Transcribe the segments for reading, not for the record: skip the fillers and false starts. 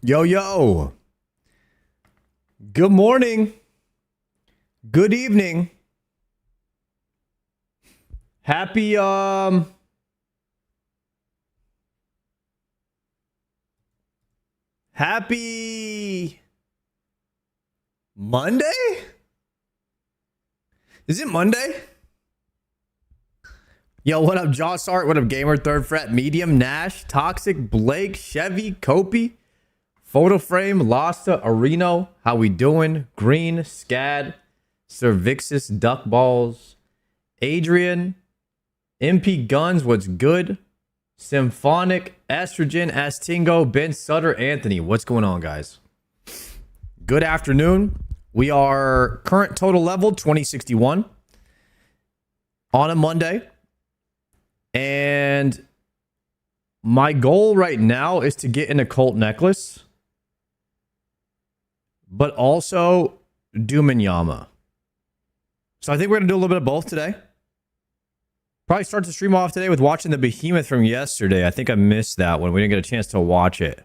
Yo, yo. Good morning. Good evening. Happy, happy Monday? Is it Monday? Yo, what up, Joss Art? What up, Gamer? Third Fret, Medium, Nash, Toxic, Blake, Chevy, Kopi, Photo Frame, Lasta, Areno, how we doing? Green, Scad, Cervixus, Duck Balls, Adrian, MP Guns, what's good? Symphonic, Estrogen, Astingo, Ben Sutter, Anthony. What's going on, guys? Good afternoon. We are current total level 2061 on a Monday. And my goal right now is to get an occult necklace, but also Doom and Yama. So I think we're going to do a little bit of both today. Probably start the stream off today with watching the Behemoth from yesterday. I think I missed that one. We didn't get a chance to watch it.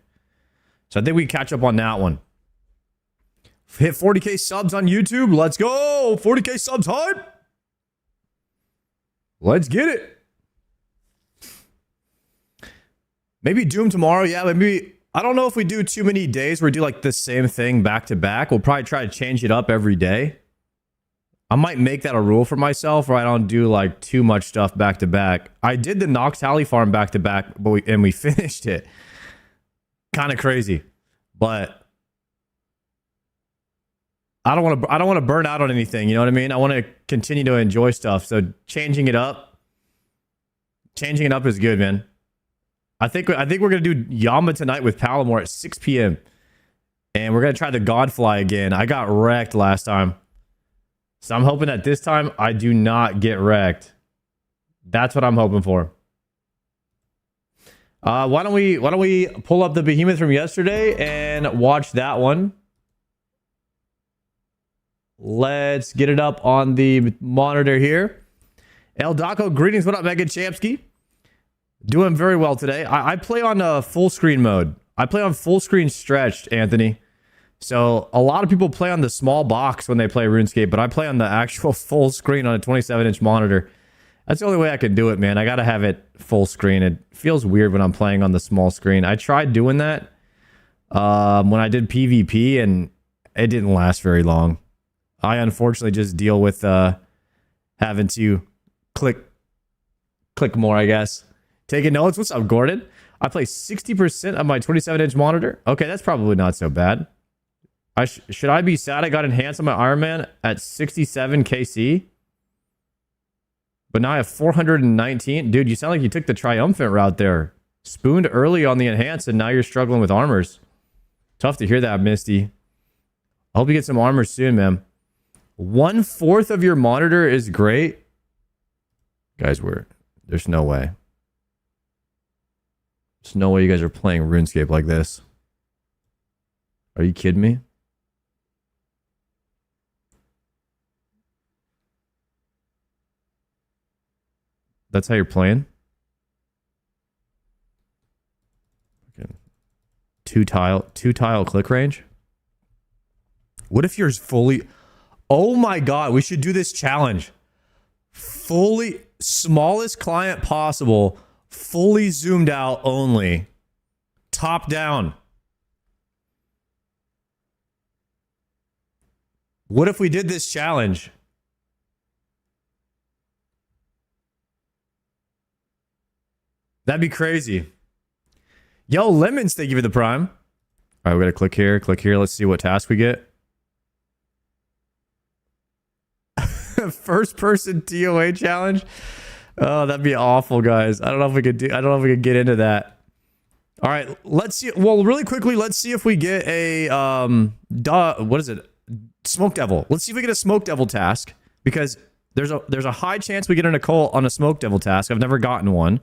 So I think we can catch up on that one. Hit 40k subs on YouTube. Let's go. 40k subs hype. Let's get it. Maybe Doom tomorrow. Yeah, maybe. I don't know if we do too many days where we do like the same thing back to back. We'll probably try to change it up every day. I might make that a rule for myself where I don't do like too much stuff back to back. I did the Nox Tally Farm back to back, but we finished it. Kind of crazy, but I don't want to burn out on anything. You know what I mean? I want to continue to enjoy stuff. So changing it up is good, man. I think we're gonna do Yama tonight with Palomar at 6 p.m. and we're gonna try the Godfly again. I got wrecked last time, so I'm hoping that this time I do not get wrecked. That's what I'm hoping for. Why don't we pull up the Behemoth from yesterday and watch that one? Let's get it up on the monitor here. El Daco, greetings. What up, Mega Champsky? Doing very well today. I play on full screen mode. I play on full screen stretched, Anthony. So a lot of people play on the small box when they play RuneScape, but I play on the actual full screen on a 27-inch monitor. That's the only way I can do it, man. I gotta have it full screen. It feels weird when I'm playing on the small screen. I tried doing that when I did PvP, and it didn't last very long. I unfortunately just deal with having to click more, I guess. Taking notes. What's up, Gordon? I play 60% of my 27-inch monitor. Okay, that's probably not so bad. Should I be sad I got enhanced on my Iron Man at 67 KC? But now I have 419. Dude, you sound like you took the triumphant route there. Spooned early on the enhanced, and now you're struggling with armors. Tough to hear that, Misty. I hope you get some armors soon, man. 1/4 of your monitor is great. Guys, there's no way. There's no way you guys are playing RuneScape like this. Are you kidding me? That's how you're playing? Okay. Two tile click range? What if yours fully... Oh my god, we should do this challenge. Fully... Smallest client possible... Fully zoomed out only. Top down. What if we did this challenge? That'd be crazy. Yo, Lemons, thank you for the prime. All right, we're going to click here. Click here. Let's see what task we get. First person TOA challenge. Oh, that'd be awful, guys. I don't know if we could get into that. All right, let's see. Well, really quickly, let's see if we get a what is it? Smoke Devil. Let's see if we get a Smoke Devil task, because there's a high chance we get an occult on a Smoke Devil task. I've never gotten one,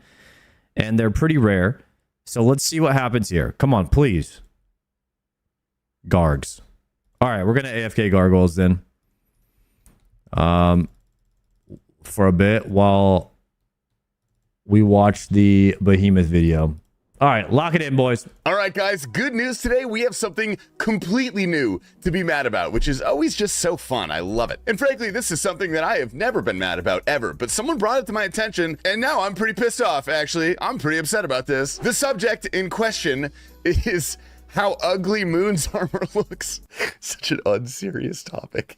and they're pretty rare. So let's see what happens here. Come on, please. Gargs. All right, we're gonna AFK Gargoyles then. For a bit while we watch the Behemoth video. All right, lock it in, boys. All right, guys, good news today. We have something completely new to be mad about, which is always just so fun. I love it. And frankly, this is something that I have never been mad about ever, but someone brought it to my attention, and now I'm pretty pissed off, actually. I'm pretty upset about this. The subject in question is how ugly Moon's armor looks. Such an unserious topic.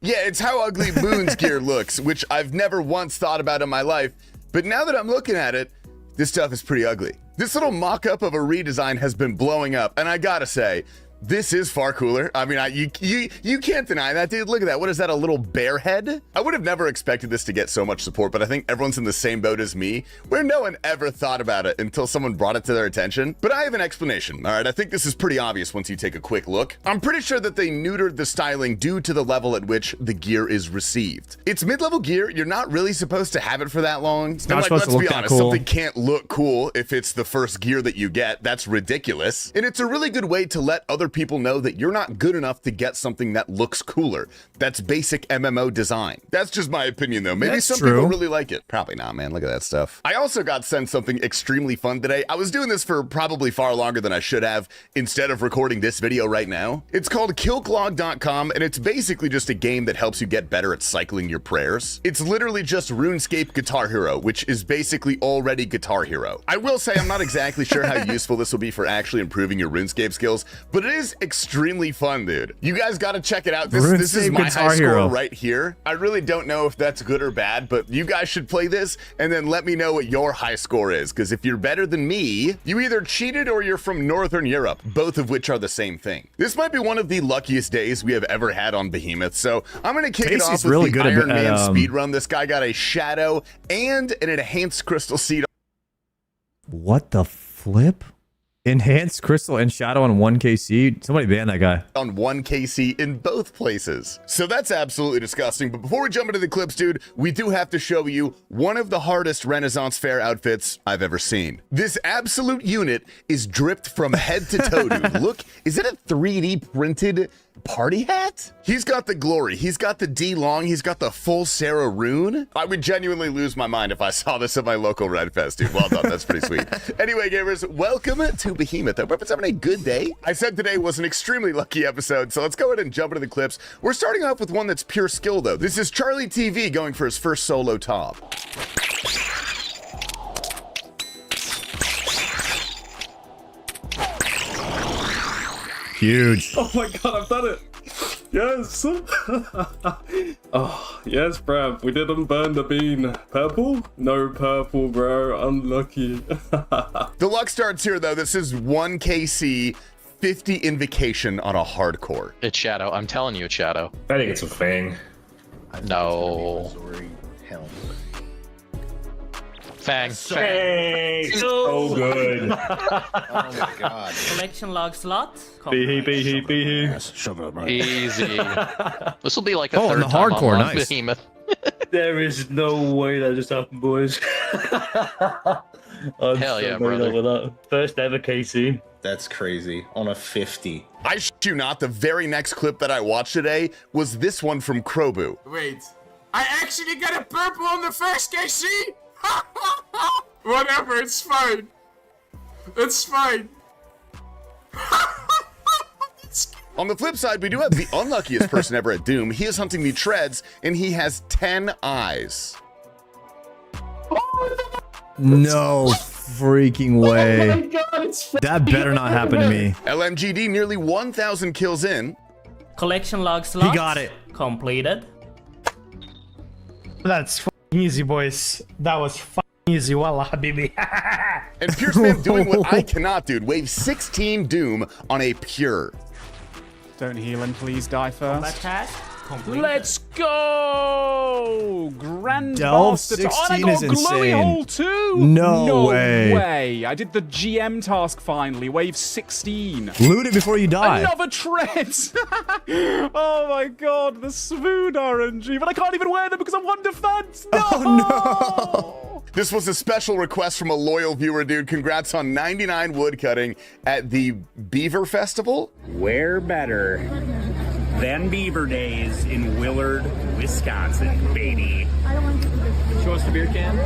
Yeah, it's how ugly Moon's gear looks, which I've never once thought about in my life, but now that I'm looking at it, this stuff is pretty ugly. This little mock-up of a redesign has been blowing up, and I gotta say, this is far cooler. I mean, you can't deny that, dude. Look at that. What is that, a little bear head? I would have never expected this to get so much support, but I think everyone's in the same boat as me, where no one ever thought about it until someone brought it to their attention. But I have an explanation, all right? I think this is pretty obvious once you take a quick look. I'm pretty sure that they neutered the styling due to the level at which the gear is received. It's mid-level gear. You're not really supposed to have it for that long. It's not supposed to look that cool. Something can't look cool if it's the first gear that you get. That's ridiculous. And it's a really good way to let other people know that you're not good enough to get something that looks cooler. That's basic MMO design. That's just my opinion, though. Maybe some people really like it. Probably not, man. Look at that stuff. I also got sent something extremely fun today. I was doing this for probably far longer than I should have instead of recording this video right now. It's called killclog.com, and it's basically just a game that helps you get better at cycling your prayers. It's literally just RuneScape Guitar Hero, which is basically already Guitar Hero. I will say I'm not exactly sure how useful this will be for actually improving your RuneScape skills, but it is extremely fun, dude. You guys got to check it out. This is my high score right here. I really don't know if that's good or bad, but you guys should play this and then let me know what your high score is, because if you're better than me, you either cheated or you're from Northern Europe, both of which are the same thing. This might be one of the luckiest days we have ever had on Behemoth, so I'm going to kick it off with the Iron Man speedrun. This guy got a Shadow and an Enhanced Crystal Seed. What the flip? Enhanced Crystal and Shadow on 1KC? Somebody ban that guy. On 1KC in both places. So that's absolutely disgusting. But before we jump into the clips, dude, we do have to show you one of the hardest Renaissance Fair outfits I've ever seen. This absolute unit is dripped from head to toe, dude. Look, is it a 3D printed party hat? He's got the glory. He's got the D long. He's got the full Sarah rune. I would genuinely lose my mind if I saw this at my local Red Fest, dude. Well done. That's pretty sweet. Anyway, gamers, welcome to Behemoth. I hope everyone's having a good day. I said today was an extremely lucky episode, so let's go ahead and jump into the clips. We're starting off with one that's pure skill, though. This is Charlie TV going for his first solo top. Huge. Oh my god, I've done it. Yes. Oh, yes, bruv. We didn't burn the bean. Purple? No purple, bro. Unlucky. The luck starts here, though. This is 1KC, 50 invocation on a hardcore. It's Shadow. I'm telling you, it's Shadow. I think it's a thing. No. Helm. Fang. Hey, so good. Oh my god. Collection log slot. Be Easy. This will be like a Oh, third and the time hardcore, on nice. Behemoth. There is no way that just happened, boys. Hell yeah, brother. That. First ever KC. That's crazy. On a 50. I shit you not, the very next clip that I watched today was this one from Krobu. Wait, I actually got a purple on the first KC? Whatever, it's fine. It's fine. On the flip side, we do have the unluckiest person ever at Doom. He is hunting the treads, and he has 10 eyes. No freaking way. Oh my god, it's That better not happen to me. LMGD nearly 1,000 kills in. Collection log slot. He got it. Completed. That's f***ing easy, boys. That was f***ing easy. Wallah, habibi. And Pure Spam doing what I cannot, dude. Wave 16 Doom on a Pure. Don't heal him, please die Combat first. task. Completed. Let's go! Grand Delve Bastards. 16 I got is a glowy insane. hole too! No way. way! I did the GM task finally, wave 16. Loot it before you die. Another tread! Oh my god, the smooth RNG, but I can't even wear them because I'm one defense! No! Oh, This was a special request from a loyal viewer, dude. Congrats on 99 woodcutting at the Beaver Festival. Where better than Beaver Days in Willard, Wisconsin, baby. Show us the beer can.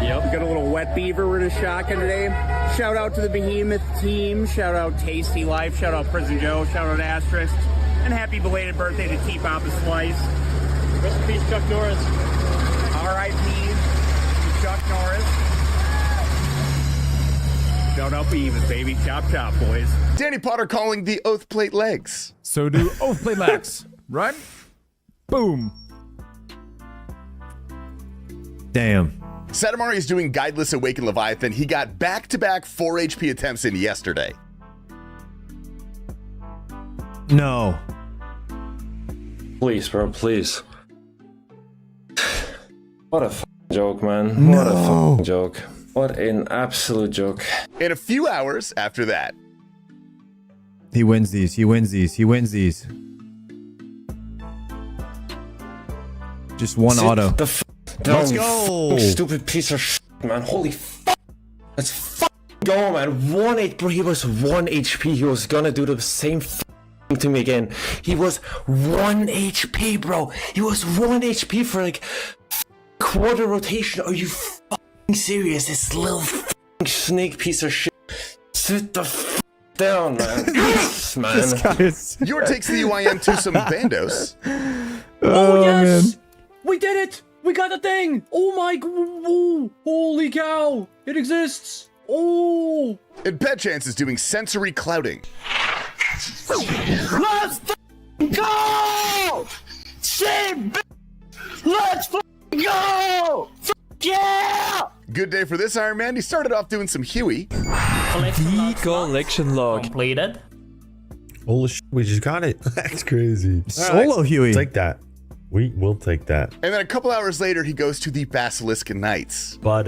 Yep. We got a little wet beaver we're gonna shotgun today. Shout out to the Behemoth team. Shout out Tasty Life. Shout out Prison Joe. Shout out Asterisk. And happy belated birthday to T-Papa Slice. Rest in peace, Chuck Norris. R.I.P. to Chuck Norris. Shout out Behemoth, baby. Chop, chop, boys. Danny Potter calling the Oathplate legs. So do Oathplate Max. Right? Boom. Damn. Satamari is doing Guideless Awaken Leviathan. He got back-to-back 4 HP attempts in yesterday. No. Please, bro, please. What a joke, man. What a joke. What an absolute joke. In a few hours after that. He wins these. He wins these. He wins these. Just one auto. Let's go. Stupid piece of shit, man. Holy fuck. Let's fucking go, man. 1 HP. He was 1 HP. He was gonna do the same thing to me again. He was 1 HP, bro. He was 1 HP for like quarter rotation. Are you fucking serious? This little snake piece of shit. Sit the fuck down, man. Yes, man. This guy is... Yor takes the UIM to some bandos. Oh, yes. Man. We did it. We got the thing! Oh my god! Holy cow! It exists! Oh! And Pet Chance is doing sensory clouding. Let's go! Shit! Let's go! Yeah! Good day for this Iron Man. He started off doing some Huey. Collection log completed. Holy shit, we just got it. That's crazy. Solo Huey. Take that. We will take that. And then a couple hours later, he goes to the Basilisk Knights. But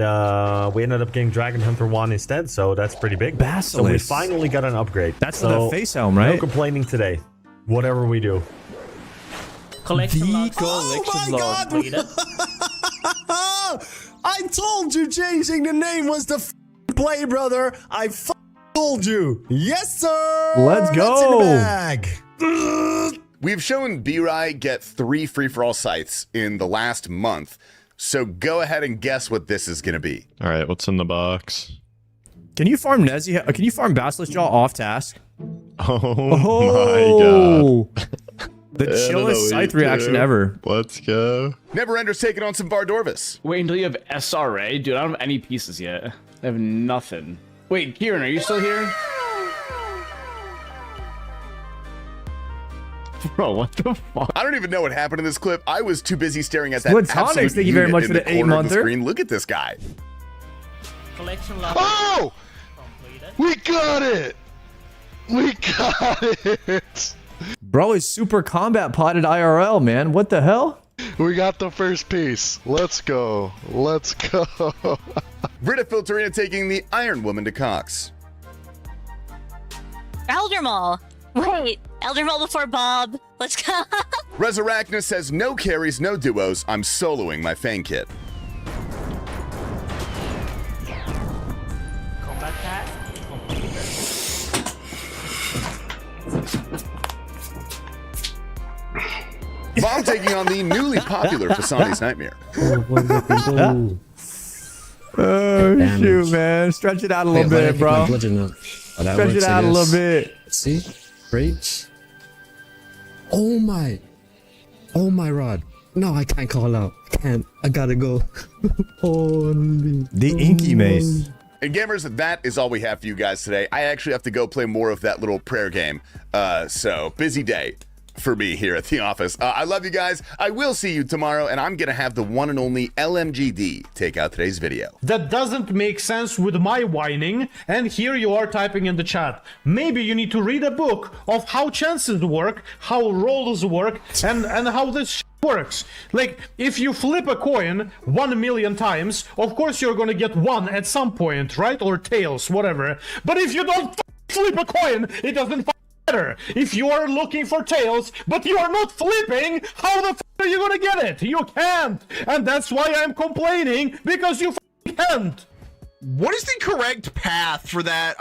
we ended up getting Dragon Hunter 1 instead, so that's pretty big. Basilisk. So we finally got an upgrade. That's for the face helm, right? No complaining today. Whatever we do. Collection log completed. I told you changing the name was the play, brother. I told you. Yes, sir. Let's go. That's in the bag. We've shown B-Rai get 3 free-for-all scythes in the last month, so go ahead and guess what this is going to be. All right, what's in the box? Can you farm Nezzy? Can you farm Basilisk Jaw off task? Oh my god. The chillest scythe reaction ever. Let's go. Neverender's taking on some Vardorvis. Wait until you have SRA? Dude, I don't have any pieces yet. I have nothing. Wait, Kieran, are you still here? Bro, what the fuck? I don't even know what happened in this clip. I was too busy staring at that Platonics, absolute thank you very unit much in for the the corner of the 8-monther. screen. Look at this guy. Collection log Oh! completed. We got it! We got it! Bro is super combat potted IRL, man. What the hell? We got the first piece. Let's go. Let's go. Britta Filterina taking the Iron Woman to Cox. Eldermaul. Wait, Eldermaul before Bob. Let's go. Resurrectness says no carries, no duos. I'm soloing my Fang Kit. Combat task completed. Bomb taking on the newly popular Fasani's Nightmare. Oh, shoot, man. Stretch it out a little bit, bro. Stretch it out a little bit. See? Great. Oh my rod. No, I can't call out. I can't. I gotta go. Holy. The Inky Mace. And gamers, that is all we have for you guys today. I actually have to go play more of that little prayer game. So busy day for me here at the office. I love you guys. I will see you tomorrow, and I'm gonna have the one and only LMGD take out today's video. That doesn't make sense with my whining, and here you are typing in the chat. Maybe you need to read a book of how chances work, how rolls work, and how this works. Like, if you flip a coin 1 million times, of course you're gonna get 1 at some point, right? Or tails, whatever. But if you don't flip a coin, it doesn't matter. If you are looking for tails, but you are not flipping, how the f are you gonna get it? You can't. And that's why I'm complaining, because you can't. What is the correct path for that?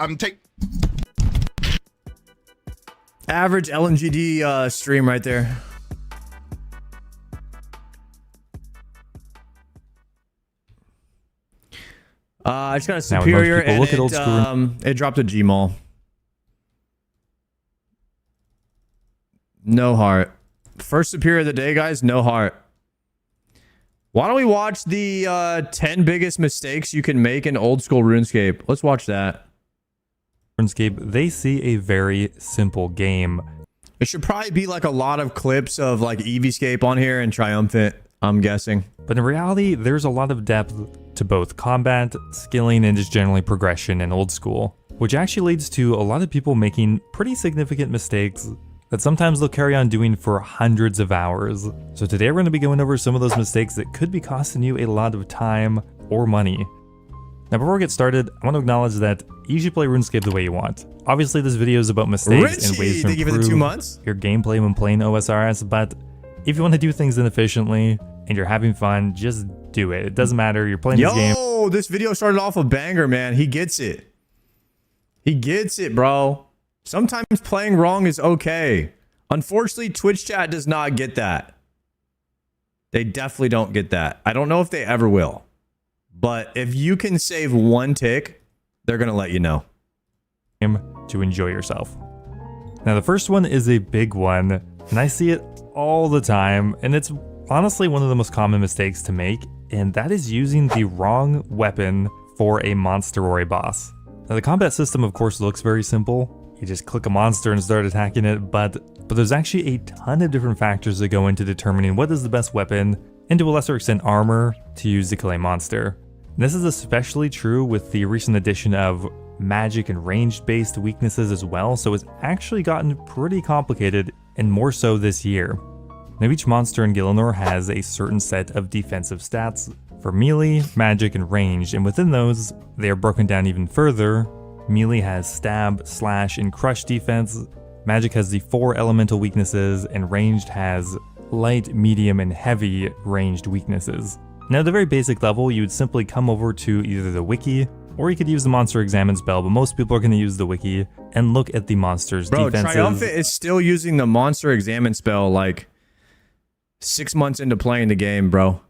Average LNGD stream right there. I just got a superior and look at old school. It dropped a Gmaul. No heart. First superior of the day, guys. No heart. Why don't we watch the 10 biggest mistakes you can make in old school RuneScape? Let's watch that. RuneScape, they see a very simple game. It should probably be like a lot of clips of like Eevescape on here and Triumphant, I'm guessing. But in reality, there's a lot of depth to both combat, skilling, and just generally progression in old school, which actually leads to a lot of people making pretty significant mistakes that sometimes they'll carry on doing for hundreds of hours. So today we're going to be going over some of those mistakes that could be costing you a lot of time or money. Now before we get started, I want to acknowledge that you should play RuneScape the way you want. Obviously this video is about mistakes and ways to they give it the 2 months? your gameplay when playing OSRS, but if you want to do things inefficiently and you're having fun, just do it. It doesn't matter, you're playing this game. Yo, this video started off a banger, man. He gets it. He gets it, bro. Sometimes playing wrong is okay. Unfortunately, Twitch chat does not get that. They definitely don't get that. I don't know if they ever will. But if you can save one tick, they're going to let you know. To enjoy yourself. Now the first one is a big one, and I see it all the time, and it's honestly one of the most common mistakes to make, and that is using the wrong weapon for a monster or a boss. Now the combat system of course looks very simple. You just click a monster and start attacking it, but there's actually a ton of different factors that go into determining what is the best weapon, and to a lesser extent armor, to use to kill a monster. And this is especially true with the recent addition of magic and ranged based weaknesses as well, so it's actually gotten pretty complicated, and more so this year. Now each monster in Gielinor has a certain set of defensive stats for melee, magic, and ranged, and within those, they are broken down even further. Melee has stab, slash, and crush defense, magic has the 4 elemental weaknesses, and ranged has light, medium, and heavy ranged weaknesses. Now at the very basic level, you would simply come over to either the wiki, or you could use the monster examine spell, but most people are going to use the wiki and look at the monster's defenses. Bro, Triumphant is still using the monster examine spell like 6 months into playing the game, bro.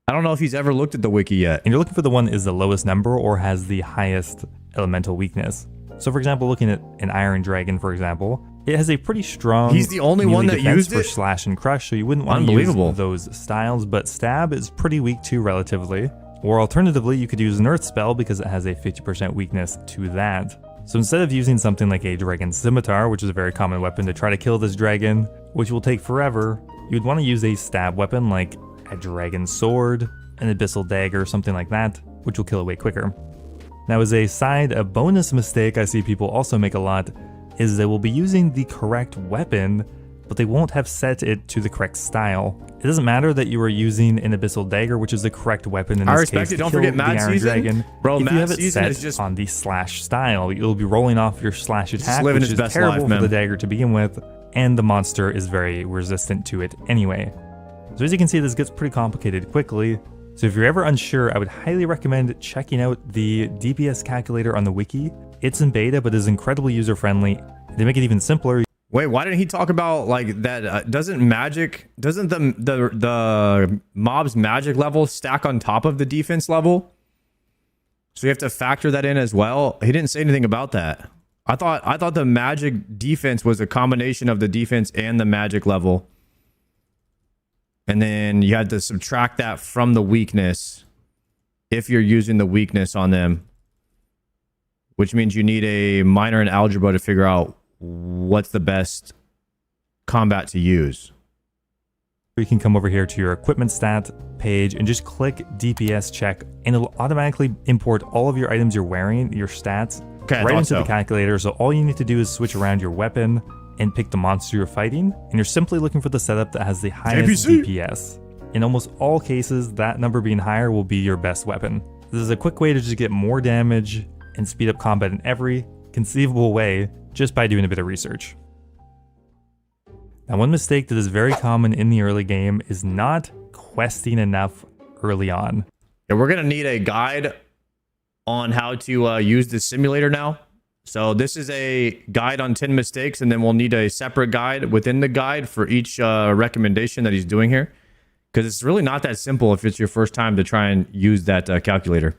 I don't know if he's ever looked at the wiki yet. And you're looking for the one that is the lowest number or has the highest elemental weakness. So for example, looking at an Iron Dragon, for example, it has a pretty strong He's the only one that used for it? slash and crush, so you wouldn't want to use those styles, but stab is pretty weak too relatively. Or alternatively, you could use an earth spell because it has a 50% weakness to that. So instead of using something like a dragon scimitar, which is a very common weapon to try to kill this dragon, which will take forever, you'd want to use a stab weapon like a dragon sword, an abyssal dagger, something like that, which will kill it way quicker. Now as a bonus mistake I see people also make a lot is they will be using the correct weapon, but they won't have set it to the correct style. It doesn't matter that you are using an abyssal dagger, which is the correct weapon in this case to don't kill forget the Mad Iron Season. Dragon. Bro, if Mad you have it Season set is just on the slash style, you'll be rolling off your slash attack, living which his is best terrible life, man. for the dagger to begin with, and the monster is very resistant to it anyway. So as you can see, this gets pretty complicated quickly. So if you're ever unsure, I would highly recommend checking out the DPS calculator on the wiki. It's in beta, but is incredibly user-friendly. They make it even simpler. Wait, why didn't he talk about like that? Doesn't the mob's magic level stack on top of the defense level? So you have to factor that in as well. He didn't say anything about that. I thought the magic defense was a combination of the defense and the magic level. And then you had to subtract that from the weakness if you're using the weakness on them, which means you need a minor in algebra to figure out what's the best combat to use. You can come over here to your equipment stat page and just click DPS check, and it'll automatically import all of your items you're wearing, your stats, right into the calculator. So all you need to do is switch around your weapon and pick the monster you're fighting, and you're simply looking for the setup that has the highest DPS. In almost all cases, that number being higher will be your best weapon. This is a quick way to just get more damage and speed up combat in every conceivable way just by doing a bit of research. Now one mistake that is very common in the early game is not questing enough early on. Yeah, we're gonna need a guide on how to use the simulator now. So this is a guide on 10 mistakes, and then we'll need a separate guide within the guide for each recommendation that he's doing here. Because it's really not that simple if it's your first time to try and use that calculator.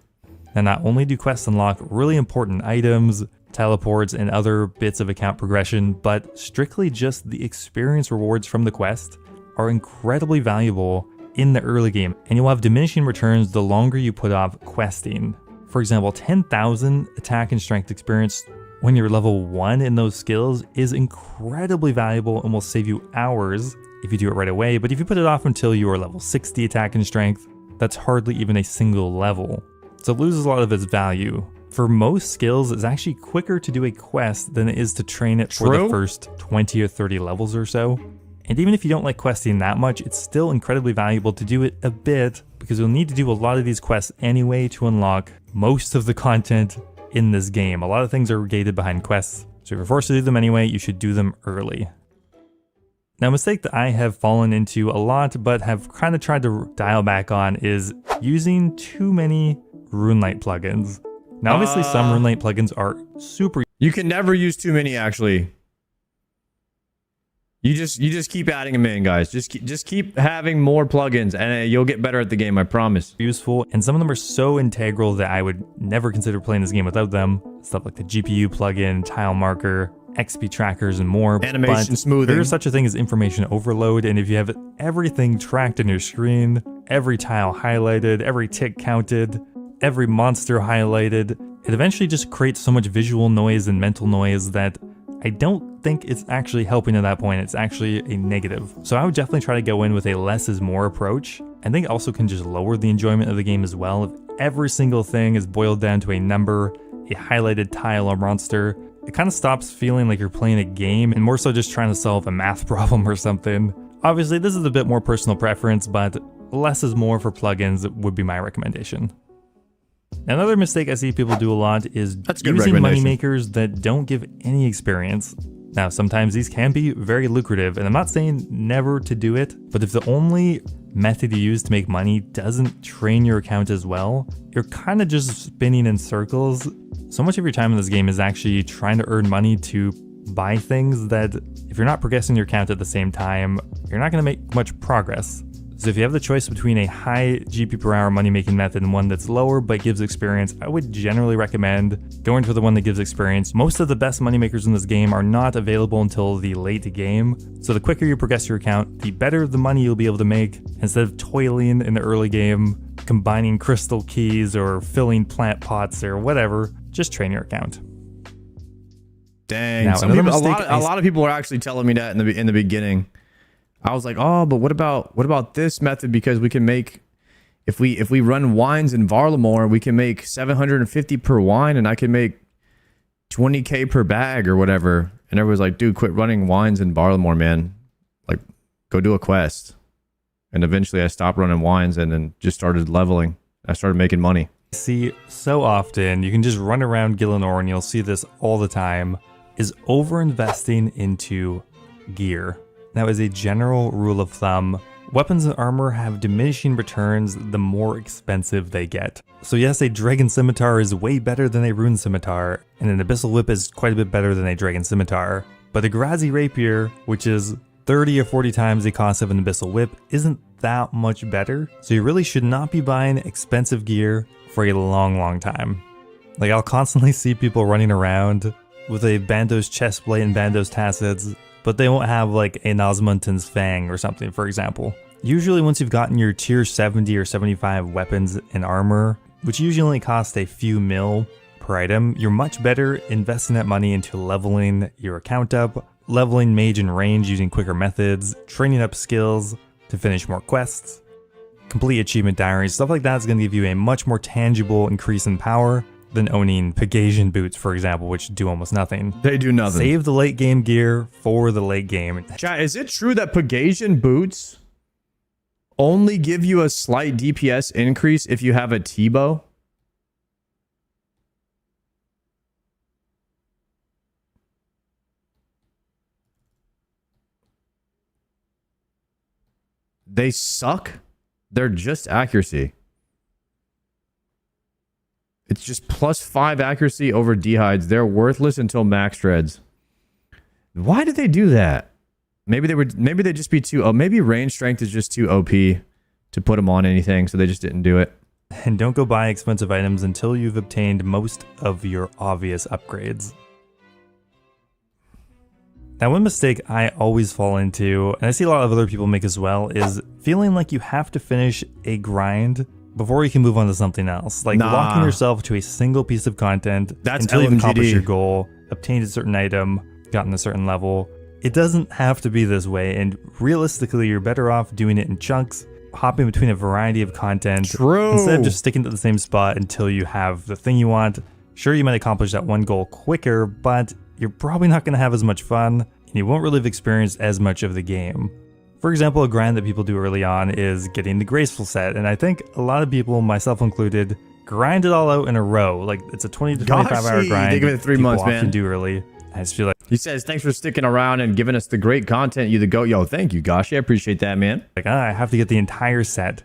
And not only do quests unlock really important items, teleports, and other bits of account progression, but strictly just the experience rewards from the quest are incredibly valuable in the early game, and you'll have diminishing returns the longer you put off questing. For example, 10,000 attack and strength experience when you're level 1 in those skills is incredibly valuable and will save you hours if you do it right away, but if you put it off until you are level 60 attack and strength, that's hardly even a single level. So it loses a lot of its value. For most skills, it's actually quicker to do a quest than it is to train it for the first 20 or 30 levels or so. And even if you don't like questing that much, it's still incredibly valuable to do it a bit, because you'll need to do a lot of these quests anyway to unlock most of the content in this game. A lot of things are gated behind quests, so if you're forced to do them anyway, you should do them early. Now, a mistake that I have fallen into a lot, but have kind of tried to dial back on, is using too many RuneLite plugins. Now, obviously, some RuneLite plugins are super. You can never use too many, actually. You just keep adding them in, guys. Just keep having more plugins, and you'll get better at the game, I promise. Useful, and some of them are so integral that I would never consider playing this game without them. Stuff like the GPU plugin, tile marker, XP trackers, and more. Animation smoothing. There's such a thing as information overload, and if you have everything tracked on your screen, every tile highlighted, every tick counted, every monster highlighted, it eventually just creates so much visual noise and mental noise that I don't think it's actually helping at that point. It's actually a negative. So I would definitely try to go in with a less is more approach. I think it also can just lower the enjoyment of the game as well. If every single thing is boiled down to a number, a highlighted tile or monster, it kind of stops feeling like you're playing a game and more so just trying to solve a math problem or something. Obviously, this is a bit more personal preference, but less is more for plugins would be my recommendation. Another mistake I see people do a lot is using moneymakers that don't give any experience. Now, sometimes these can be very lucrative, and I'm not saying never to do it, but if the only method you use to make money doesn't train your account as well, you're kind of just spinning in circles. So much of your time in this game is actually trying to earn money to buy things that, if you're not progressing your account at the same time, you're not going to make much progress. So if you have the choice between a high GP per hour money making method and one that's lower but gives experience, I would generally recommend going for the one that gives experience. Most of the best money makers in this game are not available until the late game, so the quicker you progress your account, the better the money you'll be able to make. Instead of toiling in the early game, combining crystal keys or filling plant pots or whatever, just train your account. Dang, now, a lot of people are actually telling me that in the beginning. I was like, oh, but what about this method? Because we can make, if we run wines in Varlamore, we can make 750 per wine, and I can make 20k per bag or whatever. And everyone's like, dude, quit running wines in Varlamore, man. Like, go do a quest. And eventually I stopped running wines and then just started leveling. I started making money. See so often, you can just run around Gillinor, and you'll see this all the time, is over-investing into gear. Now, as a general rule of thumb, weapons and armor have diminishing returns the more expensive they get. So yes, a Dragon Scimitar is way better than a Rune Scimitar, and an Abyssal Whip is quite a bit better than a Dragon Scimitar, but a Grazi Rapier, which is 30 or 40 times the cost of an Abyssal Whip, isn't that much better. So you really should not be buying expensive gear for a long time. Like, I'll constantly see people running around with a Bandos Chestplate and Bandos Tassets, but they won't have like a Osmundton's Fang or something, for example. Usually once you've gotten your tier 70 or 75 weapons and armor, which usually only cost a few mil per item, you're much better investing that money into leveling your account up, leveling mage and range using quicker methods, training up skills to finish more quests, complete achievement diaries. Stuff like that is going to give you a much more tangible increase in power than owning Pegasian boots, for example, which do almost nothing. They do nothing. Save the late game gear for the late game. Chat, is it true that Pegasian boots only give you a slight DPS increase if you have a T-bow? They suck. They're just accuracy. It's just +5 accuracy over dehides. They're worthless until max dreads. Why did they do that? Maybe they'd just be too... Oh, maybe range strength is just too OP to put them on anything, so they just didn't do it. And don't go buy expensive items until you've obtained most of your obvious upgrades. Now, one mistake I always fall into, and I see a lot of other people make as well, is feeling like you have to finish a grind before you can move on to something else. Like locking yourself to a single piece of content until you've accomplished your goal, obtained a certain item, gotten a certain level. It doesn't have to be this way, and realistically, you're better off doing it in chunks, hopping between a variety of content, instead of just sticking to the same spot until you have the thing you want. Sure, you might accomplish that one goal quicker, but you're probably not going to have as much fun, and you won't really have experienced as much of the game. For example, a grind that people do early on is getting the graceful set, and I think a lot of people, myself included, grind it all out in a row. Like, it's a 20 to 25 hour grind. They give it 3 months, man. Often do early. I just feel like... He says, thanks for sticking around and giving us the great content. You the goat. Yo, thank you, Gosh. I appreciate that, man. Like, I have to get the entire set.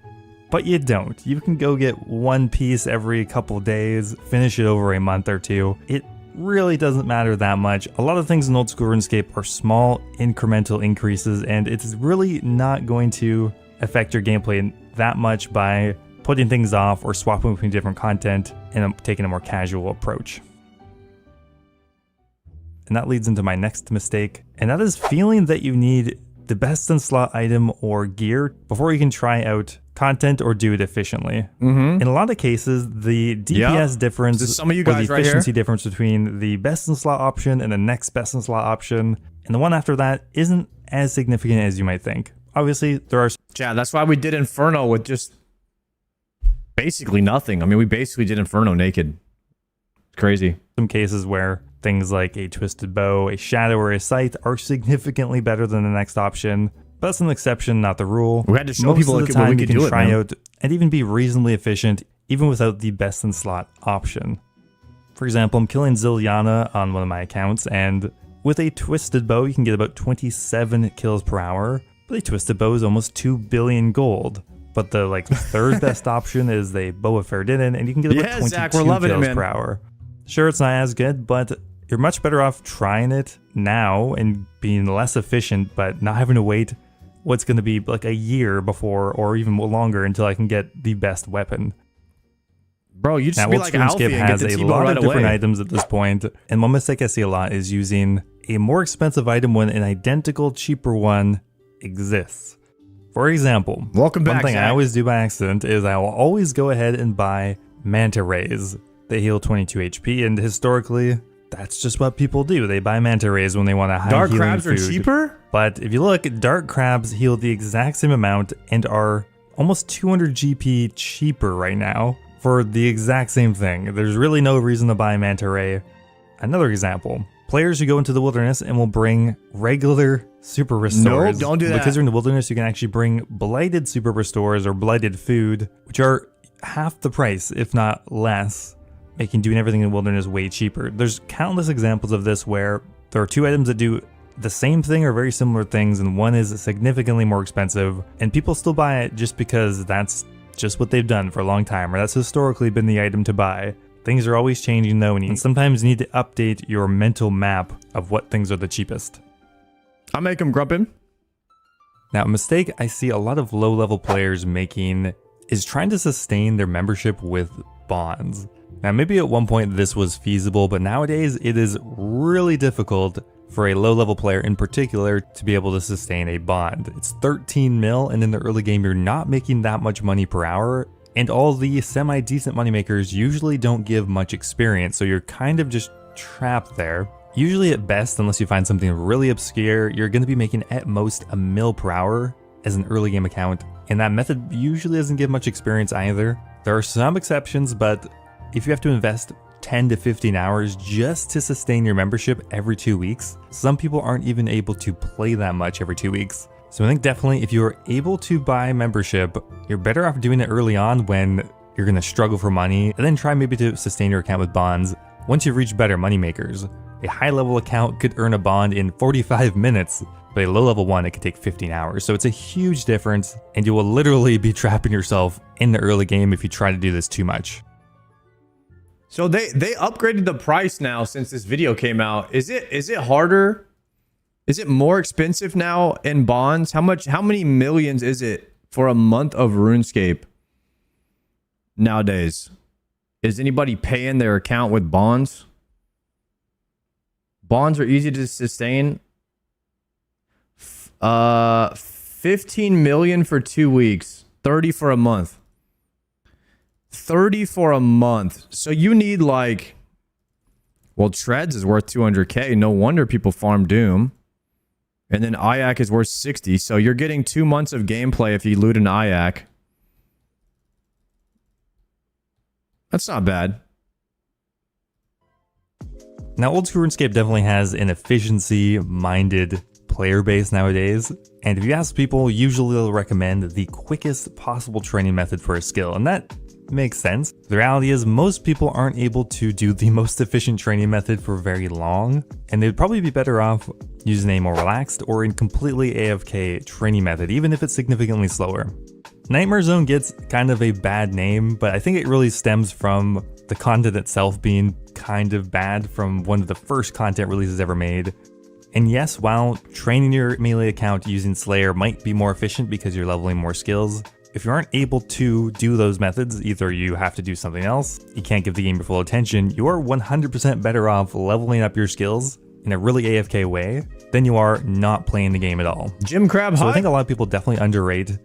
But you don't. You can go get one piece every couple days, finish it over a month or two. It really doesn't matter that much. A lot of things in old school RuneScape are small incremental increases, and it's really not going to affect your gameplay that much by putting things off or swapping between different content and taking a more casual approach. And that leads into my next mistake, and that is feeling that you need the best in slot item or gear before you can try out content or do it efficiently. In a lot of cases, the DPS difference some of you guys or the efficiency difference between the best in slot option and the next best in slot option and the one after that isn't as significant as you might think. Obviously, there are... Yeah, that's why we did Inferno with just basically nothing. I mean, we basically did Inferno naked. It's crazy. Some cases where things like a twisted bow, a shadow, or a scythe are significantly better than the next option. But that's an exception, not the rule. We had to show Most people of the what time we could do it, try man. out and even be reasonably efficient, even without the best in slot option. For example, I'm killing Zilyana on one of my accounts, and with a twisted bow, you can get about 27 kills per hour. But a twisted bow is almost 2 billion gold. But the third best option is the Bow of Ferdinand, and you can get about 22 Zach, we're loving kills it, man. per hour. Sure, it's not as good, but you're much better off trying it now and being less efficient, but not having to wait what's going to be like a year before or even longer until I can get the best weapon. Bro, you just now, be Old like Alfie RuneScape and get has the a T-bow lot right of different away. items at this point, and one mistake I see a lot is using a more expensive item when an identical, cheaper one exists. For example, welcome back, one thing Zach. I always do by accident is I will always go ahead and buy Manta Rays. They heal 22 HP, and historically, that's just what people do. They buy Manta Rays when they want a high Dark healing crabs are food. cheaper? But if you look, Dark Crabs heal the exact same amount and are almost 200 GP cheaper right now for the exact same thing. There's really no reason to buy Manta Ray. Another example, players who go into the wilderness and will bring regular super restores. Nope, don't do that. Because you're in the wilderness, you can actually bring blighted super restores or blighted food, which are half the price, if not less, making doing everything in the wilderness way cheaper. There's countless examples of this where there are two items that do the same thing or very similar things, and one is significantly more expensive, and people still buy it just because that's just what they've done for a long time, or that's historically been the item to buy. Things are always changing though, and sometimes you need to update your mental map of what things are the cheapest. I'll make him grumpin'. Now, a mistake I see a lot of low-level players making is trying to sustain their membership with bonds. Now, maybe at one point this was feasible, but nowadays it is really difficult for a low-level player in particular to be able to sustain a bond. It's 13 mil, and in the early game you're not making that much money per hour, and all the semi-decent moneymakers usually don't give much experience, so you're kind of just trapped there. Usually at best, unless you find something really obscure, you're going to be making at most a mil per hour as an early game account, and that method usually doesn't give much experience either. There are some exceptions, but if you have to invest 10 to 15 hours just to sustain your membership every 2 weeks, some people aren't even able to play that much every 2 weeks. So I think definitely if you are able to buy membership, you're better off doing it early on when you're going to struggle for money, and then try maybe to sustain your account with bonds once you've reached better money makers. A high level account could earn a bond in 45 minutes, but a low level one, it could take 15 hours. So it's a huge difference, and you will literally be trapping yourself in the early game if you try to do this too much. So they upgraded the price now since this video came out. Is it harder? Is it more expensive now in bonds? How many millions is it for a month of RuneScape nowadays? Is anybody paying their account with bonds? Bonds are easy to sustain. 15 million for 2 weeks, 30 for a month. 30 for a month. So you need like, well, Treads is worth 200k. No wonder people farm Doom. And then Ayak is worth 60. So you're getting 2 months of gameplay if you loot an Ayak. That's not bad. Now, old school RuneScape definitely has an efficiency-minded player base nowadays, and if you ask people, usually they'll recommend the quickest possible training method for a skill, and that makes sense. The reality is most people aren't able to do the most efficient training method for very long, and they'd probably be better off using a more relaxed or in completely AFK training method, even if it's significantly slower. Nightmare Zone gets kind of a bad name, but I think it really stems from the content itself being kind of bad from one of the first content releases ever made. And yes, while training your melee account using Slayer might be more efficient because you're leveling more skills, if you aren't able to do those methods, either you have to do something else, you can't give the game your full attention, you are 100% better off leveling up your skills in a really AFK way than you are not playing the game at all. Jim Crab, so I think a lot of people definitely underrate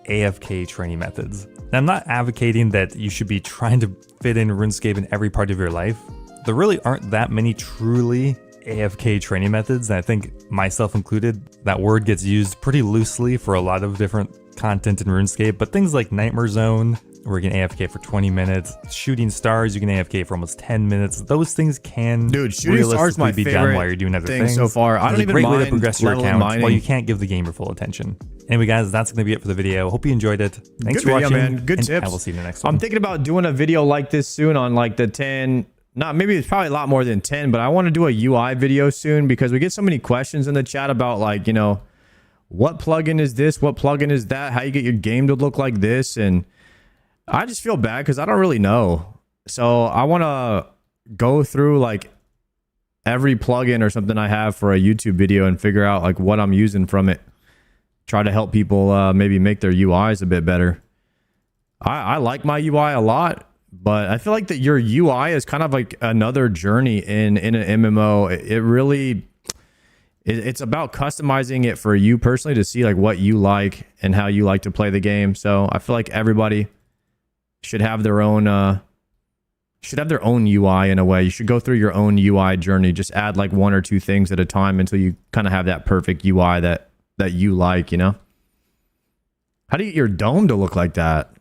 AFK training methods. Now, I'm not advocating that you should be trying to fit in RuneScape in every part of your life. There really aren't that many truly AFK training methods, and I think myself included, that word gets used pretty loosely for a lot of different content in RuneScape, but things like Nightmare Zone, where you can AFK for 20 minutes, Shooting Stars, you can AFK for almost 10 minutes. Those things can Shooting Stars my be done while you're doing other things so far. I don't even mind mind way to progress your level account mining. while you can't give the game your full attention. Anyway, guys, that's going to be it for the video. Hope you enjoyed it. Thanks Good for video, watching, man. Good and tips. I will see you in the next one. I'm thinking about doing a video like this soon on like the 10. Not maybe it's probably a lot more than 10, but I want to do a UI video soon because we get so many questions in the chat about like, you know, what plugin is this? What plugin is that? How you get your game to look like this? And I just feel bad because I don't really know. So I want to go through like every plugin or something I have for a YouTube video and figure out like what I'm using from it. Try to help people maybe make their UIs a bit better. I like my UI a lot, but I feel like that your UI is kind of like another journey in an MMO. It really, it's about customizing it for you personally to see like what you like and how you like to play the game. So I feel like everybody should have their own UI in a way. You should go through your own UI journey. Just add like 1 or 2 things at a time until you kind of have that perfect UI that you like, you know? How do you get your dome to look like that?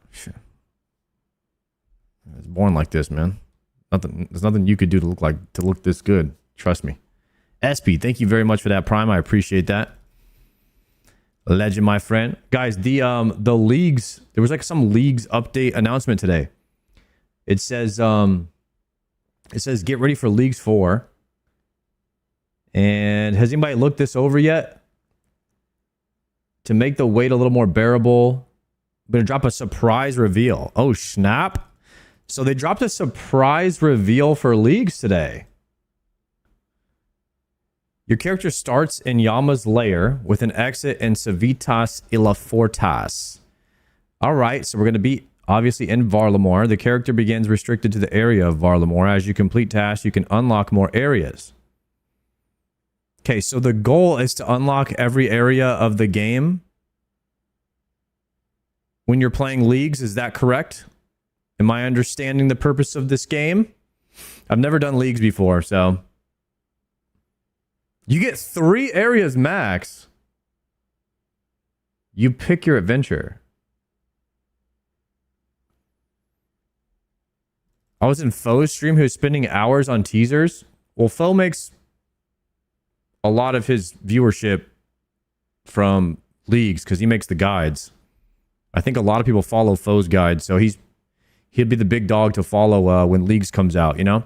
It's born like this, man. There's nothing you could do to look this good. Trust me. SP, thank you very much for that Prime. I appreciate that. Legend, my friend. Guys, the leagues, there was like some leagues update announcement today. It says get ready for Leagues 4. And has anybody looked this over yet? To make the wait a little more bearable, I'm going to drop a surprise reveal. Oh, snap. So they dropped a surprise reveal for Leagues today. Your character starts in Yama's lair with an exit in Civitas Ilafortas. All right, so we're going to be obviously in Varlamore. The character begins restricted to the area of Varlamore. As you complete tasks, you can unlock more areas. Okay, so the goal is to unlock every area of the game when you're playing Leagues. Is that correct? Am I understanding the purpose of this game? I've never done Leagues before, so... You get 3 areas max. You pick your adventure. I was in Foe's stream who was spending hours on teasers. Well, Foe makes a lot of his viewership from Leagues because he makes the guides. I think a lot of people follow Foe's guides, so he'd be the big dog to follow when Leagues comes out, you know?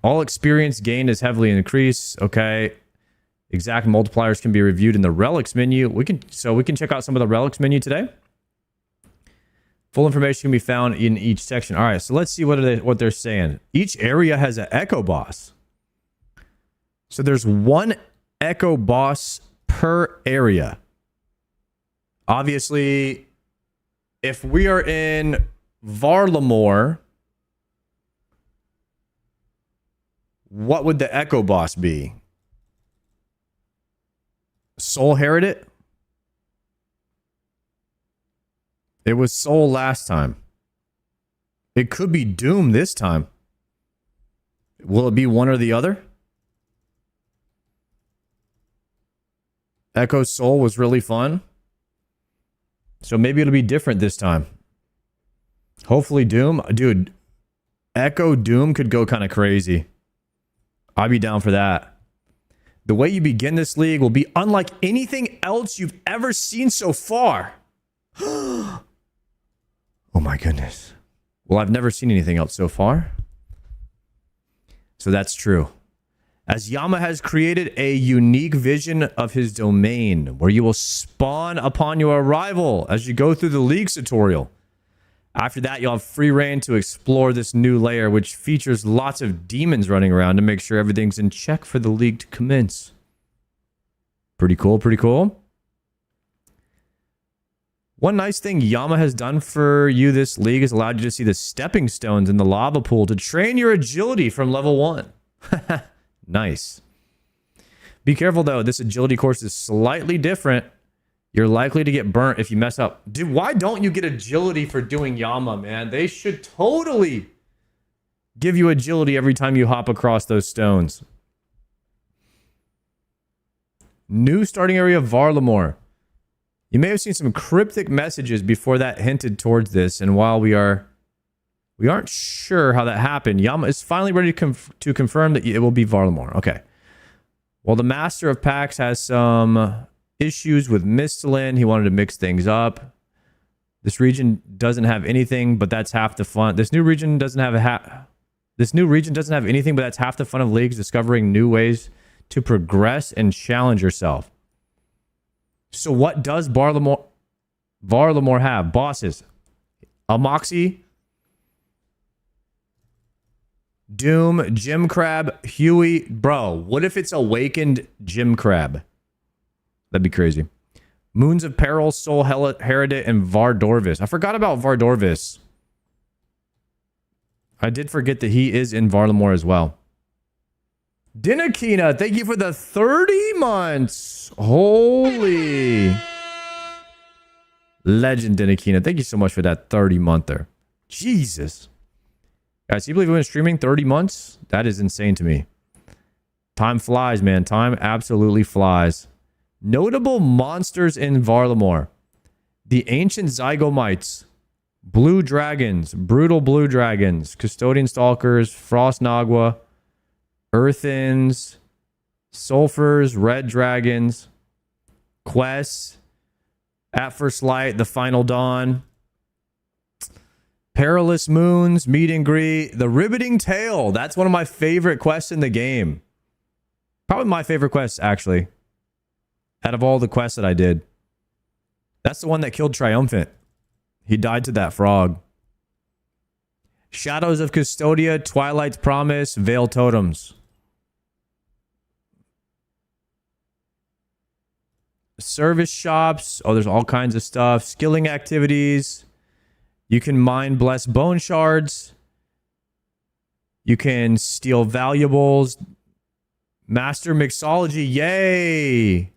All experience gained is heavily increased. Okay. Exact multipliers can be reviewed in the relics menu. We can check out some of the relics menu today. Full information can be found in each section. All right, so let's see what they're saying. Each area has an echo boss. So there's one echo boss per area. Obviously, if we are in Varlamore, what would the echo boss be? Soul Heredit? It was Soul last time. It could be Doom this time. Will it be one or the other? Echo Soul was really fun. So maybe it'll be different this time. Hopefully Doom. Dude, Echo Doom could go kind of crazy. I'd be down for that. The way you begin this league will be unlike anything else you've ever seen so far. Oh my goodness. Well, I've never seen anything else so far. So that's true. As Yama has created a unique vision of his domain where you will spawn upon your arrival as you go through the league's tutorial. After that, you'll have free reign to explore this new layer, which features lots of demons running around to make sure everything's in check for the league to commence. Pretty cool, pretty cool. One nice thing Yama has done for you this league is allowed you to see the stepping stones in the lava pool to train your agility from level 1. Nice. Be careful though, this agility course is slightly different. You're likely to get burnt if you mess up. Dude, why don't you get agility for doing Yama, man? They should totally give you agility every time you hop across those stones. New starting area of Varlamore. You may have seen some cryptic messages before that hinted towards this, and while we aren't sure how that happened, Yama is finally ready to confirm that it will be Varlamore. Okay. Well, the Master of Pax has some issues with Misthalin. He wanted to mix things up. This region doesn't have anything, but that's half the fun. This new region doesn't have anything, but that's half the fun of leagues, discovering new ways to progress and challenge yourself. So what does Varlamore have? Bosses. Amoxie, Doom, Gym Crab, Huey. Bro, what if it's Awakened Gym Crab? That'd be crazy. Moons of Peril, Soul Heredit, and Vardorvis. I forgot about Vardorvis. I did forget that he is in Varlamore as well. Dinakina, thank you for the 30 months. Holy. Legend, Dinakina. Thank you so much for that 30-monther. Jesus. Guys, you believe we've been streaming 30 months? That is insane to me. Time flies, man. Time absolutely flies. Notable monsters in Varlamore. The Ancient Zygomites. Blue Dragons. Brutal Blue Dragons. Custodian Stalkers. Frost Nagua. Earthens. Sulfurs. Red Dragons. Quests. At First Light. The Final Dawn. Perilous Moons. Meet and Greet. The Riveting Tale. That's one of my favorite quests in the game. Probably my favorite quest, actually. Out of all the quests that I did. That's the one that killed Triumphant. He died to that frog. Shadows of Custodia, Twilight's Promise, Veil Totems. Service shops. Oh, there's all kinds of stuff. Skilling activities. You can mine blessed bone shards. You can steal valuables. Master Mixology. Yay!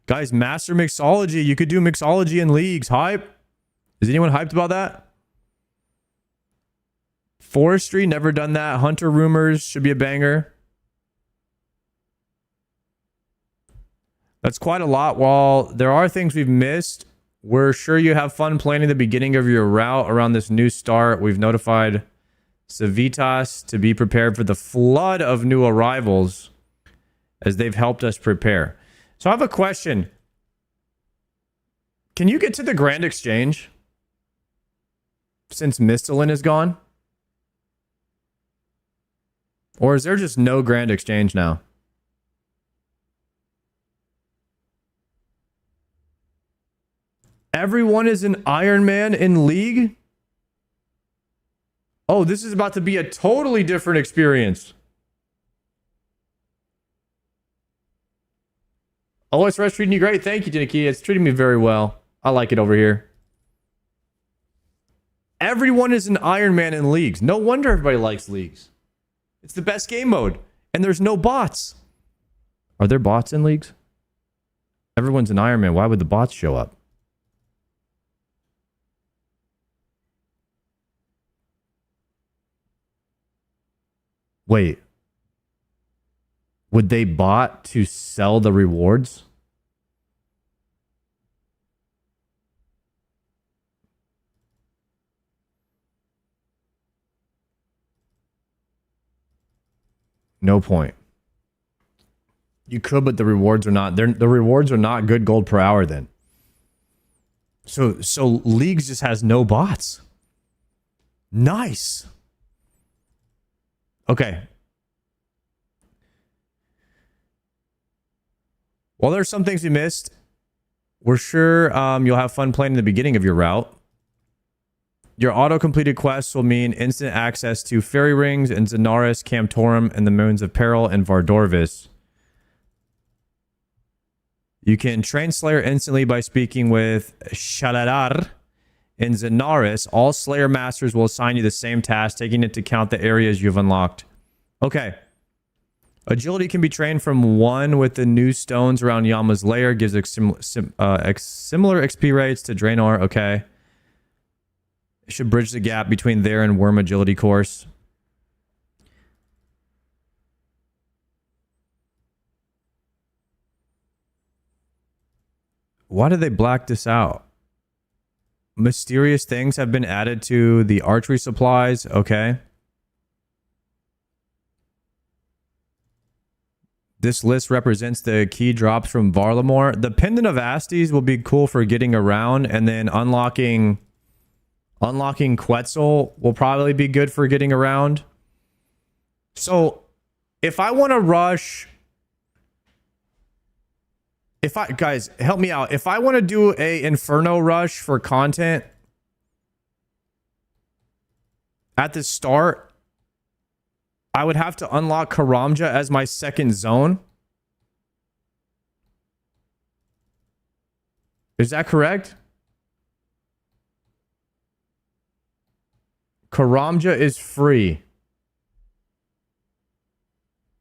Guys, Master Mixology. You could do Mixology in leagues. Hype? Is anyone hyped about that? Forestry, never done that. Hunter Rumors should be a banger. That's quite a lot. While there are things we've missed, we're sure you have fun planning the beginning of your route around this new start. We've notified Civitas to be prepared for the flood of new arrivals as they've helped us prepare. So I have a question. Can you get to the Grand Exchange since Misthalin is gone? Or is there just no Grand Exchange now? Everyone is an Iron Man in League? Oh, this is about to be a totally different experience. OSRS treating you great. Thank you, Jinicky. It's treating me very well. I like it over here. Everyone is an Iron Man in leagues. No wonder everybody likes leagues. It's the best game mode. And there's no bots. Are there bots in leagues? Everyone's an Iron Man. Why would the bots show up? Wait. Would they bot to sell the rewards? No point. You could, but the rewards are not. The rewards are not good gold per hour then. So Leagues just has no bots. Nice. Okay. Well, there's some things you missed. We're sure you'll have fun playing in the beginning of your route. Your auto-completed quests will mean instant access to Fairy Rings and Zenaris, Camtorum, and the Moons of Peril and Vardorvis. You can train Slayer instantly by speaking with Shaladar. In Zenaris, all Slayer Masters will assign you the same task, taking into account the areas you've unlocked. Okay. Agility can be trained from 1 with the new stones around Yama's lair. Gives similar XP rates to Draenor. Okay. It should bridge the gap between there and Worm Agility course. Why did they black this out? Mysterious things have been added to the archery supplies. Okay. This list represents the key drops from Varlamore. The Pendant of Astes will be cool for getting around, and then unlocking Quetzal will probably be good for getting around. So, if I want to rush, guys, help me out. If I want to do a Inferno rush for content at the start, I would have to unlock Karamja as my second zone. Is that correct? Karamja is free.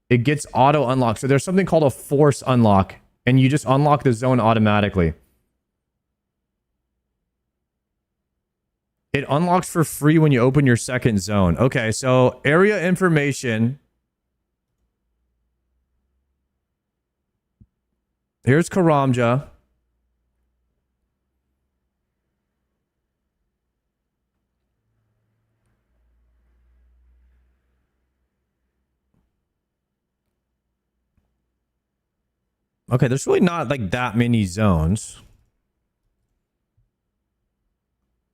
It gets auto unlocked. So there's something called a force unlock, and you just unlock the zone automatically. It unlocks for free when you open your second zone. Okay, so area information. Here's Karamja. Okay, there's really not like that many zones.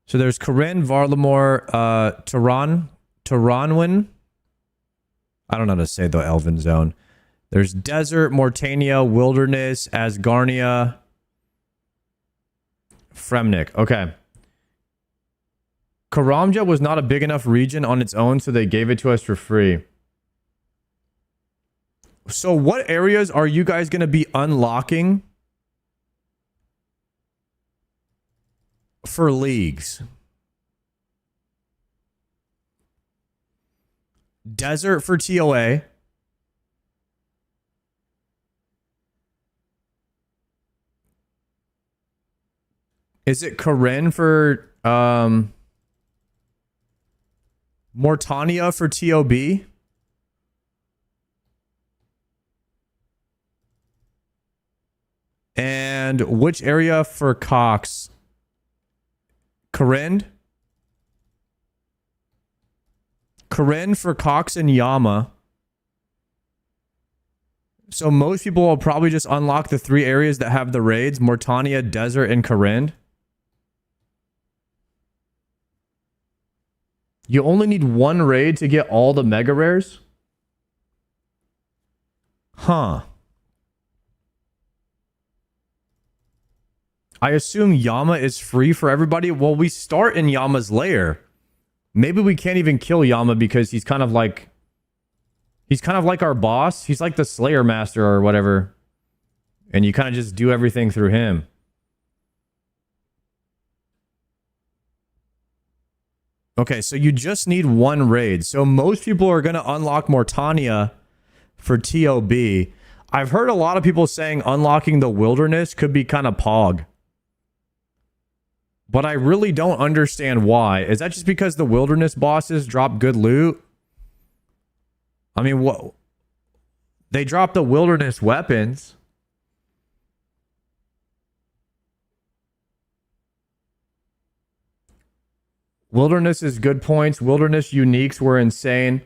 So there's Corinne, Varlamore, Taranwin. I don't know how to say the Elven Zone. There's Desert, Mortania, Wilderness, Asgarnia, Fremnik. Okay. Karamja was not a big enough region on its own, so they gave it to us for free. So what areas are you guys going to be unlocking for leagues? Desert for TOA. Is it Corinne for Mortania for TOB? And which area for Cox? Corinne? Corinne for Cox and Yama. So most people will probably just unlock the 3 areas that have the raids. Mortania, Desert, and Corinne. You only need 1 raid to get all the mega rares? Huh. I assume Yama is free for everybody. Well, we start in Yama's lair. Maybe we can't even kill Yama because he's kind of like our boss. He's like the Slayer Master or whatever. And you kind of just do everything through him. Okay, so you just need one raid. So most people are going to unlock Mortania for TOB. I've heard a lot of people saying unlocking the wilderness could be kind of pog. But I really don't understand why. Is that just because the wilderness bosses drop good loot? I mean, what? They drop the wilderness weapons. Wilderness is good points. Wilderness uniques were insane.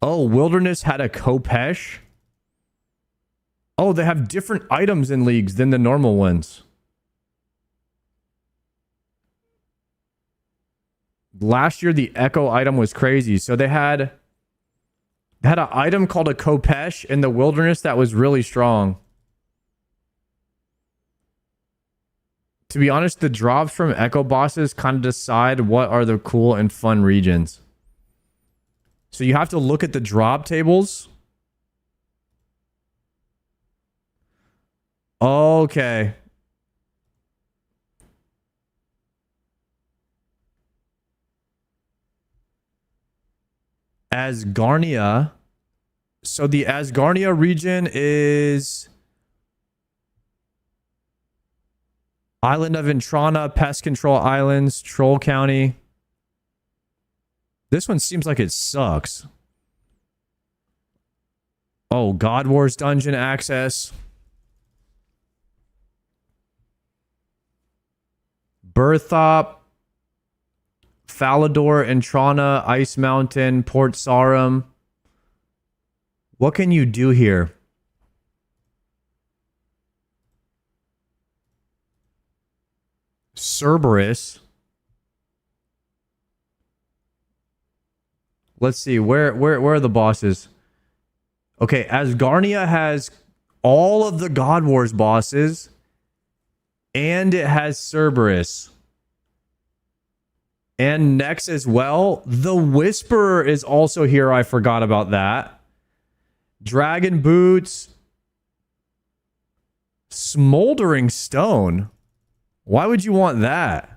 Oh, Wilderness had a Kopesh. Oh, they have different items in leagues than the normal ones. Last year, the Echo item was crazy. So they had an item called a Kopesh in the Wilderness that was really strong. To be honest, the drops from Echo bosses kind of decide what are the cool and fun regions. So you have to look at the drop tables. Okay. Asgarnia. So the Asgarnia region is Island of Intrana, Pest Control Islands, Troll County. This one seems like it sucks. Oh, God Wars Dungeon access. Berthop, Falador, Intrana, Ice Mountain, Port Sarum. What can you do here? Cerberus. Let's see, where are the bosses? Okay, Asgarnia has all of the God Wars bosses, and it has Cerberus. And next as well, the Whisperer is also here. I forgot about that. Dragon Boots. Smoldering Stone. Why would you want that?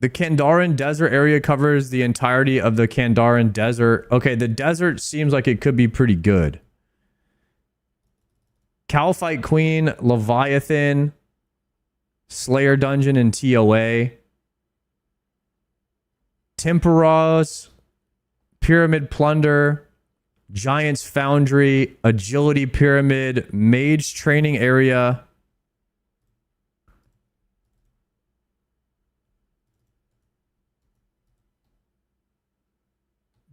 The Kandaran Desert area covers the entirety of the Kandaran Desert. Okay, the desert seems like it could be pretty good. Calphite Queen, Leviathan, Slayer Dungeon and TOA. Temporaz, Pyramid Plunder, Giant's Foundry, Agility Pyramid, Mage Training Area.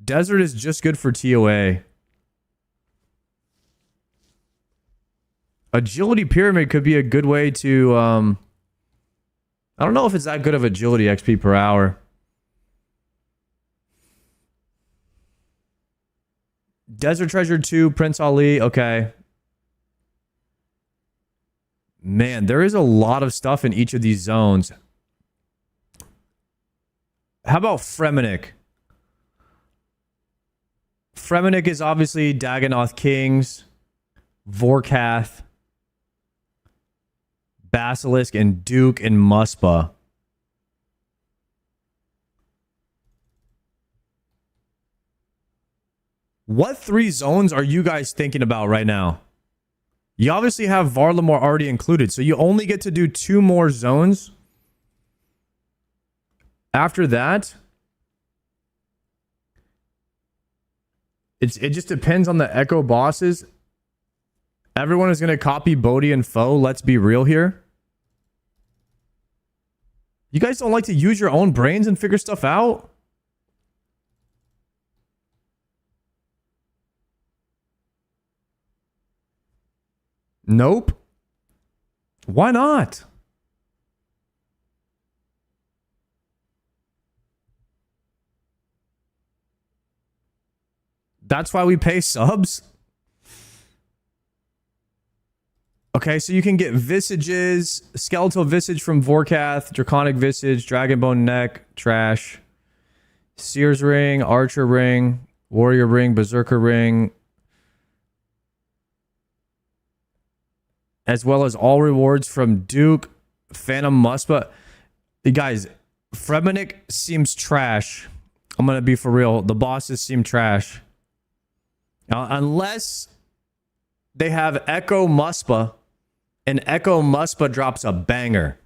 Desert is just good for TOA. Agility Pyramid could be a good way to... I don't know if it's that good of agility XP per hour. Desert Treasure 2, Prince Ali. Okay. Man, there is a lot of stuff in each of these zones. How about Fremennik? Fremennik is obviously Dagonoth Kings, Vorkath, Basilisk, and Duke and Muspa. What 3 zones are you guys thinking about right now? You obviously have Varlamore already included, so you only get to do 2 more zones. After that, it just depends on the Echo bosses. Everyone is going to copy Bodhi and Foe. Let's be real here. You guys don't like to use your own brains and figure stuff out? Nope. Why not? That's why we pay subs. Okay, so you can get Visages, Skeletal Visage from Vorkath, Draconic Visage, Dragonbone Neck, Trash, Seer's Ring, Archer Ring, Warrior Ring, Berserker Ring, as well as all rewards from Duke, Phantom Muspa. Guys, Fremennik seems trash. I'm going to be for real. The bosses seem trash. Now, unless they have Echo Muspa, and Echo Muspa drops a banger.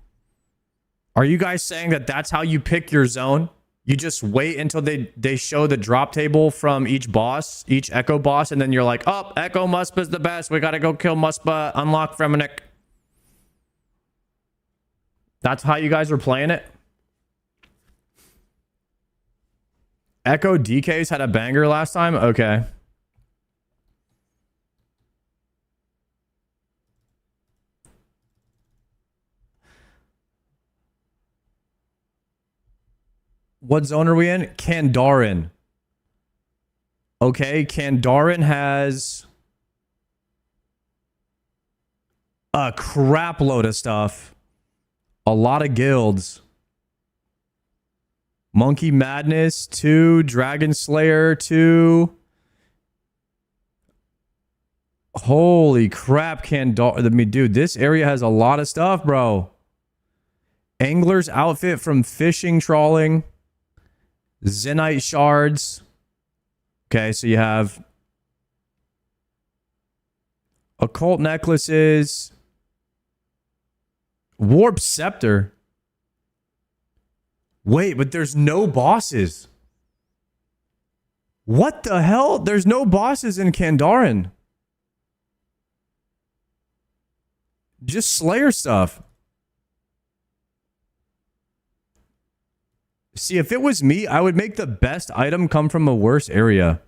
Are you guys saying that that's how you pick your zone? You just wait until they show the drop table from each boss, each Echo boss, and then you're like, oh, Echo Muspa's the best. We got to go kill Muspa, unlock Fremennik. That's how you guys are playing it? Echo DKs had a banger last time? Okay. What zone are we in? Kandaren. Okay, Kandaren has a crap load of stuff. A lot of guilds. Monkey Madness 2, Dragon Slayer 2. Holy crap, Kandaren. I mean, dude, this area has a lot of stuff, bro. Angler's outfit from fishing trawling. Zenite shards. Okay, so you have occult necklaces. Warp scepter. Wait, but there's no bosses. What the hell? There's no bosses in Kandaren. Just Slayer stuff. See, if it was me, I would make the best item come from a worse area.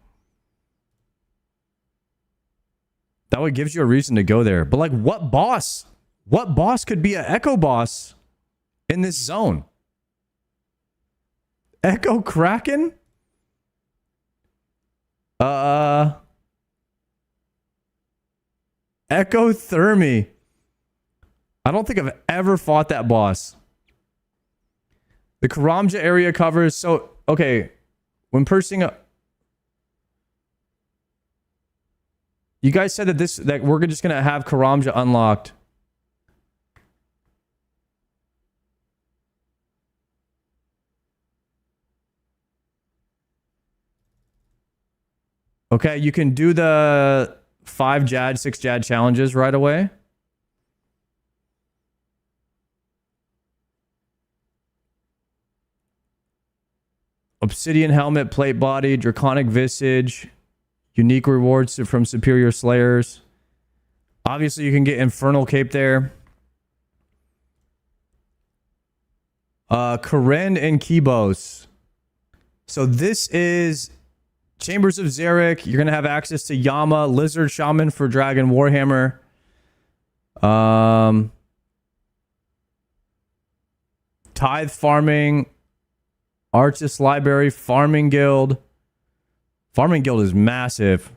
That would give you a reason to go there. But like, what boss? What boss could be an Echo boss in this zone? Echo Kraken? Echo Thermi. I don't think I've ever fought that boss. The Karamja area covers, so, okay, when pursing up, you guys said that we're just going to have Karamja unlocked. Okay, you can do the 5 Jad, 6 Jad challenges right away. Obsidian helmet, plate body, draconic visage, unique rewards from superior slayers. Obviously, you can get infernal cape there. Karen and Kibos. So this is Chambers of Zarek. You're gonna have access to Yama, Lizard Shaman for Dragon Warhammer. Tithe farming. Artist Library, Farming Guild. Farming Guild is massive.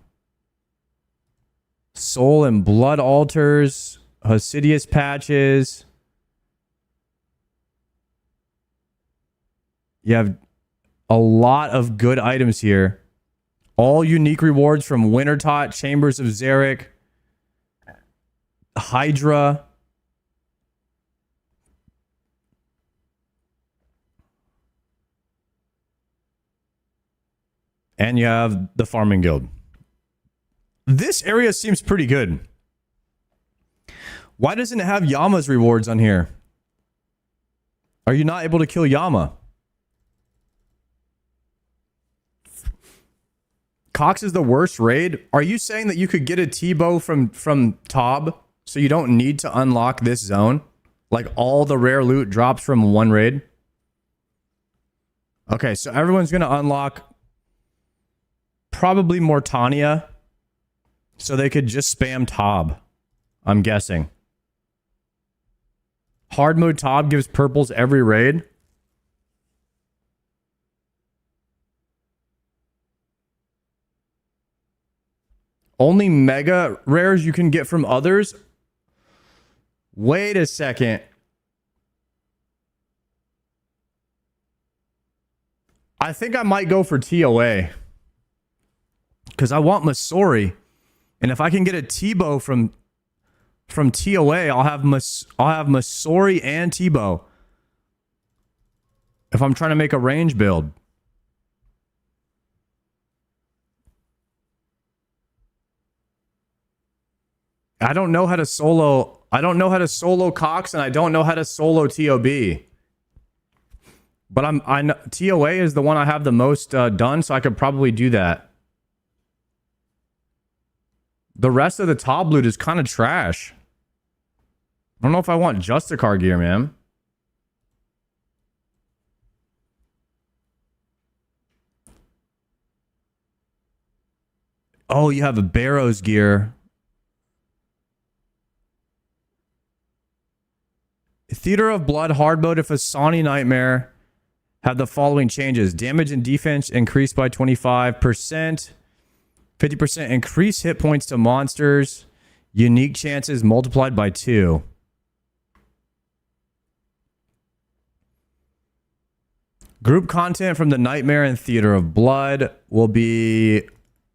Soul and Blood Altars. Hosidius Patches. You have a lot of good items here. All unique rewards from Wintertot, Chambers of Zarek, Hydra. And you have the Farming Guild. This area seems pretty good. Why doesn't it have Yama's rewards on here? Are you not able to kill Yama? Cox is the worst raid. Are you saying that you could get a T-bow from Tob so you don't need to unlock this zone? Like all the rare loot drops from one raid? Okay, so everyone's going to unlock probably Mortania so they could just spam Tob, I'm guessing. Hard mode Tob gives purples every raid. Only mega rares you can get from others. Wait a second. I think I might go for TOA. Because I want Masori. And if I can get a T-Bow from TOA, I'll have Masori and T-Bow. If I'm trying to make a range build. I don't know how to solo Cox, and I don't know how to solo TOB. But I know TOA is the one I have the most done, so I could probably do that. The rest of the top loot is kind of trash. I don't know if I want Justicar gear, man. Oh, you have a Barrows gear. Theater of Blood hard mode if a Sani Nightmare have the following changes. Damage and defense increased by 25%. 50% increase hit points to monsters. Unique chances multiplied by 2. Group content from the Nightmare and Theater of Blood will be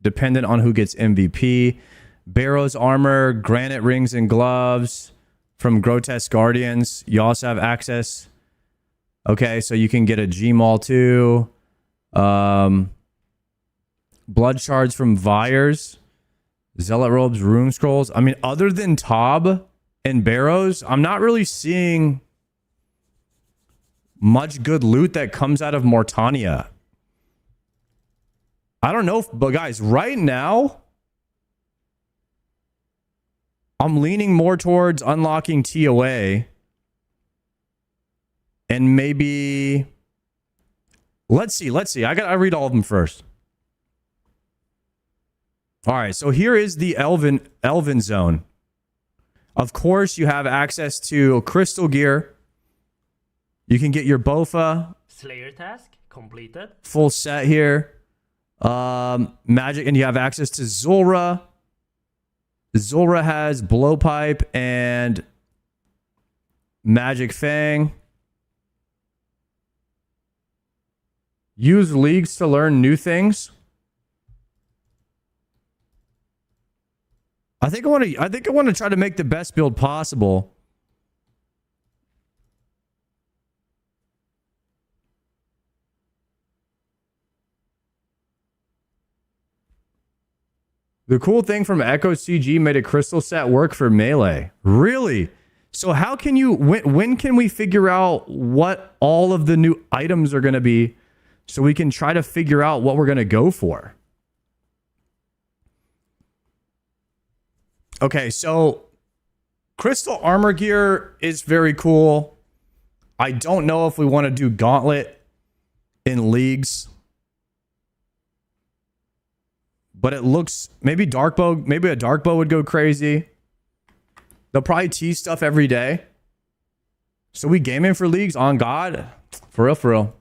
dependent on who gets MVP. Barrows armor, granite rings and gloves from Grotesque Guardians. You also have access. Okay, so you can get a G-Maul too. Blood shards from Vyres. Zealot robes, rune scrolls. I mean, other than Tob and Barrows, I'm not really seeing much good loot that comes out of Mortania. I don't know, but guys, right now, I'm leaning more towards unlocking TOA. And maybe... Let's see. I gotta read all of them first. Alright, so here is the Elven Zone. Of course, you have access to crystal gear. You can get your Bofa. Slayer task completed. Full set here. Magic, and you have access to Zulrah. Zulrah has Blowpipe and Magic Fang. Use leagues to learn new things. I think I want to try to make the best build possible. The cool thing from Echo CG made a crystal set work for melee. Really? So how can you... When can we figure out what all of the new items are going to be so we can try to figure out what we're going to go for? Okay, so crystal armor gear is very cool. I don't know if we want to do gauntlet in leagues. But it looks... Maybe a dark bow would go crazy. They'll probably tease stuff every day. So we gaming for leagues on God? For real.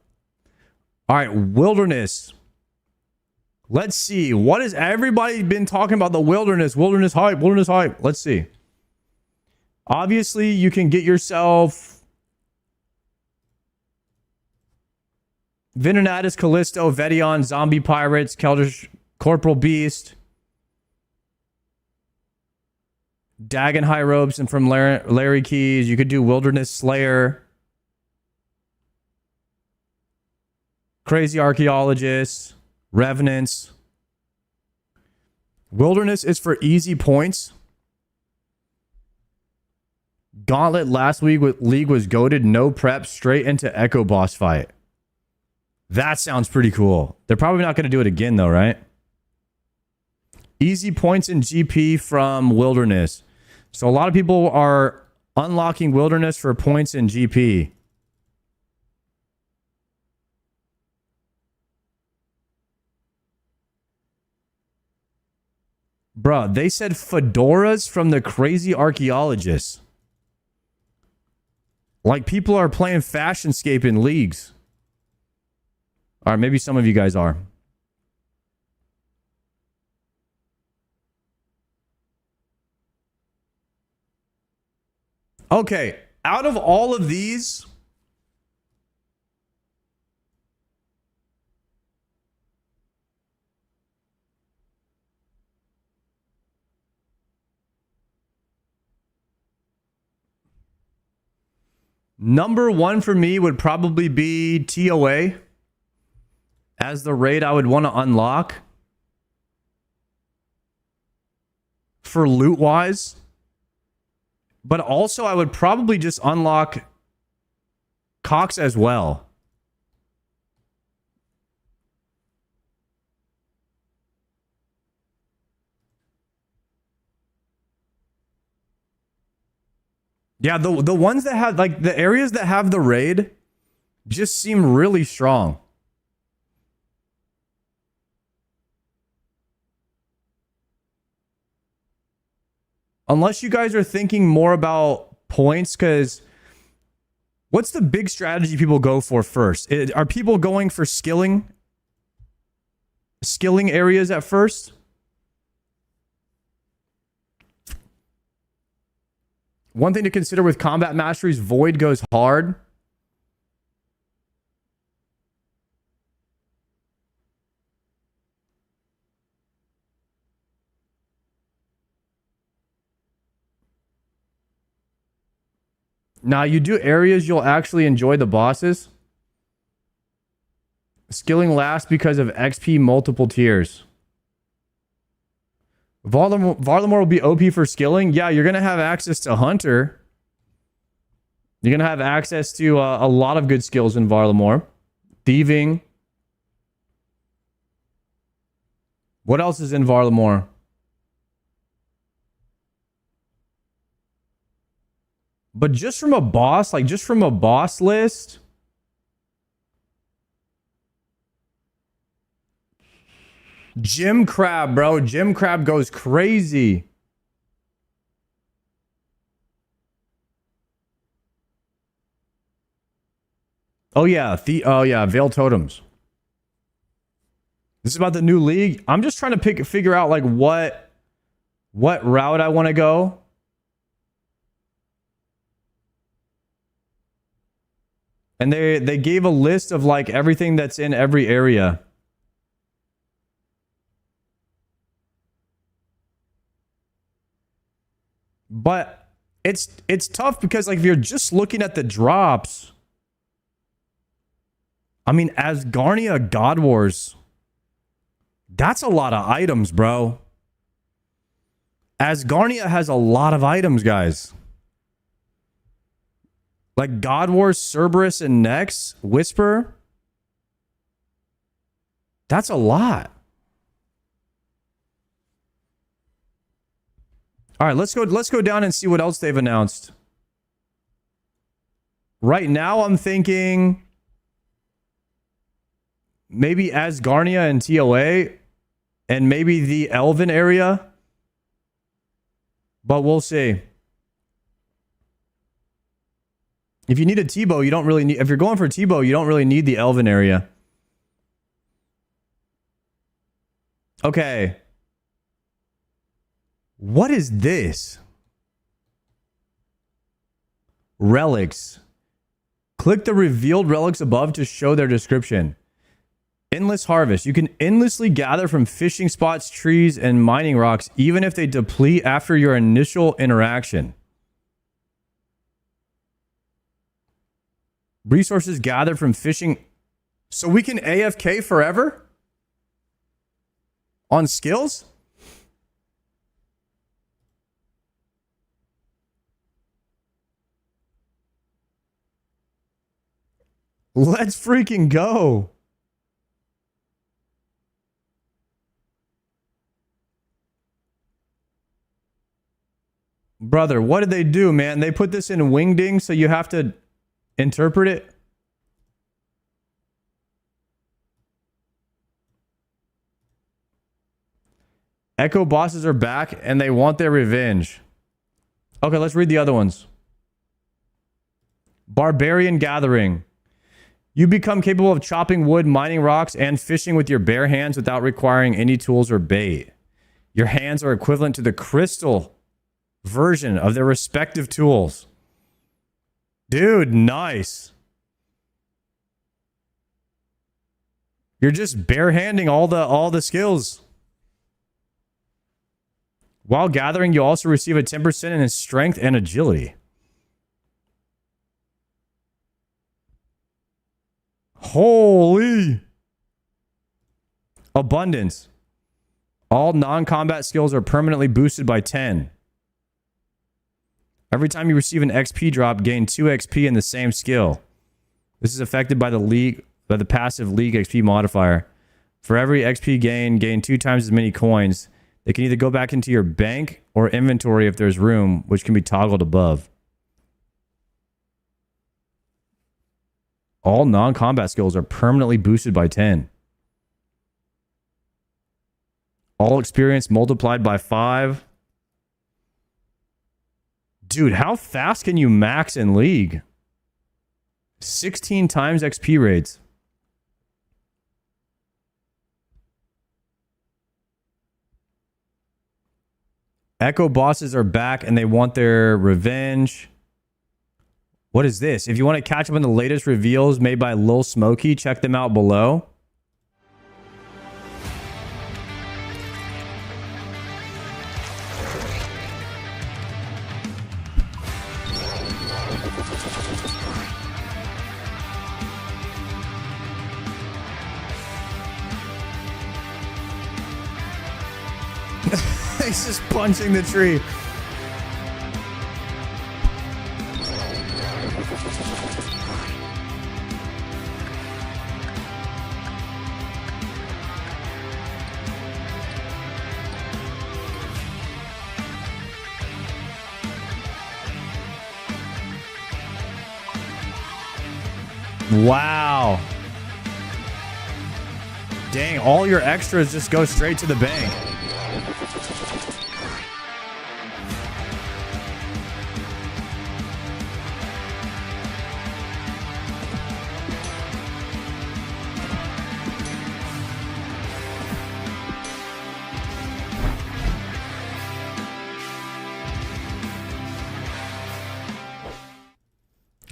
Alright, wilderness. Let's see. What has everybody been talking about the wilderness? Wilderness hype. Let's see. Obviously, you can get yourself Venenatus, Callisto, Vedion, Zombie Pirates, Corporal Beast, Dagon High Ropes, and from Larry Keys, you could do Wilderness Slayer, Crazy Archaeologists, Revenants. Wilderness is for easy points. Gauntlet last week with League was goated, no prep, straight into Echo boss fight. That sounds pretty cool. They're probably not going to do it again though, right? Easy points in GP from Wilderness. So a lot of people are unlocking Wilderness for points in GP. Bruh, they said fedoras from the Crazy Archaeologists. Like people are playing Fashionscape in leagues. Alright, maybe some of you guys are. Okay, out of all of these, number one for me would probably be TOA as the raid I would want to unlock for loot wise. But also I would probably just unlock Cox as well. Yeah, the ones that have, like, the areas that have the raid just seem really strong. Unless you guys are thinking more about points, because what's the big strategy people go for first? Are people going for skilling areas at first? One thing to consider with combat masteries, Void goes hard. Now, you do areas you'll actually enjoy the bosses. Skilling lasts because of XP multiple tiers. Varlamore will be OP for skilling. Yeah, you're going to have access to Hunter. You're going to have access to a lot of good skills in Varlamore. Thieving. What else is in Varlamore? But just from a boss, like just from a boss list, Gym Crab, bro. Gym Crab goes crazy. Oh yeah, Veil Totems. This is about the new league. I'm just trying to figure out like what route I want to go. And they gave a list of like everything that's in every area. But it's tough because like if you're just looking at the drops, I mean, Asgarnia God Wars, that's a lot of items, bro. Asgarnia has a lot of items, guys. Like God Wars, Cerberus, and Nex, Whisper. That's a lot. All right, let's go down and see what else they've announced. Right now, I'm thinking maybe Asgarnia and TOA, and maybe the Elven area. But we'll see. If you need a T-bow, you don't really need... If you're going for T-bow, you don't really need the Elven area. Okay. What is this? Relics. Click the revealed relics above to show their description. Endless harvest. You can endlessly gather from fishing spots, trees, and mining rocks, even if they deplete after your initial interaction. Resources gathered from fishing. So we can AFK forever? On skills? Let's freaking go. Brother, what did they do, man? They put this in Wingding, so you have to interpret it. Echo bosses are back and they want their revenge. Okay, let's read the other ones. Barbarian Gathering. You become capable of chopping wood, mining rocks, and fishing with your bare hands without requiring any tools or bait. Your hands are equivalent to the crystal version of their respective tools. Dude, nice. You're just barehanding all the skills. While gathering, you also receive a 10% in his strength and agility. Holy. Abundance. All non-combat skills are permanently boosted by 10. Every time you receive an XP drop, gain 2 XP in the same skill. This is affected by the passive League XP modifier. For every XP gain, gain 2 times as many coins. They can either go back into your bank or inventory if there's room, which can be toggled above. All non-combat skills are permanently boosted by 10. All experience multiplied by 5. Dude, how fast can you max in League? 16 times XP rates. Echo bosses are back and they want their revenge. What is this? If you want to catch up on the latest reveals made by Lil Smokey, check them out below. He's just punching the tree. Wow. Dang, all your extras just go straight to the bank.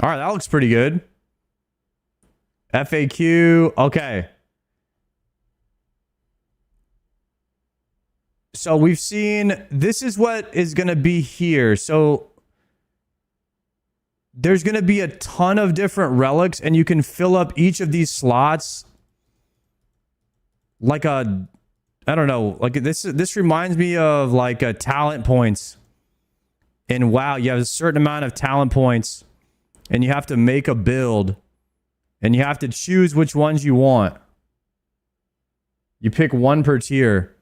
All right, that looks pretty good. FAQ. Okay. So we've seen, this is what is going to be here. So there's going to be a ton of different relics and you can fill up each of these slots like a, I don't know, like this reminds me of like a talent points. And WoW, you have a certain amount of talent points and you have to make a build. And you have to choose which ones you want. You pick one per tier.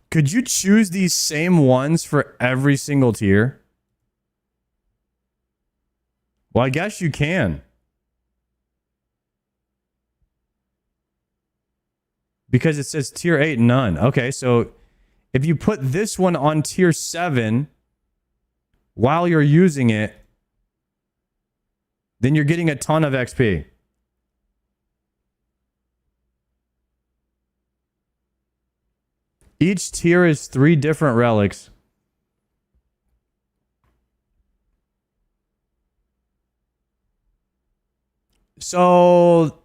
Could you choose these same ones for every single tier? Well, I guess you can. Because it says tier 8 none. Okay, so if you put this one on tier 7 while you're using it, then you're getting a ton of XP. Each tier is 3 different relics. So,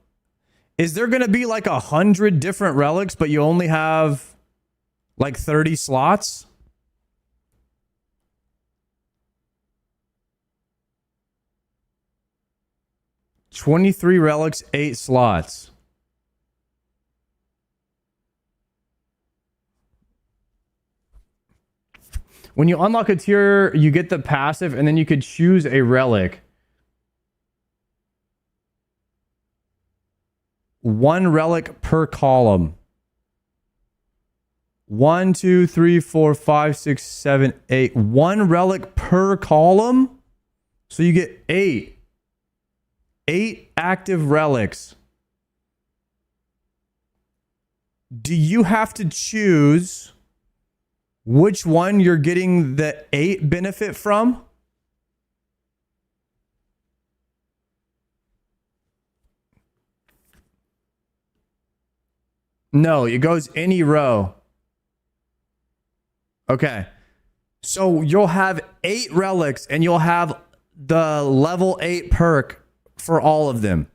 is there going to be like 100 different relics, but you only have like 30 slots? $23 relics, 8 slots. When you unlock a tier, you get the passive, and then you could choose a relic. 1 relic per column. 1, 2, 3, 4, 5, 6, 7, 8. 1 relic per column? So you get 8. 8 active relics. Do you have to choose which one you're getting the 8 benefit from? No, it goes any row. Okay. So you'll have 8 relics and you'll have the level 8 perk for all of them.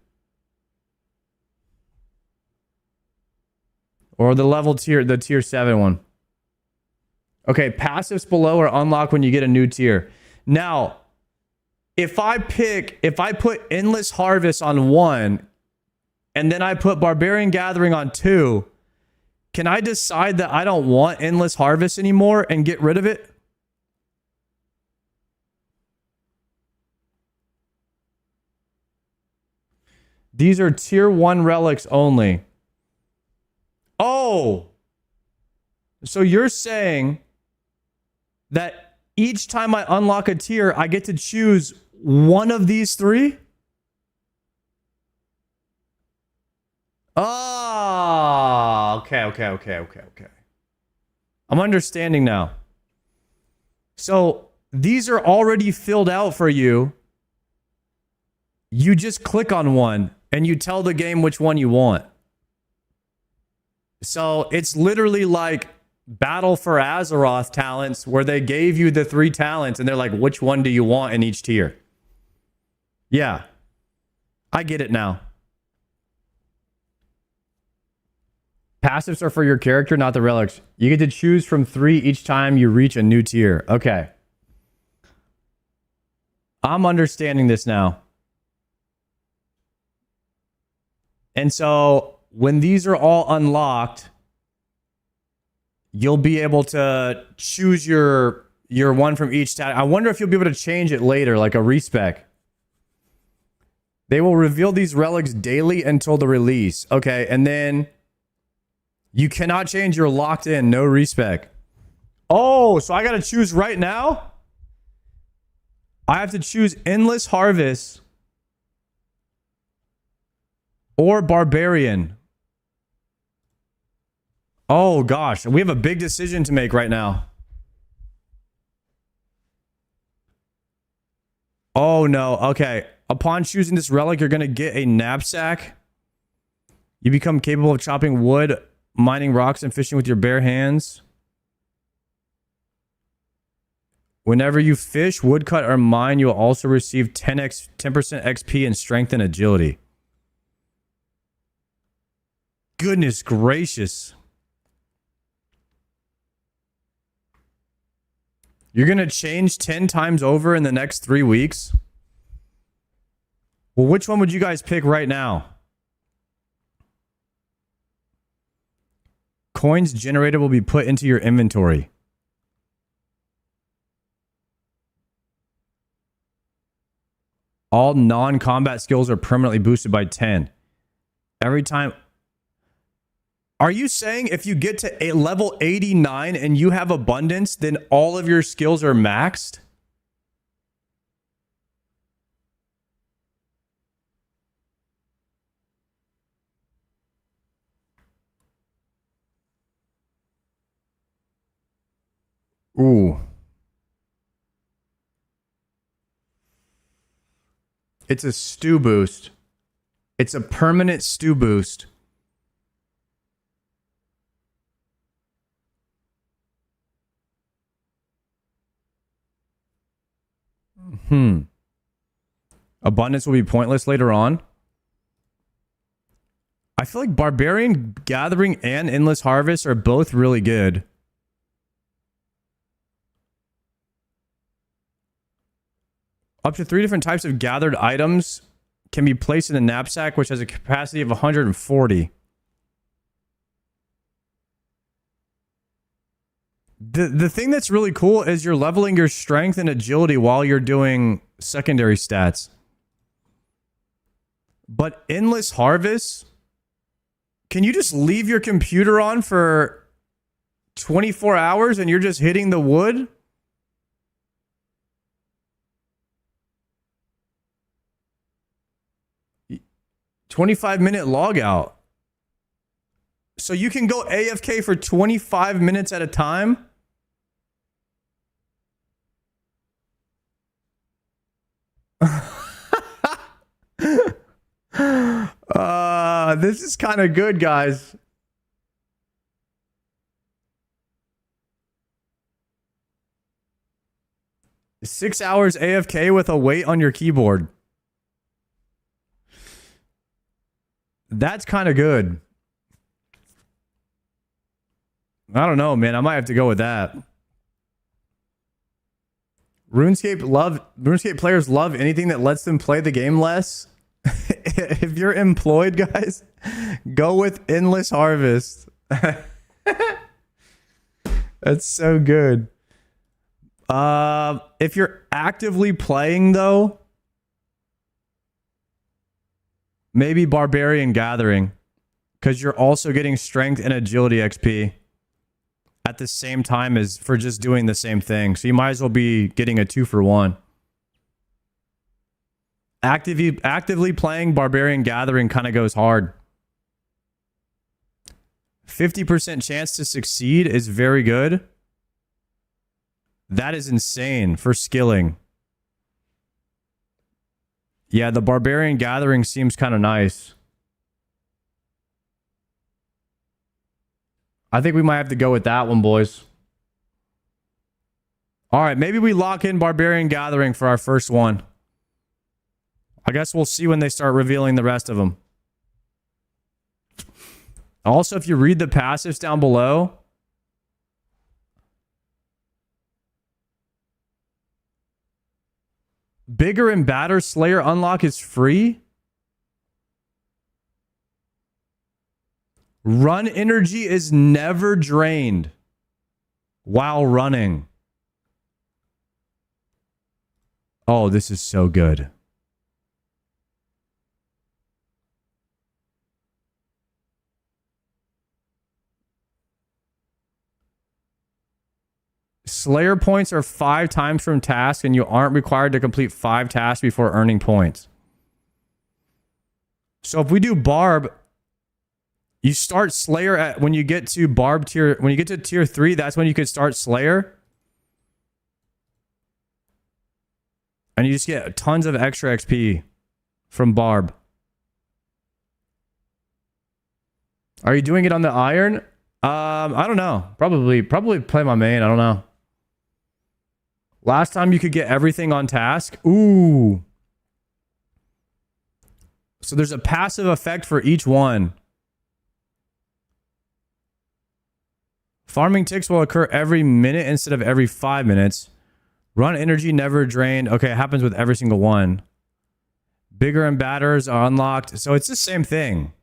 Or the tier 7 one. Okay, passives below are unlocked when you get a new tier. Now, if I put Endless Harvest on 1, and then I put Barbarian Gathering on 2, can I decide that I don't want Endless Harvest anymore and get rid of it? These are tier 1 relics only. Oh! So you're saying that each time I unlock a tier, I get to choose one of these 3? Oh, okay. I'm understanding now. So these are already filled out for you. You just click on one and you tell the game which one you want. So it's literally like Battle for Azeroth talents where they gave you the 3 talents and they're like, which one do you want in each tier? Yeah, I get it now. Passives are for your character, not the relics. You get to choose from 3 each time you reach a new tier. Okay. I'm understanding this now. And so when these are all unlocked, you'll be able to choose your one from each stat. I wonder if you'll be able to change it later, like a respec. They will reveal these relics daily until the release. Okay, and then you cannot change your locked in, no respec. Oh, so I got to choose right now? I have to choose Endless Harvest or Barbarian. Oh gosh, we have a big decision to make right now. Oh no, okay. Upon choosing this relic, you're going to get a knapsack. You become capable of chopping wood, mining rocks, and fishing with your bare hands. Whenever you fish, woodcut, or mine, you will also receive 10% XP and strength and agility. Goodness gracious. You're going to change 10 times over in the next 3 weeks? Well, which one would you guys pick right now? Coins generated will be put into your inventory. All non-combat skills are permanently boosted by 10. Every time... Are you saying if you get to a level 89 and you have abundance, then all of your skills are maxed? Ooh. It's a stew boost. It's a permanent stew boost. Abundance will be pointless later on. I feel like Barbarian Gathering and Endless Harvest are both really good. Up to 3 different types of gathered items can be placed in a knapsack, which has a capacity of 140. The thing that's really cool is you're leveling your strength and agility while you're doing secondary stats. But Endless Harvest, can you just leave your computer on for 24 hours and you're just hitting the wood? $25-minute logout. So you can go AFK for 25 minutes at a time? This is kind of good, guys. 6 hours AFK with a weight on your keyboard. That's kind of good. I don't know, man. I might have to go with that. RuneScape players love anything that lets them play the game less. If you're employed, guys, go with Endless Harvest. That's so good. If you're actively playing though, maybe Barbarian Gathering, because you're also getting strength and agility XP at the same time as for just doing the same thing. So you might as well be getting a 2-for-1. Actively playing Barbarian Gathering kind of goes hard. 50% chance to succeed is very good. That is insane for skilling. Yeah, the Barbarian Gathering seems kind of nice. I think we might have to go with that one, boys. All right, maybe we lock in Barbarian Gathering for our first one. I guess we'll see when they start revealing the rest of them. Also, if you read the passives down below, Bigger and Badder Slayer unlock is free. Run energy is never drained while running. Oh, this is so good. Slayer points are 5 times from task, and you aren't required to complete 5 tasks before earning points. So if we do Barb, you start Slayer at when you get to Barb tier. When you get to tier 3, that's when you could start Slayer, and you just get tons of extra XP from Barb. Are you doing it on the Iron? I don't know. Probably play my main. I don't know. Last time you could get everything on task. Ooh. So there's a passive effect for each one. Farming ticks will occur every minute instead of every 5 minutes. Run energy never drained. Okay, it happens with every single one. Bigger and Batters are unlocked. So it's the same thing.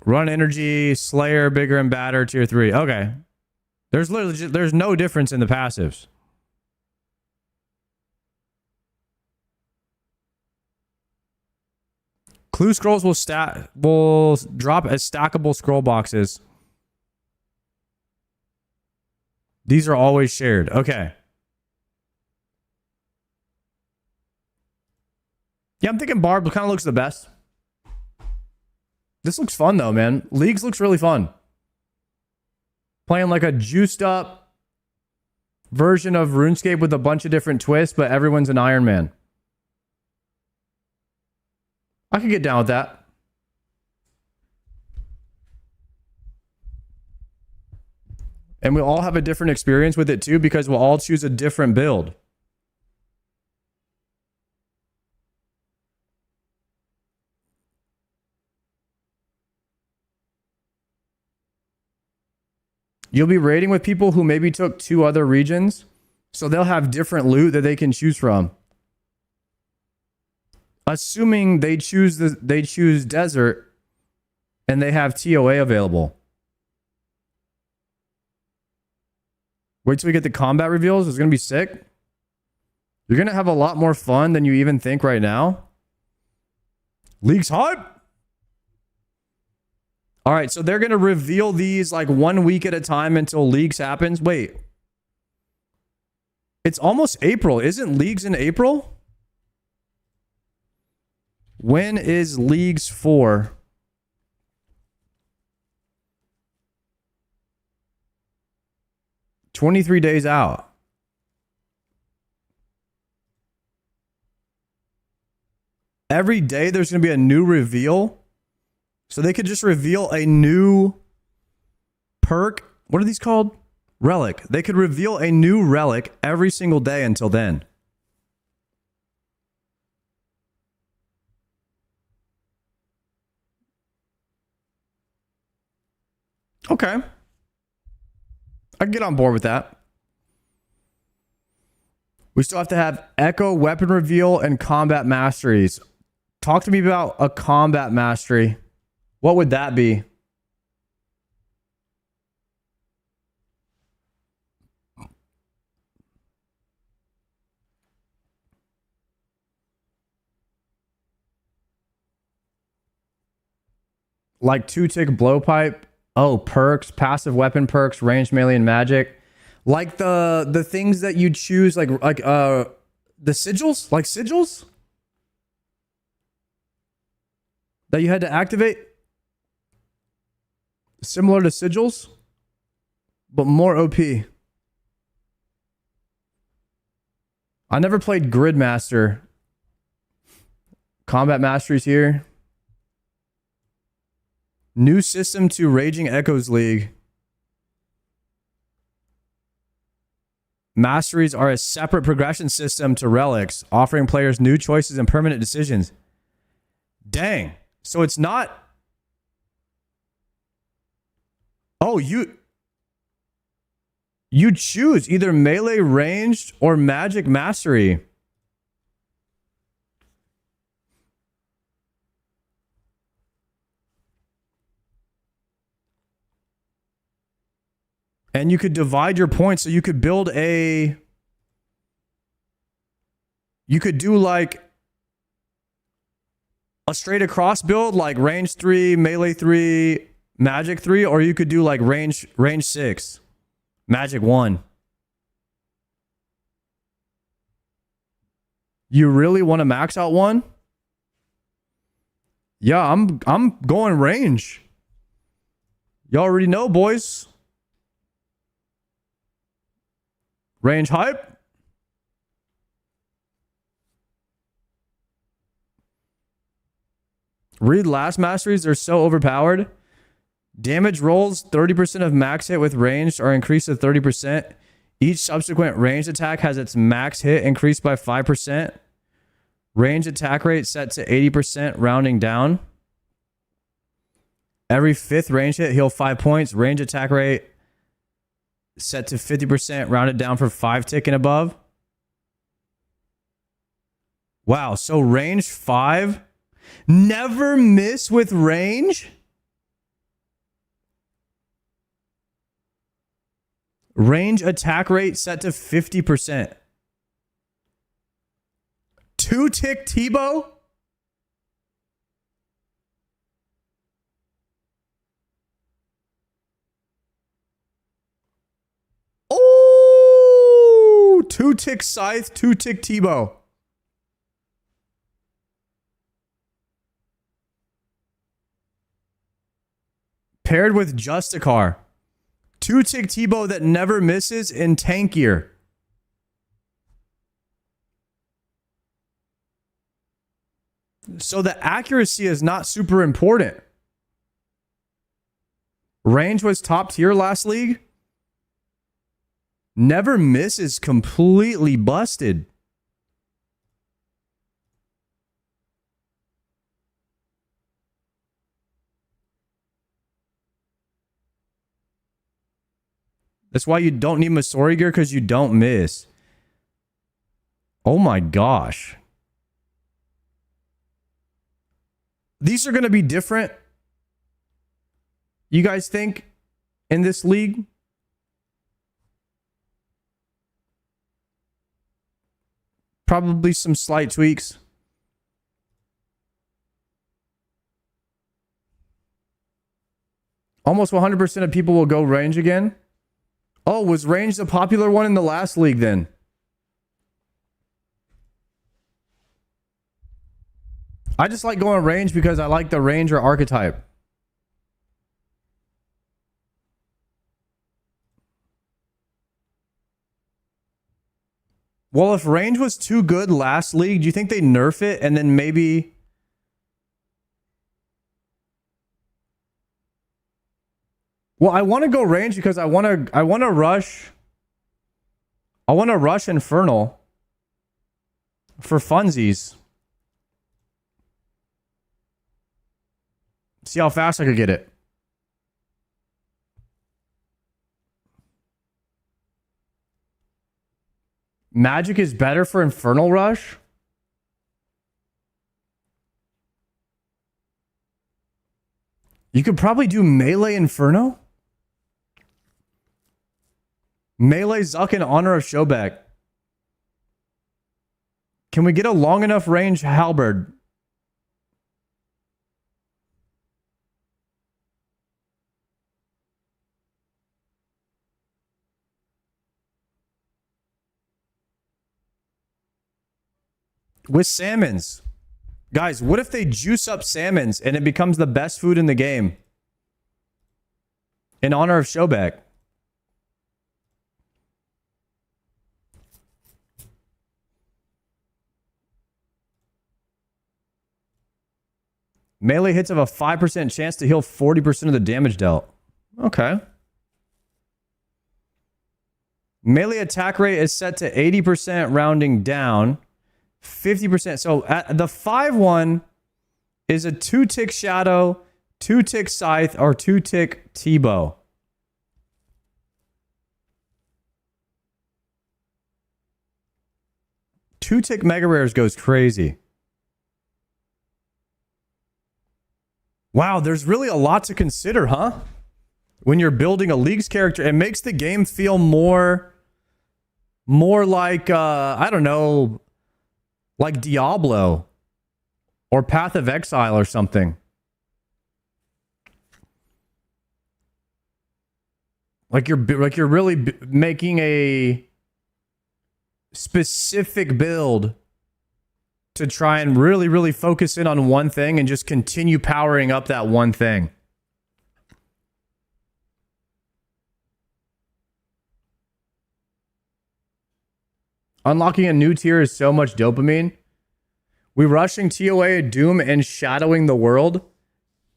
Run energy, Slayer, Bigger and Badder, tier 3. Okay. There's literally there's no difference in the passives. Clue scrolls will drop as stackable scroll boxes. These are always shared. Okay. Yeah, I'm thinking Barb kind of looks the best. This looks fun though, man. Leagues looks really fun. Playing like a juiced up version of RuneScape with a bunch of different twists, but everyone's an Iron Man. I could get down with that. And we'll all have a different experience with it too, because we'll all choose a different build. You'll be raiding with people who maybe took 2 other regions, so they'll have different loot that they can choose from. Assuming they choose desert and they have TOA available. Wait till we get the combat reveals. It's going to be sick. You're going to have a lot more fun than you even think right now. League's hype. All right, so they're going to reveal these like 1 week at a time until Leagues happens. Wait. It's almost April. Isn't Leagues in April? When is Leagues for? $23 days out. Every day there's going to be a new reveal. So they could just reveal a new perk. What are these called? relic. They could reveal a new relic every single day until then. Okay. I can get on board with that. We still have to have Echo, Weapon Reveal, and Combat Masteries. Talk to me about a Combat Mastery. What would that be? Like 2-tick blowpipe. Oh, perks, passive weapon perks, ranged melee and magic. Like the things that you choose, like the sigils? Like sigils? That you had to activate? Similar to sigils, but more OP. I never played Gridmaster. Combat Masteries here. New system to Raging Echoes League. Masteries are a separate progression system to relics, offering players new choices and permanent decisions. Dang. So it's not... Oh, you choose either melee ranged or magic mastery. And you could divide your points, so you could build a... You could do like a straight across build, like range 3, melee 3, magic 3, or you could do like range 6, magic 1. You really want to max out one? Yeah, I'm going range. Y'all already know, boys. Range hype. Read last masteries are so overpowered. Damage rolls 30% of max hit with ranged are increased to 30%. Each subsequent ranged attack has its max hit increased by 5%. Range attack rate set to 80%, rounding down. Every 5th range hit, heal 5 points. Range attack rate set to 50%, rounded down for 5 tick and above. Wow, so range 5? Never miss with range? Range attack rate set to 50%. 2-tick Tebow? Oh! 2-tick Scythe, 2-tick Tebow. Paired with Justicar. 2-tick Tebow that never misses in tankier. So the accuracy is not super important. Range was top tier last league. Never misses completely busted. That's why you don't need Masori gear, because you don't miss. Oh my gosh. These are going to be different, you guys think, in this league? Probably some slight tweaks. Almost 100% of people will go range again. Oh, was range the popular one in the last league then? I just like going range because I like the ranger archetype. Well, if range was too good last league, do you think they nerf it and then maybe... Well, I want to go range because I want to rush. I want to rush Infernal for funsies. See how fast I could get it. Magic is better for Infernal Rush? You could probably do Melee Inferno? Melee Zuck in honor of Shobek. Can we get a long enough range halberd? With salmons. Guys, what if they juice up salmons and it becomes the best food in the game? In honor of Shobek. Melee hits have a 5% chance to heal 40% of the damage dealt. Okay. Melee attack rate is set to 80% rounding down. 50%. So the 5-1 is a 2-tick Shadow, 2-tick Scythe, or 2-tick T-Bow. Two-tick Mega Rares goes crazy. Wow, there's really a lot to consider, huh? When you're building a League's character, it makes the game feel more like, I don't know, like Diablo or Path of Exile or something. Like you're really making a specific build to try and really focus in on one thing and just continue powering up that one thing. Unlocking a new tier is so much dopamine. We rushing TOA, Doom, and shadowing the world.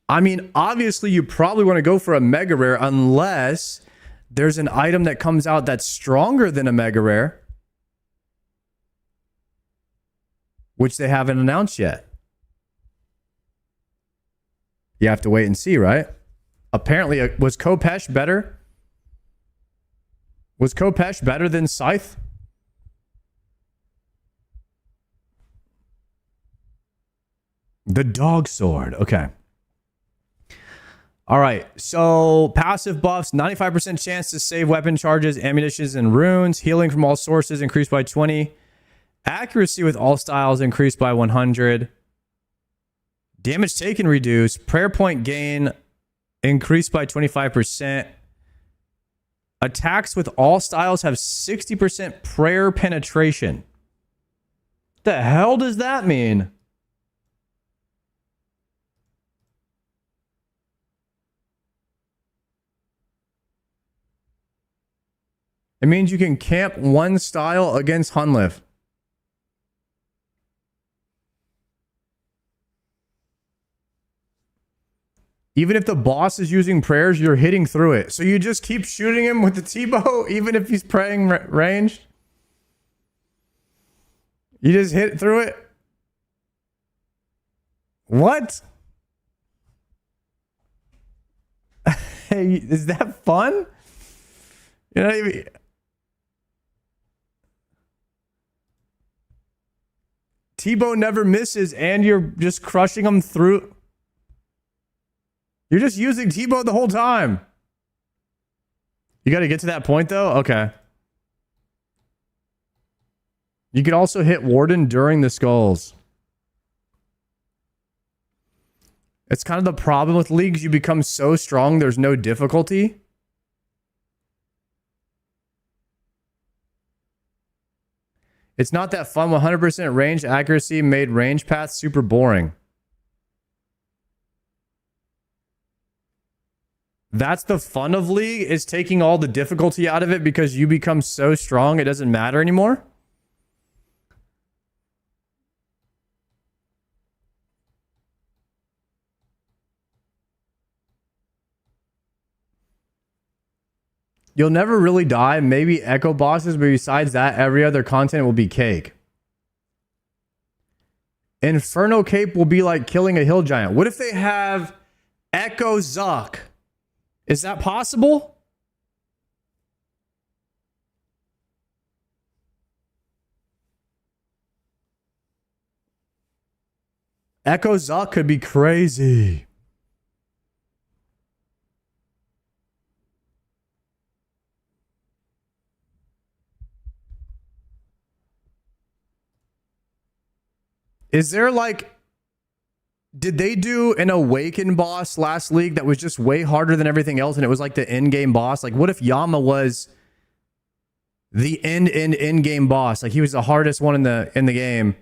I mean, obviously, you probably want to go for a Mega Rare unless there's an item that comes out that's stronger than a Mega Rare, which they haven't announced yet. You have to wait and see, right? Apparently, was Kopesh better? Was Kopesh better than Scythe? The dog sword. Okay. All right. So passive buffs, 95% chance to save weapon charges, ammunitions, and runes. Healing from all sources increased by 20. Accuracy with all styles increased by 100. Damage taken reduced. Prayer point gain increased by 25%. Attacks with all styles have 60% prayer penetration. The hell does that mean? It means you can camp one style against Hunliff. Even if the boss is using prayers, you're hitting through it. So you just keep shooting him with the T-bow, even if he's praying ranged? You just hit through it? What? Hey, is that fun? You know, even... T-bow never misses, and you're just crushing him through... You're just using T-bow the whole time. You got to get to that point, though? Okay. You could also hit Warden during the skulls. It's kind of the problem with leagues. You become so strong, there's no difficulty. It's not that fun. 100% range accuracy made range paths super boring. That's the fun of League, is taking all the difficulty out of it because you become so strong it doesn't matter anymore. You'll never really die. Maybe echo bosses, but besides that, every other content will be cake. Inferno Cape will be like killing a hill giant. What if they have Echo Zuck? Is that possible? Echo Zuck could be crazy. Is there like, did they do an Awaken boss last league that was just way harder than everything else and it was like the end game boss? Like what if Yama was the end game boss? Like he was the hardest one in the game.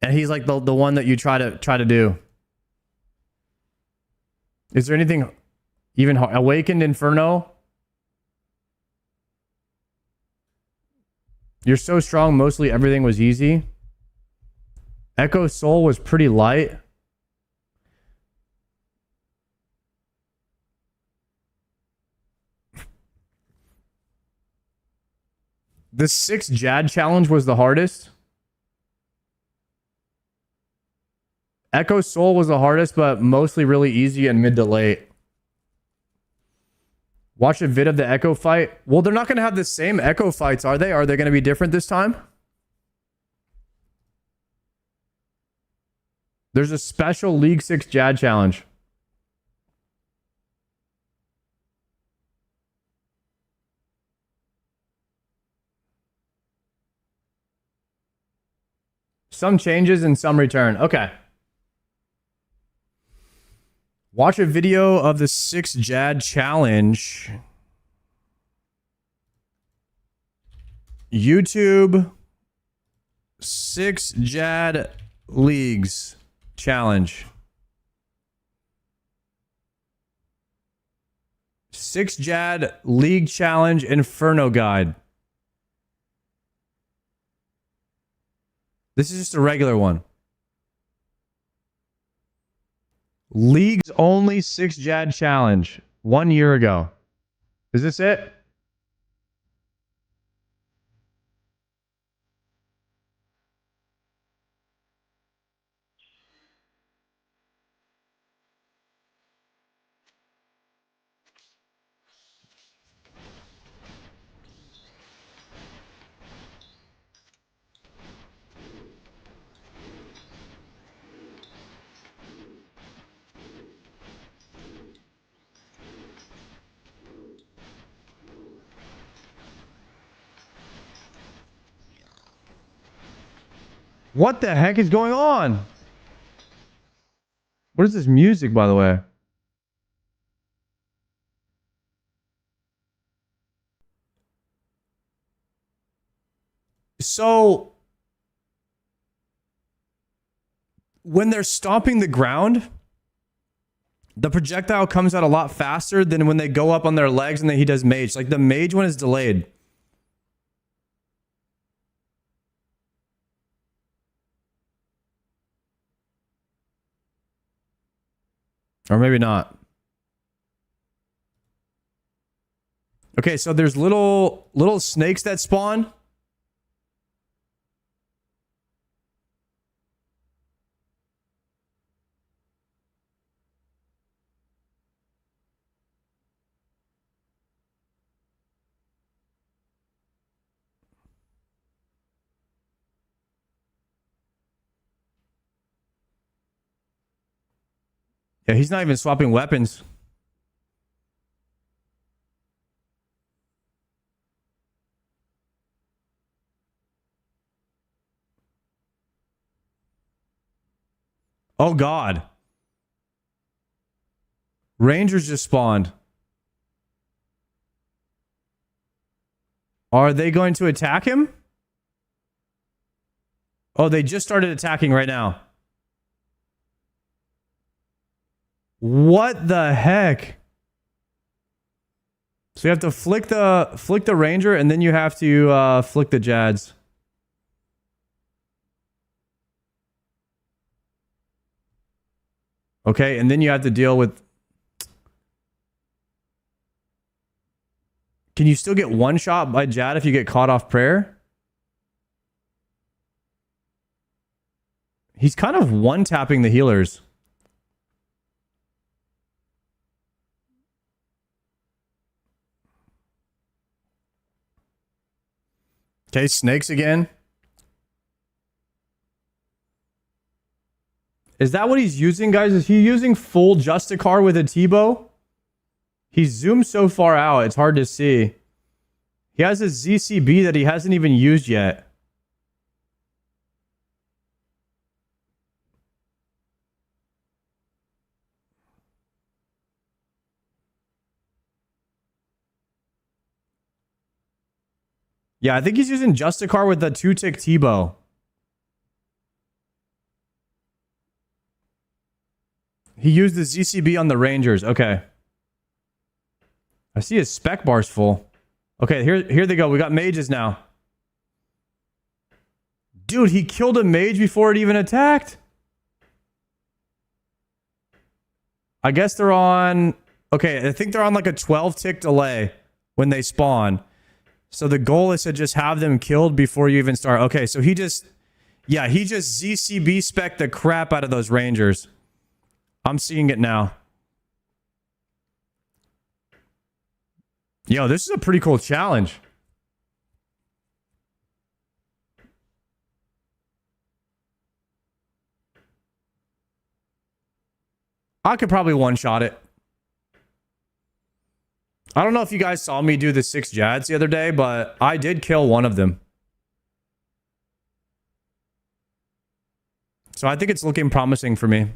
And he's like the one that you try to do. Is there anything even Awakened Inferno? You're so strong, mostly everything was easy. Echo Soul was pretty light. The 6 Jad challenge was the hardest. Echo Soul was the hardest, but mostly really easy and mid to late. Watch a vid of the Echo fight. Well, they're not going to have the same Echo fights, are they? Are they going to be different this time? There's a special League 6 Jad challenge. Some changes and some return. Okay. Watch a video of the 6 Jad challenge. YouTube 6 Jad Leagues challenge. 6 Jad League Challenge Inferno Guide. This is just a regular one. Leagues only 6 Jad Challenge 1 year ago. Is this it? What the heck is going on? What is this music, by the way? So, when they're stomping the ground, the projectile comes out a lot faster than when they go up on their legs and then he does mage. Like the mage one is delayed. Or maybe not. Okay, so there's little snakes that spawn. Yeah, he's not even swapping weapons. Oh God. Rangers just spawned. Are they going to attack him? Oh, they just started attacking right now. What the heck? So you have to flick the ranger and then you have to flick the Jads. Okay, and then you have to deal with... Can you still get one shot by Jad if you get caught off prayer? He's kind of one-tapping the healers. Okay, snakes again. Is that what he's using, guys? Is he using full Justicar with a T-bow? He's zoomed so far out, it's hard to see. He has a ZCB that he hasn't even used yet. Yeah, I think he's using Justicar with the 2-tick T-bow. He used the ZCB on the Rangers. Okay. I see his spec bar's full. Okay, here they go. We got mages now. Dude, he killed a mage before it even attacked. I guess they're on... Okay, I think they're on like a 12-tick delay when they spawn. So the goal is to just have them killed before you even start. Okay, so he just... Yeah, he just ZCB spec'd the crap out of those Rangers. I'm seeing it now. Yo, this is a pretty cool challenge. I could probably one-shot it. I don't know if you guys saw me do the 6 Jads the other day, but I did kill one of them. So I think it's looking promising for me.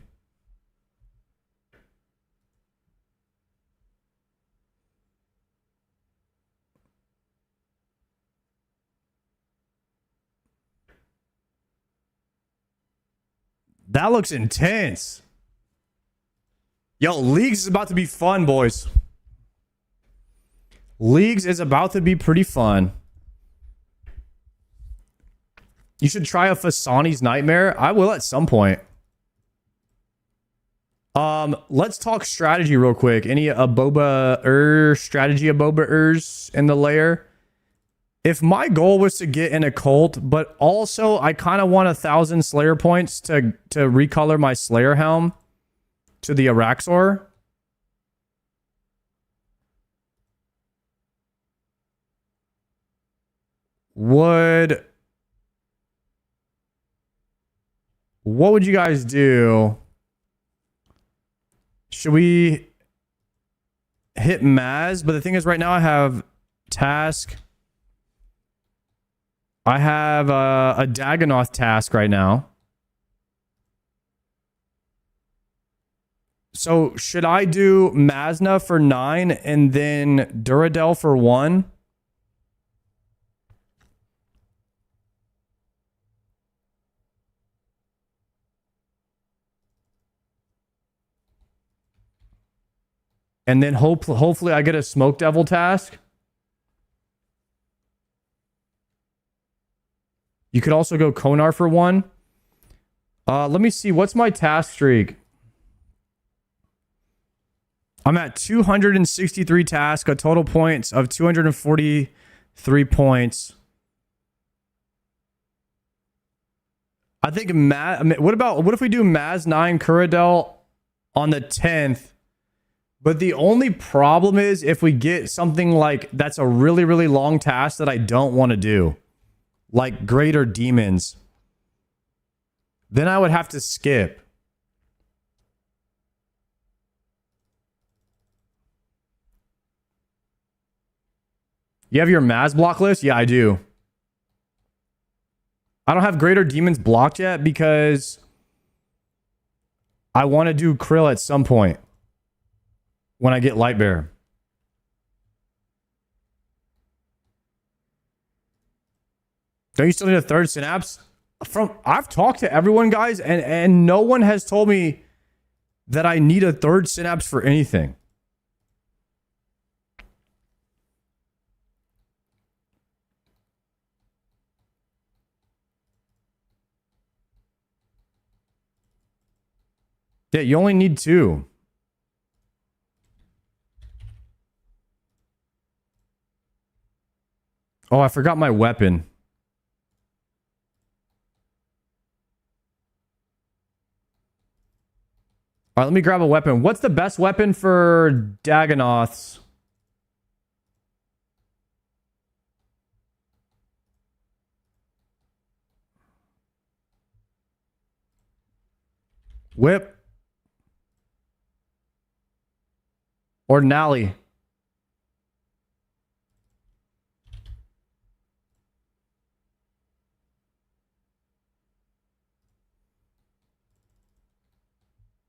That looks intense. Yo, Leagues is about to be fun, boys. Leagues is about to be pretty fun. You should try a Fasani's Nightmare. I will at some point. Let's talk strategy real quick. Any strategy Aboba-ers in the lair? If my goal was to get an occult, but also I kind of want 1,000 Slayer points to recolor my Slayer helm to the Araxor. What would you guys do? Should we hit Maz? But the thing is, right now I have task. I have a Dagonoth task right now. So should I do Mazna for 9 and then Duradel for 1? And then hopefully I get a Smoke Devil task. You could also go Konar for 1. Let me see. What's my task streak? I'm at 263 tasks, a total points of 243 points. I think what if we do Maz 9 Kuradel on the 10th? But the only problem is if we get something like that's a really, really long task that I don't want to do, like Greater Demons, then I would have to skip. You have your Maz block list? Yeah, I do. I don't have Greater Demons blocked yet because I want to do Krill at some point when I get Lightbearer. Don't you still need a 3rd synapse? I've talked to everyone, guys, and no one has told me that I need a 3rd synapse for anything. Yeah, you only need 2. Oh, I forgot my weapon. All right, let me grab a weapon. What's the best weapon for Dagonoths? Whip. Or Nally.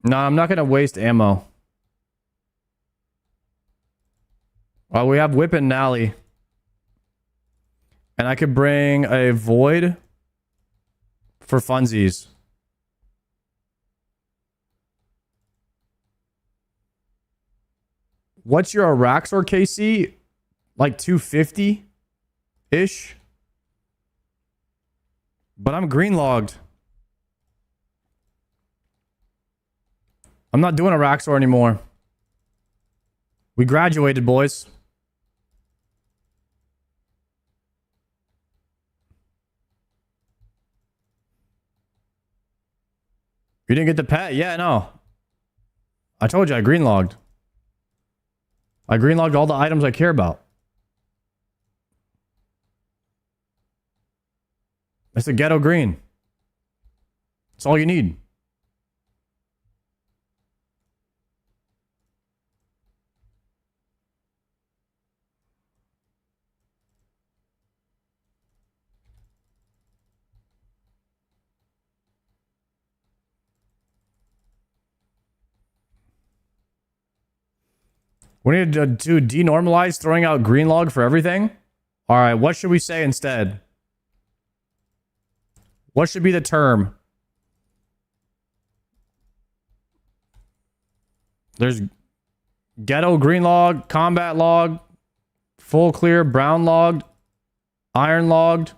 No, I'm not going to waste ammo. Well, we have Whip and Nally. And I could bring a Void for funsies. What's your Araxor KC? Like 250-ish? But I'm green logged. I'm not doing Araxor anymore. We graduated, boys. You didn't get the pet? Yeah, no. I told you I green logged. I green logged all the items I care about. It's a ghetto green. That's all you need. We need to denormalize throwing out green log for everything. All right, what should we say instead? What should be the term? There's ghetto green log, combat log, full clear brown logged, iron logged.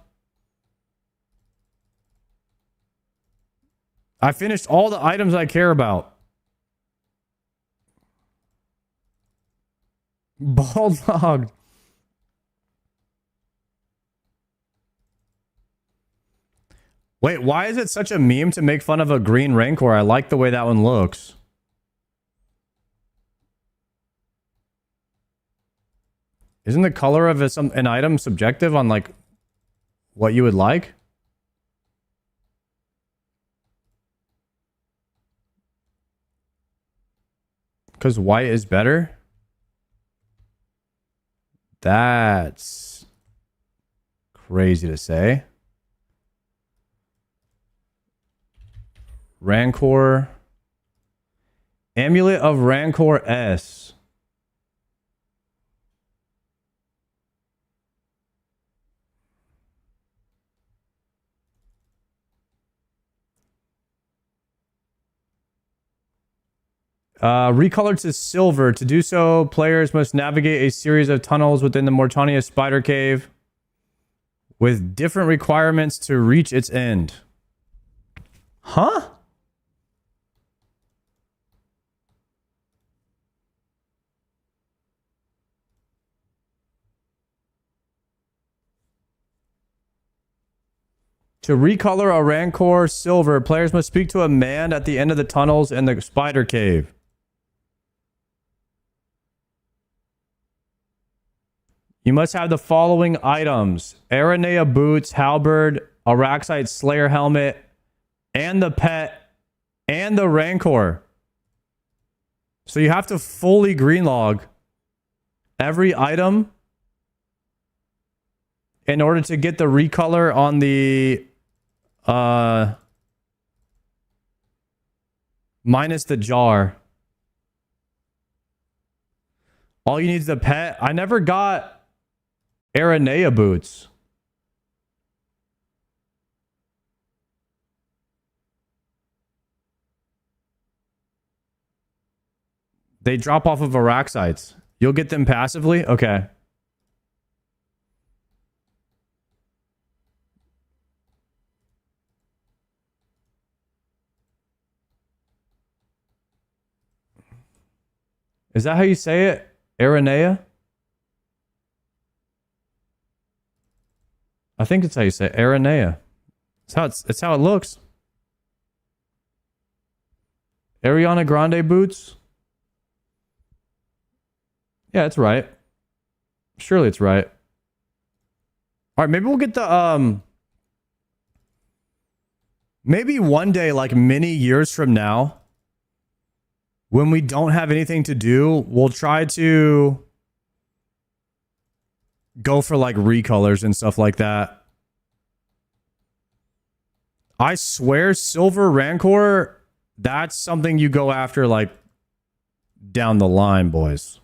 I finished all the items I care about. Bald logged. Wait, why is it such a meme to make fun of a green Rancor? I like the way that one looks. Isn't the color of an item subjective on like what you would like? Because white is better? That's crazy to say. Rancor. Amulet of Rancor S. Recolored to silver. To do so, players must navigate a series of tunnels within the Mortania Spider Cave with different requirements to reach its end. Huh? To recolor a Rancor silver, players must speak to a man at the end of the tunnels in the Spider Cave. You must have the following items: Aranea boots, halberd, Araxite Slayer helmet, and the pet, and the Rancor. So you have to fully green log every item in order to get the recolor on the minus the jar. All you need is the pet. I never got Aranea boots. They drop off of Araxites. You'll get them passively? Okay. Is that how you say it? Aranea? I think it's how you say it. Aranea. It's how it looks. Ariana Grande boots. Yeah, it's right. Surely it's right. All right, maybe we'll get the maybe one day, like many years from now, when we don't have anything to do, we'll try to go for like recolors and stuff like that. I swear, Silver Rancor, that's something you go after like down the line, boys.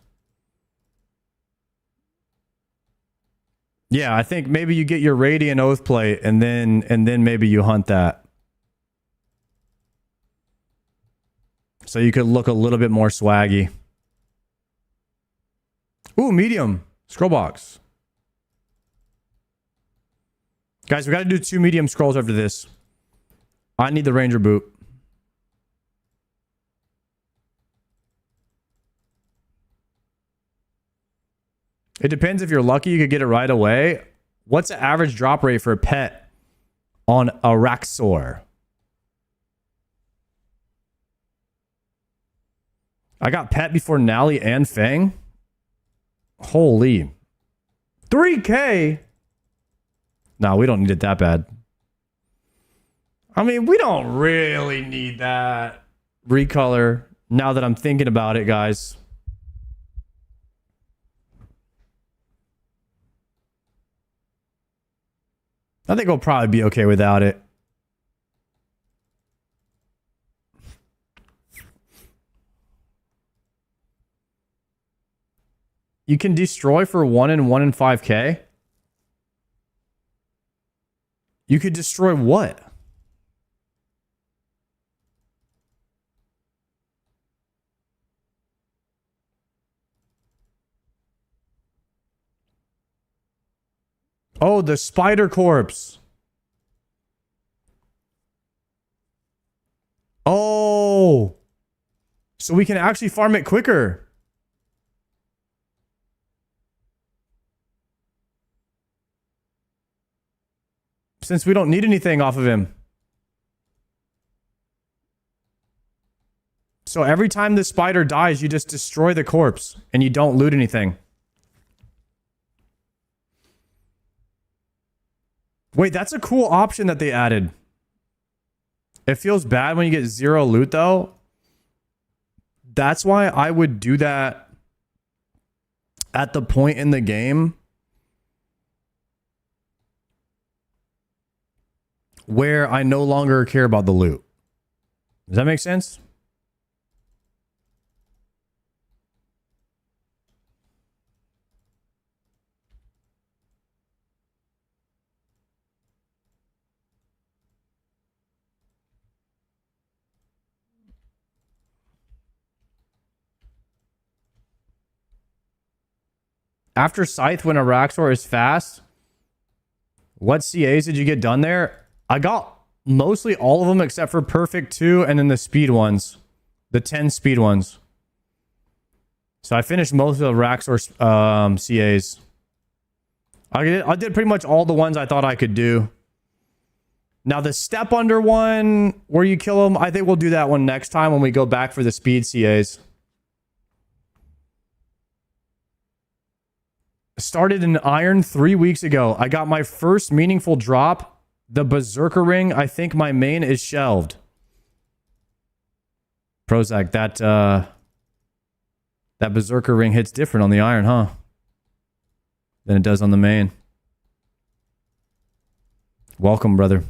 Yeah, I think maybe you get your Radiant Oathplate and then maybe you hunt that. So you could look a little bit more swaggy. Ooh, medium. Scroll box. Guys, we got to do 2 medium scrolls after this. I need the Ranger boot. It depends. If you're lucky, you could get it right away. What's the average drop rate for a pet on Araxor? I got pet before Nally and Fang. Holy. 3K? No, we don't need it that bad. I mean, we don't really need that recolor now that I'm thinking about it, guys. I think we'll probably be okay without it. You can destroy for 1 and 1 and 5K? You could destroy what? Oh, the spider corpse. Oh. So we can actually farm it quicker. Since we don't need anything off of him. So every time the spider dies, you just destroy the corpse and you don't loot anything. Wait, that's a cool option that they added. It feels bad when you get 0 loot, though. That's why I would do that at the point in the game where I no longer care about the loot. Does that make sense? After Scythe, when Araxor is fast, what CAs did you get done there? I got mostly all of them except for Perfect 2 and then the speed ones. The 10 speed ones. So I finished most of the Araxor CAs. I did pretty much all the ones I thought I could do. Now the step under one where you kill them, I think we'll do that one next time when we go back for the speed CAs. Started in Iron 3 weeks ago. I got my first meaningful drop. The Berserker Ring. I think my main is shelved. Prozac, that Berserker Ring hits different on the Iron, huh? Than it does on the main. Welcome, brother.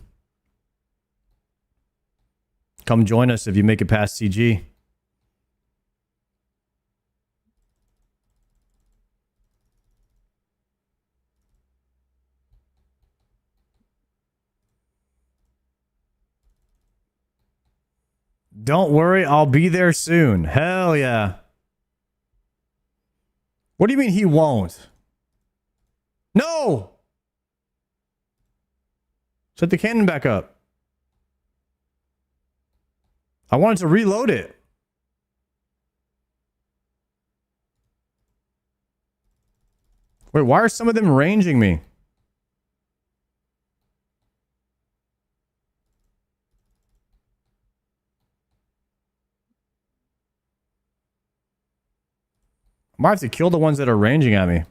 Come join us if you make it past CG. Don't worry, I'll be there soon. Hell yeah. What do you mean he won't? No! Set the cannon back up. I wanted to reload it. Wait, why are some of them ranging me? Might have to kill the ones that are ranging at me.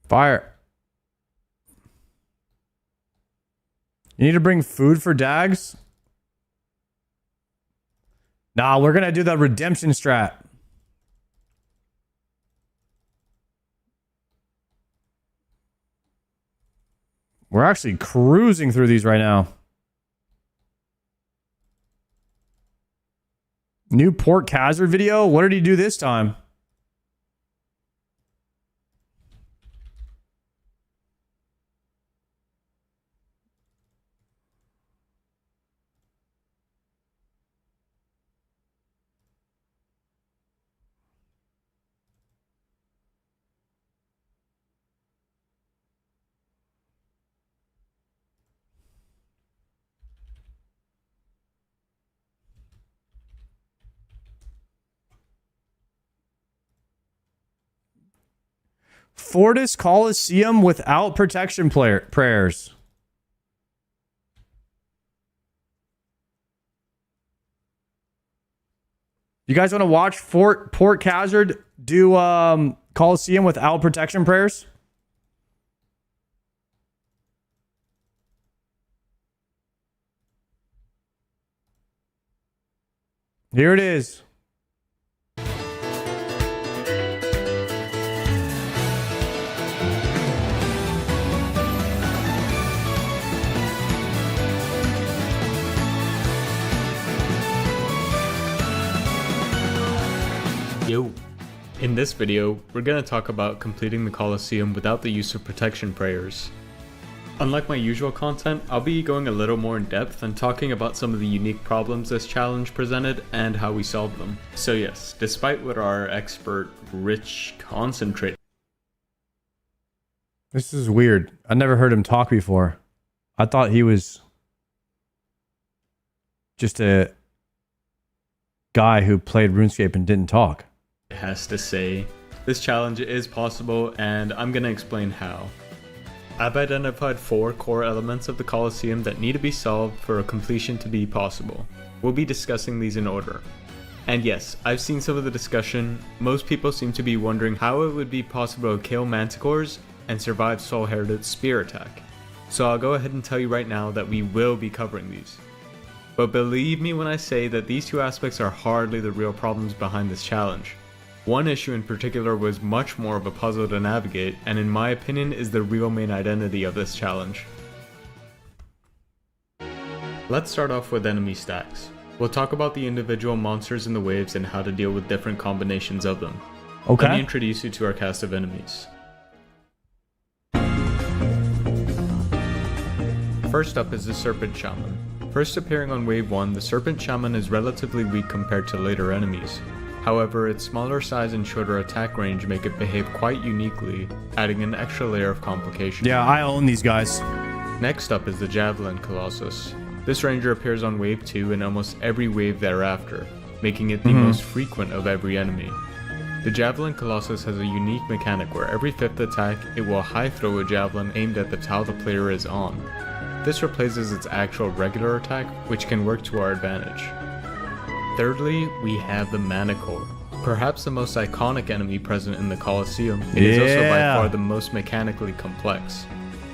Fire. You need to bring food for Dags? Nah, we're gonna do the redemption strat. We're actually cruising through these right now. New Port Hazard video? What did he do this time? Fortis Coliseum without protection prayers. You guys want to watch Port Hazard do Coliseum without protection prayers? Here it is. Yo. In this video, we're going to talk about completing the Coliseum without the use of protection prayers. Unlike my usual content, I'll be going a little more in depth and talking about some of the unique problems this challenge presented and how we solved them. So yes, despite what our expert Rich concentrate. This is weird. I never heard him talk before. I thought he was just a guy who played RuneScape and didn't talk. Has to say, this challenge is possible and I'm going to explain how. I've identified 4 core elements of the Coliseum that need to be solved for a completion to be possible. We'll be discussing these in order. And yes, I've seen some of the discussion. Most people seem to be wondering how it would be possible to kill manticores and survive Soul Herited's spear attack. So I'll go ahead and tell you right now that we will be covering these. But believe me when I say that these 2 aspects are hardly the real problems behind this challenge. One issue in particular was much more of a puzzle to navigate, and in my opinion is the real main identity of this challenge. Let's start off with enemy stacks. We'll talk about the individual monsters in the waves and how to deal with different combinations of them. Okay. Let me introduce you to our cast of enemies. First up is the Serpent Shaman. First appearing on wave 1, the Serpent Shaman is relatively weak compared to later enemies. However, its smaller size and shorter attack range make it behave quite uniquely, adding an extra layer of complication. Yeah, I own these guys. Next up is the Javelin Colossus. This ranger appears on wave 2 and almost every wave thereafter, making it the most frequent of every enemy. The Javelin Colossus has a unique mechanic where every 5th attack, it will high throw a javelin aimed at the tile the player is on. This replaces its actual regular attack, which can work to our advantage. Thirdly, we have the Manicore. Perhaps the most iconic enemy present in the Coliseum, it is also by far the most mechanically complex.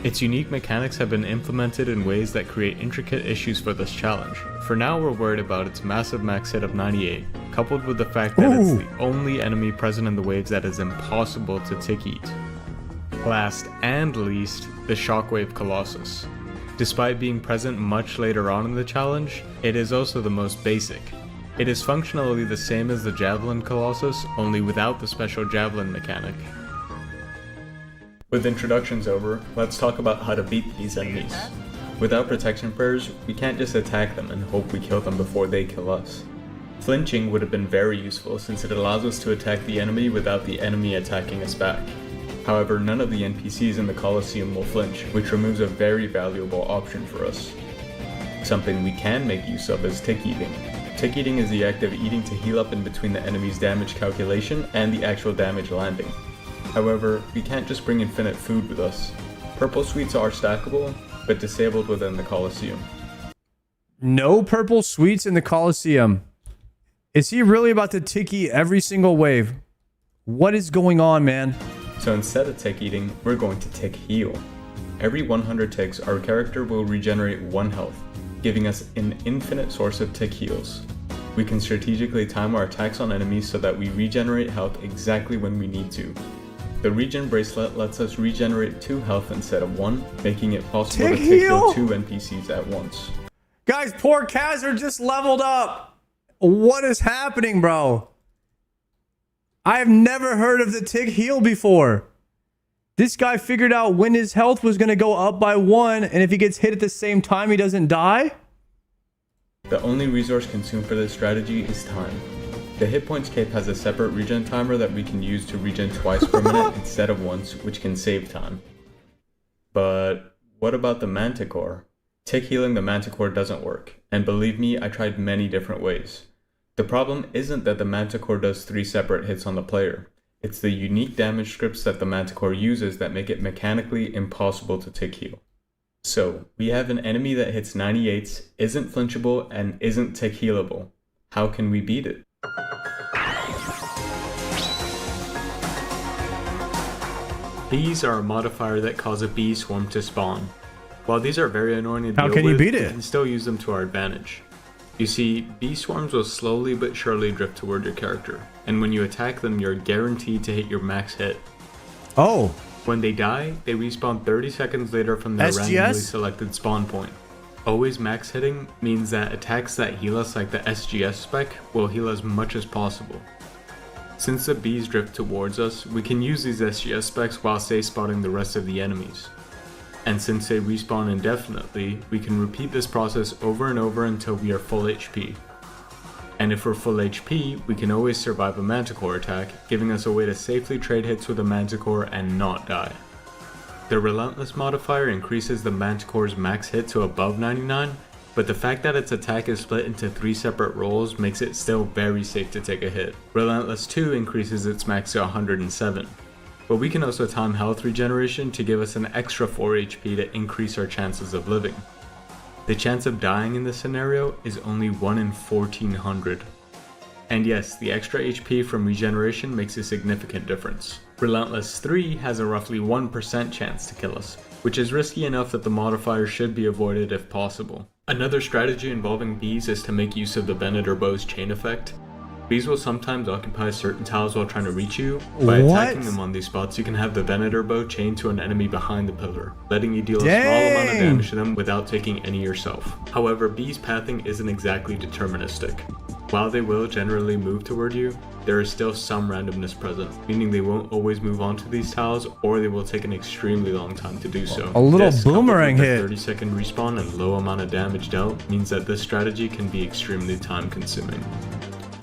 Its unique mechanics have been implemented in ways that create intricate issues for this challenge. For now, we're worried about its massive max hit of 98, coupled with the fact that it's the only enemy present in the waves that is impossible to tick eat. Last and least, the Shockwave Colossus. Despite being present much later on in the challenge, it is also the most basic. It is functionally the same as the Javelin Colossus, only without the special javelin mechanic. With introductions over, let's talk about how to beat these enemies. Without protection prayers, we can't just attack them and hope we kill them before they kill us. Flinching would have been very useful since it allows us to attack the enemy without the enemy attacking us back. However, none of the NPCs in the Coliseum will flinch, which removes a very valuable option for us. Something we can make use of is tick eating. Tick eating is the act of eating to heal up in between the enemy's damage calculation and the actual damage landing. However, we can't just bring infinite food with us. Purple sweets are stackable, but disabled within the Colosseum. No purple sweets in the Colosseum. Is he really about to ticky every single wave? What is going on, man? So instead of tick eating, we're going to tick heal. Every 100 ticks, our character will regenerate 1 health, giving us an infinite source of tick heals. We can strategically time our attacks on enemies so that we regenerate health exactly when we need to. The regen bracelet lets us regenerate 2 health instead of 1, making it possible to tick heal 2 NPCs at once. Guys, poor Kazar just leveled up. What is happening, bro? I've never heard of the tick heal before. This guy figured out when his health was going to go up by 1, and if he gets hit at the same time, he doesn't die? The only resource consumed for this strategy is time. The hit points cape has a separate regen timer that we can use to regen twice per minute instead of once, which can save time. But what about the Manticore? Tick healing the Manticore doesn't work, and believe me, I tried many different ways. The problem isn't that the Manticore does 3 separate hits on the player. It's the unique damage scripts that the Manticore uses that make it mechanically impossible to tick heal. So, we have an enemy that hits 98s, isn't flinchable, and isn't tick healable. How can we beat it? Bees are a modifier that cause a bee swarm to spawn. While these are very annoying to deal with, we can still use them to our advantage. You see, bee swarms will slowly but surely drift toward your character, and when you attack them, you're guaranteed to hit your max hit. Oh. When they die, they respawn 30 seconds later from their randomly selected spawn point. Always max hitting means that attacks that heal us like the SGS spec will heal as much as possible. Since the bees drift towards us, we can use these SGS specs while safe spotting the rest of the enemies. And since they respawn indefinitely, we can repeat this process over and over until we are full HP. And if we're full HP, we can always survive a Manticore attack, giving us a way to safely trade hits with a Manticore and not die. The Relentless modifier increases the Manticore's max hit to above 99, but the fact that its attack is split into 3 separate rolls makes it still very safe to take a hit. Relentless 2 increases its max to 107. But we can also time health regeneration to give us an extra 4 HP to increase our chances of living. The chance of dying in this scenario is only 1 in 1400. And yes, the extra HP from regeneration makes a significant difference. Relentless 3 has a roughly 1% chance to kill us, which is risky enough that the modifier should be avoided if possible. Another strategy involving bees is to make use of the Venator Bow's chain effect. Bees will sometimes occupy certain tiles while trying to reach you. By attacking them on these spots, you can have the Venator Bow chained to an enemy behind the pillar, letting you deal a small amount of damage to them without taking any yourself. However, bees' pathing isn't exactly deterministic. While they will generally move toward you, there is still some randomness present, meaning they won't always move onto these tiles, or they will take an extremely long time to do so. A little boomerang hit. 30-second respawn and low amount of damage dealt means that this strategy can be extremely time-consuming.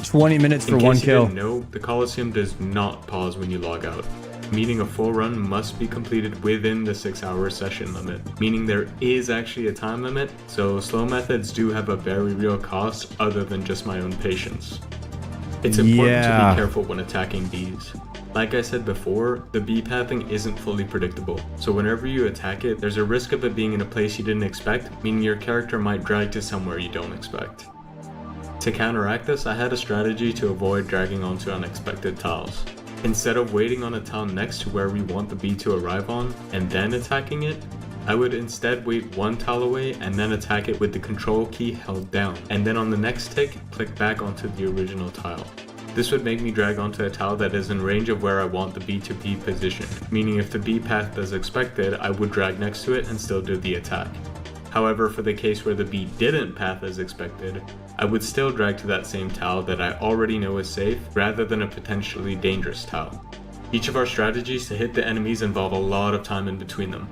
20 minutes for 1 kill. In case you didn't know, the Colosseum does not pause when you log out, meaning a full run must be completed within the 6-hour session limit, meaning there is actually a time limit, so slow methods do have a very real cost other than just my own patience. It's important to be careful when attacking bees. Like I said before, the bee pathing isn't fully predictable, so whenever you attack it, there's a risk of it being in a place you didn't expect, meaning your character might drag to somewhere you don't expect. To counteract this, I had a strategy to avoid dragging onto unexpected tiles. Instead of waiting on a tile next to where we want the bee to arrive on, and then attacking it, I would instead wait 1 tile away and then attack it with the control key held down, and then on the next tick, click back onto the original tile. This would make me drag onto a tile that is in range of where I want the bee to be positioned, meaning if the bee pathed as expected, I would drag next to it and still do the attack. However, for the case where the bee didn't path as expected, I would still drag to that same tile that I already know is safe, rather than a potentially dangerous tile. Each of our strategies to hit the enemies involve a lot of time in between them.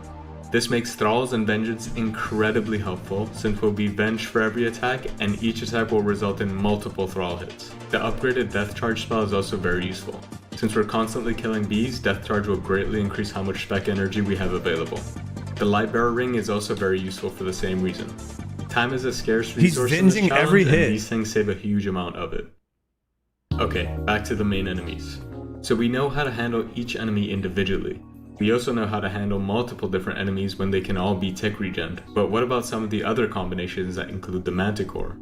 This makes Thralls and Vengeance incredibly helpful, since we'll be venged for every attack, and each attack will result in multiple Thrall hits. The upgraded Death Charge spell is also very useful. Since we're constantly killing bees, Death Charge will greatly increase how much spec energy we have available. The Lightbearer Ring is also very useful for the same reason. Time is a scarce resource in this challenge, every hit. and these things save a huge amount of it. Okay, back to the main enemies. So we know how to handle each enemy individually. We also know how to handle multiple different enemies when they can all be tick regened. But what about some of the other combinations that include the Manticore?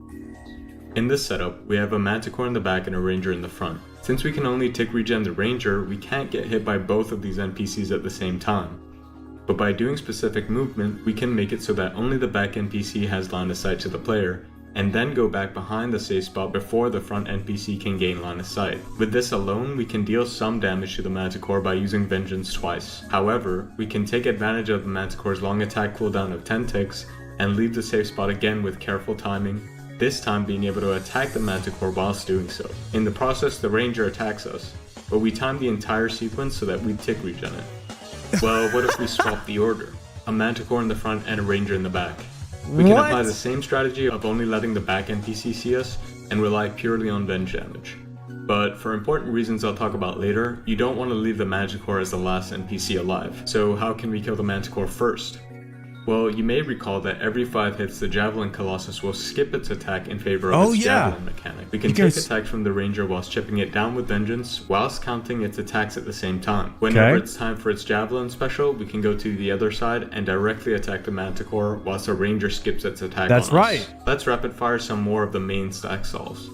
In this setup, we have a Manticore in the back and a Ranger in the front. Since we can only tick regen the Ranger, we can't get hit by both of these NPCs at the same time. But by doing specific movement, we can make it so that only the back NPC has line of sight to the player, and then go back behind the safe spot before the front NPC can gain line of sight. With this alone, we can deal some damage to the Manticore by using Vengeance twice. However, we can take advantage of the Manticore's long attack cooldown of 10 ticks, and leave the safe spot again with careful timing, this time being able to attack the Manticore whilst doing so. In the process, the Ranger attacks us, but we time the entire sequence so that we tick regen it. Well, what if we swap the order? A Manticore in the front and a Ranger in the back. We can apply the same strategy of only letting the back NPC see us and rely purely on venge damage. But for important reasons I'll talk about later, you don't want to leave the Manticore as the last NPC alive. So how can we kill the Manticore first? Well, you may recall that every 5 hits the Javelin Colossus will skip its attack in favor of its Javelin mechanic. We can take attacks from the Ranger whilst chipping it down with Vengeance, whilst counting its attacks at the same time. Whenever it's time for its Javelin special, we can go to the other side and directly attack the Manticore whilst the Ranger skips its attack on us. Let's rapid fire some more of the main stack solves.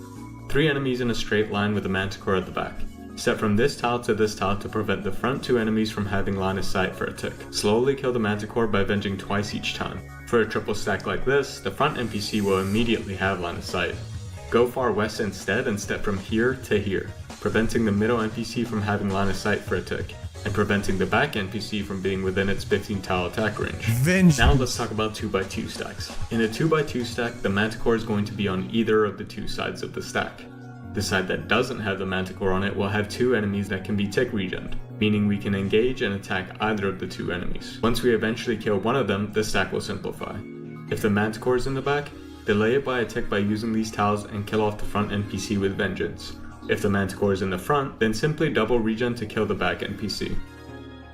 3 enemies in a straight line with the Manticore at the back. Set from this tile to this tile to prevent the front 2 enemies from having line of sight for a tick. Slowly kill the Manticore by venging twice each time. For a triple stack like this, the front NPC will immediately have line of sight. Go far west instead and step from here to here, preventing the middle NPC from having line of sight for a tick, and preventing the back NPC from being within its 15 tile attack range. Now let's talk about 2x2 stacks. In a 2x2 stack, the Manticore is going to be on either of the 2 sides of the stack. The side that doesn't have the Manticore on it will have 2 enemies that can be tick regened, meaning we can engage and attack either of the 2 enemies. Once we eventually kill one of them, the stack will simplify. If the Manticore is in the back, delay it by a tick by using these tiles and kill off the front NPC with Vengeance. If the Manticore is in the front, then simply double regen to kill the back NPC.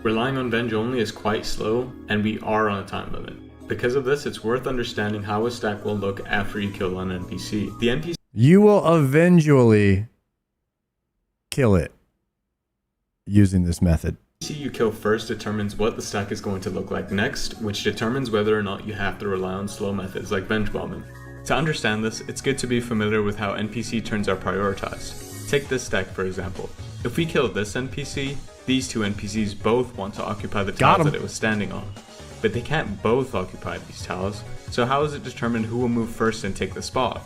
Relying on Venge only is quite slow, and we are on a time limit. Because of this, it's worth understanding how a stack will look after you kill an NPC. The NPC You will eventually kill it using this method. The NPC you kill first determines what the stack is going to look like next, which determines whether or not you have to rely on slow methods like venge bombing. To understand this, it's good to be familiar with how NPC turns are prioritized. Take this stack for example. If we kill this NPC, these 2 NPCs both want to occupy the tiles that it was standing on. But they can't both occupy these tiles, so how is it determined who will move first and take the spot?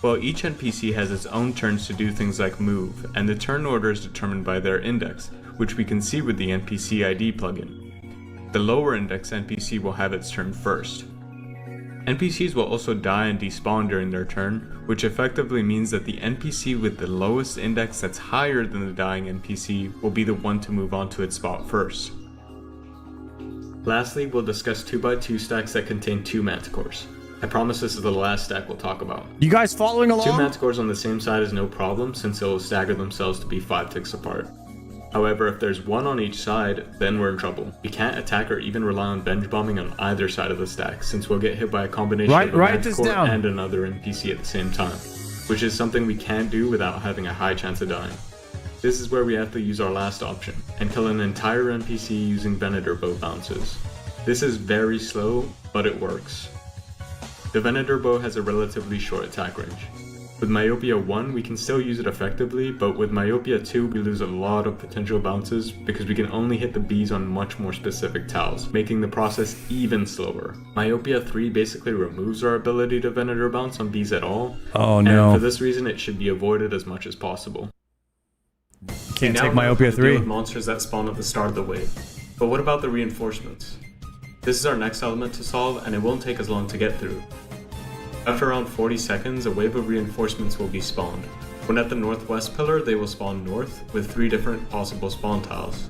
Well, each NPC has its own turns to do things like move, and the turn order is determined by their index, which we can see with the NPC ID plugin. The lower index NPC will have its turn first. NPCs will also die and despawn during their turn, which effectively means that the NPC with the lowest index that's higher than the dying NPC will be the one to move on to its spot first. Lastly, we'll discuss 2x2 stacks that contain 2 Manticores. I promise this is the last stack we'll talk about. You guys following along? 2 Manticores on the same side is no problem since they will stagger themselves to be 5 ticks apart. However, if there's 1 on each side, then we're in trouble. We can't attack or even rely on venge bombing on either side of the stack since we'll get hit by a combination of a Manticore and another NPC at the same time, which is something we can't do without having a high chance of dying. This is where we have to use our last option, and kill an entire NPC using Venator bow bounces. This is very slow, but it works. The Venator bow has a relatively short attack range. With Myopia 1 we can still use it effectively, but with Myopia 2 we lose a lot of potential bounces because we can only hit the bees on much more specific tiles, making the process even slower. Myopia 3 basically removes our ability to Venator bounce on bees at all, and for this reason it should be avoided as much as possible. Can't take Myopia 3. With monsters that spawn at the start of the wave. But what about the reinforcements? This is our next element to solve, and it won't take as long to get through. After around 40 seconds, a wave of reinforcements will be spawned. When at the northwest pillar, they will spawn north, with 3 different possible spawn tiles.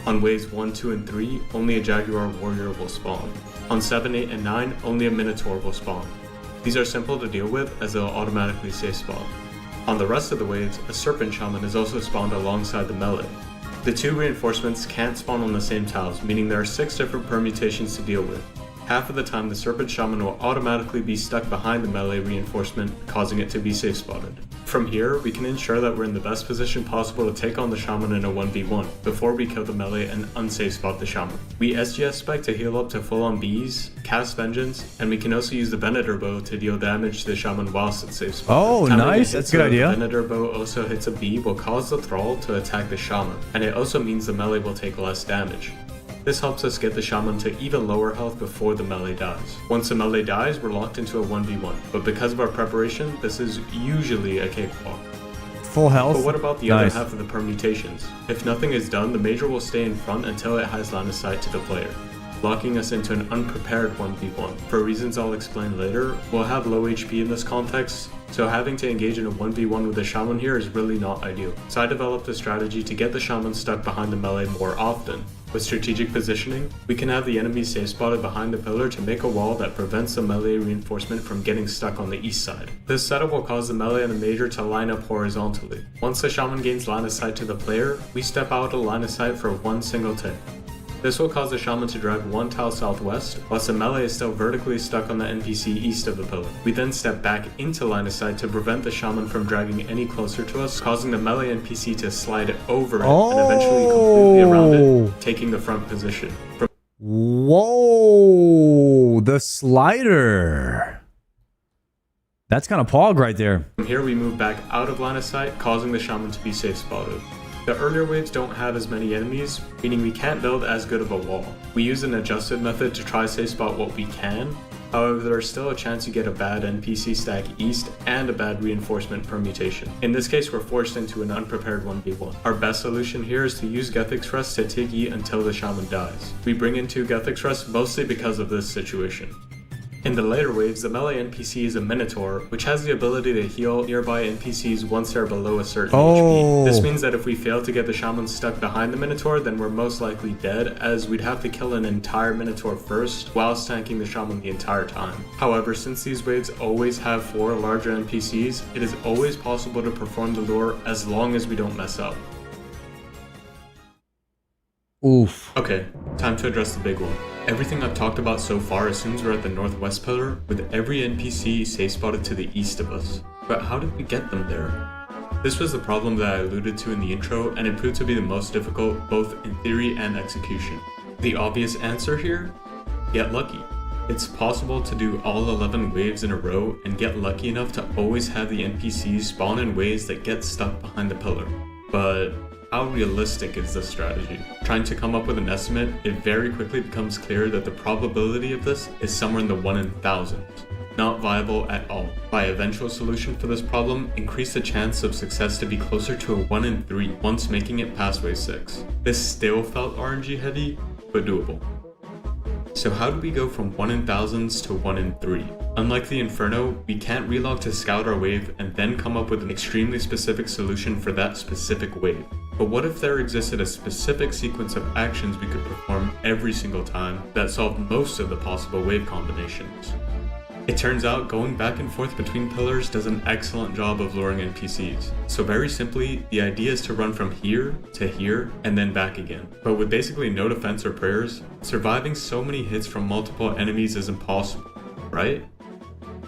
On waves 1, 2, and 3, only a Jaguar Warrior will spawn. On 7, 8, and 9, only a Minotaur will spawn. These are simple to deal with, as they'll automatically safe spawn. On the rest of the waves, a Serpent Shaman is also spawned alongside the melee. The 2 reinforcements can't spawn on the same tiles, meaning there are 6 different permutations to deal with. Half of the time the Serpent Shaman will automatically be stuck behind the melee reinforcement, causing it to be safe spotted. From here, we can ensure that we're in the best position possible to take on the shaman in a 1v1 before we kill the melee and unsafe spot the shaman. We SGS spec to heal up to full on Bs, cast Vengeance, and we can also use the Venator bow to deal damage to the shaman whilst it's safe spot. Oh, nice. That's a good idea. The Venator bow also hits a B will cause the thrall to attack the shaman, and it also means the melee will take less damage. This helps us get the shaman to even lower health before the melee dies. Once the melee dies, we're locked into a 1v1, but because of our preparation, this is usually a cakewalk. Full health? But what about the other half of the permutations? If nothing is done, the Major will stay in front until it has line of sight to the player, locking us into an unprepared 1v1. For reasons I'll explain later, we'll have low HP in this context, so having to engage in a 1v1 with the shaman here is really not ideal. So I developed a strategy to get the shaman stuck behind the melee more often. With strategic positioning, we can have the enemy safe spotted behind the pillar to make a wall that prevents the melee reinforcement from getting stuck on the east side. This setup will cause the melee and the Major to line up horizontally. Once the shaman gains line of sight to the player, we step out of line of sight for one single tick. This will cause the shaman to drag one tile southwest, whilst the melee is still vertically stuck on the NPC east of the pillar. We then step back into line of sight to prevent the shaman from dragging any closer to us, causing the melee NPC to slide over it and eventually completely around it, taking the front position. Whoa, the slider. That's kind of pog right there. From here we move back out of line of sight, causing the shaman to be safe spotted. The earlier waves don't have as many enemies, meaning we can't build as good of a wall. We use an adjusted method to try safe spot what we can, however there's still a chance you get a bad NPC stack east and a bad reinforcement permutation. In this case we're forced into an unprepared 1v1. Our best solution here is to use Gethix Rest to Tiggy until the shaman dies. We bring in 2 Gethix Rest mostly because of this situation. In the later waves, the melee NPC is a Minotaur, which has the ability to heal nearby NPCs once they're below a certain HP. This means that if we fail to get the shaman stuck behind the Minotaur, then we're most likely dead, as we'd have to kill an entire Minotaur first, whilst tanking the shaman the entire time. However, since these waves always have 4 larger NPCs, it is always possible to perform the lure as long as we don't mess up. Oof. Okay, time to address the big one. Everything I've talked about so far assumes we're at the northwest pillar, with every NPC safe spotted to the east of us. But how did we get them there? This was the problem that I alluded to in the intro, and it proved to be the most difficult both in theory and execution. The obvious answer here? Get lucky. It's possible to do all 11 waves in a row and get lucky enough to always have the NPCs spawn in ways that get stuck behind the pillar. But how realistic is this strategy? Trying to come up with an estimate, it very quickly becomes clear that the probability of this is somewhere in the 1 in thousands. Not viable at all. My eventual solution for this problem increased the chance of success to be closer to a 1 in 3 once making it past wave 6. This still felt RNG heavy, but doable. So how do we go from 1 in thousands to 1 in 3? Unlike the Inferno, we can't relog to scout our wave and then come up with an extremely specific solution for that specific wave. But what if there existed a specific sequence of actions we could perform every single time that solved most of the possible wave combinations? It turns out going back and forth between pillars does an excellent job of luring NPCs. So very simply, the idea is to run from here to here and then back again. But with basically no defense or prayers, surviving so many hits from multiple enemies is impossible, right?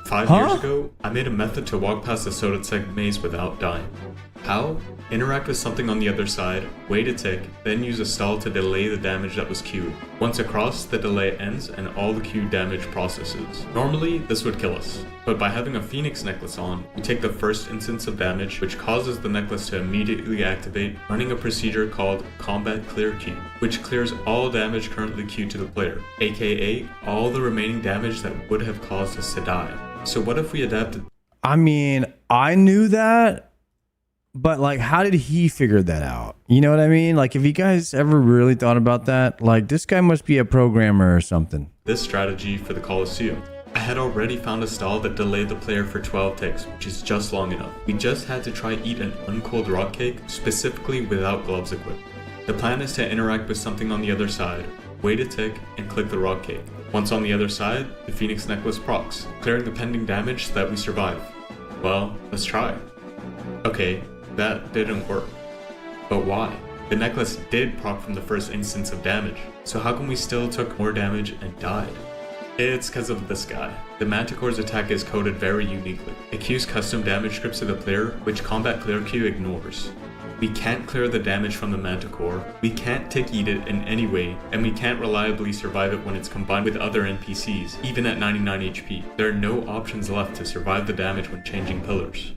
5 years ago, I made a method to walk past the Sodetseg maze without dying. How? Interact with something on the other side, wait a tick, then use a stall to delay the damage that was queued. Once across, the delay ends and all the queued damage processes. Normally, this would kill us, but by having a Phoenix necklace on, we take the first instance of damage, which causes the necklace to immediately activate, running a procedure called Combat Clear Queue, which clears all damage currently queued to the player, aka all the remaining damage that would have caused us to die. So what if we adapted? I mean, I knew that, but like, how did he figure that out? You know what I mean? Like, if you guys ever really thought about that, like, this guy must be a programmer or something. This strategy for the Colosseum. I had already found a stall that delayed the player for 12 ticks, which is just long enough. We just had to try eat an uncooled rock cake, specifically without gloves equipped. The plan is to interact with something on the other side, wait a tick, and click the rock cake. Once on the other side, the Phoenix necklace procs, clearing the pending damage so that we survive. Well, let's try. Okay, that didn't work. But why? The necklace did proc from the first instance of damage, so how come we still took more damage and died? It's because of this guy. The Manticore's attack is coded very uniquely. It queues custom damage scripts to the player, which Combat Clear Queue ignores. We can't clear the damage from the Manticore, we can't tick eat it in any way, and we can't reliably survive it when it's combined with other NPCs, even at 99 HP. There are no options left to survive the damage when changing pillars.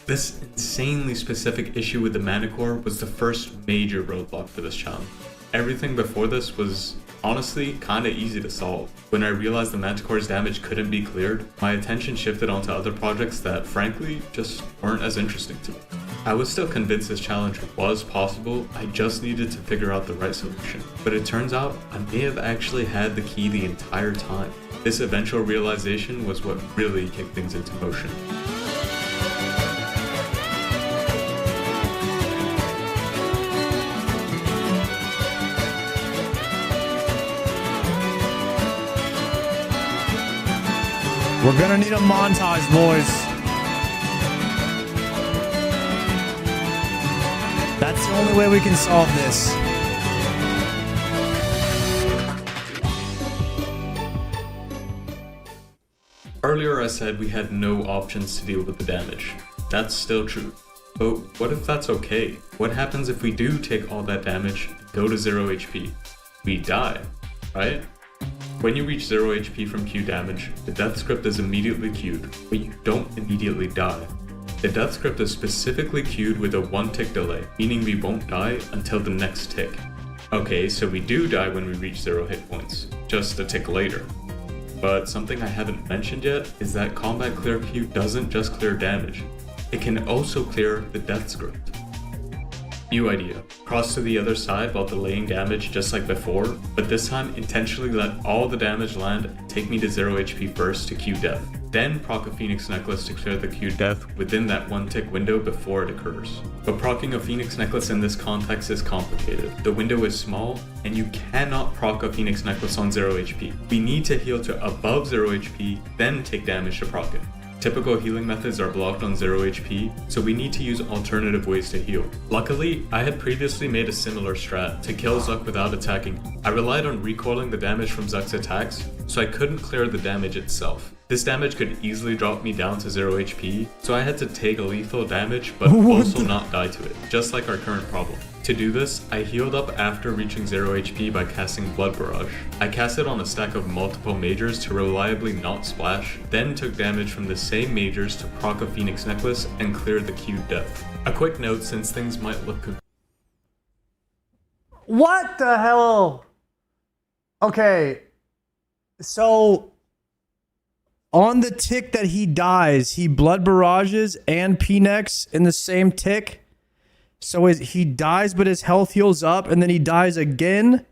This insanely specific issue with the Manticore was the first major roadblock for this challenge. Everything before this was honestly kinda easy to solve. When I realized the Manticore's damage couldn't be cleared, my attention shifted onto other projects that frankly just weren't as interesting to me. I was still convinced this challenge was possible, I just needed to figure out the right solution. But it turns out I may have actually had the key the entire time. This eventual realization was what really kicked things into motion. We're gonna need a montage, boys. That's the only way we can solve this. Earlier I said we had no options to deal with the damage. That's still true. But what if that's okay? What happens if we do take all that damage and go to 0 HP? We die, right? When you reach 0 HP from Q damage, the death script is immediately queued, but you don't immediately die. The death script is specifically queued with a 1 tick delay, meaning we won't die until the next tick. Okay, so we do die when we reach 0 hit points, just a tick later. But something I haven't mentioned yet is that Combat Clear Queue doesn't just clear damage, it can also clear the death script. New idea. Cross to the other side while delaying damage just like before, but this time intentionally let all the damage land and take me to 0 HP first to queue death. Then proc a Phoenix Necklace to clear the queue death within that 1 tick window before it occurs. But proccing a Phoenix Necklace in this context is complicated. The window is small, and you cannot proc a Phoenix Necklace on 0 HP. We need to heal to above 0 HP, then take damage to proc it. Typical healing methods are blocked on 0 HP, so we need to use alternative ways to heal. Luckily, I had previously made a similar strat to kill Zuck without attacking. I relied on recoiling the damage from Zuck's attacks, so I couldn't clear the damage itself. This damage could easily drop me down to 0 HP, so I had to take a lethal damage but also not die to it, just like our current problem. To do this, I healed up after reaching 0 HP by casting Blood Barrage. I cast it on a stack of multiple majors to reliably not splash, then took damage from the same majors to proc a Phoenix Necklace and clear the queued death. A quick note since things might look confusing. What the hell? Okay, so on the tick that he dies, he blood barrages and P-Nex in the same tick. So he dies, but his health heals up, and then he dies again,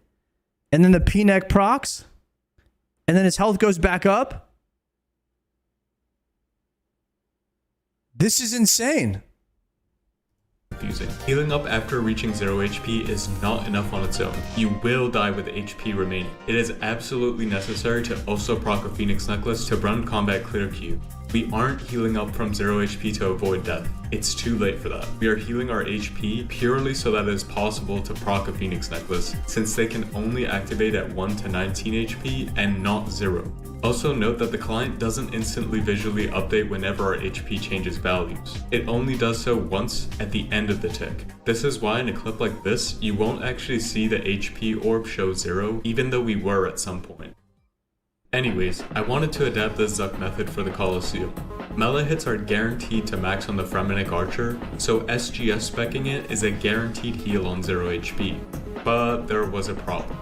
and then the P-Neck procs, and then his health goes back up. This is insane. Healing up after reaching 0 HP is not enough on its own. You will die with HP remaining. It is absolutely necessary to also proc a Phoenix Necklace to run Combat Clear Queue. We aren't healing up from 0 HP to avoid death. It's too late for that. We are healing our HP purely so that it is possible to proc a Phoenix Necklace, since they can only activate at 1 to 19 HP and not 0. Also note that the client doesn't instantly visually update whenever our HP changes values. It only does so once at the end of the tick. This is why in a clip like this, you won't actually see the HP orb show 0, even though we were at some point. Anyways, I wanted to adapt this Zuck method for the Colosseum. Melee hits are guaranteed to max on the Fremennik Archer, so SGS speccing it is a guaranteed heal on 0 HP. But there was a problem.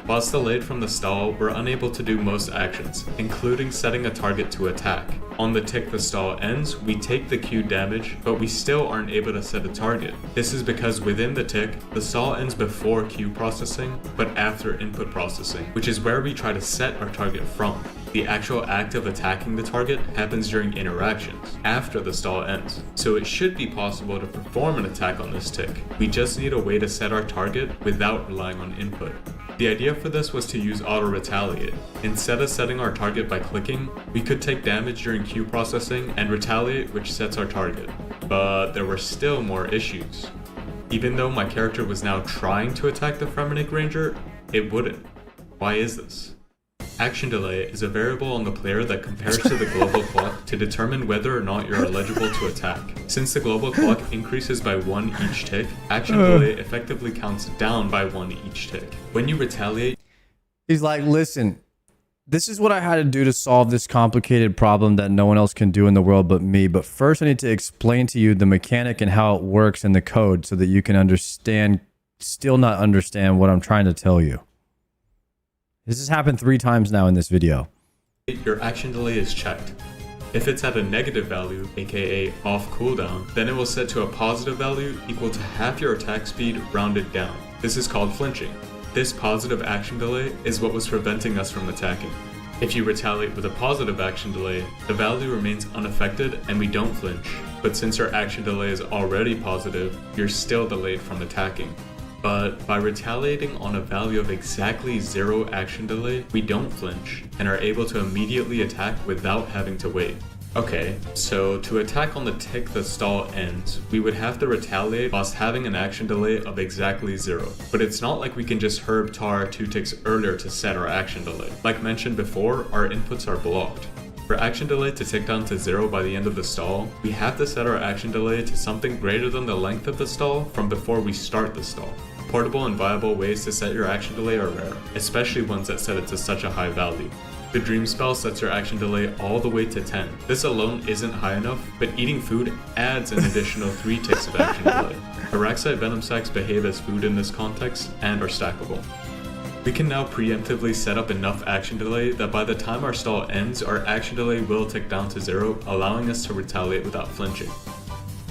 Whilst delayed from the stall, we're unable to do most actions, including setting a target to attack. On the tick the stall ends, we take the Q damage, but we still aren't able to set a target. This is because within the tick, the stall ends before Q processing, but after input processing, which is where we try to set our target from. The actual act of attacking the target happens during interactions, after the stall ends, so it should be possible to perform an attack on this tick. We just need a way to set our target without relying on input. The idea for this was to use auto retaliate. Instead of setting our target by clicking, we could take damage during Q processing and retaliate, which sets our target. But there were still more issues. Even though my character was now trying to attack the Fremennik Ranger, it wouldn't. Why is this? Action delay is a variable on the player that compares to the global clock to determine whether or not you're eligible to attack. Since the global clock increases by 1 each tick, action delay effectively counts down by 1 each tick. When you retaliate, he's like, listen, this is what I had to do to solve this complicated problem that no one else can do in the world but me. But first I need to explain to you the mechanic and how it works in the code so that you can understand, still not understand what I'm trying to tell you. This has happened 3 times now in this video. your action delay is checked. If it's at a negative value, aka off cooldown, then it will set to a positive value equal to half your attack speed rounded down. This is called flinching. This positive action delay is what was preventing us from attacking. If you retaliate with a positive action delay, the value remains unaffected and we don't flinch. But since our action delay is already positive, you're still delayed from attacking. But by retaliating on a value of exactly 0 action delay, we don't flinch and are able to immediately attack without having to wait. Okay, so to attack on the tick the stall ends, we would have to retaliate whilst having an action delay of exactly 0. But it's not like we can just herb tar 2 ticks earlier to set our action delay. Like mentioned before, our inputs are blocked. For action delay to tick down to 0 by the end of the stall, we have to set our action delay to something greater than the length of the stall from before we start the stall. Portable and viable ways to set your action delay are rare, especially ones that set it to such a high value. The Dream spell sets your action delay all the way to 10. This alone isn't high enough, but eating food adds an additional 3 ticks of action delay. Araxite venom sacs behave as food in this context and are stackable. We can now preemptively set up enough action delay that by the time our stall ends, our action delay will tick down to 0, allowing us to retaliate without flinching.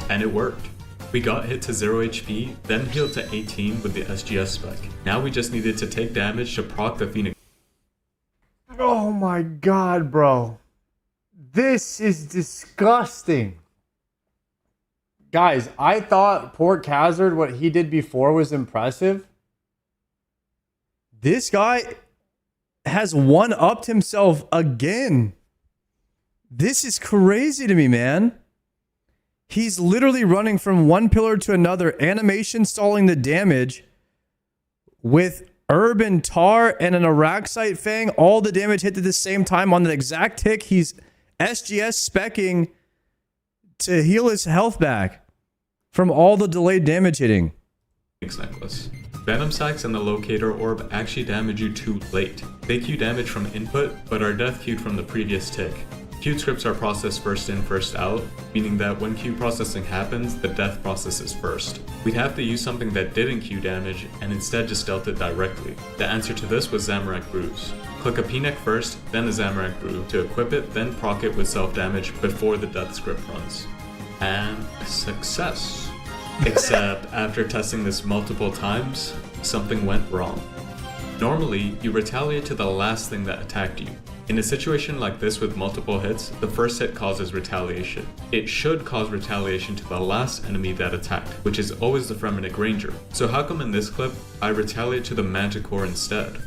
And it worked. We got hit to 0 HP, then healed to 18 with the SGS spec. Now we just needed to take damage to proc the Phoenix. Oh my god, bro. This is disgusting. Guys, I thought Port Hazard, what he did before, was impressive. This guy has one-upped himself again. This is crazy to me, man. He's literally running from one pillar to another, animation stalling the damage with Urban Tar and an Araxite Fang. All the damage hit at the same time on the exact tick. He's SGS specking to heal his health back from all the delayed damage hitting. Necklace. Venom sacs and the locator orb actually damage you too late. They queue damage from input, but are death queued from the previous tick. Queued scripts are processed first in, first out, meaning that when queue processing happens, the death process is first. We'd have to use something that didn't queue damage and instead just dealt it directly. The answer to this was Zamorak Brews. Click a P-neck first, then a Zamorak Brew to equip it, then proc it with self-damage before the death script runs. And success. Except after testing this multiple times, something went wrong. Normally, you retaliate to the last thing that attacked you. In a situation like this with multiple hits, the first hit causes retaliation. It should cause retaliation to the last enemy that attacked, which is always the Fremennik Ranger. So how come in this clip, I retaliate to the Manticore instead?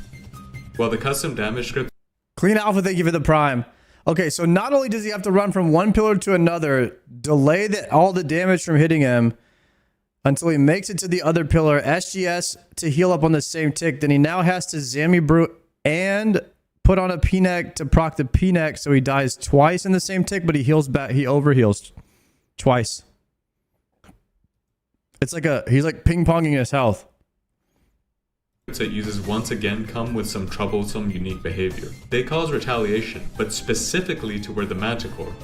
Well, the custom damage script... Clean Alpha, thank you for the prime. Okay, so not only does he have to run from one pillar to another, delay all the damage from hitting him until he makes it to the other pillar, SGS to heal up on the same tick, then he now has to Zami Brew and put on a P-neck to proc the P-neck, so he dies twice in the same tick, but he heals back. He overheals twice. It's like he's like ping-ponging his health. That uses once again come with some troublesome unique behavior. They cause retaliation, but specifically toward the Manticore.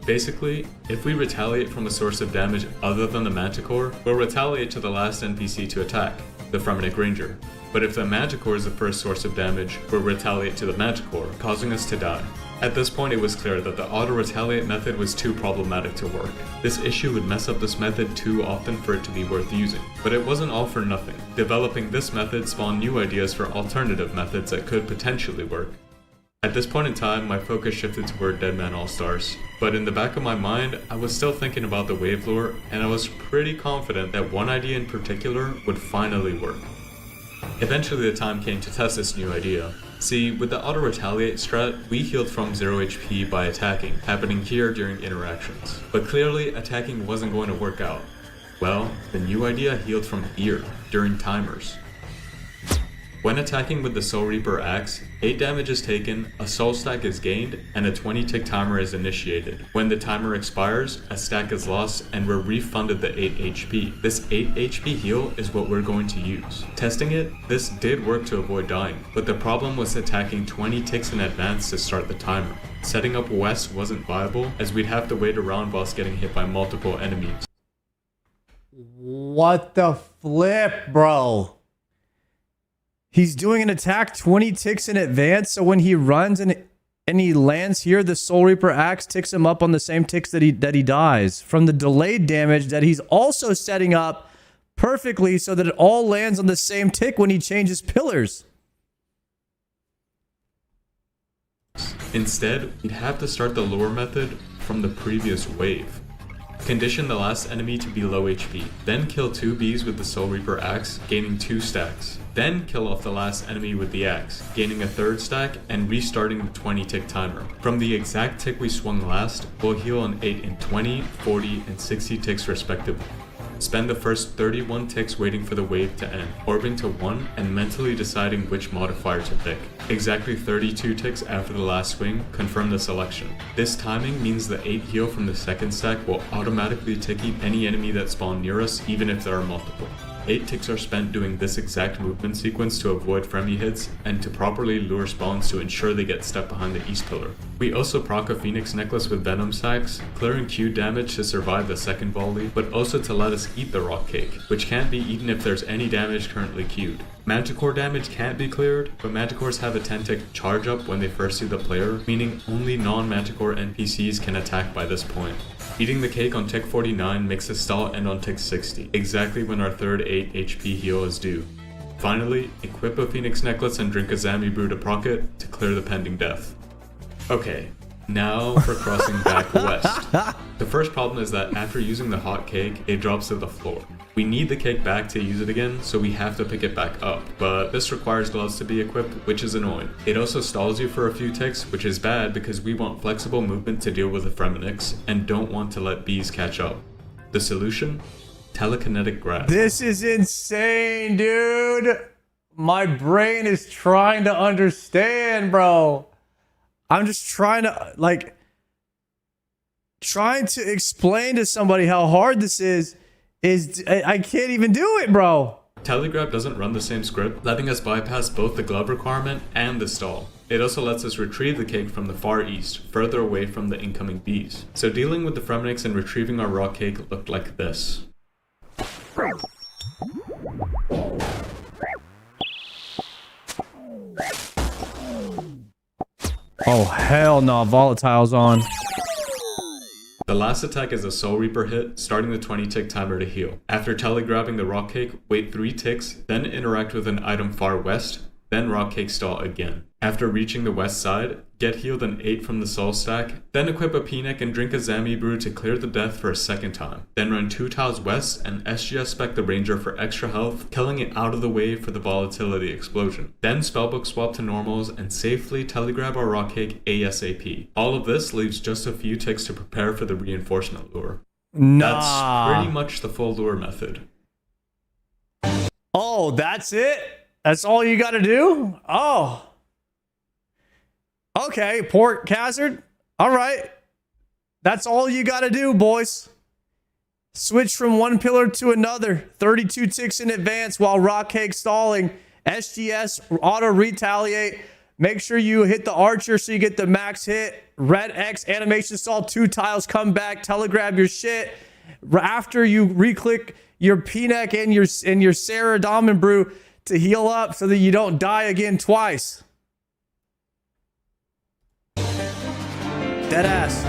Basically, if we retaliate from a source of damage other than the Manticore, we'll retaliate to the last NPC to attack, the Fremennik Ranger. But if the Manticore is the first source of damage, we'll retaliate to the Manticore, causing us to die. At this point, it was clear that the auto-retaliate method was too problematic to work. This issue would mess up this method too often for it to be worth using. But it wasn't all for nothing. Developing this method spawned new ideas for alternative methods that could potentially work. At this point in time, my focus shifted toward Deadman All-Stars. But in the back of my mind, I was still thinking about the wave lore, and I was pretty confident that one idea in particular would finally work. Eventually the time came to test this new idea. See, with the auto-retaliate strat, we healed from 0 HP by attacking, happening here during interactions. But clearly, attacking wasn't going to work out. Well, the new idea healed from here, during timers. When attacking with the Soul Reaper axe, 8 damage is taken, a soul stack is gained, and a 20 tick timer is initiated. When the timer expires, a stack is lost and we're refunded the 8 HP. This 8 HP heal is what we're going to use. Testing it, this did work to avoid dying, but the problem was attacking 20 ticks in advance to start the timer. Setting up west wasn't viable, as we'd have to wait around whilst getting hit by multiple enemies. What the flip, bro? He's doing an attack 20 ticks in advance, so when he runs and he lands here, the Soul Reaper axe ticks him up on the same ticks that he dies from the delayed damage that he's also setting up perfectly so that it all lands on the same tick when he changes pillars. Instead, we'd have to start the lure method from the previous wave. Condition the last enemy to be low HP, then kill 2 bees with the Soul Reaper axe, gaining 2 stacks. Then kill off the last enemy with the axe, gaining a 3rd stack and restarting the 20 tick timer. From the exact tick we swung last, we'll heal on 8 in 20, 40, and 60 ticks respectively. Spend the first 31 ticks waiting for the wave to end, orbing to 1 and mentally deciding which modifier to pick. Exactly 32 ticks after the last swing, confirm the selection. This timing means the 8 heal from the 2nd stack will automatically ticky any enemy that spawn near us, even if there are multiple. 8 ticks are spent doing this exact movement sequence to avoid friendly hits and to properly lure spawns to ensure they get stuck behind the east pillar. We also proc a Phoenix necklace with venom sacks, clearing Q damage to survive the 2nd volley, but also to let us eat the rock cake, which can't be eaten if there's any damage currently queued. Manticore damage can't be cleared, but Manticores have a 10 tick charge up when they first see the player, meaning only non-Manticore NPCs can attack by this point. Eating the cake on tick 49 makes the stall end on tick 60, exactly when our 3rd 8 HP heal is due. Finally, equip a Phoenix necklace and drink a Zami brew to proc it to clear the pending death. Okay, now for crossing back west. The first problem is that after using the hot cake, it drops to the floor. We need the cake back to use it again, so we have to pick it back up, but this requires gloves to be equipped, which is annoying. It also stalls you for a few ticks, which is bad because we want flexible movement to deal with the Fremenix, and don't want to let bees catch up. The solution? Telekinetic grab. This is insane, dude. My brain is trying to understand, bro. I'm just trying to, trying to explain to somebody how hard this is I can't even do it, bro. Telegrab doesn't run the same script, letting us bypass both the glove requirement and the stall. It also lets us retrieve the cake from the far east, further away from the incoming bees. So dealing with the Fremenix and retrieving our raw cake looked like this. Oh, hell no, Volatile's on. The last attack is a Soul Reaper hit, starting the 20 tick timer to heal. After telegrabbing the rock cake, wait 3 ticks, then interact with an item far west, then rock cake stall again. After reaching the west side, get healed an 8 from the soul stack, then equip a P-neck and drink a Zami brew to clear the death for a 2nd time. Then run 2 tiles west and SGS spec the ranger for extra health, killing it out of the way for the volatility explosion. Then spellbook swap to normals and safely telegrab our rock cake ASAP. All of this leaves just a few ticks to prepare for the reinforcement lure. That's pretty much the full lure method. Oh, that's it? That's all you gotta do? Oh. Okay, Port Hazard. All right. That's all you gotta do, boys. Switch from one pillar to another. 32 ticks in advance while rock cake stalling. SGS, auto retaliate. Make sure you hit the archer so you get the max hit. Red X, animation stall, 2 tiles, come back, telegrab your shit. After you re-click your P-neck and your Sarah Diamond Brew to heal up so that you don't die again twice. Deadass.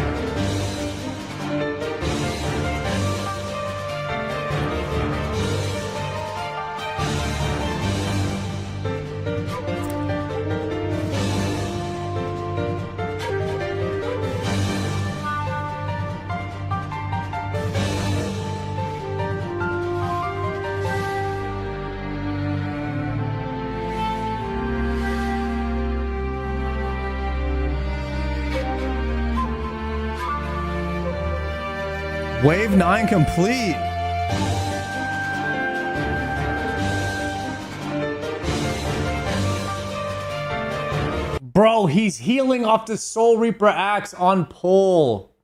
Wave 9 complete. Bro, he's healing off the Soul Reaper axe on pull.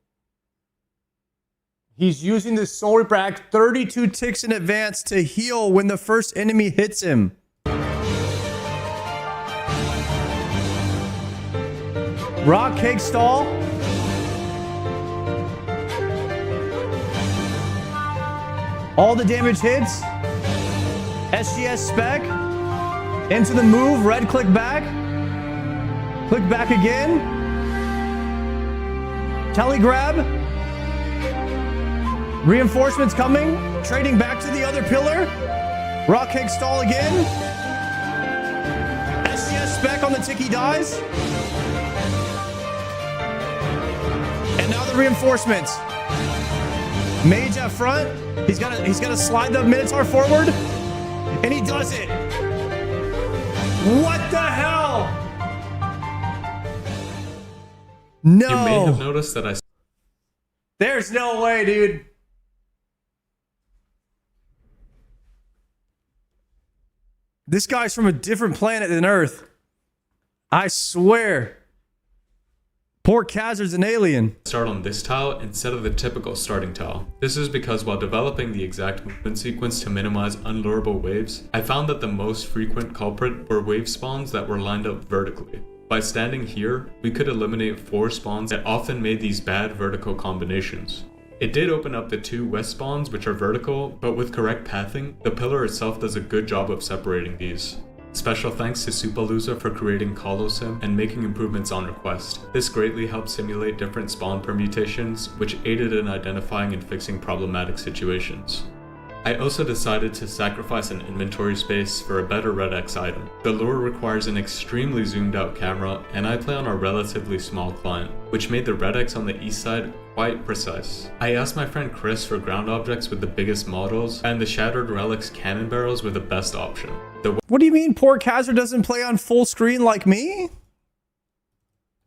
He's using the Soul Reaper axe 32 ticks in advance to heal when the first enemy hits him. Rock cake stall. All the damage hits. SGS spec. Into the move. Red click back. Click back again. Tele grab. Reinforcements coming. Trading back to the other pillar. Rock cake stall again. SGS spec on the tick he dies. And now the reinforcements. Mage up front. He's gotta slide the Minotaur forward. And he does it. What the hell? No. You may have noticed that I... There's no way, dude. This guy's from a different planet than Earth. I swear. Port Khazar's an alien. Start on this tile instead of the typical starting tile. This is because while developing the exact movement sequence to minimize unlurable waves, I found that the most frequent culprit were wave spawns that were lined up vertically. By standing here, we could eliminate 4 spawns that often made these bad vertical combinations. It did open up the 2 west spawns which are vertical, but with correct pathing, the pillar itself does a good job of separating these. Special thanks to Supalooza for creating Colosim and making improvements on request. This greatly helped simulate different spawn permutations, which aided in identifying and fixing problematic situations. I also decided to sacrifice an inventory space for a better Red X item. The lure requires an extremely zoomed out camera, and I play on a relatively small client, which made the Red X on the east side quite precise. I asked my friend Chris for ground objects with the biggest models, and the Shattered Relics cannon barrels were the best option. What do you mean Port Khazar doesn't play on full screen like me?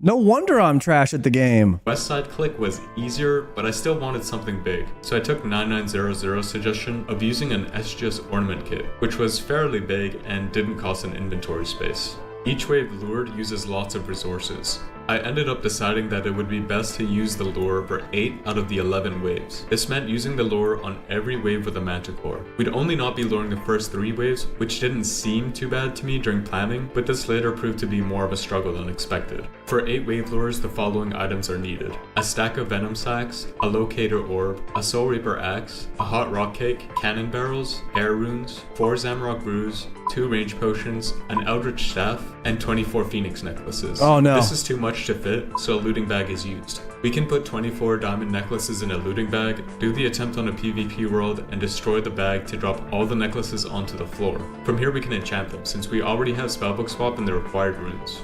No wonder I'm trash at the game. West side click was easier, but I still wanted something big, so I took 9900's suggestion of using an SGS ornament kit, which was fairly big and didn't cost an inventory space. Each wave lured uses lots of resources. I ended up deciding that it would be best to use the lure for 8 out of the 11 waves. This meant using the lure on every wave with a manticore. We'd only not be luring the first 3 waves, which didn't seem too bad to me during planning, but this later proved to be more of a struggle than expected. For 8 wave lures, the following items are needed: a stack of venom sacks, a locator orb, a soul reaper axe, a hot rock cake, cannon barrels, air runes, 4 Zamrock brews, 2 range potions, an eldritch staff, and 24 phoenix necklaces. Oh no. This is too much to fit, so a looting bag is used. We can put 24 diamond necklaces in a looting bag, do the attempt on a PvP world, and destroy the bag to drop all the necklaces onto the floor. From here we can enchant them, since we already have spellbook swap and the required runes.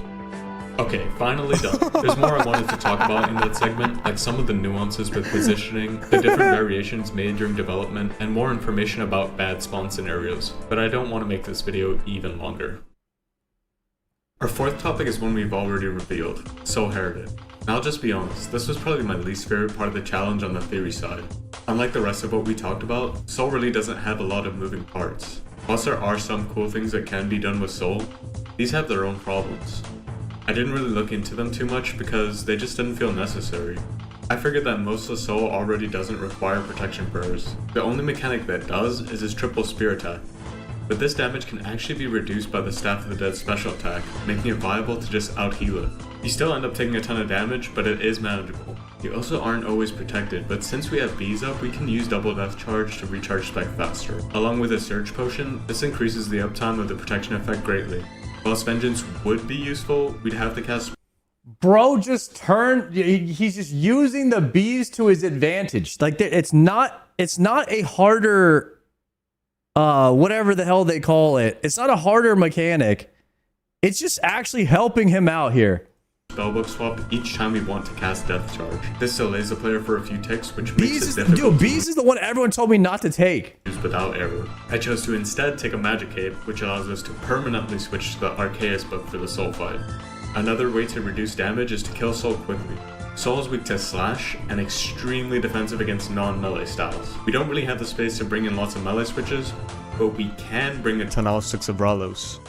Okay, finally done. There's more I wanted to talk about in that segment, like some of the nuances with positioning, the different variations made during development, and more information about bad spawn scenarios, but I don't want to make this video even longer. Our 4th topic is one we've already revealed, Soul Heritage. Now I'll just be honest, this was probably my least favorite part of the challenge on the theory side. Unlike the rest of what we talked about, Soul really doesn't have a lot of moving parts. Whilst there are some cool things that can be done with Soul, these have their own problems. I didn't really look into them too much because they just didn't feel necessary. I figured that most of Soul already doesn't require protection prayers. The only mechanic that does is his triple spear attack. But this damage can actually be reduced by the Staff of the Dead special attack, making it viable to just out-heal it. You still end up taking a ton of damage, but it is manageable. You also aren't always protected, but since we have bees up, we can use double death charge to recharge spec faster. Along with a surge potion, this increases the uptime of the protection effect greatly. Whilst vengeance would be useful, we'd have to cast... Bro just turned, he's just using the bees to his advantage. Like, it's not a harder... whatever the hell they call it. It's not a harder mechanic. It's just actually helping him out here. Spellbook swap each time we want to cast Death Charge. This delays the player for a few ticks, which Bees makes is, it difficult. Dude, Bees is the one everyone told me not to take. Use without error. I chose to instead take a Magic Cape, which allows us to permanently switch to the Arceus book for the Soul fight. Another way to reduce damage is to kill Soul quickly. Soul is weak to slash and extremely defensive against non-melee styles. We don't really have the space to bring in lots of melee switches, but we can bring a ton of 6 of Ralos.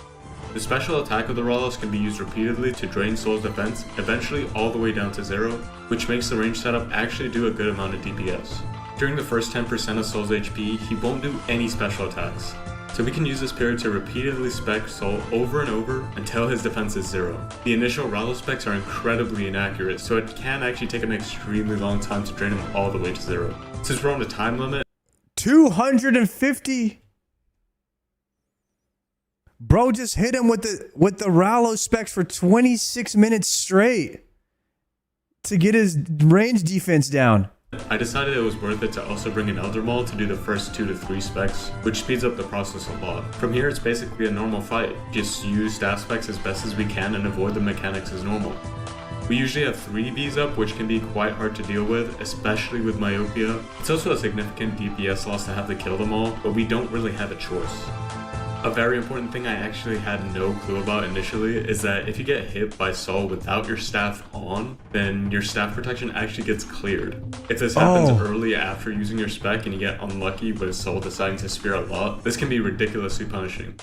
The special attack of the Ralos can be used repeatedly to drain Soul's defense, eventually all the way down to 0, which makes the range setup actually do a good amount of DPS. During the first 10% of Soul's HP, he won't do any special attacks, so we can use this period to repeatedly spec Soul over and over until his defense is 0. The initial Ralos specs are incredibly inaccurate, so it can actually take an extremely long time to drain him all the way to 0. Since we're on a time limit, 250. Bro just hit him with the Ralos specs for 26 minutes straight to get his range defense down. I decided it was worth it to also bring in Elder Maul to do the first 2 to 3 specs, which speeds up the process a lot. From here, it's basically a normal fight. Just use staff specs as best as we can and avoid the mechanics as normal. We usually have 3 Bs up, which can be quite hard to deal with, especially with Myopia. It's also a significant DPS loss to have to kill them all, but we don't really have a choice. A very important thing I actually had no clue about initially is that if you get hit by Soul without your staff on, then your staff protection actually gets cleared. If this happens early after using your spec and you get unlucky with Soul deciding to spear a lot, this can be ridiculously punishing.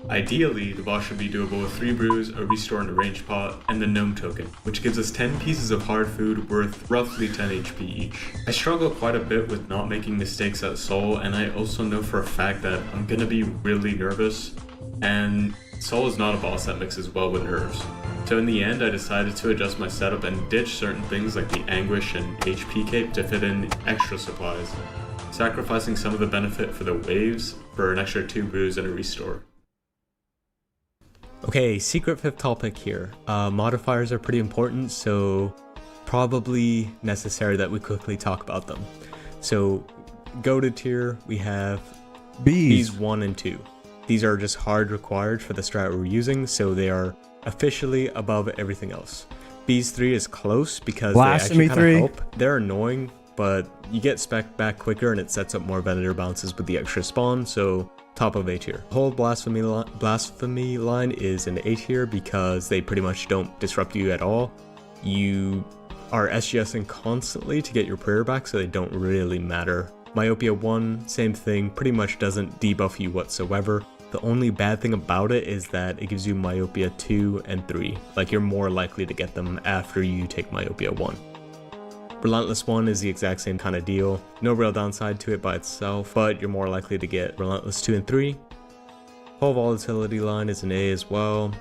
Ideally, the boss should be doable with 3 brews, a restore and a range pot, and the gnome token, which gives us 10 pieces of hard food worth roughly 10 HP each. I struggle quite a bit with not making mistakes at Soul, and I also know for a fact that I'm gonna be really nervous, and Soul is not a boss that mixes well with nerves. So in the end, I decided to adjust my setup and ditch certain things like the Anguish and HP cape to fit in extra supplies, sacrificing some of the benefit for the waves for an extra 2 brews and a restore. Okay, secret fifth topic here. Modifiers are pretty important, so probably necessary that we quickly talk about them. So, goated tier, we have Bs 1 and 2. These are just hard required for the strat we're using, so they are officially above everything else. Bs 3 is close because they actually kind of help. They're annoying, but you get spec back quicker and it sets up more Venator bounces with the extra spawn, so top of A tier. The whole blasphemy line is an A tier because they pretty much don't disrupt you at all. You are SGSing constantly to get your prayer back, so they don't really matter. Myopia 1, same thing, pretty much doesn't debuff you whatsoever. The only bad thing about it is that it gives you Myopia 2 and 3. Like, you're more likely to get them after you take Myopia 1. Relentless 1 is the exact same kind of deal. No real downside to it by itself, but you're more likely to get Relentless 2 and 3. Whole volatility line is an A as well.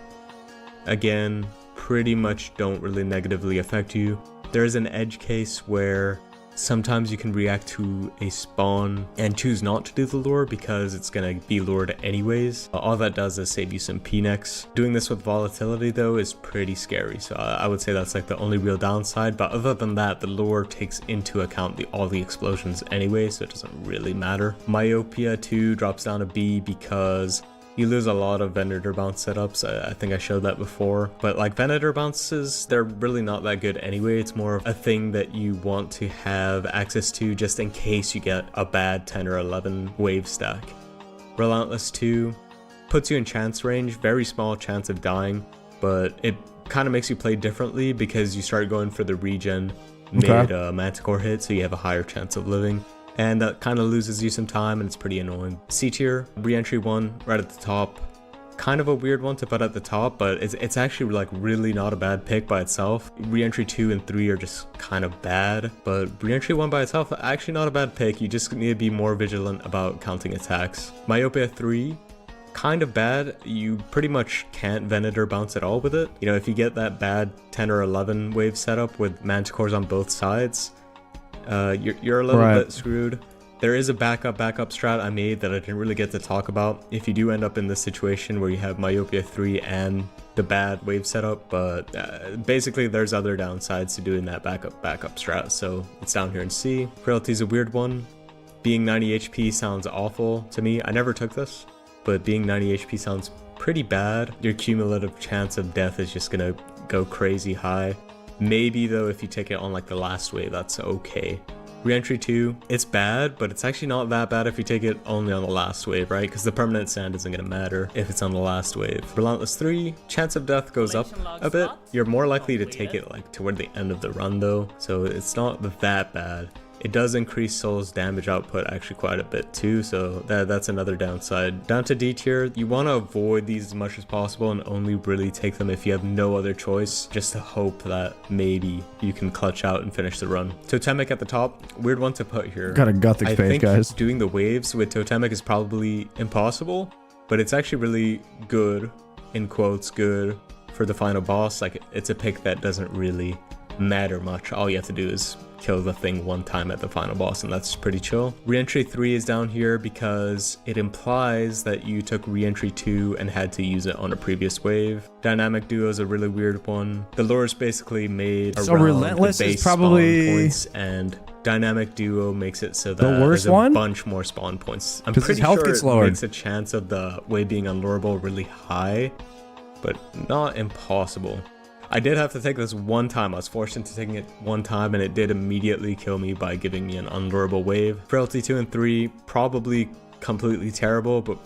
Again, pretty much don't really negatively affect you. There is an edge case where sometimes you can react to a spawn and choose not to do the lure because it's going to be lured anyways. All that does is save you some P-necks. Doing this with volatility though is pretty scary, so I would say that's like the only real downside, but other than that, the lure takes into account all the explosions anyway, so it doesn't really matter. Myopia 2 drops down to B because you lose a lot of Venator bounce setups. I think I showed that before, but like Venator bounces, they're really not that good anyway. It's more of a thing that you want to have access to just in case you get a bad 10 or 11 wave stack. Relentless 2 puts you in chance range, very small chance of dying, but it kind of makes you play differently because you start going for the regen mid Manticore hit, so you have a higher chance of living. And that kind of loses you some time and it's pretty annoying. C tier, re-entry 1 right at the top. Kind of a weird one to put at the top, but it's actually like really not a bad pick by itself. Re-entry 2 and 3 are just kind of bad, but re-entry 1 by itself, actually not a bad pick. You just need to be more vigilant about counting attacks. Myopia 3, kind of bad. You pretty much can't Venator bounce at all with it. You know, if you get that bad 10 or 11 wave setup with Manticores on both sides, you're a little bit screwed. There is a backup strat I made that I didn't really get to talk about if you do end up in this situation where you have Myopia 3 and the bad wave setup, but basically there's other downsides to doing that backup strat, so it's down here in C. Frailty is a weird one. Being 90 HP sounds awful to me. I never took this, but being 90 HP sounds pretty bad. Your cumulative chance of death is just gonna go crazy high. Maybe though if you take it on like the last wave, that's okay. Re-entry 2, it's bad, but it's actually not that bad if you take it only on the last wave, right? Because the permanent stand isn't going to matter if it's on the last wave. Relentless 3, chance of death goes up a bit. You're more likely to take it like toward the end of the run though, so it's not that bad. It does increase Soul's damage output actually quite a bit too, so that's another downside. Down to D tier, you want to avoid these as much as possible and only really take them if you have no other choice, just to hope that maybe you can clutch out and finish the run. Totemic at the top, weird one to put here. Got a Gothic I face, think guys. doing the waves with Totemic is probably impossible, but it's actually really good, in quotes, good for the final boss. Like, it's a pick that doesn't really matter much. All you have to do is kill the thing one time at the final boss, and that's pretty chill. Reentry 3 is down here because it implies that you took Reentry 2 and had to use it on a previous wave. Dynamic Duo is a really weird one. The lore is basically made So around Relentless the base is probably spawn points, and Dynamic Duo makes it so that the worst there's a one? bunch more spawn points. I'm 'Cause his pretty health sure gets it lowered. makes a chance of the wave being unlurable really high, but not impossible. I did have to take this one time. I was forced into taking it one time, and it did immediately kill me by giving me an unlurable wave. Frailty 2 and 3, probably completely terrible, but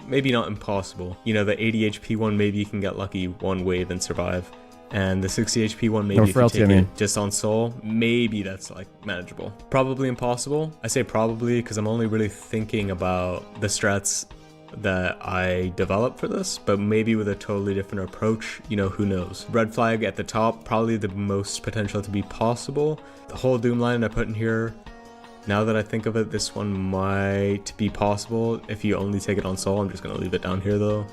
maybe not impossible. You know, the 80 HP one, maybe you can get lucky one wave and survive. And the 60 HP one, maybe if Frailty, you take I mean. it just on Soul, maybe that's like manageable. Probably impossible. I say probably because I'm only really thinking about the strats that I developed for this, but maybe with a totally different approach, you know, who knows. Red Flag at the top, probably the most potential to be possible. The whole Doom line I put in here, now that I think of it, this one might be possible if you only take it on Soul. I'm just gonna leave it down here though.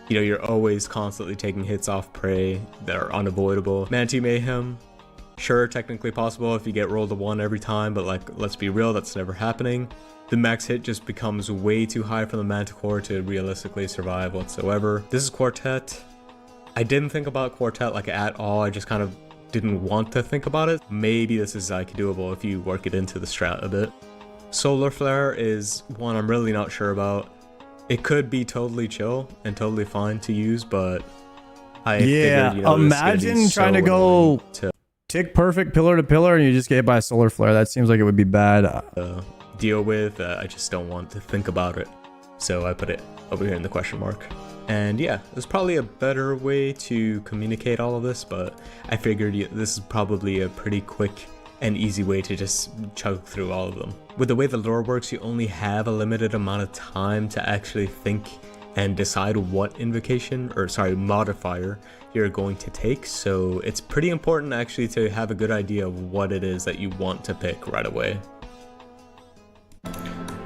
You know, you're always constantly taking hits off prey that are unavoidable. Manatee Mayhem, sure, technically possible if you get rolled a 1 every time, but like, let's be real, that's never happening. The max hit just becomes way too high for the Manticore to realistically survive whatsoever. This is Quartet. I didn't think about Quartet like at all. I just kind of didn't want to think about it. Maybe this is like doable if you work it into the strat a bit. Solar Flare is one I'm really not sure about. It could be totally chill and totally fine to use, but I figured, you know, imagine trying to go tick perfect pillar to pillar and you just get hit by a solar flare. That seems like it would be bad. Deal with. I just don't want to think about it, so I put it over here in the question mark. And yeah, there's probably a better way to communicate all of this, but I figured this is probably a pretty quick and easy way to just chug through all of them. With the way the lore works, you only have a limited amount of time to actually think and decide what invocation, or sorry, modifier you're going to take, so it's pretty important actually to have a good idea of what it is that you want to pick right away.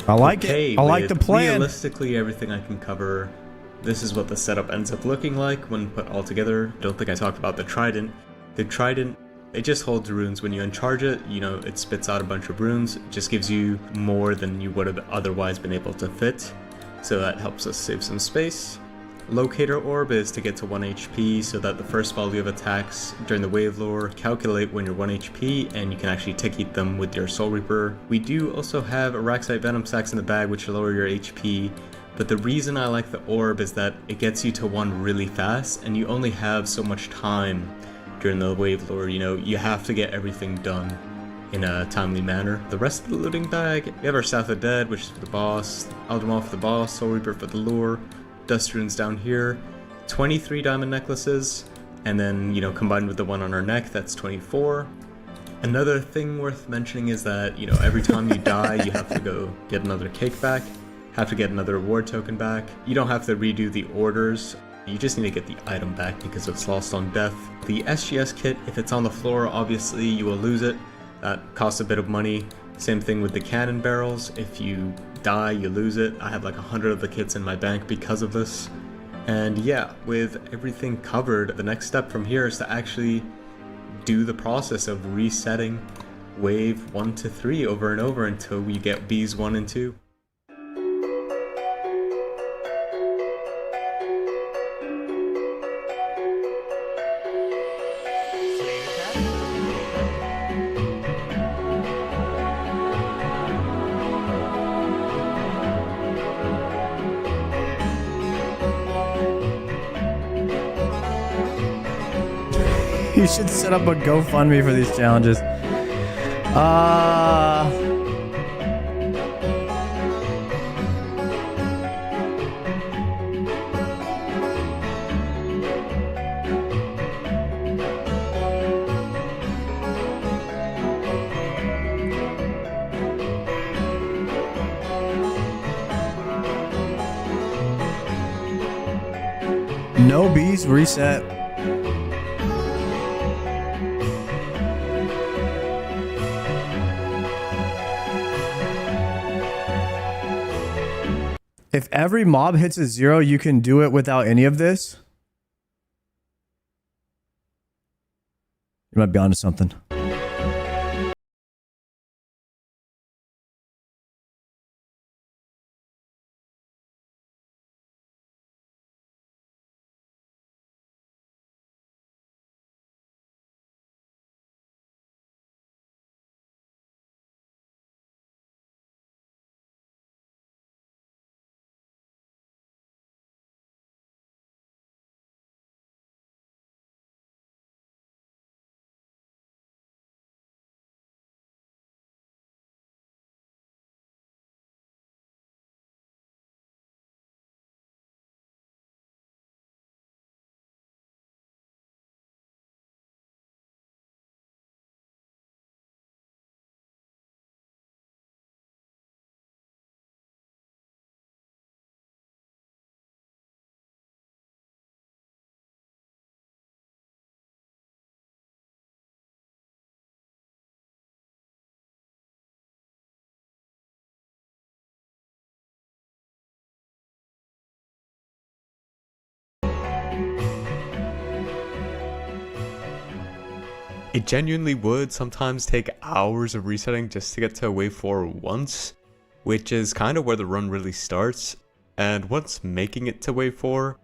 I like it. I like the plan. Realistically, everything I can cover, this is what the setup ends up looking like when put all together. Don't think I talked about the Trident. The Trident, it just holds runes. When you uncharge it, you know, it spits out a bunch of runes. It just gives you more than you would have otherwise been able to fit, so that helps us save some space. Locator Orb is to get to 1 HP so that the first volley of attacks during the wave lore calculate when you're 1 HP and you can actually tick eat them with your Soul Reaper. We do also have Araxite Venom Sacs in the bag which lower your HP, but the reason I like the orb is that it gets you to 1 really fast and you only have so much time during the wave lore. You know, you have to get everything done in a timely manner. The rest of the looting bag, we have our South of Dead, which is for the boss, Aldermaul for the boss, Soul Reaper for the lure, Dust Runes down here, 23 diamond necklaces, and then, you know, combined with the one on our neck, that's 24. Another thing worth mentioning is that, you know, every time you die, you have to go get another cake back, have to get another reward token back. You don't have to redo the orders, you just need to get the item back because it's lost on death. The SGS kit, if it's on the floor, obviously you will lose it. That costs a bit of money. Same thing with the cannon barrels. If you die, you lose it. I have like 100 of the kits in my bank because of this. And yeah, with everything covered, the next step from here is to actually do the process of resetting wave 1 to 3 over and over until we get Bs 1 and 2. You should set up a GoFundMe for these challenges. No bees reset. If every mob hits a 0, you can do it without any of this? You might be onto something. It genuinely would sometimes take hours of resetting just to get to wave 4 once, which is kind of where the run really starts, and once making it to wave 4,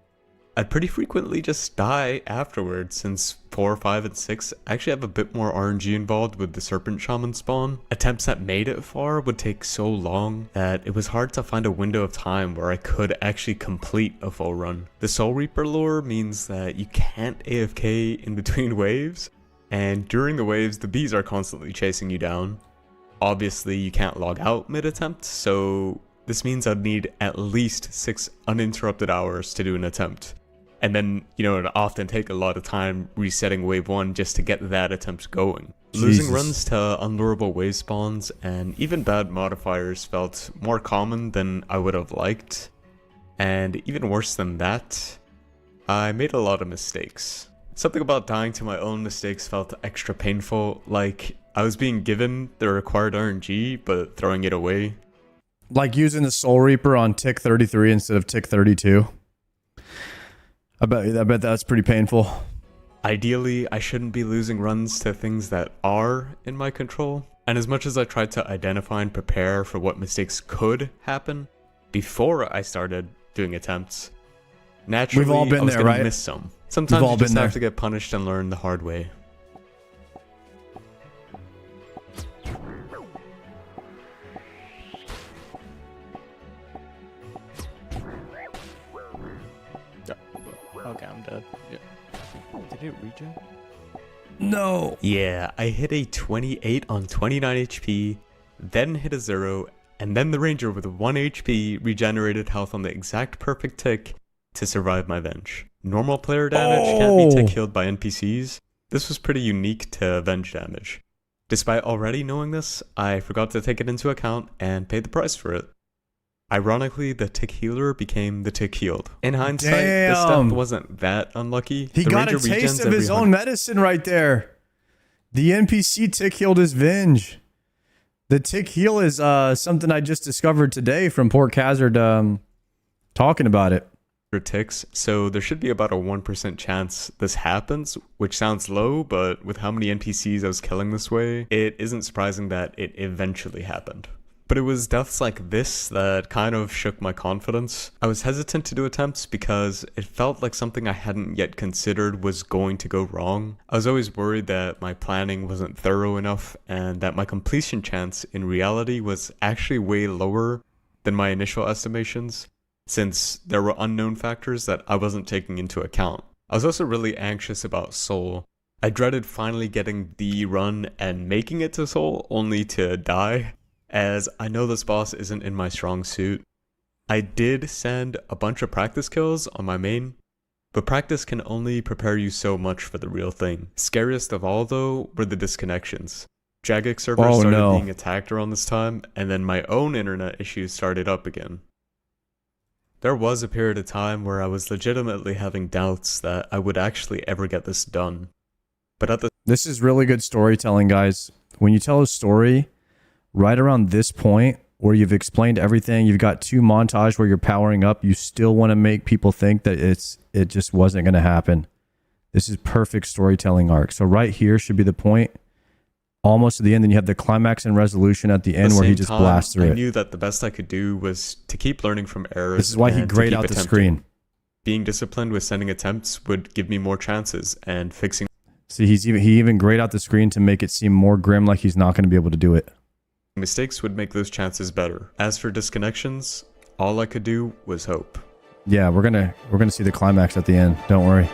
I'd pretty frequently just die afterwards since 4, 5, and 6 actually have a bit more RNG involved with the Serpent Shaman spawn. Attempts that made it far would take so long that it was hard to find a window of time where I could actually complete a full run. The Soul Reaper lore means that you can't AFK in between waves, and during the waves, the bees are constantly chasing you down. Obviously, you can't log out mid-attempt, so this means I'd need at least 6 uninterrupted hours to do an attempt. And then, you know, it'd often take a lot of time resetting wave 1 just to get that attempt going. Jesus. Losing runs to unlurable wave spawns and even bad modifiers felt more common than I would have liked. And even worse than that, I made a lot of mistakes. Something about dying to my own mistakes felt extra painful, like I was being given the required RNG, but throwing it away. Like using the Soul Reaper on tick 33 instead of tick 32. I bet that's pretty painful. Ideally, I shouldn't be losing runs to things that are in my control. And as much as I tried to identify and prepare for what mistakes could happen before I started doing attempts, naturally We've all been I was there, gonna right? miss some. Sometimes all you just been have there. to get punished and learn the hard way. Okay, I'm dead. Yeah. Did it regen? No. Yeah, I hit a 28 on 29 HP, then hit a 0, and then the ranger with 1 HP regenerated health on the exact perfect tick to survive my Venge. Normal player damage can't be tick healed by NPCs. This was pretty unique to Venge damage. Despite already knowing this, I forgot to take it into account and paid the price for it. Ironically, the tick healer became the tick healed. In hindsight, this stuff wasn't that unlucky. He The got a ranger regens taste of every his own medicine right there. The NPC tick healed his Venge. The tick heal is something I just discovered today from Port Hazard talking about it. Ticks, so there should be about a 1% chance this happens, which sounds low, but with how many NPCs I was killing this way, it isn't surprising that it eventually happened. But it was deaths like this that kind of shook my confidence. I was hesitant to do attempts because it felt like something I hadn't yet considered was going to go wrong. I was always worried that my planning wasn't thorough enough and that my completion chance in reality was actually way lower than my initial estimations, since there were unknown factors that I wasn't taking into account. I was also really anxious about Soul. I dreaded finally getting the run and making it to Soul only to die, as I know this boss isn't in my strong suit. I did send a bunch of practice kills on my main, but practice can only prepare you so much for the real thing. Scariest of all though were the disconnections. Jagex servers started being attacked around this time, and then my own internet issues started up again. There was a period of time where I was legitimately having doubts that I would actually ever get this done. But at the This is really good storytelling, guys. When you tell a story right around this point where you've explained everything, you've got 2 montage where you're powering up, you still want to make people think that it just wasn't going to happen. This is perfect storytelling arc. So right here should be the point, almost to the end. Then you have the climax and resolution at the end where he just blasts through I it. knew that the best I could do was to keep learning from errors. This is why he and to grayed keep out the attempting. screen. Being disciplined with sending attempts would give me more chances, and fixing See, he even grayed out the screen to make it seem more grim, like he's not going to be able to do it. mistakes would make those chances better. As for disconnections, all I could do was hope. Yeah, we're gonna see the climax at the end. Don't worry.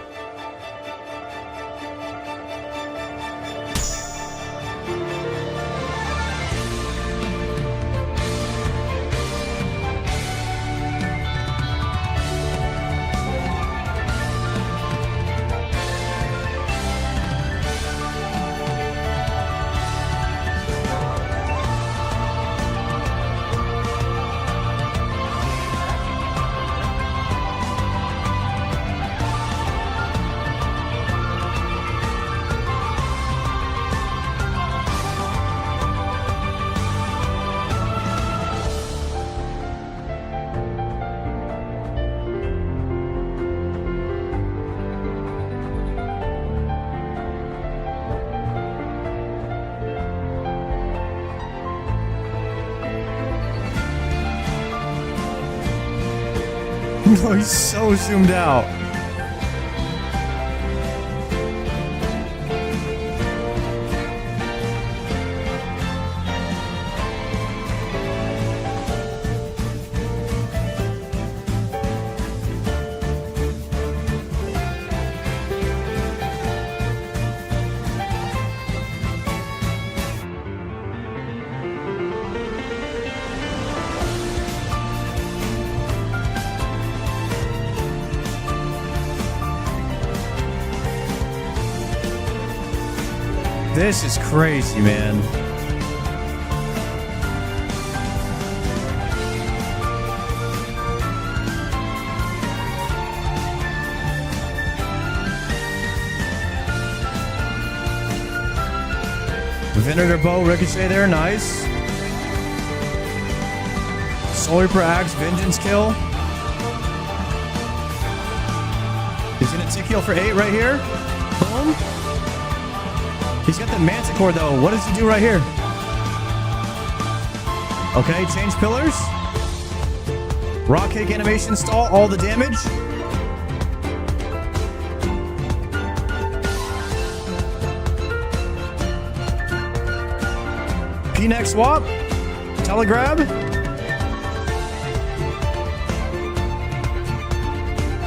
No, he's so zoomed out. This is crazy, man. Venator bow ricochet there, nice. Soul Reaper axe vengeance kill. He's gonna tick heal for 8 right here. Boom. He's got the Manticore though. What does he do right here? Okay, change pillars. Rock cake animation stall all the damage. P-neck swap. Telegrab.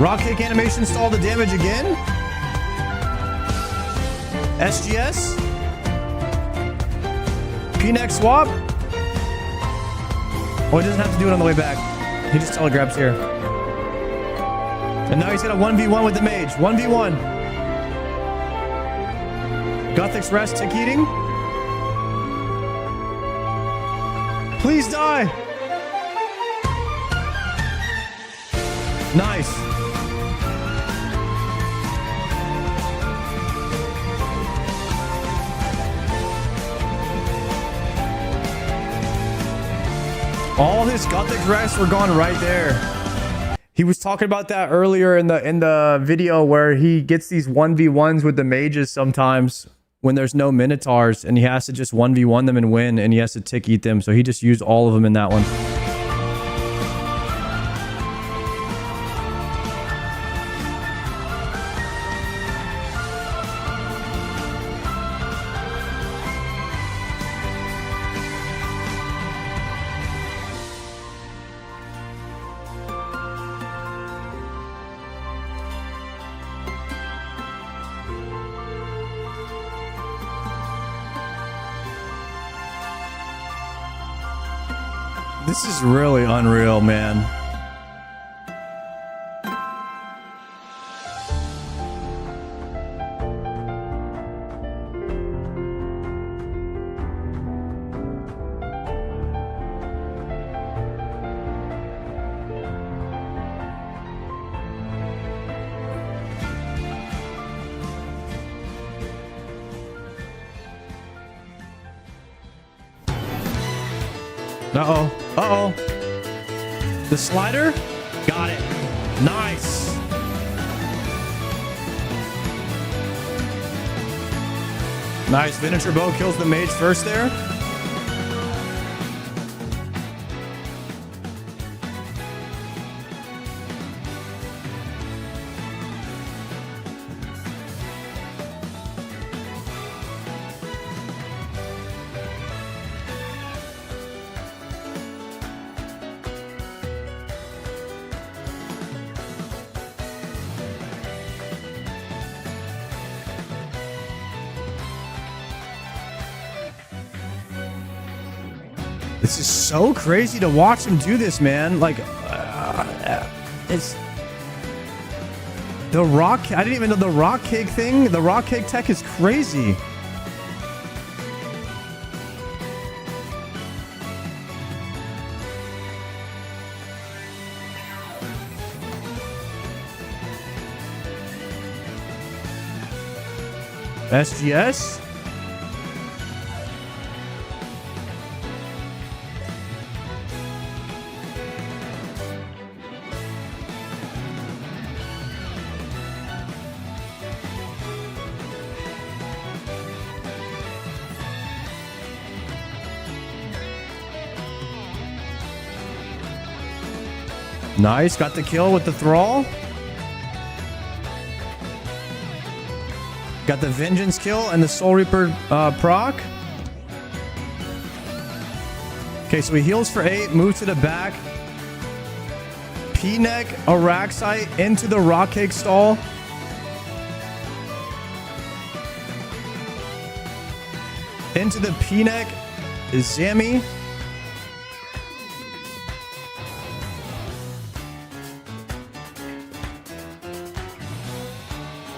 Rock cake animation stall the damage again. SGS. P-neck swap. Oh, he doesn't have to do it on the way back. He just telegrabs here. And now he's got a 1v1 with the mage. 1v1. Gothic's rest, tick eating. Please die. Nice. All his Gothic rests were gone right there. He was talking about that earlier in the video where he gets these 1v1s with the mages sometimes when there's no Minotaurs and he has to just 1v1 them and win and he has to tick eat them. So he just used all of them in that one. This is really unreal, man. Uh-oh. Uh-oh. The slider? Got it. Nice. Nice. Miniature bow kills the mage first there. This is so crazy to watch him do this, man. Like, it's the rock. I didn't even know the rock cake thing. The rock cake tech is crazy. SGS? Nice, got the kill with the thrall. Got the vengeance kill and the soul reaper proc. Okay, so he heals for 8, moves to the back. P-neck, Araxite into the rock cake stall. Into the P-neck is Zammy.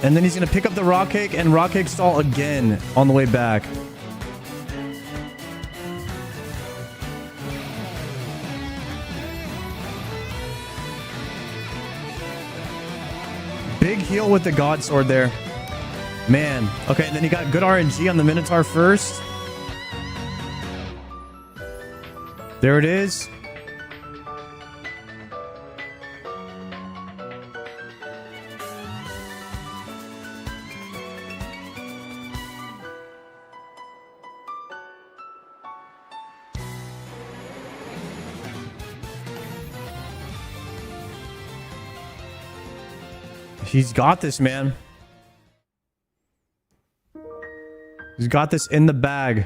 And then he's going to pick up the rock cake and rock cake stall again on the way back. Big heal with the God Sword there. Man. Okay, and then he got good RNG on the Minotaur first. There it is. He's got this, man. He's got this in the bag.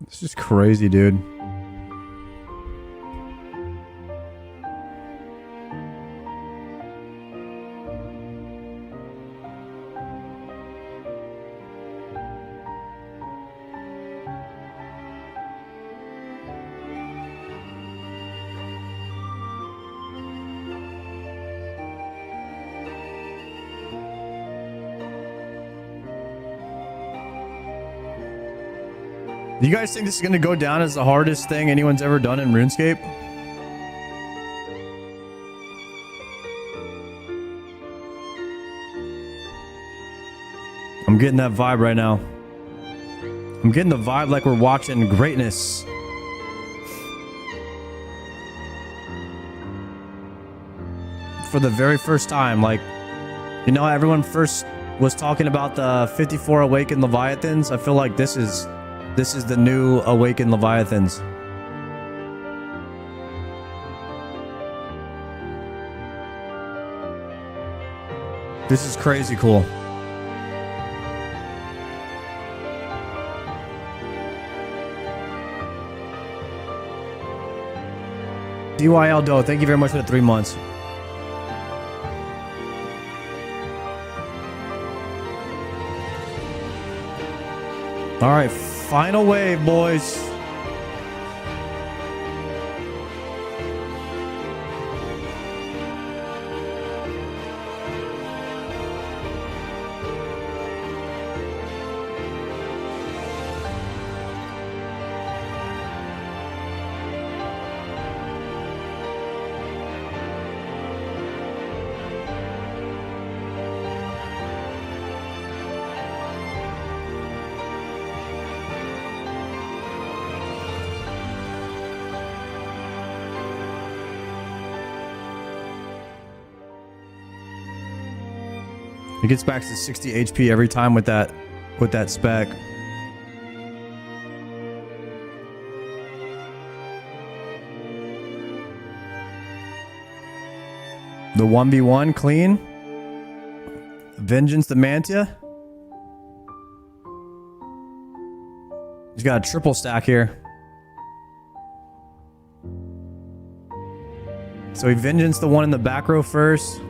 This is crazy, dude. Do you guys think this is going to go down as the hardest thing anyone's ever done in RuneScape? I'm getting that vibe right now. I'm getting the vibe like we're watching greatness. For the very first time, like, you know, everyone first was talking about the 54 awakened Leviathans. I feel like this is the new awakened Leviathans. This is crazy cool. DYL Do, thank you very much for the 3 months. All right, final wave, boys. He gets back to 60 HP every time with that spec. The 1v1 clean. Vengeance the Mantia. He's got a triple stack here. So he vengeance the one in the back row first.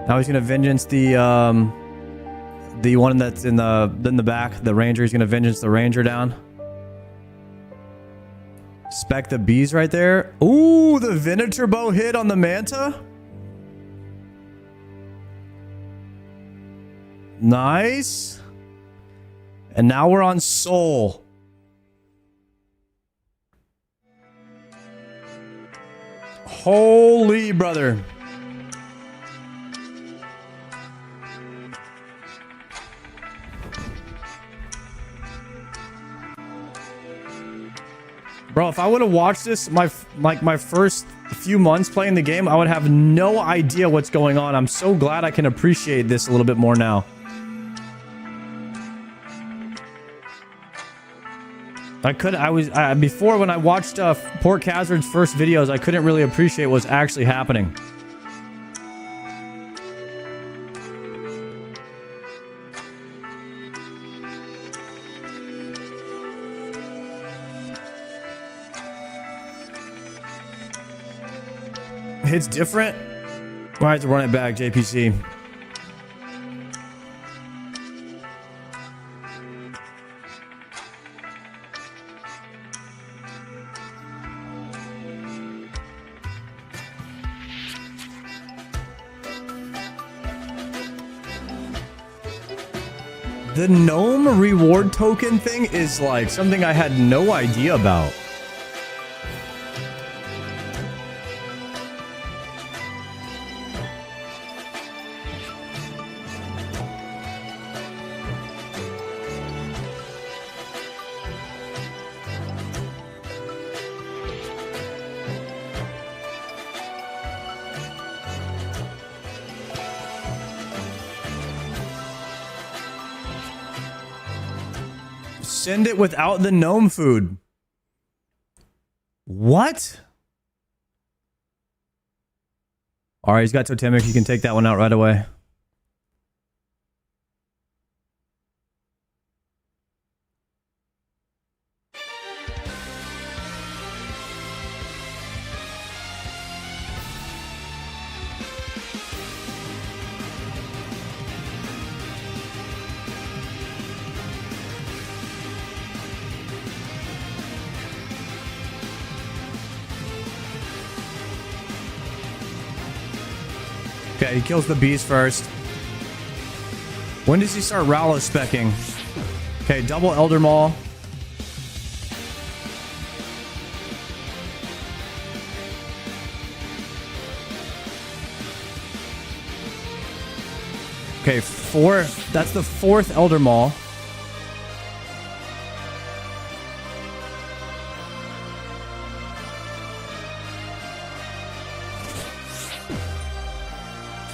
Now he's gonna vengeance the one that's in the back, the ranger. He's gonna vengeance the ranger down. Spec the bees right there. Ooh, the Venator bow hit on the Manta. Nice. And now we're on Soul. Holy brother. Bro, if I would have watched this my first few months playing the game, I would have no idea what's going on. I'm so glad I can appreciate this a little bit more now. Before when I watched Port Hazard's first videos, I couldn't really appreciate what's actually happening. It's different. Might have to run it back, JPC. The gnome reward token thing is like something I had no idea about. Send it without the gnome food. What? All right, he's got totemic. You can take that one out right away. Okay, he kills the bees first. When does he start Rallo specking? Okay, double Elder Maul. Okay, that's the fourth Elder Maul.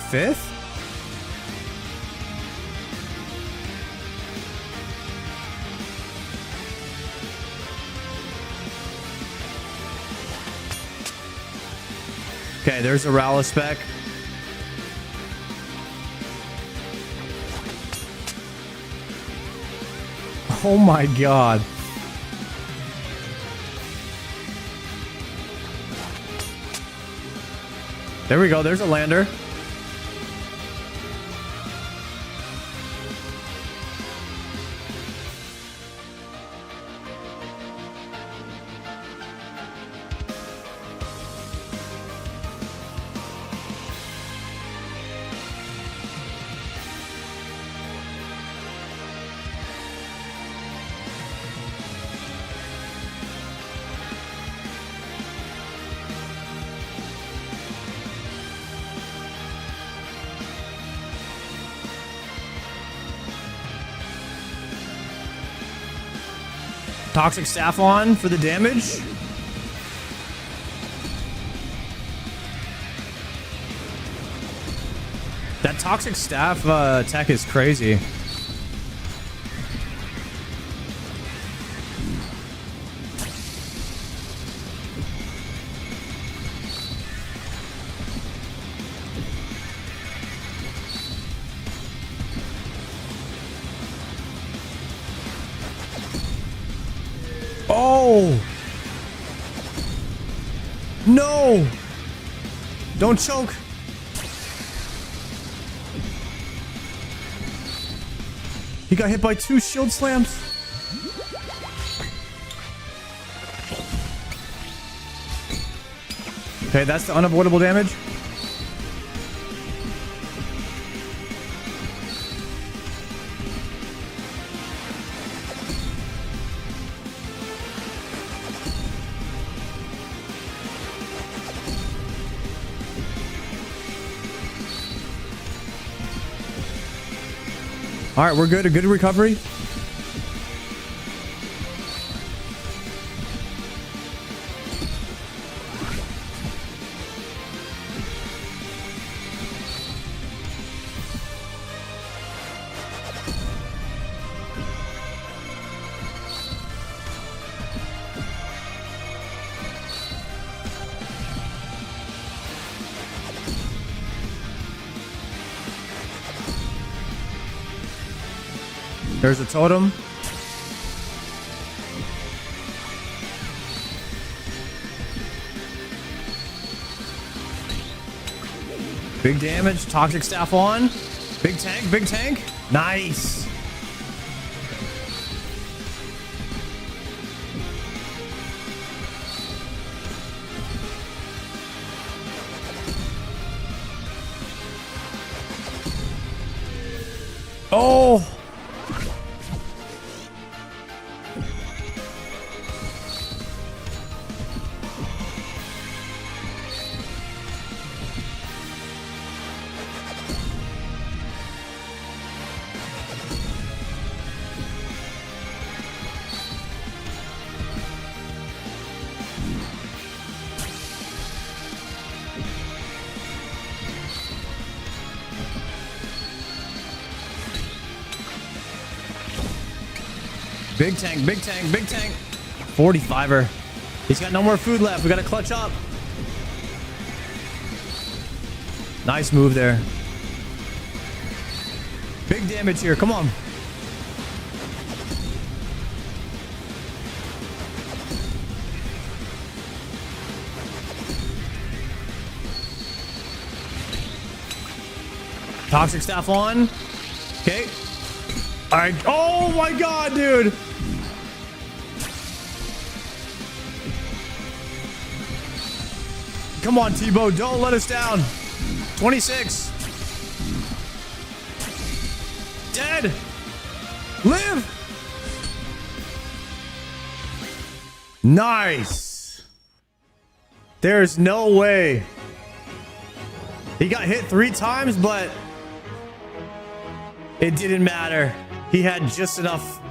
Fifth? Okay, there's a Rallo spec. Oh my god. There we go, there's a lander. Toxic Staff on for the damage. That toxic staff tech is crazy. Oh! No! Don't choke! He got hit by 2 shield slams. Okay, that's the unavoidable damage. All right, we're good. A good recovery. There's a totem. Big damage. Toxic staff on. Big tank. Big tank. Nice. Oh. Big tank, big tank, big tank. 45er. He's got no more food left. We got to clutch up. Nice move there. Big damage here. Come on. Toxic staff on. Okay. All right. Oh my God, dude. Come on, Tebow. Don't let us down. 26. Dead. Live. Nice. There's no way. He got hit 3 times, but it didn't matter. He had just enough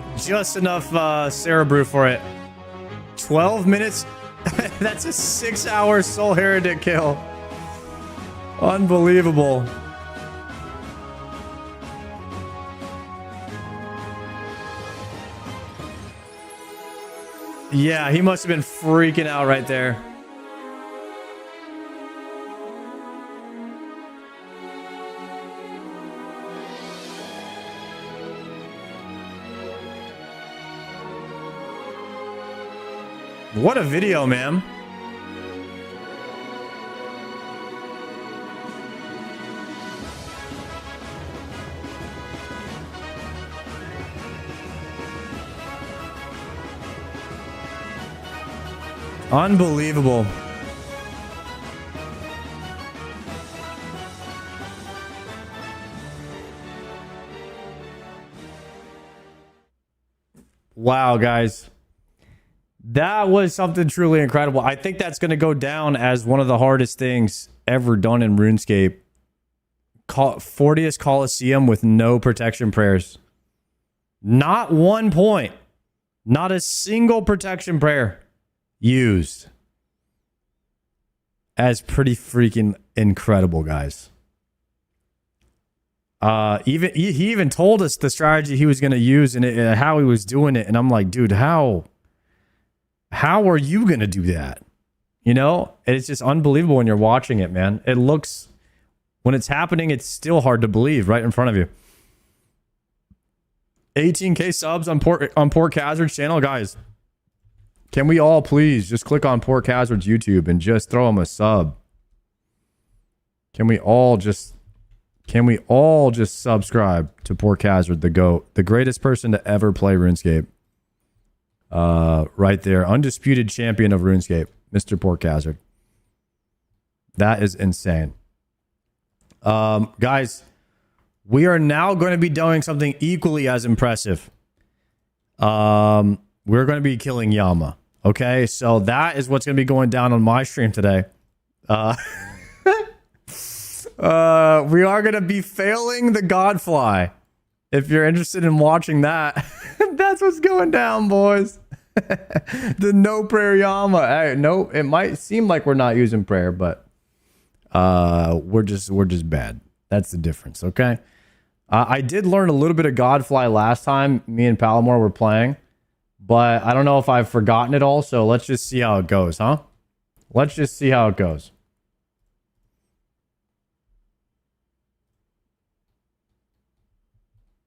Cerebrew for it. 12 minutes. That's a 6-hour Soul Heretic kill. Unbelievable. Yeah, he must have been freaking out right there. What a video, man. Unbelievable. Wow, guys. That was something truly incredible. I think that's going to go down as one of the hardest things ever done in RuneScape. 40th Coliseum with no protection prayers. Not 1 point. Not a single protection prayer used. That's pretty freaking incredible, guys. Even he even told us the strategy he was going to use and how he was doing it, and I'm like, dude, how are you going to do that? You know, it's just unbelievable when you're watching it, man. It looks, when it's happening, it's still hard to believe right in front of you. 18K subs on Pork Hazard's channel, guys. Can we all please just click on Pork Hazard's YouTube and just throw him a sub? Can we all just subscribe to Pork Hazard, the GOAT, the greatest person to ever play RuneScape? Right there, undisputed champion of RuneScape, Mr. Pork Hazard. That is insane. Guys, we are now going to be doing something equally as impressive. We're going to be killing Yama. Okay, so that is what's going to be going down on my stream today. We are going to be failing the Godfly. If you're interested in watching that, that's what's going down, boys. The no prayer Yama. Hey, no, it might seem like we're not using prayer, but we're just bad. That's the difference, okay? I did learn a little bit of Godfly last time me and Palomar were playing, but I don't know if I've forgotten it all, so let's just see how it goes, huh? Let's just see how it goes.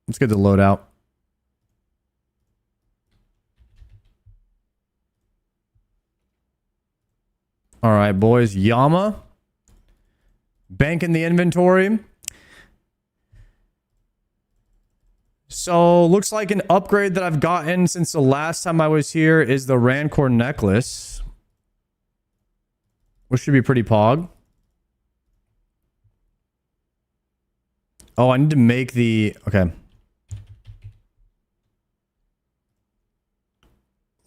Let's get the loadout. All right, boys. Yama. Bank in the inventory. So, looks like an upgrade that I've gotten since the last time I was here is the Rancor necklace, which should be pretty pog. Oh, I need to make the... Okay.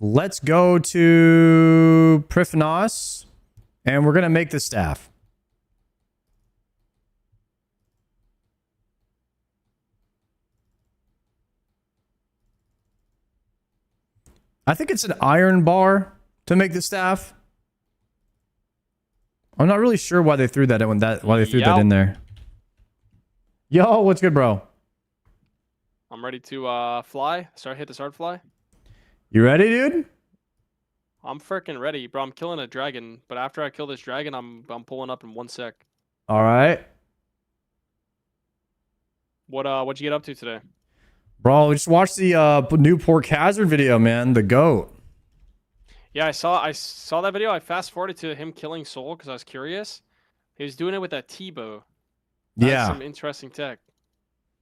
Let's go to Prifnos, and we're going to make the staff. I think it's an iron bar to make the staff. I'm not really sure why they threw that in that in there. Yo, what's good, bro? I'm ready to fly. Hit the start fly. You ready, dude? I'm freaking ready, bro. I'm killing a dragon, but after I kill this dragon, I'm pulling up in 1 sec. All right. What'd you get up to today? Bro, just watched the new Pork Hazard video, man. The GOAT. Yeah, I saw that video. I fast forwarded to him killing Soul because I was curious. He was doing it with that T-bow. Yeah. Some interesting tech.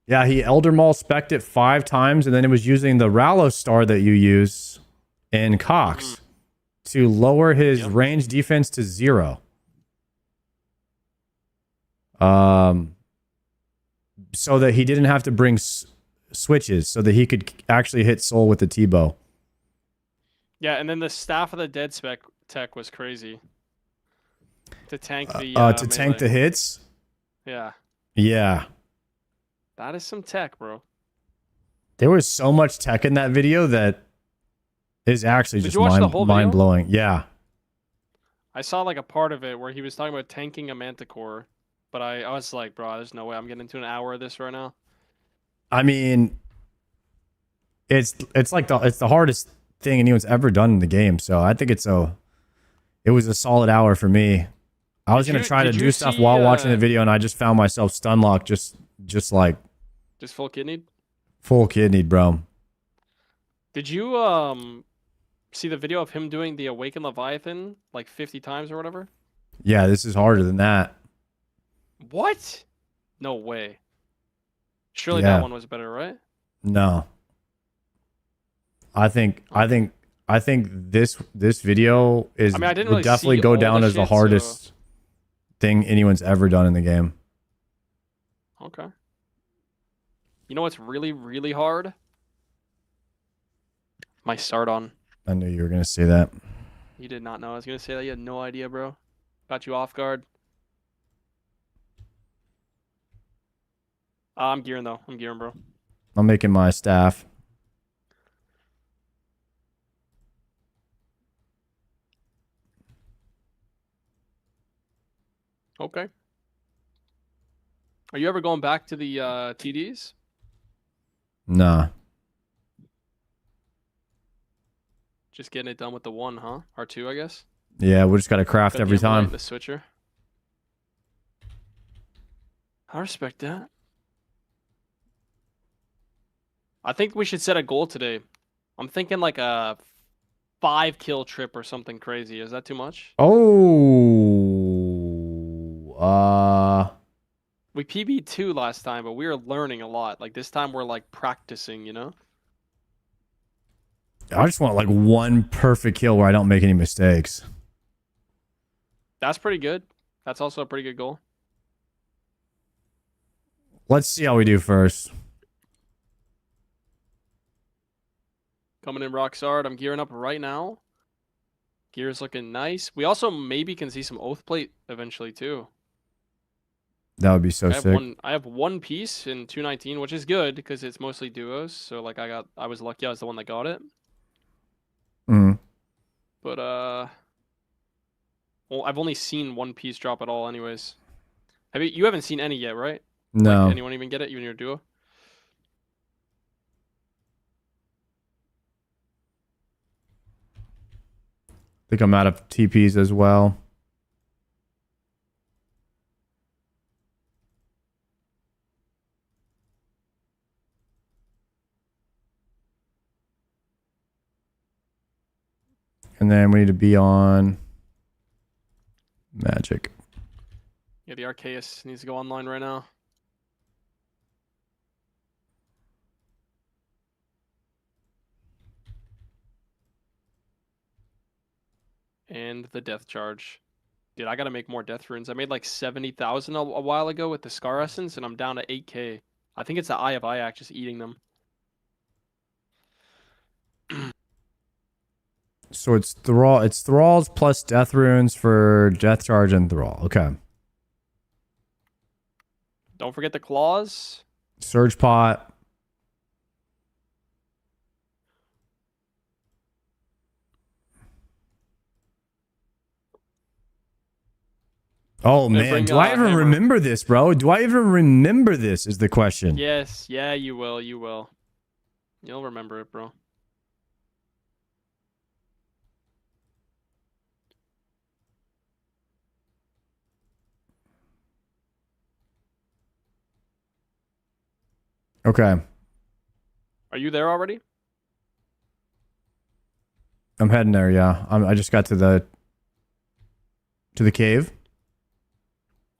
Yeah, he Elder Maul spec'd it 5 times, and then it was using the Rallo star that you use in Cox to lower his range defense to 0. So that he didn't have to bring switches, so that he could actually hit Soul with the T-bow. Yeah, and then the Staff of the Dead spec tech was crazy. To tank the tank the hits? Yeah. Yeah. That is some tech, bro. There was so much tech in that video that is actually just mind-blowing. Yeah. I saw like a part of it where he was talking about tanking a Manticore, but I was like, bro, there's no way I'm getting into an hour of this right now. I mean, it's the hardest thing anyone's ever done in the game, so I think it was a solid hour for me. I was gonna try to do stuff while watching the video, and I just found myself stun locked, just full kidneyed. Full kidneyed, bro. Did you see the video of him doing the Awakened Leviathan like 50 times or whatever? Yeah, this is harder than that. What? No way. Surely that one was better, right? No. I think this video is would definitely go down as the hardest thing anyone's ever done in the game. Okay. You know what's really, really hard? My start on. I knew you were gonna say that. You did not know I was gonna say that. You had no idea, bro. Got you off guard. I'm gearing though. I'm gearing, bro. I'm making my staff. Okay. Are you ever going back to the TDs? Nah. Just getting it done with the 1, huh? Or 2, I guess. Yeah, we just gotta craft Got the every Emperor and time. The switcher. I respect that. I think we should set a goal today. I'm thinking like a 5-kill trip or something crazy. Is that too much? Oh. We PB'd 2 last time, but we were learning a lot. Like this time we're like practicing, you know? I just want like one perfect kill where I don't make any mistakes. That's pretty good. That's also a pretty good goal. Let's see how we do first. Coming in rock hard. I'm gearing up right now. Gear's looking nice. We also maybe can see some Oathplate eventually too. That would be so sick. I have 1 piece in 219, which is good because it's mostly duos. So like I was lucky I was the one that got it. Mm. But well, I've only seen 1 piece drop at all anyways. You haven't seen any yet, right? No. Like, anyone even get it, even your duo? I think I'm out of TPs as well. And then we need to be on Magic. Yeah, the Arceus needs to go online right now. And the Death Charge. Dude, I gotta make more Death Runes. I made like 70,000 a while ago with the Scar Essence, and I'm down to 8k. I think it's the Eye of Iac just eating them. So it's Thrall. It's Thralls plus Death Runes for Death Charge and Thrall. Okay. Don't forget the Claws. Surge Pot. Oh man, do I even Hammer. remember this, bro? Do I even remember this is the question. Yes, yeah, you will, you will. You'll remember it, bro. Okay. Are you there already? I'm heading there, yeah. I just got to the cave.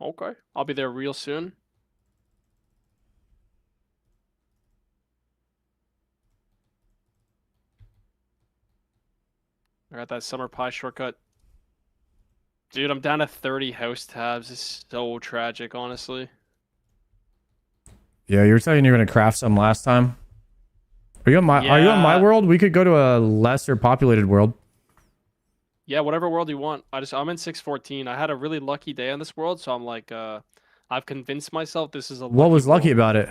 Okay. I'll be there real soon. I got that summer pie shortcut. Dude, I'm down to 30 house tabs. It's so tragic, honestly. Yeah, you were saying you're gonna craft some last time. Are you on my world? We could go to a lesser populated world. Yeah, whatever world you want. I'm in 614. I had a really lucky day on this world, so I'm like I've convinced myself this is a What was lucky world. about it?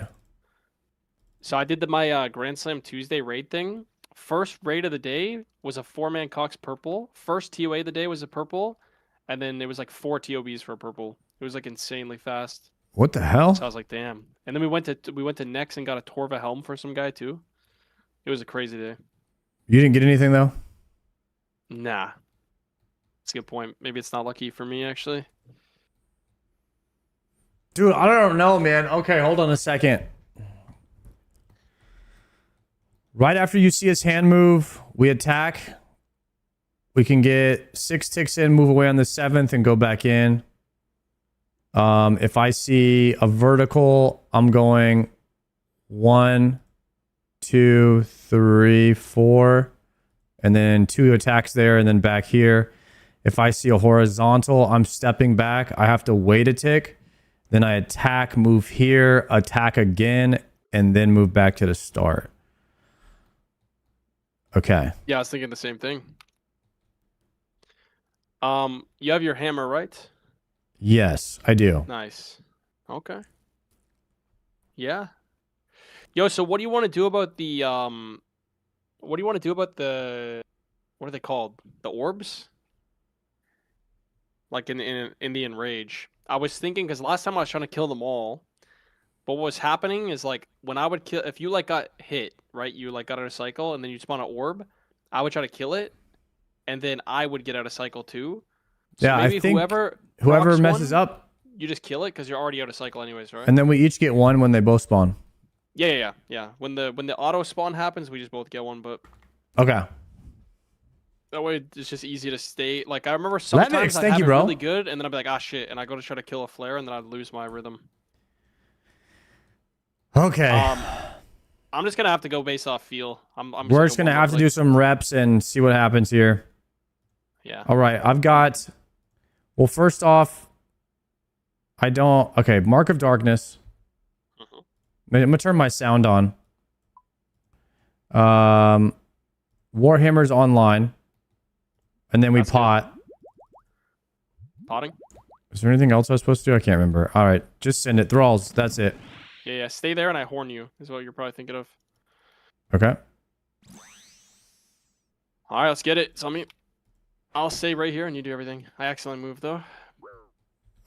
So I did my Grand Slam Tuesday raid thing. First raid of the day was a 4-man Cox purple. First TOA of the day was a purple, and then it was like 4 TOBs for a purple. It was like insanely fast. What the hell? So I was like, damn. And then we went to Nex and got a Torva Helm for some guy too. It was a crazy day. You didn't get anything though? Nah. That's a good point. Maybe it's not lucky for me actually. Dude, I don't know, man. Okay, hold on a second. Right after you see his hand move, we attack. We can get 6 ticks in, move away on the 7th, and go back in. If I see a vertical, I'm going 1, 2, 3, 4, and then 2 attacks there, and then back here. If I see a horizontal, I'm stepping back. I have to wait a tick. Then I attack, move here, attack again, and then move back to the start. Okay. Yeah, I was thinking the same thing. You have your hammer, right? Yes, I do. Nice. Okay. Yeah. Yo, so what do you want to do about the what are they called? The orbs? Like in the Enrage. I was thinking because last time I was trying to kill them all, But what was happening is like when I would kill, if you like got hit, right? You like got out of cycle and then you spawn an orb. I would try to kill it, and then I would get out of cycle too. So Yeah, maybe I think whoever messes one, up, you just kill it because you're already out of cycle anyways, right? and then we each get one when they both spawn. Yeah. When the auto spawn happens, we just both get one. But Okay. that way it's just easy to stay. Like I remember sometimes I'd have it really good, and then I'd be like, ah shit, and I go to try to kill a flare, and then I'd lose my rhythm. Okay. I'm just gonna have to go based off feel. We're just gonna have to do some reps and see what happens here. Yeah. All right. I've got. Well, first off, I don't. Okay. Mark of Darkness. I'm gonna turn my sound on. Warhammer's online, and then we pot. Potting. Is there anything else I was supposed to do? I can't remember. All right. Just send it. Thralls. That's it. Yeah. Stay there, and I horn you. Is what you're probably thinking of. Okay. All right, let's get it. So I'll stay right here, and you do everything. I accidentally moved though.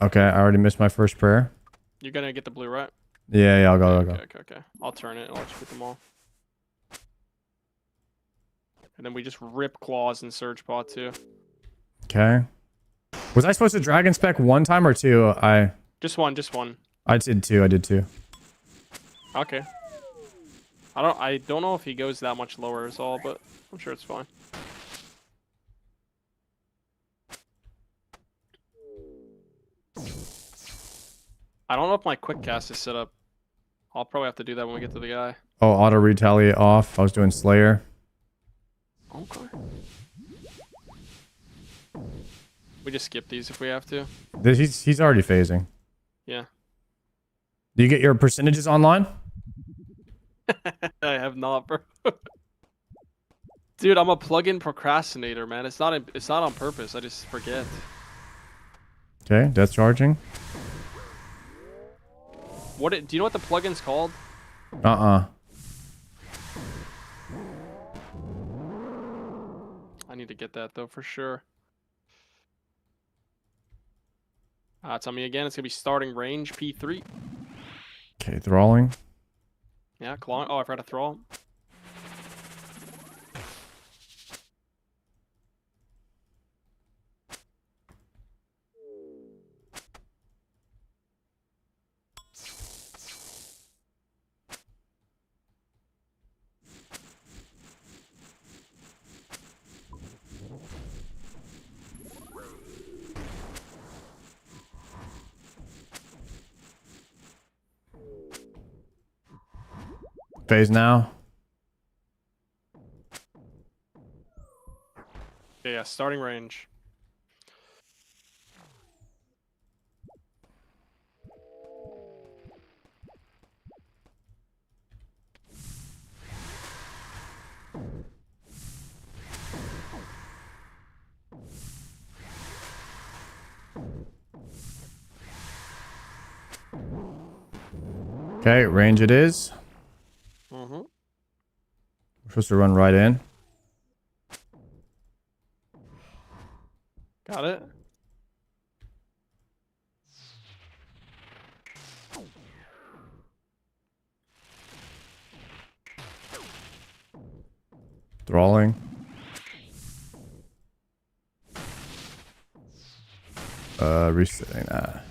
Okay. I already missed my first prayer. You're gonna get the blue, right? Yeah. I'll go. Okay. I'll turn it. I'll let you get them all. And then we just rip claws and surge pot too. Okay. Was I supposed to dragon spec one time or two? Just one. I did two. Okay. I don't know if he goes that much lower is all, but I'm sure it's fine. I don't know if my quick cast is set up. I'll probably have to do that when we get to the guy. Oh, auto retaliate off. I was doing Slayer. Okay. We just skip these if we have to. He's already phasing. Yeah. Do you get your percentages online? I have not, bro. Dude, I'm a plug-in procrastinator, man. It's not on purpose. I just forget. Okay, death charging. Do you know what the plugin's called? I need to get that though for sure. Tell me again. It's gonna be starting range P3. Okay, thralling. Yeah, clawing. Oh, I forgot to thrall. Phase now. Yeah, starting range. Okay, range it is. Mm-hmm. We're supposed to run right in. Got it. Thralling. Resetting that.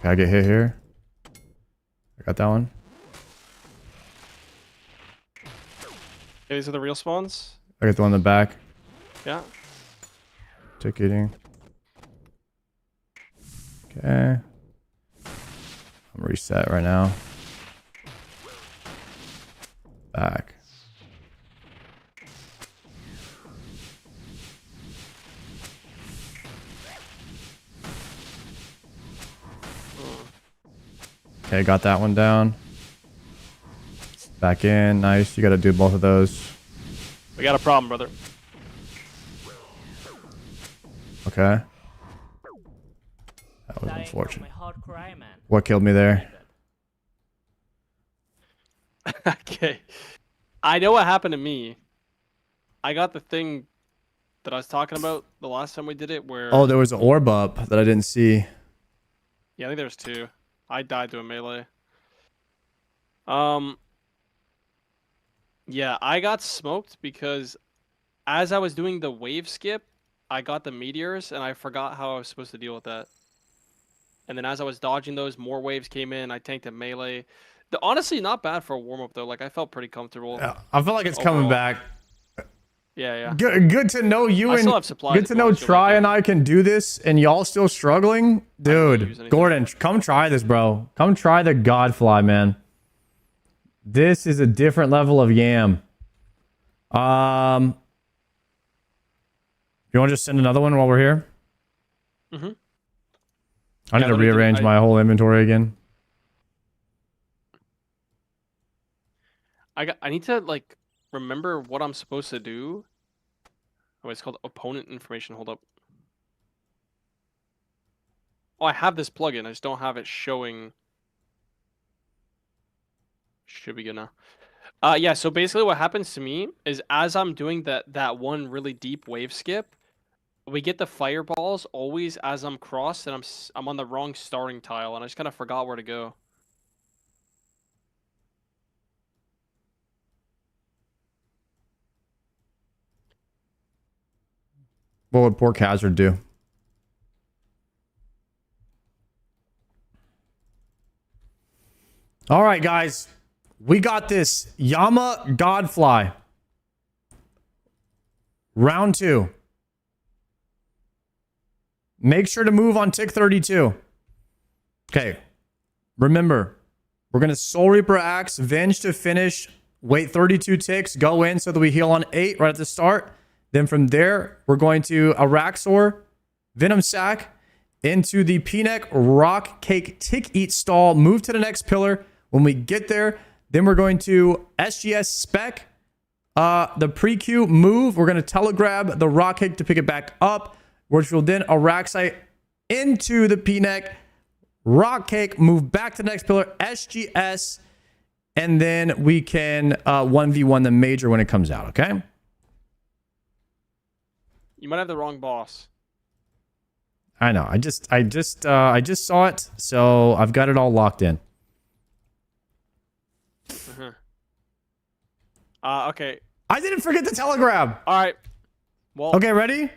Can I get hit here? I got that one. Okay, these are the real spawns? I got the one in the back. Yeah. Ticketing. Okay. I'm reset right now. Back. Okay, got that one down. Back in. Nice. You got to do both of those. We got a problem, brother. Okay. That was unfortunate. What killed me there? Okay. I know what happened to me. I got the thing that I was talking about the last time we did it, where Oh, there was an orb up that I didn't see. yeah, I think there's 2. I died to a melee. Yeah, I got smoked because as I was doing the wave skip, I got the meteors and I forgot how I was supposed to deal with that. And then as I was dodging those, more waves came in. I tanked a melee. Honestly, not bad for a warm up though. Like I felt pretty comfortable. Yeah, I feel like it's coming back. Yeah. Good to know you I and still have supplies good to know Try and I can do this, and y'all still struggling, dude. Gordon, come try this, bro. Come try the Godfly, man. This is a different level of yam. You want to just send another one while we're here? Mm-hmm. I need to rearrange my whole inventory again. I need to like remember what I'm supposed to do. Oh, it's called opponent information. Hold up. Oh, I have this plugin. I just don't have it showing. Should be good now. Yeah, so basically what happens to me is as I'm doing that one really deep wave skip, we get the fireballs always as I'm crossed and I'm on the wrong starting tile and I just kind of forgot where to go. What would Pork Hazard do? All right, guys. We got this. Yama Godfly. Round 2. Make sure to move on tick 32. Okay. Remember, we're going to Soul Reaper Axe, Venge to finish, wait 32 ticks, go in so that we heal on 8 right at the start. Then from there, we're going to Araxor, Venom Sack, into the P-Neck Rock Cake Tick Eat stall, move to the next pillar. When we get there, then we're going to SGS Spec, the pre-queue move. We're going to telegrab the Rock Cake to pick it back up, which will then Araxite into the P-Neck Rock Cake, move back to the next pillar, SGS, and then we can 1v1 the major when it comes out, okay? You might have the wrong boss. I know. I just saw it, so I've got it all locked in. Okay. I didn't forget the telegrab. All right. Well. Okay, ready?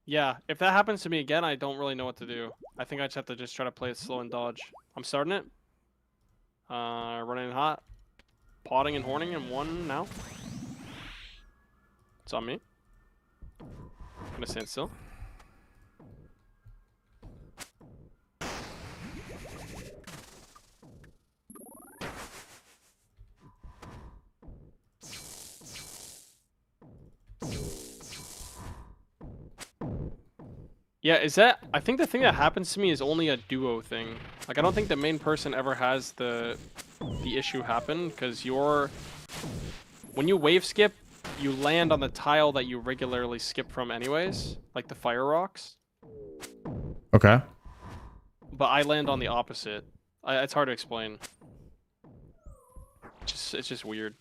Yeah. If that happens to me again, I don't really know what to do. I think I just have to just try to play it slow and dodge. I'm starting it. Running hot. Potting and horning and 1 now. It's on me. I'm gonna stand still. Yeah, is that... I think the thing that happens to me is only a duo thing. Like, I don't think the main person ever has the issue happen, because when you wave skip, you land on the tile that you regularly skip from anyways, like the fire rocks. Okay. But I land on the opposite. It's hard to explain. It's just weird.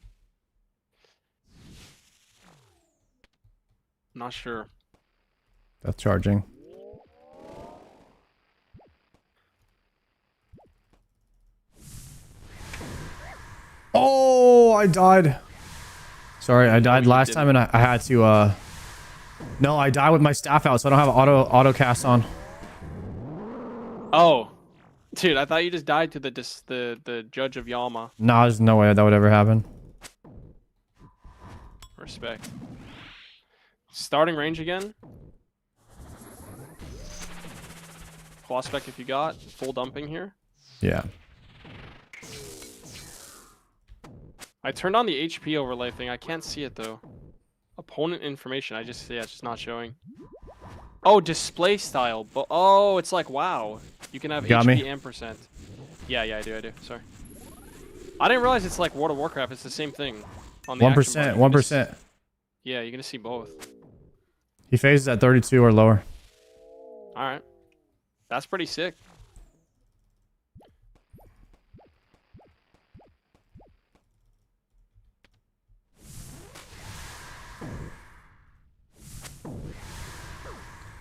Not sure. That's charging. Oh, I died. Sorry, I died last time and I had to, no, I died with my staff out, so I don't have auto cast on. Oh. Dude, I thought you just died to the judge of Yama. Nah, there's no way that would ever happen. Respect. Starting range again. Claw spec if you got. Full dumping here. Yeah. I turned on the HP overlay thing. I can't see it though. Opponent information. It's just not showing. Oh, display style. But oh, it's like WoW. You can have HP and percent. Yeah, I do. Sorry. I didn't realize it's like World of Warcraft. It's the same thing. On the 1%. 1%. Yeah, you're gonna see both. He phases at 32 or lower. All right. That's pretty sick.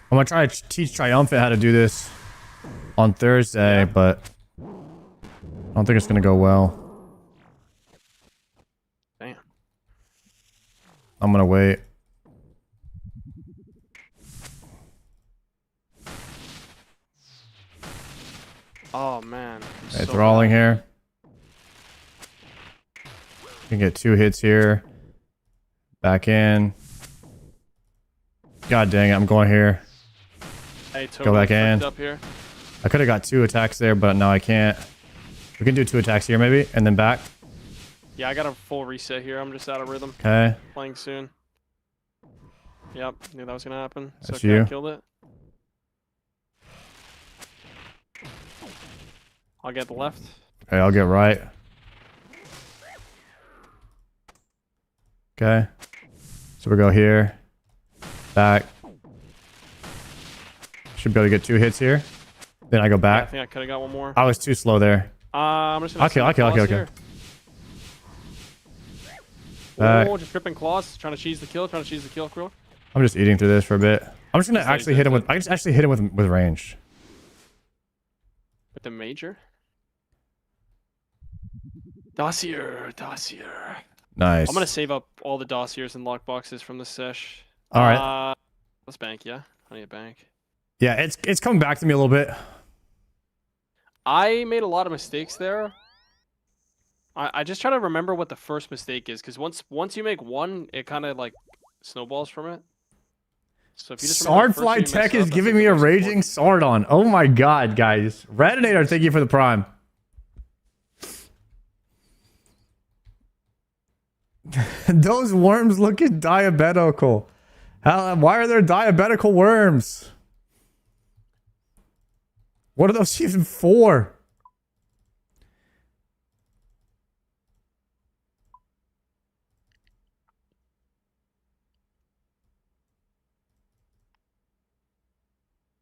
I'm gonna try to teach Triumphant how to do this on Thursday, but I don't think it's gonna go well. Damn. I'm gonna wait. Oh man. Okay, thralling here. Can get 2 hits here. Back in. God dang it, I'm going here. Hey, Go back in. Up here. I could have got 2 attacks there, but no, I can't. We can do 2 attacks here maybe, and then back. Yeah, I got a full reset here. I'm just out of rhythm. Okay. Playing soon. Yep, knew that was gonna happen. That's so you. I killed it. I'll get the left. Okay, I'll get right. Okay. So we go here. Back. Should be able to get 2 hits here. Then I go Yeah, I back. think I could have got one more. I was too slow there. I'm just gonna Okay. Back. Oh, just gripping claws, trying to cheese the kill, Krill. I'm just eating through this for a bit. I'm just gonna actually hit him with. I just actually hit him with range. With the major. Dossier. Nice. I'm gonna save up all the dossiers and lockboxes from the sesh. All right. Let's bank, yeah. I need a bank. Yeah, it's coming back to me a little bit. I made a lot of mistakes there. I just try to remember what the first mistake is, because once you make one, it kind of like snowballs from it. So if you just remember the first one Swordfly you Tech messed is up, giving that's me a like the most raging sword on. Oh my god, guys. Redinator, thank you for the prime. Those worms looking diabetical. Why are there diabetical worms? What are those even for?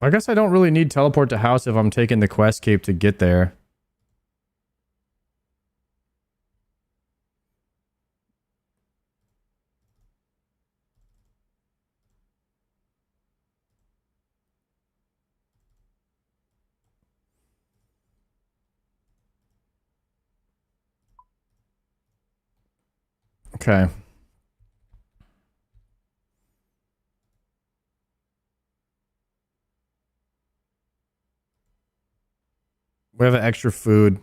I guess I don't really need teleport to house if I'm taking the quest cape to get there. Okay. We have an extra food.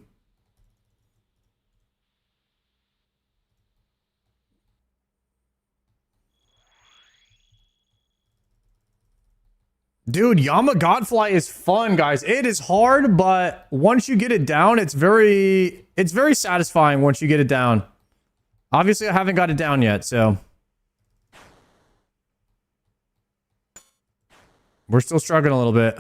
Dude, Yama Godfly is fun, guys. It is hard, but once you get it down, it's very satisfying once you get it down. Obviously, I haven't got it down yet, so we're still struggling a little bit.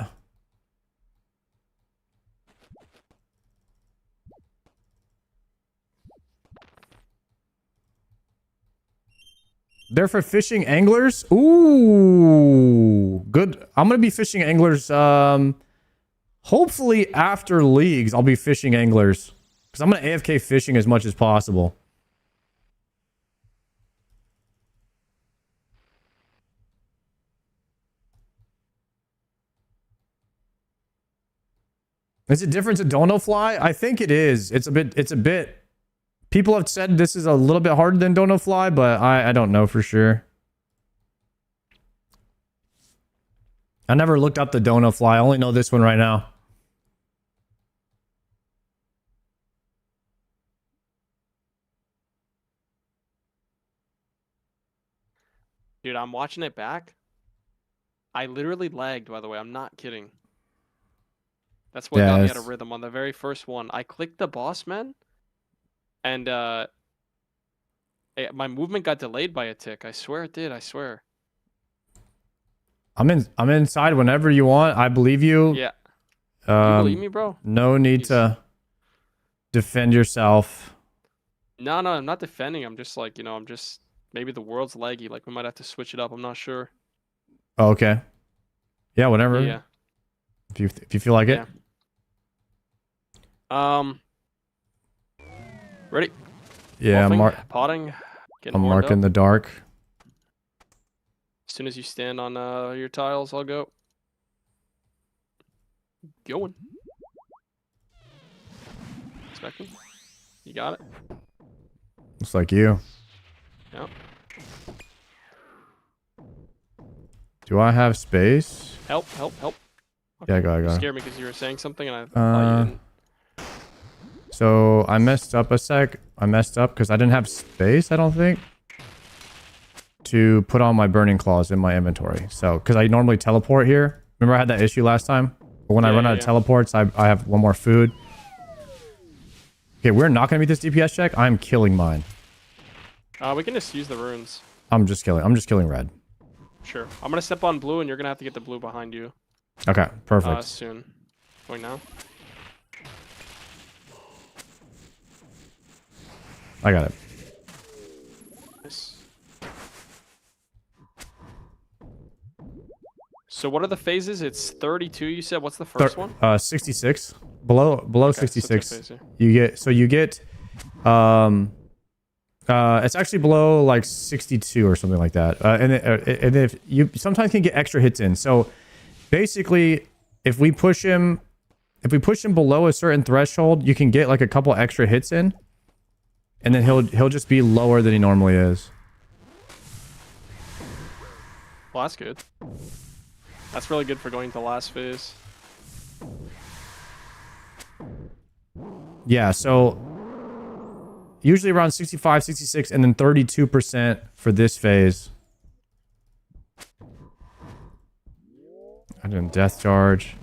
They're for fishing anglers? Ooh, good. I'm going to be fishing anglers. Hopefully after leagues, I'll be fishing anglers. Because I'm going to AFK fishing as much as possible. Is it different to Dono Fly? I think it is. It's a bit. People have said this is a little bit harder than Dono Fly, but I don't know for sure. I never looked up the Dono Fly. I only know this one right now. Dude, I'm watching it back. I literally lagged, by the way. I'm not kidding. That's what got me out of rhythm on the very first one. I clicked the boss man, and my movement got delayed by a tick. I swear it did. I swear. I'm inside whenever you want. I believe you. Yeah. You believe me, bro? No need to defend yourself. No, I'm not defending. I'm just like, I'm just maybe the world's laggy. Like we might have to switch it up. I'm not sure. Oh, okay. Yeah, whatever. Yeah. If you feel like it. Ready? Yeah, potting. I'm marking the dark. As soon as you stand on your tiles, I'll go. Going. Expecting. You got it. Looks like you. Yep. Do I have space? Help, help, help. Yeah, I got You it. scared me because you were saying something and I thought you didn't. So I messed up a sec. I messed up because I didn't have space, I don't think, to put on my burning claws in my inventory. So, because I normally teleport here. Remember I had that issue last time? But when I run out of teleports, I have one more food. Okay, we're not going to meet this DPS check. I'm killing mine. We can just use the runes. I'm just killing red. Sure. I'm gonna step on blue and you're gonna have to get the blue behind you. Okay, perfect. Soon. Going now. I got it. Nice. So what are the phases? It's 32, you said. What's the first one? 66. Below Okay, 66. so it's a phase, You get it's actually below like 62 or something like that. And if you sometimes can get extra hits in. So basically if we push him below a certain threshold, you can get like a couple extra hits in. And then he'll just be lower than he normally is. Well, that's good. That's really good for going to the last phase. Yeah, so usually around 65, 66, and then 32% for this phase. I did a death charge.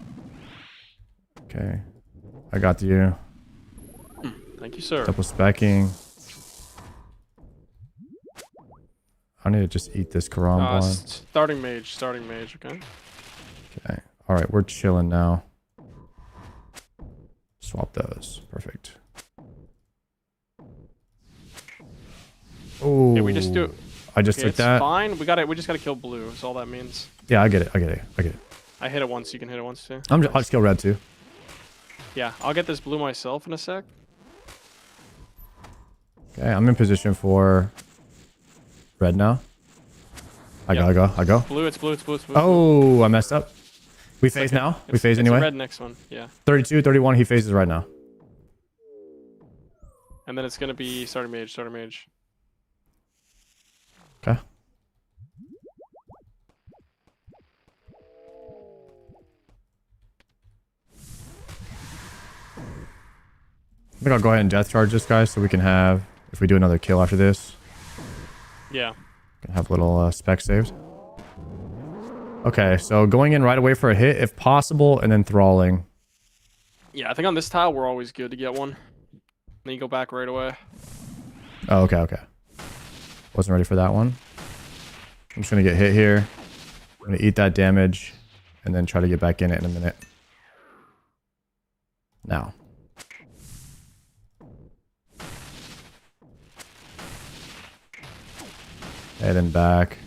Okay. I got you. Thank you, sir. Double specking. I need to just eat this Quran blind. Starting mage, okay? Okay. Alright, we're chilling now. Swap those. Perfect. Oh, okay, we just do. I just took that. Fine. We just gotta kill blue. That's all that means. Yeah, I get it. I hit it once. You can hit it once too. I'll just kill red too. Yeah, I'll get this blue myself in a sec. Okay, I'm in position for red now. I go. Blue, it's blue. Oh, I messed up. We phase now. We phase anyway. It's red next one. Yeah. 32, 31. He phases right now. And then it's gonna be starting mage. Okay. I think I'll go ahead and death charge this guy so we can have, if we do another kill after this, Yeah. can have little spec saved. Okay, so going in right away for a hit if possible, and then thralling. Yeah, I think on this tile we're always good to get one. Then you go back right away. Oh, okay. Wasn't ready for that one. I'm just gonna get hit here. I'm gonna eat that damage, and then try to get back in it in a minute. Now. And then back.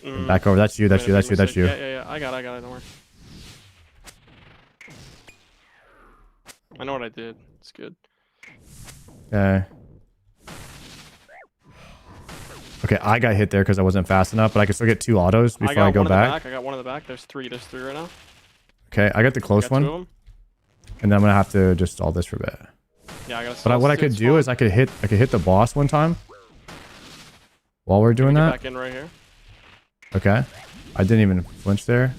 And back over. That's you. Yeah. I got it. Don't worry. I know what I did. It's good. Okay. Okay, I got hit there because I wasn't fast enough, but I can still get 2 autos before I go back. I got one in the back. There's three right now. Okay, I got the close one. 2 of them. And then I'm gonna have to just stall this for a bit. Yeah, I got. But what I could do is I could hit the boss one time. While we're doing that. Back in right here. Okay. I didn't even flinch there.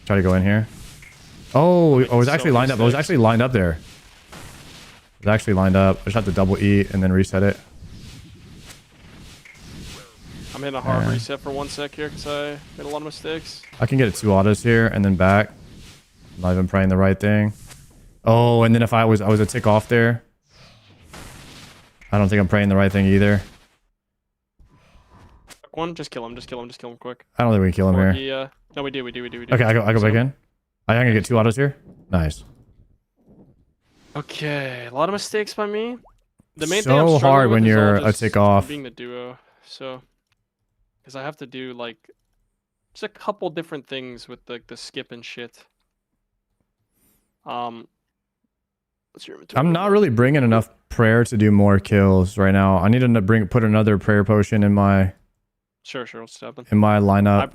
Try to go in here. Oh, it was actually lined up. It was actually lined up there. It was actually lined up. I just have to double E and then reset it. I'm hitting a hard reset for 1 sec here because I made a lot of mistakes. I can get it 2 autos here and then back. I'm not even praying the right thing. Oh, and then if I was a tick off there. I don't think I'm praying the right thing either. One, just kill him quick. I don't think we can kill him here. No, we do. Okay, I go back in. I think I can get 2 autos here. Nice. Okay, a lot of mistakes by me. The main So thing I'm struggling hard with when is you're all a just tick off. being the duo, so because I have to do like just a couple different things with the skip and shit. What's your inventory? I'm not really bringing enough prayer to do more kills right now. I need to put another prayer potion in my Sure, what's happening? lineup.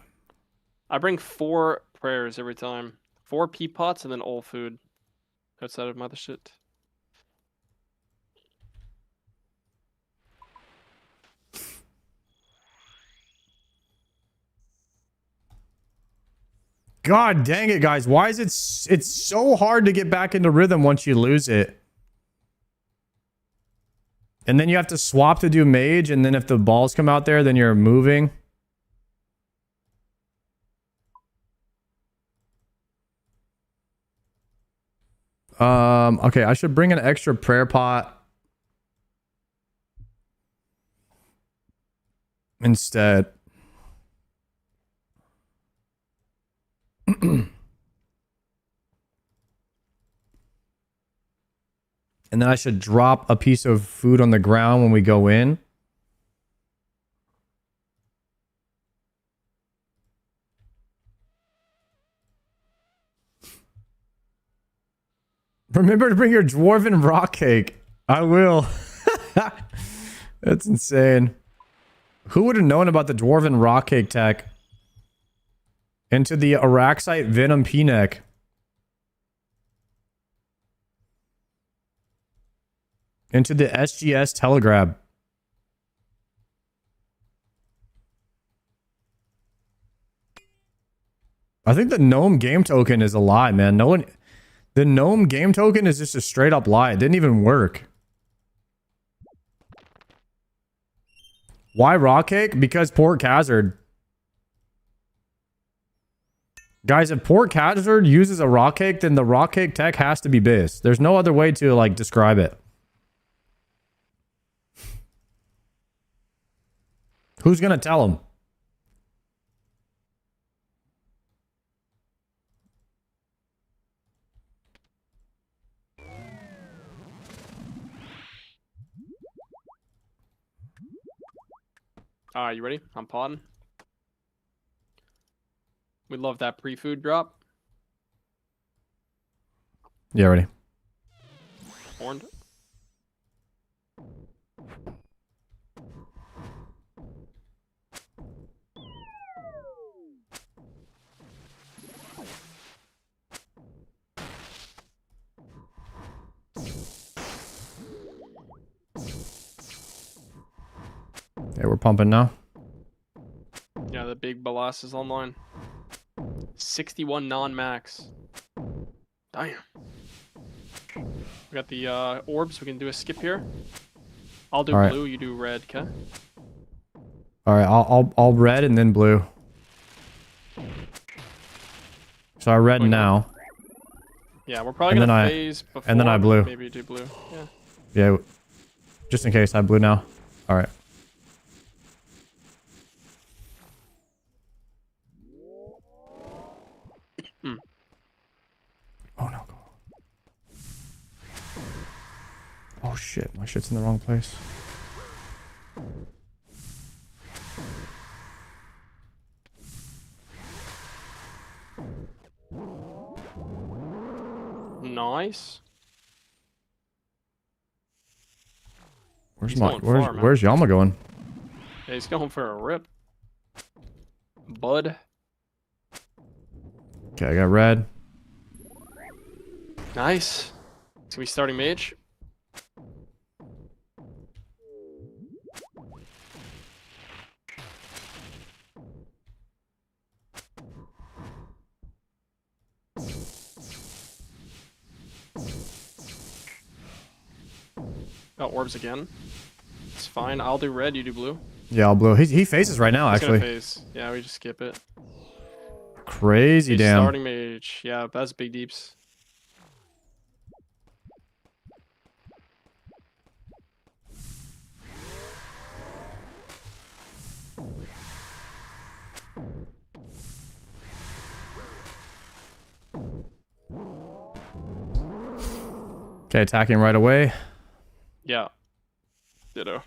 I bring 4 prayers every time. 4 pea pots and then all food outside of mother shit. God dang it, guys. Why is it's so hard to get back into rhythm once you lose it? And then you have to swap to do mage, and then if the balls come out there, then you're moving. Okay, I should bring an extra prayer pot instead. And then I should drop a piece of food on the ground when we go in. Remember to bring your dwarven rock cake. I will. That's insane. Who would have known about the dwarven rock cake tech? Into the Araxite Venom P-neck. Into the SGS Telegrab. I think the gnome game token is a lie, man. No one... The gnome game token is just a straight up lie. It didn't even work. Why rock cake? Because Port Hazard. Guys, if Port Hazard uses a rock cake, then the rock cake tech has to be biz. There's no other way to like describe it. Who's gonna tell him? Alright, you ready? I'm podding. We love that pre-food drop. Yeah, ready. Horned. Okay, we're pumping now. Yeah, the big Balas is online. 61 non-max. Damn. We got the orbs. We can do a skip here. I'll do All blue. You do red. Okay. All right, I'll red and then blue. So I red now. Yeah, we're probably gonna phase before. And then I blue. Maybe do blue. Yeah. Yeah, just in case I blue now. All right. Oh no. Oh shit, my shit's in the wrong place. Nice. Where's Yama going? Yeah, he's going for a rip. Bud. Okay, I got red. Nice. It's gonna be starting mage. Got orbs again. It's fine. I'll do red, you do blue. Yeah, I'll blue. He faces right now, He's actually. gonna phase. Yeah, we just skip it. Crazy He's damn. starting mage. Yeah, that's big deeps. Okay, attacking right away. Yeah. Ditto.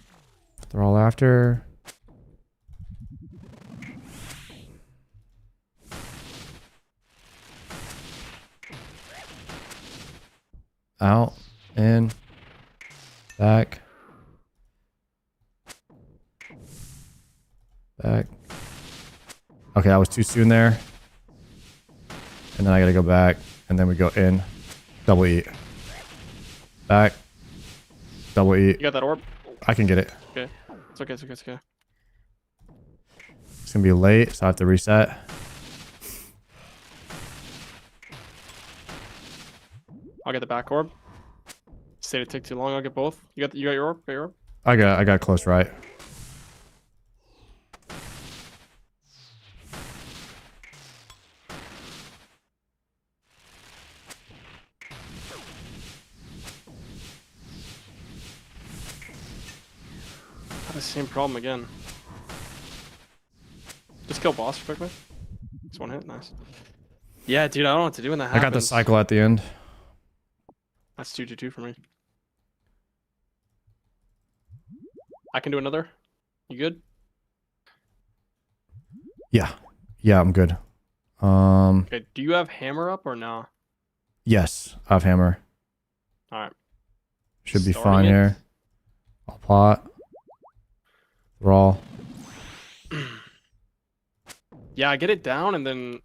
They're all after. Out. In. Back. Back. Okay, that was too soon there. And then I gotta go back. And then we go in. Double E. Back. Double E. You got that orb? I can get it. Okay. It's okay, it's okay, it's okay. It's gonna be late, so I have to reset. I'll get the back orb. Say it take too long, I'll get both. You got your orb? Got your orb? I got close right. The same problem again. Just kill boss quickly. Just one hit, nice. Yeah, dude, I don't know what to do when that happens. I got the cycle at the end. That's 2-2-2 for me. I can do another. You good? Yeah. Yeah, I'm good. Okay, do you have hammer up or no? Yes, I have hammer. Alright. Should be fine here. I'll pot. Raw. Yeah, I get it down and then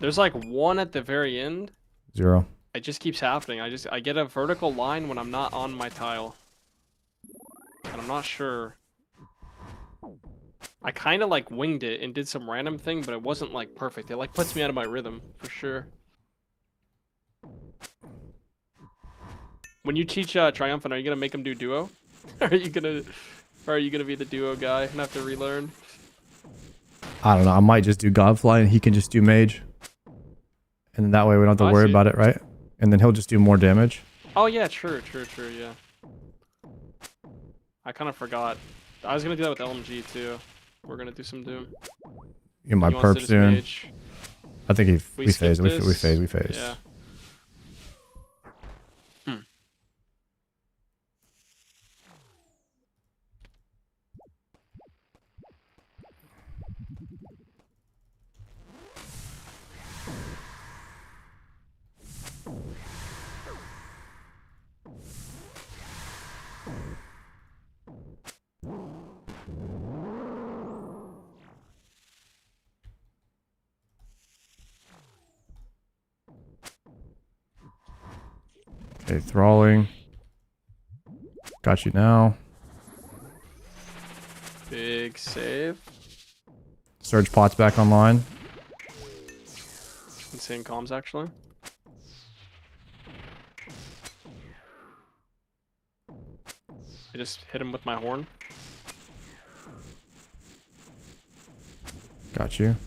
there's like one at the very end. 0. It just keeps happening. I get a vertical line when I'm not on my tile. And I'm not sure. I kind of like winged it and did some random thing, but it wasn't like perfect. It like puts me out of my rhythm for sure. When you teach Triumphant, are you gonna make him do duo? Are you gonna be the duo guy and have to relearn? I don't know. I might just do Godfly and he can just do mage. And then that way we don't have to worry about it, right? And then he'll just do more damage. Oh yeah, true, yeah. I kind of forgot. I was gonna do that with LMG too. We're gonna do some Doom. Yeah, my perp soon. Mage. I think we phase. We this? phase. Yeah. Okay, thralling. Got you now. Big save. Surge pot's back online. Insane comms actually. I just hit him with my horn. Got you.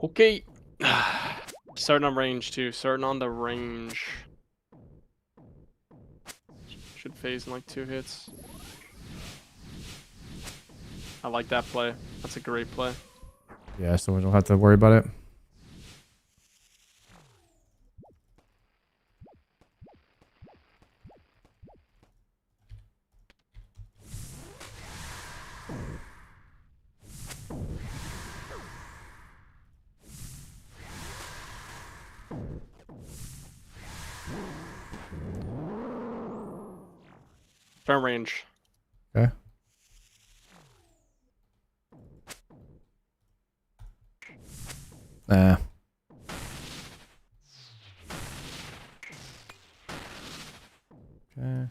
Okay. Starting on range too. Starting on the range. Should phase in like 2 hits. I like that play. That's a great play. Yeah, so we don't have to worry about it. Fair range. Okay. Nah. Okay.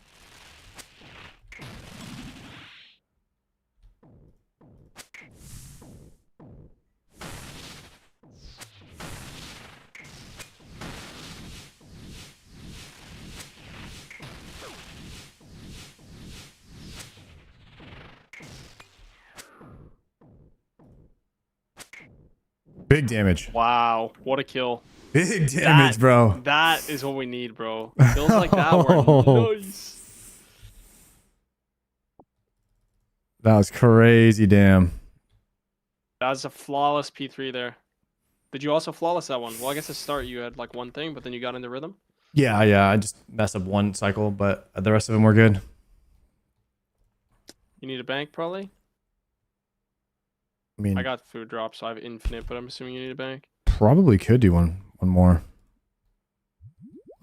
Big damage. Wow, what a kill. Big damage, bro. That is what we need, bro. Kills like that were nice. That was crazy, damn. That was a flawless P3 there. Did you also flawless that one? Well, I guess to start you had like one thing, but then you got into rhythm. Yeah. I just messed up one cycle, but the rest of them were good. You need a bank, probably? I mean, I got food drops, so I have infinite, but I'm assuming you need a bank. probably could do one more.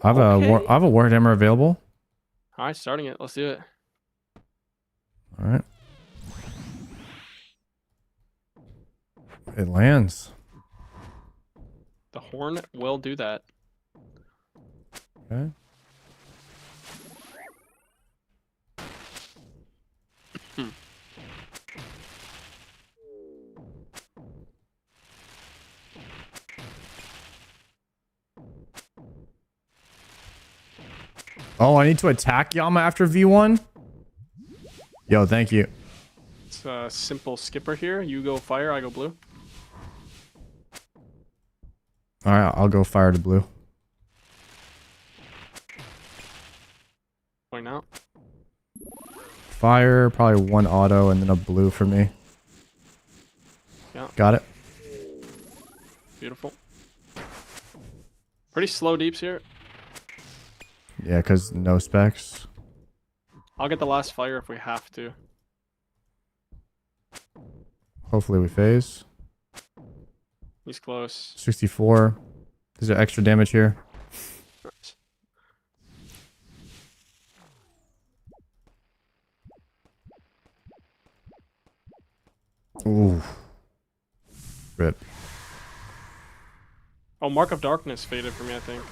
I have a Warhammer available. All right, starting it. Let's do it. All right. It lands. The horn will do that. Okay. Oh, I need to attack Yama after V1? Yo, thank you. It's a simple skipper here. You go fire, I go blue. Alright, I'll go fire to blue. Going out. Fire, probably one auto and then a blue for me. Yeah. Got it. Beautiful. Pretty slow deeps here. Yeah, because no specs. I'll get the last fire if we have to. Hopefully we phase. He's close. 64. Is there extra damage here? Nice. Ooh. Rip. Oh, Mark of Darkness faded for me, I think.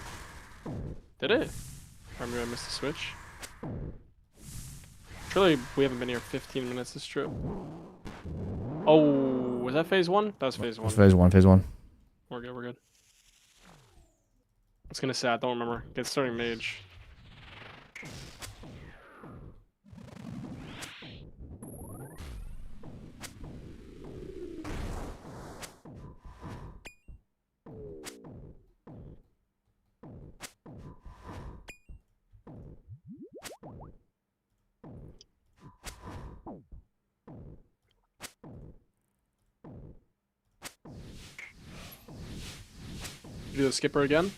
Did it? Or maybe I missed the switch. Surely we haven't been here 15 minutes this trip. Oh, was that phase 1? That was phase 1. Phase 1, phase 1. We're good, we're good. I was gonna say, I don't remember. Get starting mage. Do the skipper again.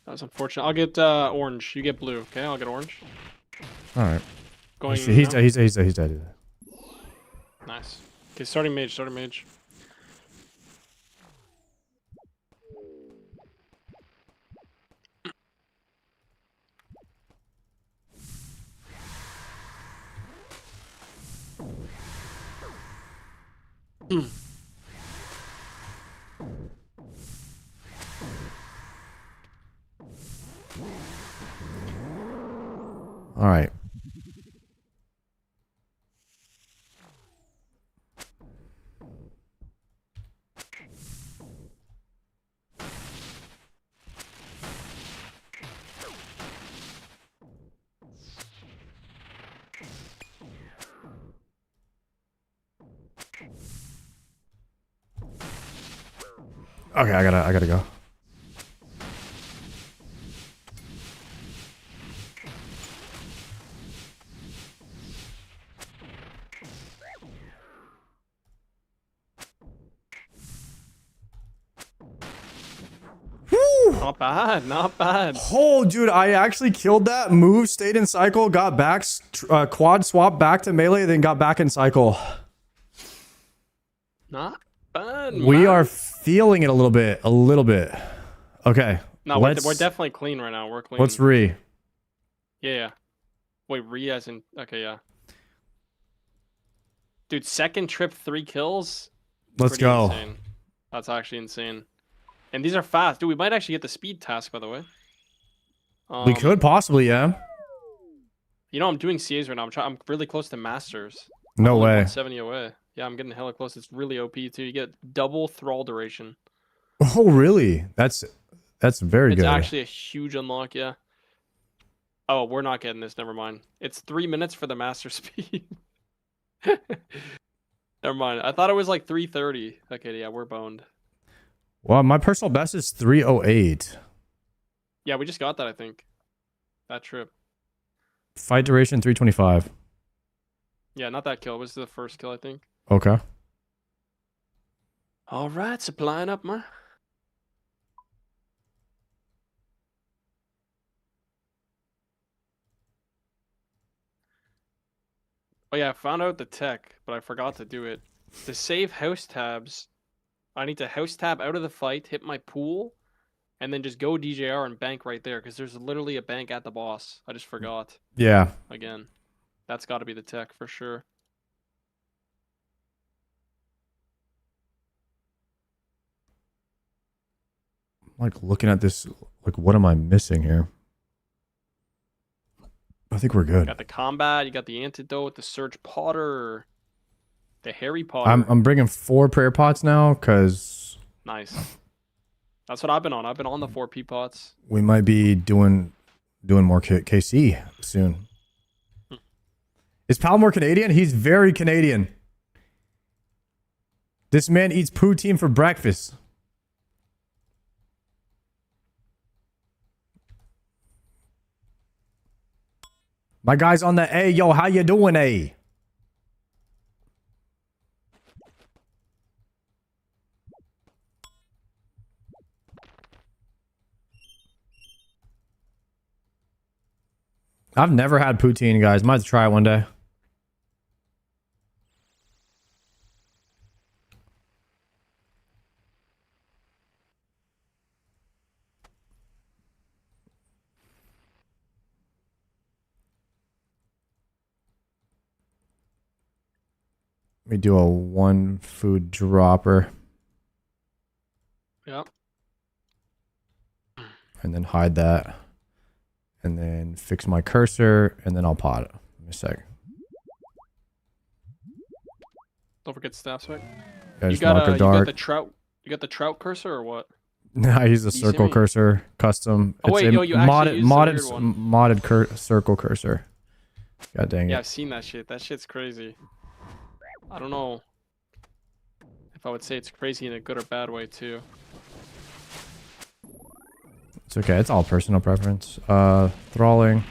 That was unfortunate. I'll get orange. You get blue. Okay, I'll get orange. Alright. Going. He's dead, he's dead. Nice. Okay, starting mage. Starting mage. All right. Okay, I gotta go. Not bad, not bad. Oh, dude, I actually killed that. Move, stayed in cycle, got back, quad swap back to melee, then got back in cycle. Not bad. We are feeling it a little bit. Okay. No, we're definitely clean right now. We're clean. Let's re. Yeah. Wait, re as in... Okay, yeah. Dude, second trip, 3 kills? Let's go. Insane. That's actually insane. And these are fast. Dude, we might actually get the speed task, by the way. We could possibly, yeah. You know, I'm doing CAs right now. I'm really close to Masters. No way. 170 away. Yeah, I'm getting hella close. It's really OP, too. You get double thrall duration. Oh, really? That's very good. It's actually a huge unlock, yeah. Oh, we're not getting this. Never mind. It's 3 minutes for the master speed. Never mind. I thought it was like 3:30. Okay, yeah, we're boned. Well, my personal best is 308. Yeah, we just got that, I think. That trip. Fight duration 325. Yeah, not that kill. It was the first kill, I think. Okay. All right, supplying up, man. Oh yeah, I found out the tech, but I forgot to do it. To save house tabs, I need to house tab out of the fight, hit my pool, and then just go DJR and bank right there, because there's literally a bank at the boss. I just forgot. Yeah. Again, that's got to be the tech for sure. Like looking at this, like what am I missing here? I think we're good. You got the combat, you got the antidote, the Surge Potter, the Harry Potter. I'm bringing 4 prayer pots now because Nice. That's what I've been on. I've been on the 4 P pots. we might be doing more KC soon. Is Palmore Canadian? He's very Canadian. This man eats poutine for breakfast. My guy's on the A. Yo, how you doing, A? I've never had poutine, guys. Might have to try it one day. Let me do a 1 food dropper. Yep. And then hide that. And then fix my cursor, and then I'll pot it. Give me a sec. Don't forget staff spec. Yeah, You just mark a got dark. the trout. You got the trout cursor or what? I use a You see circle me? cursor custom. Oh, wait, a yo, you actually used the weird modded circle cursor. God dang Yeah, it. I've seen that shit. That shit's crazy. I don't know if I would say it's crazy in a good or bad way too. It's okay. It's all personal preference. Thralling.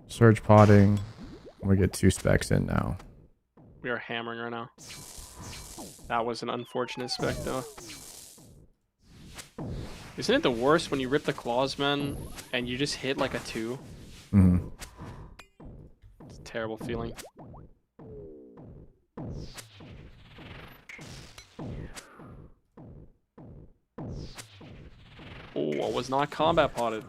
Surge potting. We get 2 specs in now. We are hammering right now. That was an unfortunate spec though. Isn't it the worst when you rip the claws, man, and you just hit like a 2? Mm-hmm. It's a terrible feeling. Oh, I was not combat potted.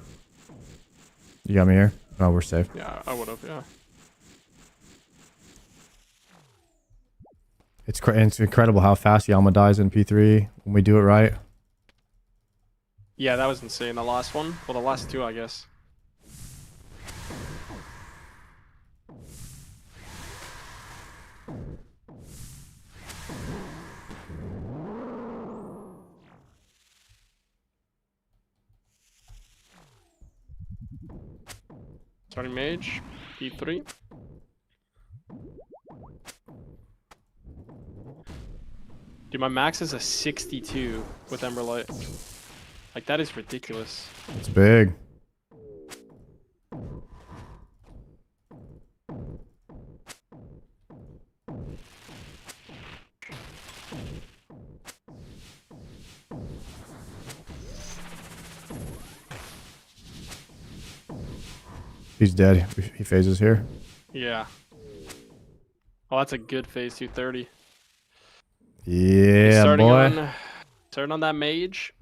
You got me here? Oh, we're safe. Yeah, I would have, yeah. It's incredible how fast Yama dies in P3 when we do it right. Yeah, that was insane. The last one? Well, the last 2, I guess. Starting mage, P3. Dude, my max is a 62 with Emberlight. Like, that is ridiculous. It's big. He's dead. He phases here. Yeah. Oh, that's a good phase 230. Yeah, boy. Starting on that mage.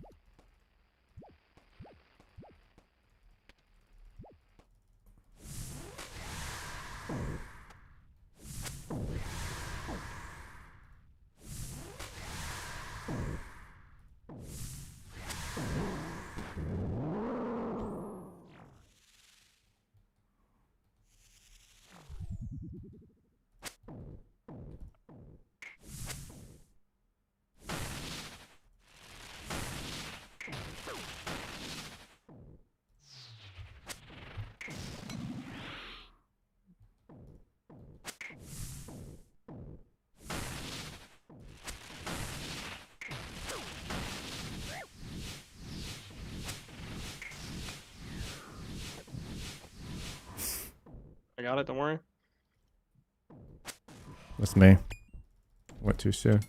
I got it, don't worry. That's me. Went too soon.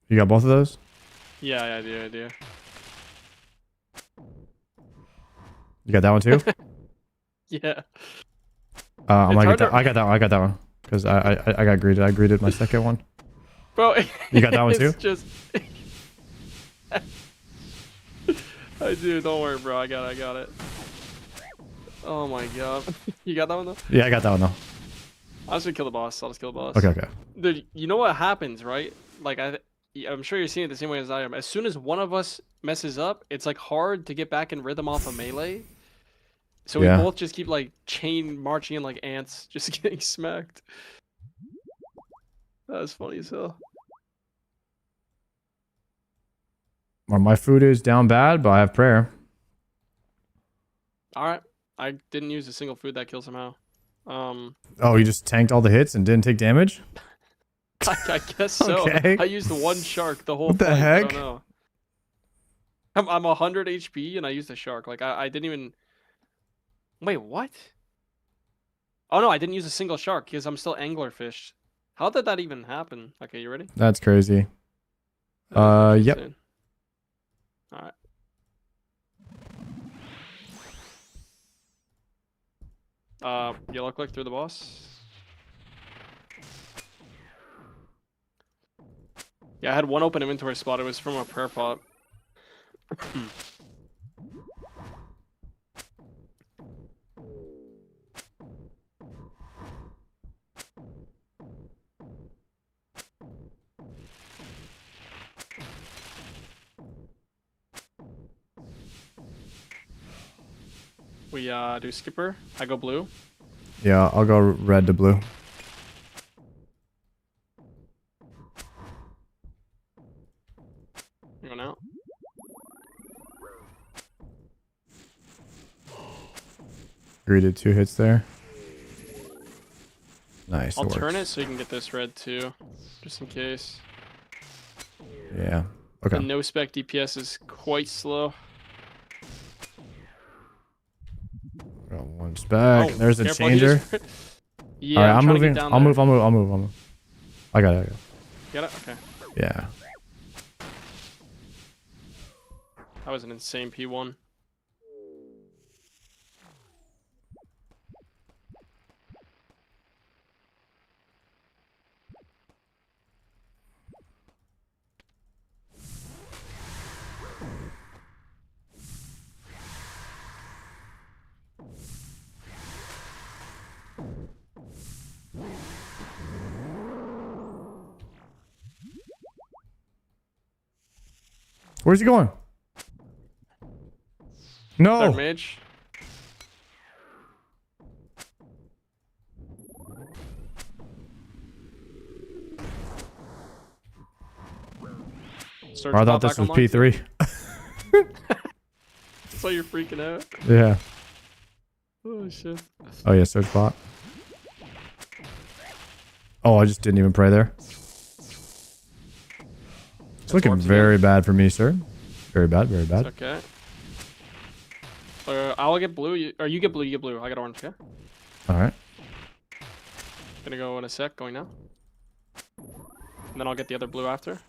You got both of those? Yeah, I do. You got that one too? Yeah. I got that one. Because I got greeted. I greeted my second one. Bro, You got that one too? It's just... I do. Don't worry, bro. I got it. Oh my god. You got that one though? Yeah, I got that one though. I'll just kill the boss. I'll just kill the boss. Okay, okay. Dude, you know what happens, right? Like I'm sure you're seeing it the same way as I am. As soon as one of us messes up, it's like hard to get back in rhythm off of melee. So we both just keep like chain marching in like ants, just getting smacked. That was funny as hell. Well, my food is down bad, but I have prayer. All right, I didn't use a single food that kills somehow. Oh, you just tanked all the hits and didn't take damage? I guess so. Okay. I used the one shark the whole What the fight, heck? I don't know. I'm 100 HP and I used a shark. Like I didn't even. Wait, what? Oh no, I didn't use a single shark because I'm still anglerfish. How did that even happen? Okay, you ready? That's crazy. Yep. Insane. All right. Yellow click through the boss. Yeah, I had one open inventory spot. It was from a prayer pot. We do skipper. I go blue. Yeah, I'll go red to blue. You go now. Greeted 2 hits there. Nice. I'll turn it so you can get this red too, just in case. Yeah. Okay. The no spec DPS is quite slow. Got one back. Oh, There's a careful, changer. Yeah, all right, I'm trying to get moving. down I'll there. move. I got it. Get it? Okay. Yeah. That was an insane P1. Where's he going? No. Third mage. Search I thought bot this back was online. P3. So you're freaking out. Yeah. Oh shit. Oh yeah, search bot. Oh, I just didn't even pray there. It's looking very bad for me, sir. Very bad, very bad. It's okay. I'll get blue. Or you get blue. You get blue. I got orange. Okay. All right. Gonna go in a sec. Going now. And then I'll get the other blue after.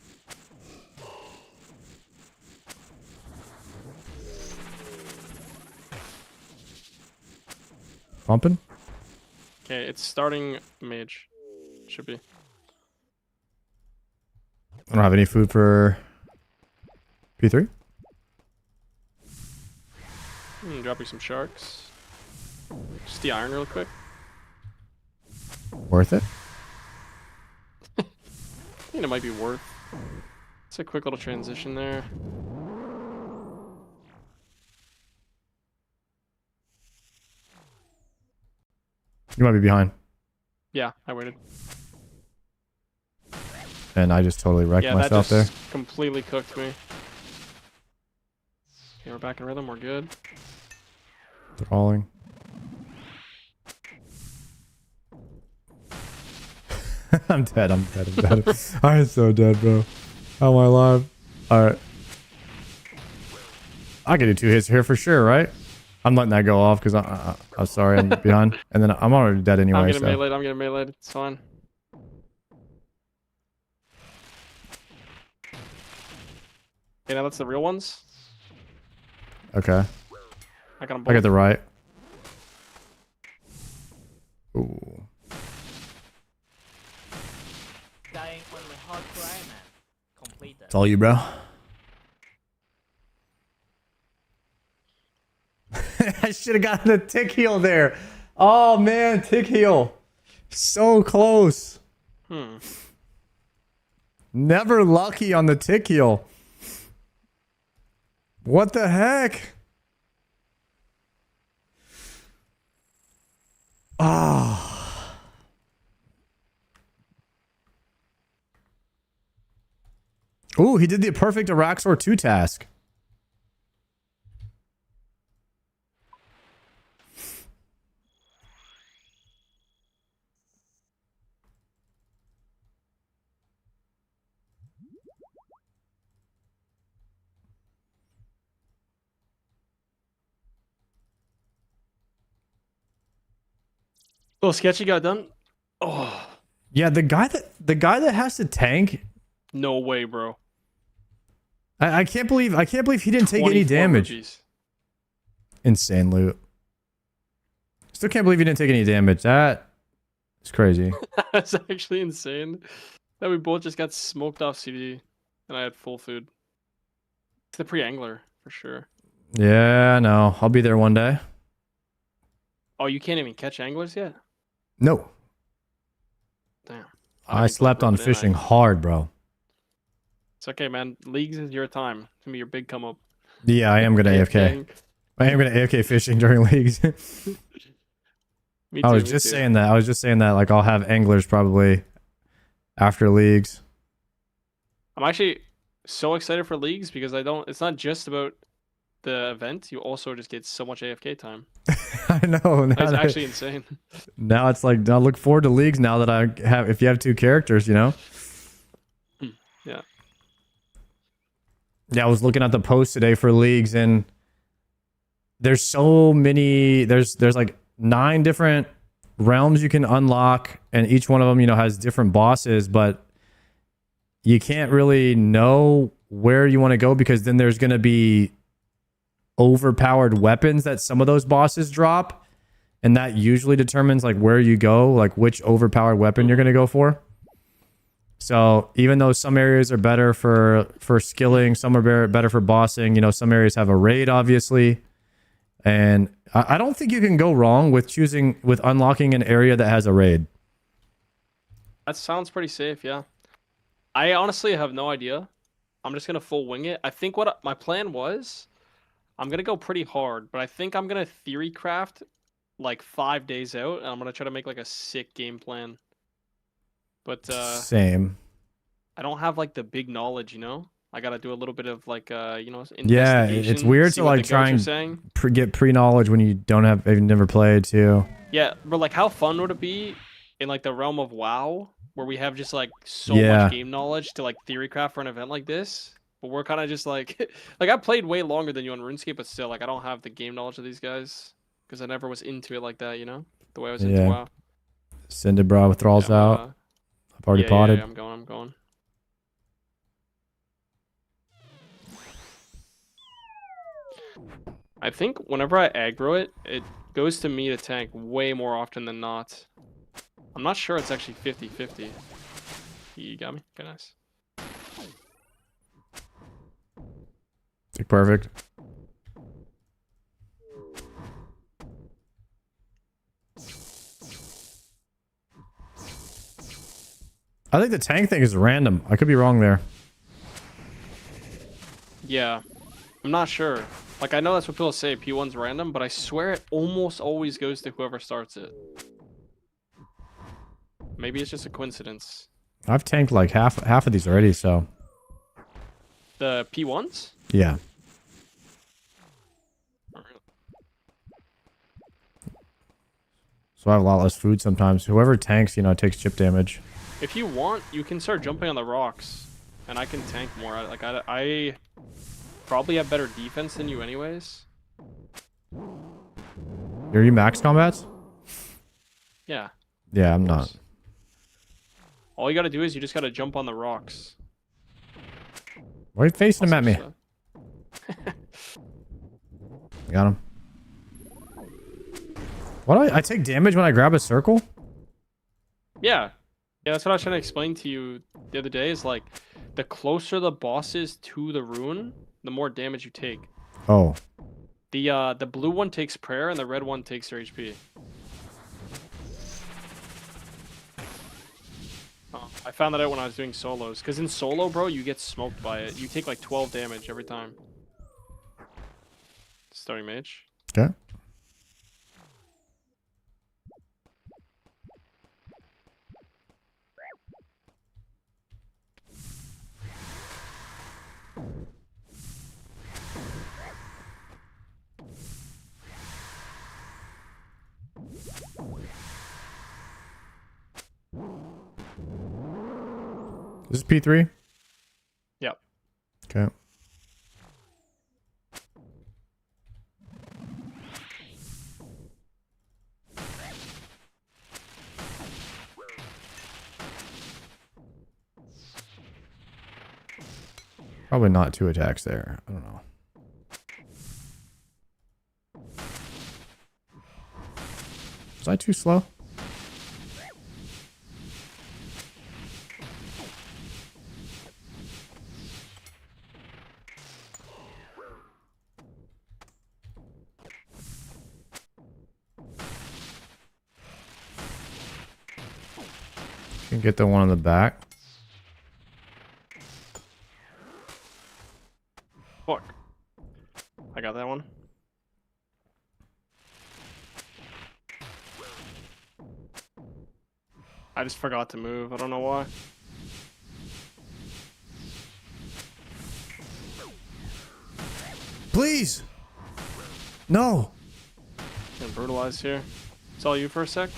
Pumping. Okay, it's starting mage. Should be. I don't have any food for P3. Drop you some sharks. Just the iron real quick. Worth it. I think it might be worth. It's a quick little transition there. You might be behind. Yeah, I waited. And I just totally wrecked myself that there. just completely cooked me. Okay, we're back in rhythm. We're good. Crawling. I'm dead. I'm so dead, bro. How am I alive? Alright. I can do 2 hits here for sure, right? I'm letting that go off because I'm sorry, I'm behind. And then I'm already dead anyway. I'm getting meleeed. It's fine. Okay, now that's the real ones. Okay. I got them I both. got the right. Ooh. It's all you, bro. I should have gotten the tick heal there. Oh man, tick heal. So close. Never lucky on the tick heal. What the heck? Ah. Ooh, he did the perfect Araxor 2 task. Oh, sketchy got done. Oh, Yeah, the guy that has to tank. no way, bro. I can't believe he didn't take any 24 damage. rupees. Insane loot. Still can't believe he didn't take any damage. That is crazy. That's actually insane. That we both just got smoked off CD, and I had full food. It's the pre-angler for sure. Yeah, no, I'll be there one day. Oh, you can't even catch anglers yet? No, Damn. I slept on fishing hard, bro. It's okay, man. Leagues is your time. It's gonna be your big come up. Yeah, I am gonna AFK. I am gonna AFK fishing during leagues. Me I was too, me just too. saying that. I was just saying that. Like, I'll have anglers probably after leagues. I'm actually so excited for leagues because it's not just about the event. You also just get so much AFK time. I know. That's actually insane. Now it's like, I look forward to leagues now that I have, if you have 2 characters, you know? Yeah. Yeah, I was looking at the post today for leagues, and there's so many, there's like 9 different realms you can unlock, and each one of them, you know, has different bosses, but you can't really know where you want to go because then there's going to be overpowered weapons that some of those bosses drop, and that usually determines like where you go, like which overpowered weapon you're going to go for. So even though some areas are better for skilling, some are better for bossing, you know, some areas have a raid, obviously. And I don't think you can go wrong with unlocking an area that has a raid. That sounds pretty safe, yeah. I honestly have no idea. I'm just gonna full wing it. I think what my plan was, I'm gonna go pretty hard, but I think I'm gonna theory craft like 5 days out, and I'm gonna try to make like a sick game plan. But Same. I don't have like the big knowledge, you know. I gotta do a little bit of like you know, Yeah, it's weird see to what like the try goats are and saying. get pre-knowledge when you've never played too. Yeah, but like how fun would it be in like the realm of WoW where we have just like so Yeah. much game knowledge to like theory craft for an event like this? But we're kind of just like like I played way longer than you on RuneScape, but still like I don't have the game knowledge of these guys because I never was into it like that, you know, the way I was into Yeah. WoW. Send it, bro. Withdrawals out. I've already potted. Yeah, I'm going. I think whenever I aggro it, it goes to me to tank way more often than not. I'm not sure it's actually 50-50. You got me? Okay, nice. Perfect. I think the tank thing is random. I could be wrong there. Yeah, I'm not sure. Like, I know that's what people say, P1's random, but I swear it almost always goes to whoever starts it. Maybe it's just a coincidence. I've tanked like half of these already, so The P1s? yeah. So I have a lot less food sometimes. Whoever tanks, you know, takes chip damage. If you want, you can start jumping on the rocks, and I can tank more. Like, I probably have better defense than you anyways. Are you max combats? Yeah. Yeah, I'm not. All you gotta do is you just gotta jump on the rocks. Why are you facing him at me? Got him. What do I take damage when I grab a circle? Yeah. Yeah, that's what I was trying to explain to you the other day. Is like, the closer the boss is to the rune, the more damage you take. Oh. The blue one takes prayer, and the red one takes their HP. I found that out when I was doing solos. Because in solo, bro, you get smoked by it. You take like 12 damage every time. Starting mage. Okay. This is P3? Yep. Okay. Probably not 2 attacks there. I don't know. Was I too slow? Can get the one on the back. Fuck. I got that one. I just forgot to move. I don't know why. Please! No! Getting brutalized here. It's all you for a sec.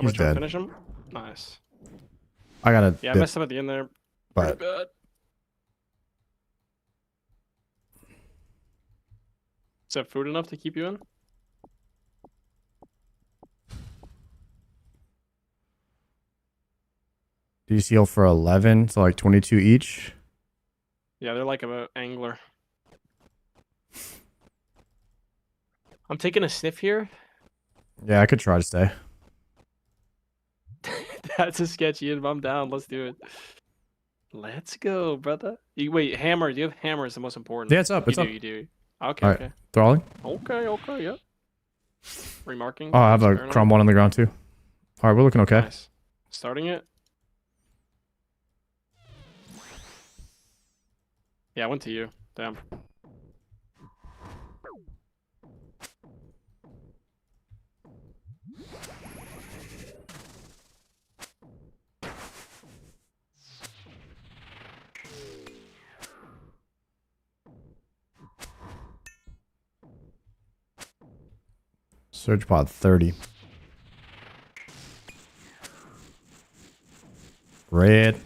I'm He's gonna try to dead. finish him. Nice. I gotta. Yeah, I dip, messed up at the end there. Pretty but bad. Is that food enough to keep you in? DC heal for 11, so like 22 each. Yeah, they're like an angler. I'm taking a sniff here. Yeah, I could try to stay. That's a sketchy, but I'm down. Let's do it. Let's go, brother. Wait, hammer. Do you have hammer is the most important? Yeah, it's up. It's you up. do, you do. Okay, All right, okay. thralling. Okay, yep. Remarking. Oh, I have a crumb one on the ground too. All right, we're looking okay. Nice. Starting it. Yeah, I went to you. Damn. Surge pod 30. Red.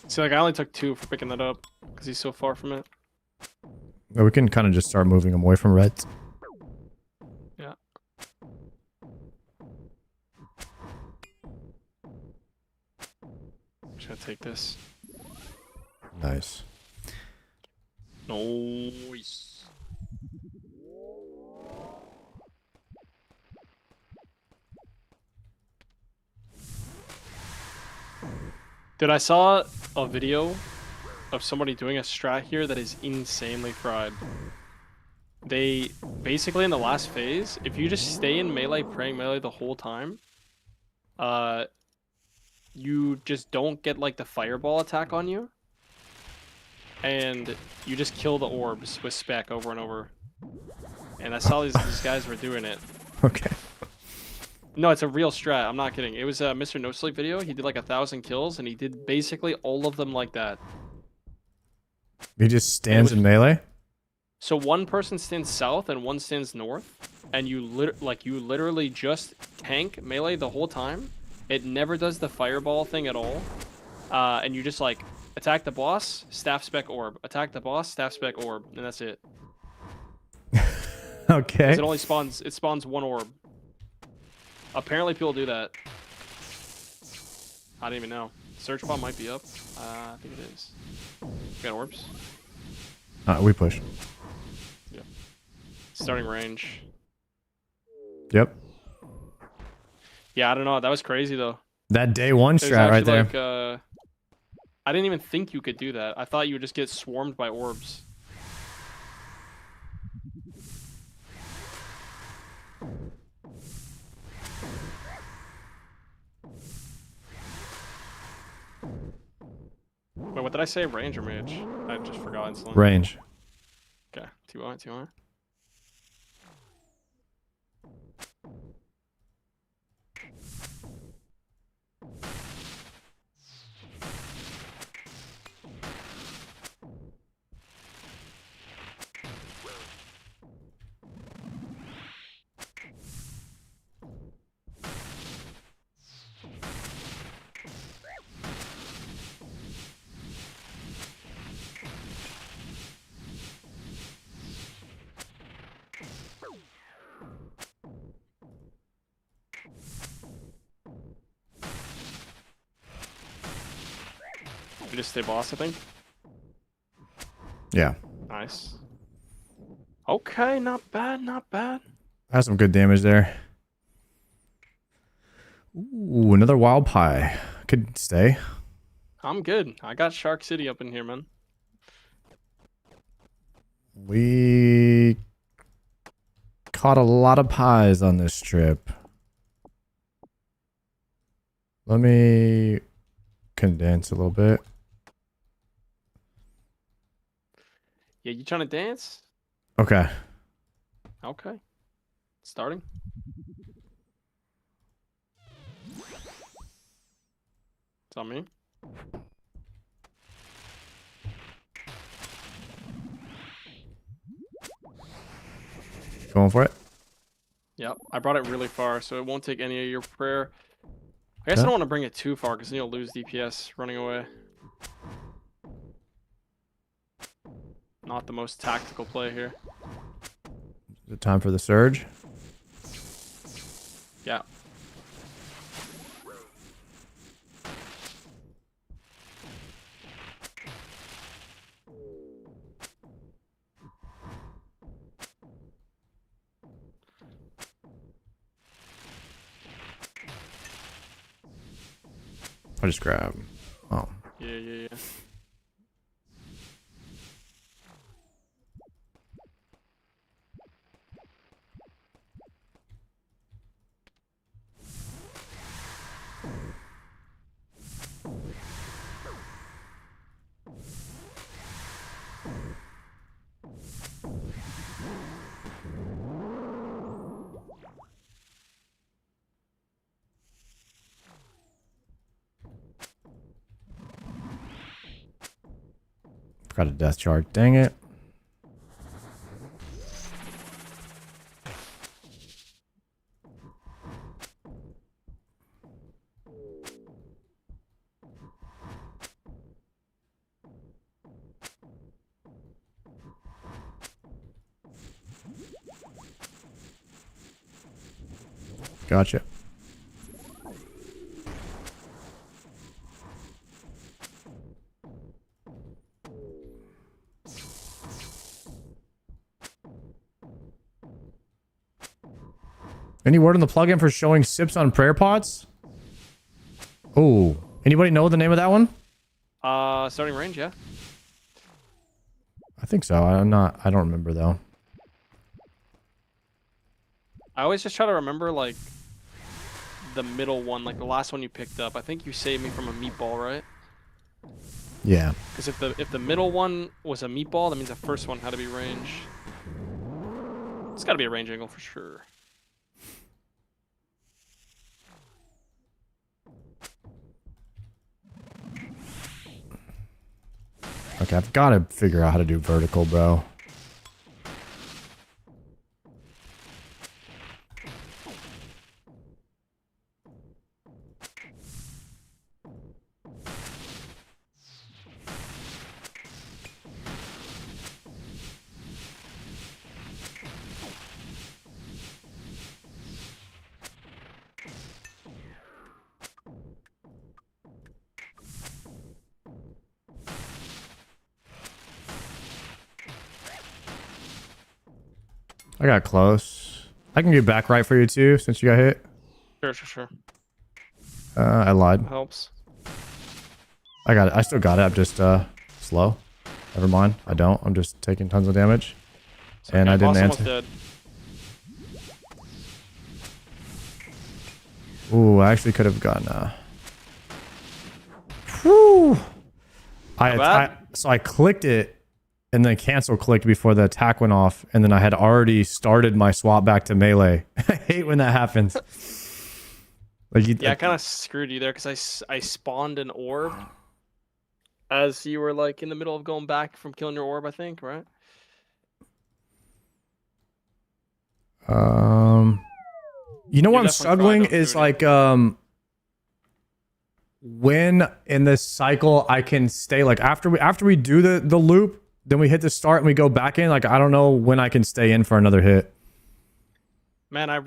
See, like I only took 2 for picking that up because he's so far from it. Yeah, we can kind of just start moving them away from reds. Yeah. I'm just gonna take this. Nice. Nice. Dude, I saw a video of somebody doing a strat here that is insanely fried. They basically in the last phase, if you just stay in melee, praying melee the whole time, you just don't get like the fireball attack on you. And you just kill the orbs with spec over and over. And I saw these guys were doing it. Okay. No, it's a real strat. I'm not kidding. It was a Mr. No Sleep video. He did like 1,000 kills, and he did basically all of them like that. He just stands in melee? So one person stands south and one stands north, and you literally just tank melee the whole time. It never does the fireball thing at all. And you just like attack the boss, staff spec orb. Attack the boss, staff spec orb, and that's it. Okay. It only spawns. It spawns 1 orb. Apparently, people do that. I don't even know. Search pod might be up. I think it is. Got orbs. We push. Yeah. Starting range. Yep. Yeah, I don't know. That was crazy though. That day one It was strat right actually there. like, I didn't even think you could do that. I thought you would just get swarmed by orbs. Wait, what did I say? Range or mage? I just forgot instantly. Range. Okay, 2-1. You just stay boss, I think. Yeah. Nice. Okay, not bad, not bad. Has some good damage there. Ooh, another wild pie. Could stay. I'm good. I got Shark City up in here, man. We caught a lot of pies on this trip. Let me condense a little bit. Yeah, you trying to dance? Okay. Okay. Starting. It's on me. Going for it. Yep, I brought it really far, so it won't take any of your prayer. I guess Okay. I don't want to bring it too far, because then you'll lose DPS running away. Not the most tactical play here. Is it time for the surge? Yeah. I'll just grab. Oh. Yeah. Got a death chart. Dang it. Gotcha. Any word on the plugin for showing sips on prayer pots? Oh, anybody know the name of that one? Starting range, yeah. I think so. I don't remember though. I always just try to remember, like, the middle one, like the last one you picked up. I think you saved me from a meatball, right? Yeah. Because if the middle one was a meatball, that means the first one had to be range. It's got to be a range angle for sure. Okay, I've got to figure out how to do vertical, bro. I got close. I can get back right for you too, since you got hit. Sure. I lied. Helps. I got it. I still got it. I'm just slow. Never mind. I don't. I'm just taking tons of damage. And I didn't answer. Dead. Ooh, I actually could have gotten Whew. So I clicked it and then cancel clicked before the attack went off, and then I had already started my swap back to melee. I hate when that happens. Like I kind of screwed you there because I spawned an orb as you were like in the middle of going back from killing your orb, I think, right? You know what I'm struggling is like when in this cycle I can stay like after we do the loop, then we hit the start and we go back in. Like I don't know when I can stay in for another hit. Man, I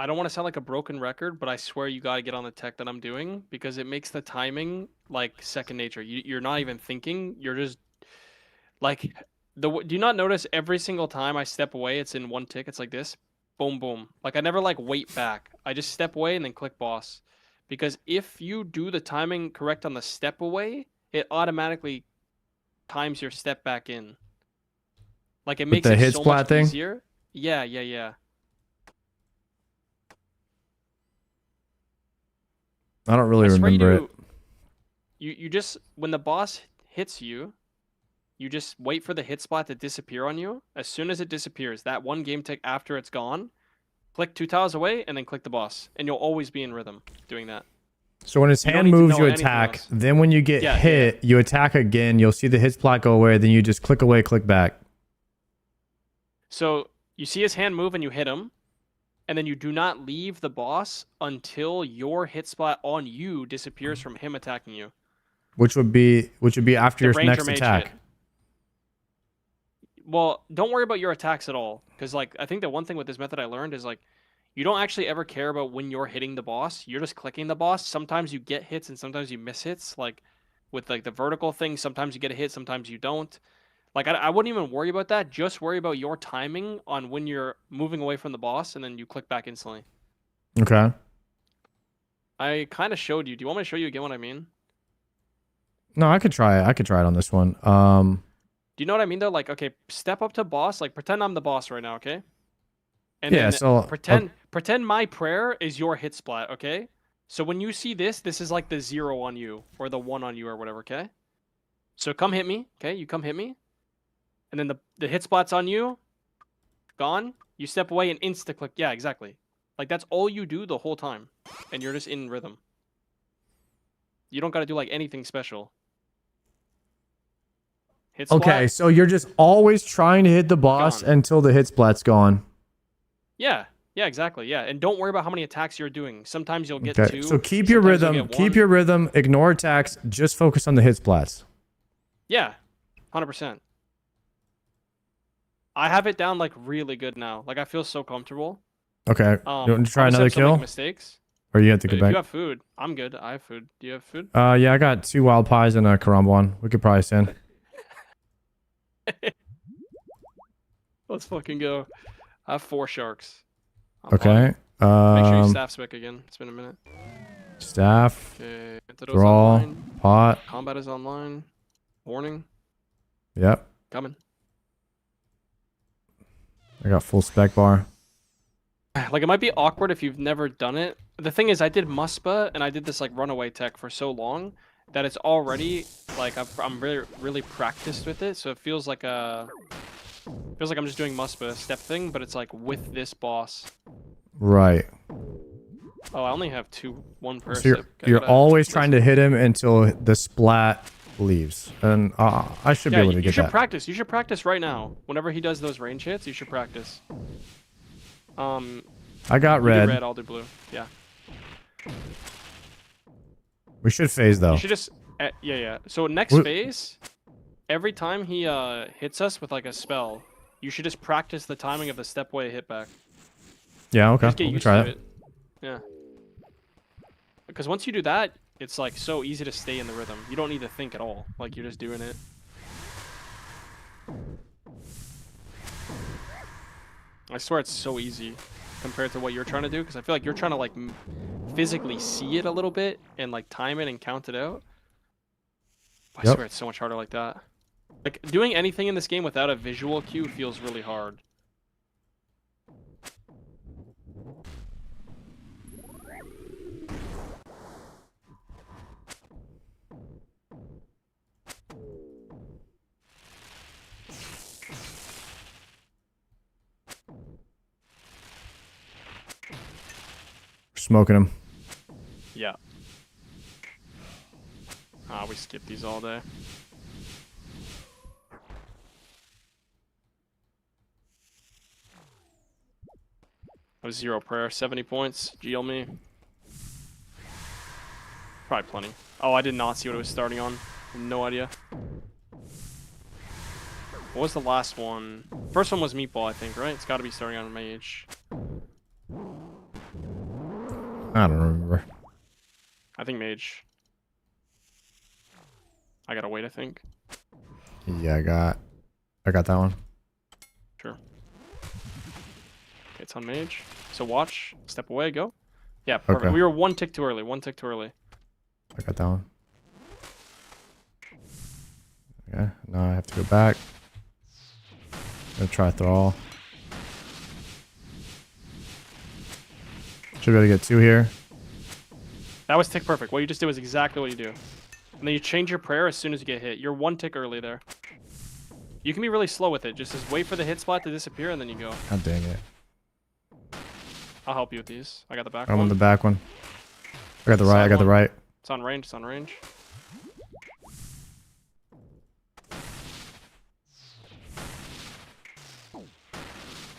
don't want to sound like a broken record, but I swear you got to get on the tech that I'm doing because it makes the timing like second nature. You're not even thinking. You're just like do you not notice every single time I step away, it's in one tick. It's like this, boom, boom. Like I never like wait back. I just step away and then click boss. Because if you do the timing correct on the step away, it automatically times your step back in. Like it makes the it hit so splat much thing? easier. Yeah. I don't really remember it. You just when the boss hits you, you just wait for the hit spot to disappear on you. As soon as it disappears, that one game tick after it's gone, click 2 tiles away and then click the boss, and you'll always be in rhythm doing that. So when his hand moves, you attack. Then when you get hit, you attack again. You'll see the hit spot go away. Then you just click away, click back. So you see his hand move and you hit him, and then you do not leave the boss until your hit spot on you disappears from him attacking you. Which would be after your next attack. Hit. Well, don't worry about your attacks at all, because like I think the one thing with this method I learned is like you don't actually ever care about when you're hitting the boss. You're just clicking the boss. Sometimes you get hits and sometimes you miss hits. Like with like the vertical thing, sometimes you get a hit, sometimes you don't. Like I wouldn't even worry about that. Just worry about your timing on when you're moving away from the boss, and then you click back instantly. Okay. I kind of showed you. Do you want me to show you again what I mean? No, I could try it. I could try it on this one. Do you know what I mean though? Like, okay, step up to boss. Like, pretend I'm the boss right now, okay? And yeah. then So pretend my prayer is your hit splat, okay? So when you see this is like the 0 on you or the 1 on you or whatever, okay? So come hit me, okay? You come hit me, and then the hit splat's on you. Gone. You step away and insta click. Yeah, exactly. Like that's all you do the whole time, and you're just in rhythm. You don't got to do like anything special. Okay, so you're just always trying to hit the boss until the hit splat's gone. Yeah, exactly. Yeah, and don't worry about how many attacks you're doing. Sometimes you'll get 2. So keep your rhythm. Keep your rhythm. Ignore attacks. Just focus on the hit splats. Yeah, 100%. I have it down like really good now. Like I feel so comfortable. Okay. You want to try another kill? Mistakes. Or you have to go back. If you have food, I'm good. I have food. Do you have food? Yeah, I got 2 wild pies and a karambwan. We could probably send. Let's fucking go. I have 4 sharks. Okay. Make sure you staff spec again. It's been a minute. Staff. Okay. Draw. Pot. Combat is online. Warning. Yep. Coming. I got full spec bar. Like it might be awkward if you've never done it. The thing is, I did Muspa and I did this like runaway tech for so long that it's already like I'm really practiced with it. So it feels like I'm just doing Muspa step thing, but it's like with this boss. Right. Oh, I only have 1 per So you're always trying to hit him until the splat leaves, and I should be able to get that. You should practice. You should practice right now. Whenever he does those range hits, you should practice. I got red. You do red, I'll do blue. Yeah. We should phase though. You should just yeah. So next phase, every time he hits us with like a spell, you should just practice the timing of the step away hit back. Yeah. Okay. Just get used try to it. Yeah. Because once you do that, it's like so easy to stay in the rhythm. You don't need to think at all. Like you're just doing it. I swear it's so easy compared to what you're trying to do, because I feel like you're trying to like physically see it a little bit and like time it and count it out. I swear it's so much harder like that. Like doing anything in this game without a visual cue feels really hard. Smoking him. Yeah. Ah, we skip these all day. I was 0 prayer, 70 points. GL me. Probably plenty. Oh, I did not see what it was starting on. No idea. What was the last one? First one was meatball, I think, right? It's got to be starting on mage. I don't remember. I think mage. I gotta wait, I think. Yeah, I got that one. Sure. Okay, it's on mage. So watch. Step away, go. Yeah, perfect. Okay. We were 1 tick too early. 1 tick too early. I got that one. Okay, now I have to go back. Gonna try thrall. Should be able to get 2 here. That was tick perfect. What you just did was exactly what you do. And then you change your prayer as soon as you get hit. You're 1 tick early there. You can be really slow with it. Just wait for the hit spot to disappear and then you go. God dang it. I'll help you with these. I got the back I'm one. on the back one. I got the right, I got the right. It's on range, it's on range.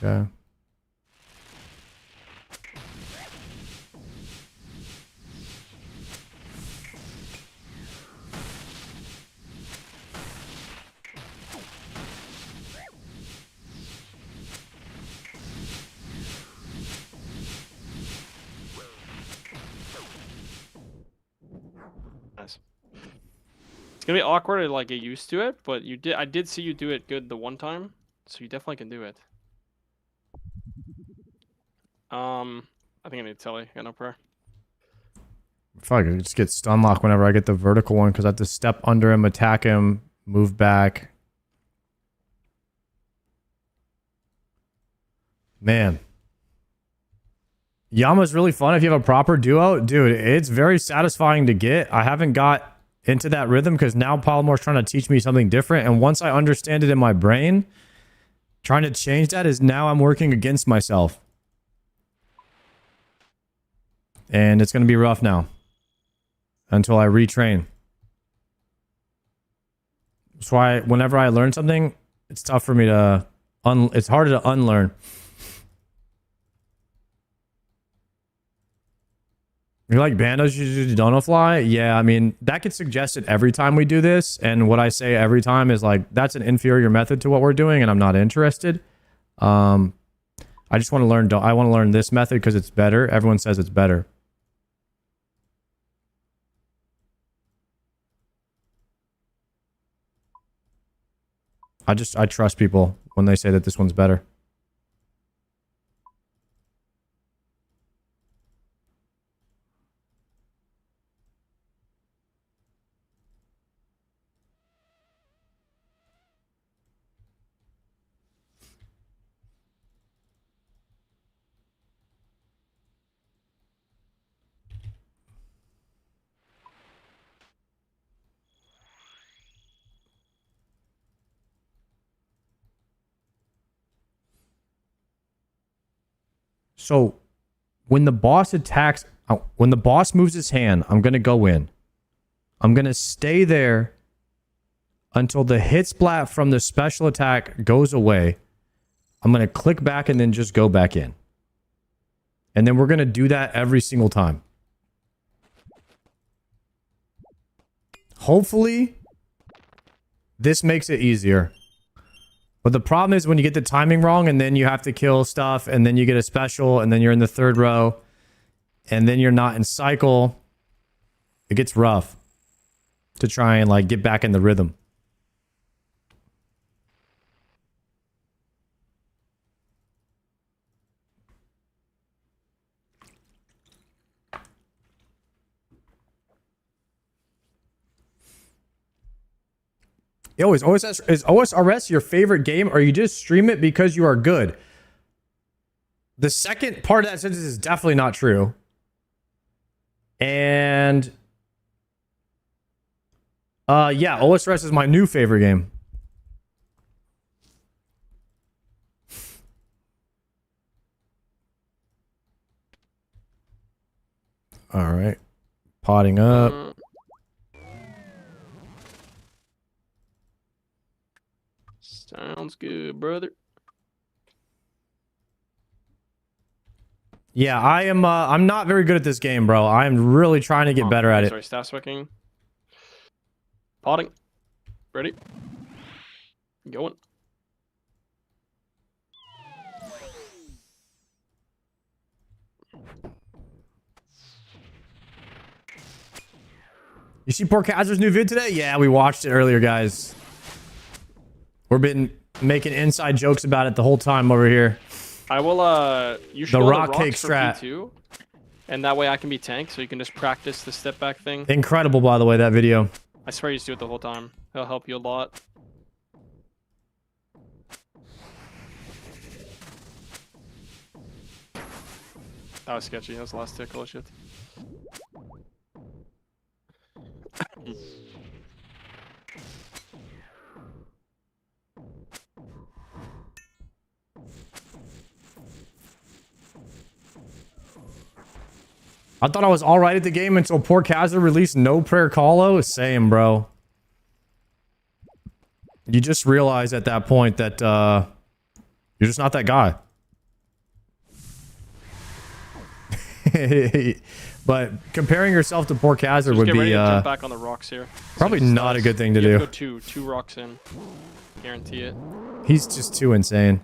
Yeah. Nice. It's gonna be awkward to like get used to it, but I did see you do it good the one time, so you definitely can do it. I think I need Telly. I got no prayer. I feel like I just get stun lock whenever I get the vertical one because I have to step under him, attack him, move back. Man. Yama's really fun if you have a proper duo. Dude, it's very satisfying to get. I haven't got into that rhythm because now Polymore's trying to teach me something different. And once I understand it in my brain, trying to change that is now I'm working against myself. And it's going to be rough now until I retrain. That's why whenever I learn something, it's tough for me to it's harder to unlearn. You like bandos you don't fly? Yeah, I mean, that gets suggested every time we do this. And what I say every time is like, that's an inferior method to what we're doing and I'm not interested. I just want to learn, I want to learn this method because it's better. Everyone says it's better. I trust people when they say that this one's better. So when the boss attacks, when the boss moves his hand, I'm going to go in. I'm going to stay there until the hit splat from the special attack goes away. I'm going to click back and then just go back in. And then we're going to do that every single time. Hopefully, this makes it easier. But the problem is when you get the timing wrong and then you have to kill stuff and then you get a special and then you're in the third row and then you're not in cycle. It gets rough to try and like get back in the rhythm. Yo, is OSRS your favorite game, or you just stream it because you are good? The second part of that sentence is definitely not true. And yeah, OSRS is my new favorite game. All right. Potting up. Sounds good, brother. Yeah, I am. I'm not very good at this game, bro. I'm really trying to get better at it. Sorry, staff swicking. Potting. Ready? Going. You see Poor Kazer's new vid today? Yeah, we watched it earlier, guys. We've been making inside jokes about it the whole time over here. I will. You should The go rock the cake rocks for strat. P2, and that way I can be tank, so you can just practice the step back thing. Incredible, by the way, that video. I swear you just do it the whole time. It'll help you a lot. That was sketchy. That was the last tick. Holy shit. I thought I was all right at the game until Poor Kazer released No Prayer Callo. Same, bro. You just realize at that point that you're just not that guy. But comparing yourself to Poor Kazer would Get ready be to jump back on the rocks here. probably not a good thing to You do. have to go two rocks in. Guarantee it. He's just too insane.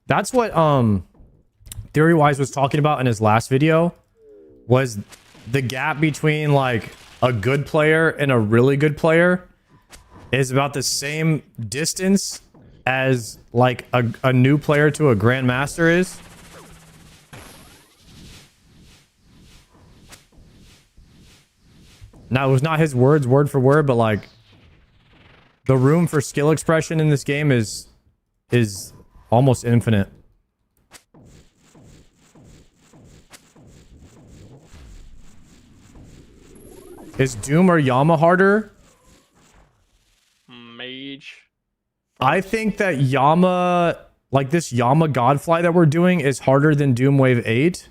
That's what Theory-Wise was talking about in his last video, was the gap between like a good player and a really good player is about the same distance as like a new player to a grandmaster is. Now, it was not his words word for word, but like the room for skill expression in this game is almost infinite. Is Doom or Yama harder? Mage. I think that Yama, like this Yama Godfly that we're doing, is harder than Doom Wave 8.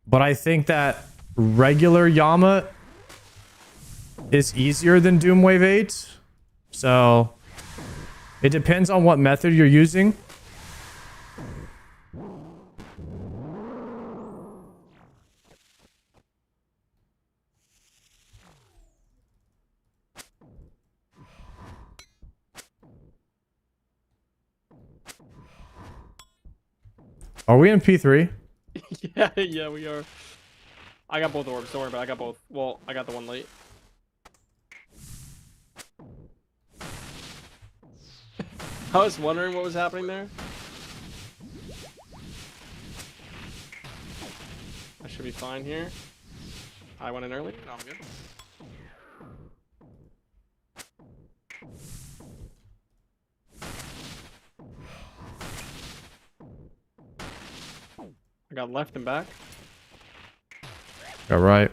But I think that regular Yama is easier than Doom Wave 8. So it depends on what method you're using. Are we in P3? yeah, we are. I got both orbs. Don't worry about it. I got both. Well, I got the one late. I was wondering what was happening there. I should be fine here. I went in early. No, I'm good. I got left and back. All right.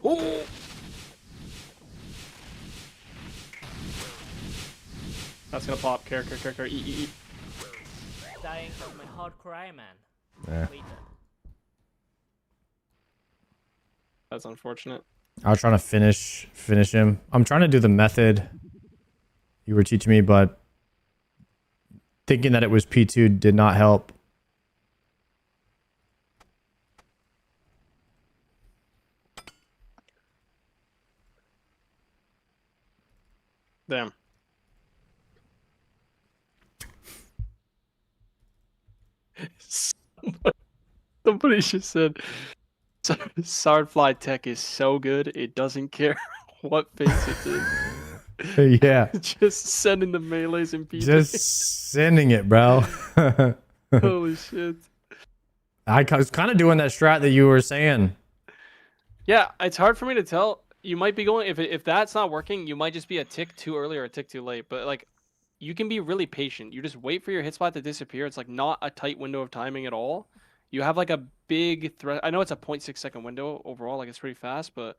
Oh! That's gonna pop. Care. Eat. Dying from my hard cry, man. Yeah. That's unfortunate. I was trying to finish him. I'm trying to do the method you were teaching me, but thinking that it was P2 did not help. Damn. Somebody just said, Sardfly tech is so good, it doesn't care what face it's in. Yeah. Just sending the melees and people. Just sending it, bro. Holy shit. I was kind of doing that strat that you were saying. Yeah, it's hard for me to tell. You might be going, if that's not working, you might just be a tick too early or a tick too late. But like, you can be really patient. You just wait for your hit spot to disappear. It's like not a tight window of timing at all. You have like a big threat. I know it's a 0.6 second window overall, like it's pretty fast, but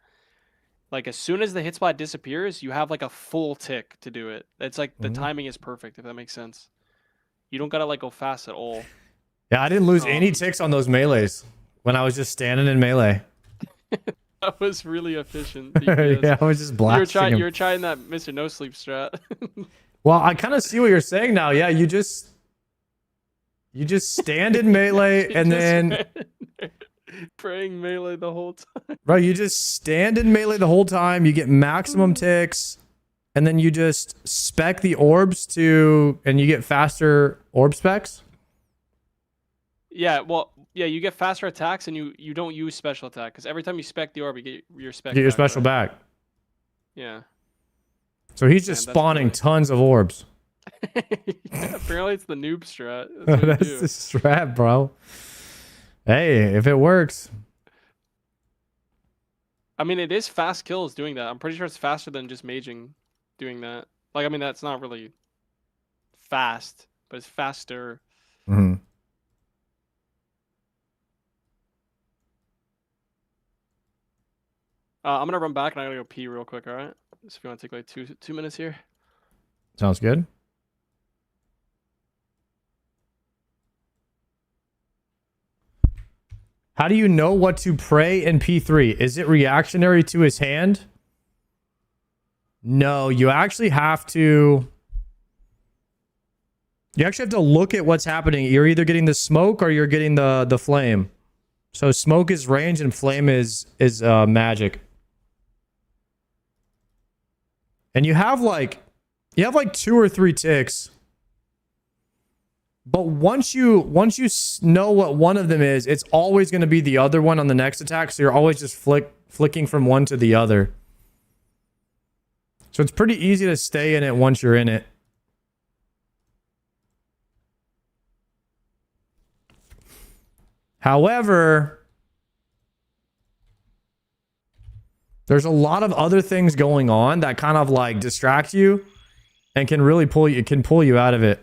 like as soon as the hit spot disappears, you have like a full tick to do it. It's like the timing is perfect, if that makes sense. You don't gotta like go fast at all. Yeah, I didn't lose any ticks on those melees when I was just standing in melee. That was really efficient. Yeah, I was just blasting You were trying that Mr. No Sleep strat. Well, I kind of see what you're saying now. Yeah, you just stand in melee and then praying melee the whole time. Bro, you just stand in melee the whole time. You get maximum ticks, and then you just spec the orbs and you get faster orb specs. Yeah, well, yeah, you get faster attacks and you don't use special attack because every time you spec the orb, you get your spec. Get your special back. Yeah. So he's just spawning tons of orbs. Yeah, apparently it's the noob strat. That's the strat, bro. Hey, if it works. I mean, it is fast kills doing that. I'm pretty sure it's faster than just maging doing that. Like, I mean, that's not really fast, but it's faster. Mm-hmm. I'm gonna run back and I'm gonna go pee real quick. All right. So if you want to take like two minutes here. Sounds good. How do you know what to pray in P3? Is it reactionary to his hand? No, you actually have to... You actually have to look at what's happening. You're either getting the smoke or you're getting the flame. So smoke is range and flame is magic. And you have like 2 or 3 ticks. But once you know what one of them is, it's always going to be the other one on the next attack. So you're always just flicking from one to the other. So it's pretty easy to stay in it once you're in it. However, there's a lot of other things going on that kind of like distract you and can really pull you out of it.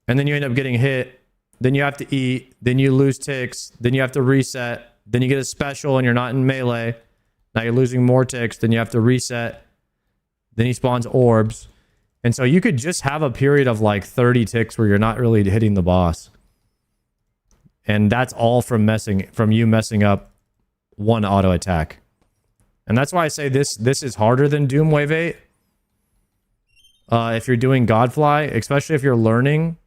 And then you end up getting hit. Then you have to eat. Then you lose ticks. Then you have to reset. Then you get a special and you're not in melee. Now you're losing more ticks. Then you have to reset. Then he spawns orbs. And so you could just have a period of like 30 ticks where you're not really hitting the boss. And that's all from you messing up one auto attack. And that's why I say this is harder than Doom Wave 8. If you're doing Godfly, especially if you're learning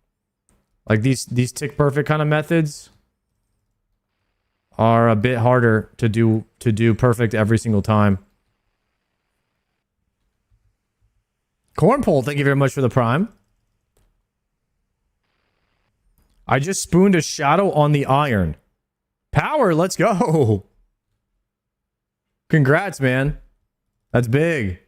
like these tick perfect kind of methods are a bit harder to do perfect every single time. Cornpole, thank you very much for the prime. I just spooned a shadow on the iron. Power, let's go. Congrats, man. That's big.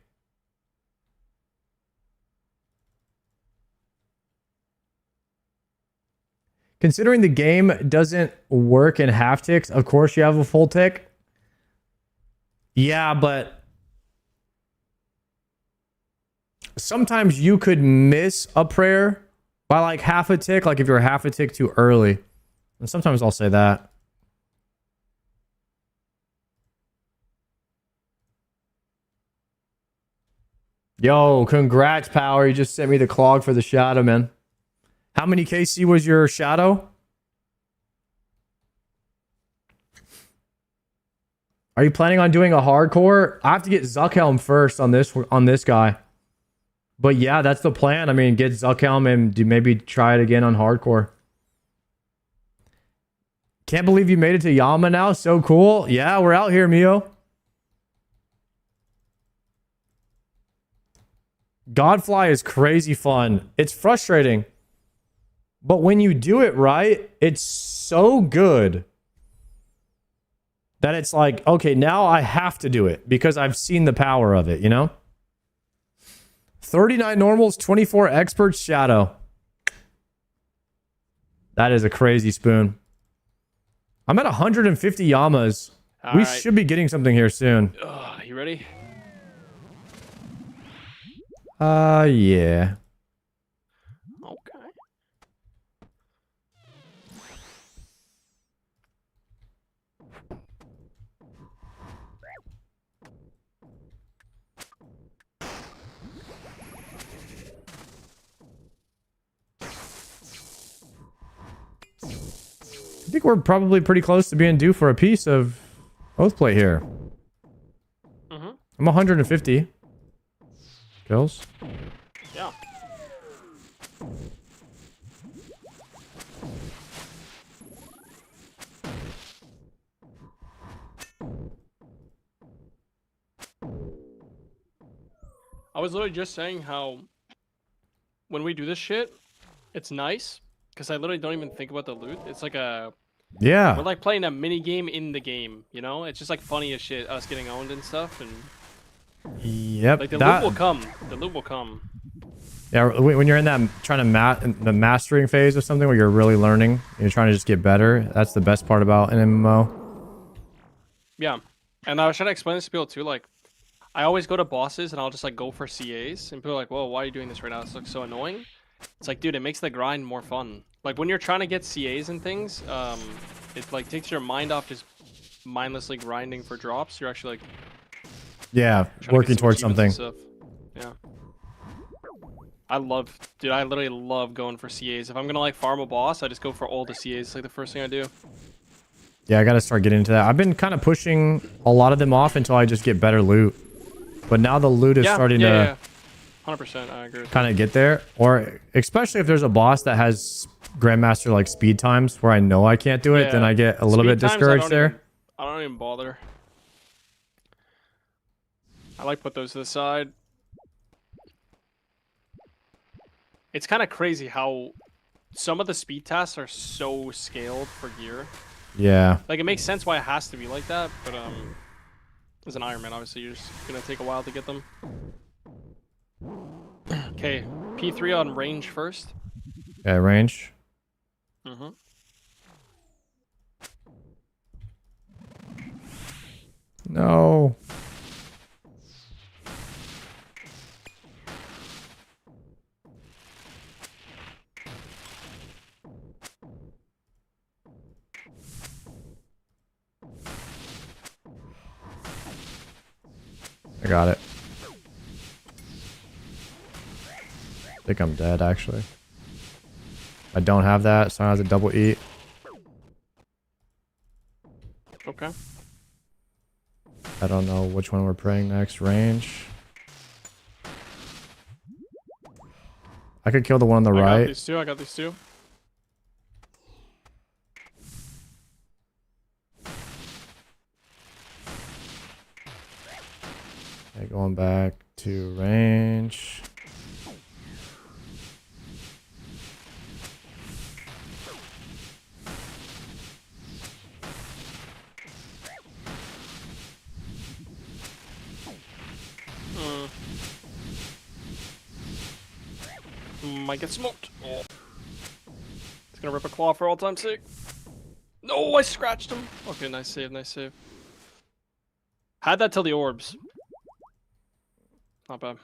Considering the game doesn't work in half ticks, of course you have a full tick. Yeah, but sometimes you could miss a prayer by like half a tick, like if you're half a tick too early. And sometimes I'll say that. Yo, congrats, Power. You just sent me the clog for the shadow, man. How many KC was your shadow? Are you planning on doing a hardcore? I have to get Helm first on this guy. But yeah, that's the plan. I mean, get Helm and maybe try it again on hardcore. Can't believe you made it to Yama now. So cool. Yeah, we're out here, Mio. Godfly is crazy fun. It's frustrating. But when you do it right, it's so good that it's like, okay, now I have to do it because I've seen the power of it, you know? 39 normals, 24 experts, Shadow. That is a crazy spoon. I'm at 150 Yamas. We should be getting something here soon. You ready? Yeah. Okay. I think we're probably pretty close to being due for a piece of Oathplate here. I'm 150 kills. Yeah. I was literally just saying how when we do this shit, it's nice because I literally don't even think about the loot. It's like a Yeah. we're like playing a mini game in the game, you know? It's just like funny as shit, us getting owned and stuff, and Yep. like the loot will come. The loot will come. Yeah, when you're in that trying to the mastering phase of something where you're really learning, you're trying to just get better. That's the best part about an MMO. Yeah, and I was trying to explain this to people too. Like, I always go to bosses and I'll just like go for CAs, and people are like, "Whoa, why are you doing this right now? This looks so annoying." It's like, dude, it makes the grind more fun. Like when you're trying to get CAs and things, it like takes your mind off just mindlessly grinding for drops. You're actually like, Yeah, working towards something. Yeah. I literally love going for CAs. If I'm gonna like farm a boss, I just go for all the CAs. It's like the first thing I do. Yeah, I got to start getting into that. I've been kind of pushing a lot of them off until I just get better loot. But now the loot is starting to 100%, I agree. kind of get there. Or especially if there's a boss that has Grandmaster like speed times where I know I can't do it, then I get a little bit discouraged there. I don't even bother. I like put those to the side. It's kind of crazy how some of the speed tasks are so scaled for gear. Yeah. Like it makes sense why it has to be like that, but as an Iron Man, obviously you're just gonna take a while to get them. Okay, P3 on range first. Yeah, range. No. I got it. I think I'm dead, actually. I don't have that, so I have to double eat. Okay. I don't know which one we're praying next. Range. I could kill the one on the right. I got these two. I got these two. Okay, going back to range. Might get smoked. Oh. It's gonna rip a claw for all time's sake. No, I scratched him. Okay, nice save, nice save. Had that till the orbs. Not bad.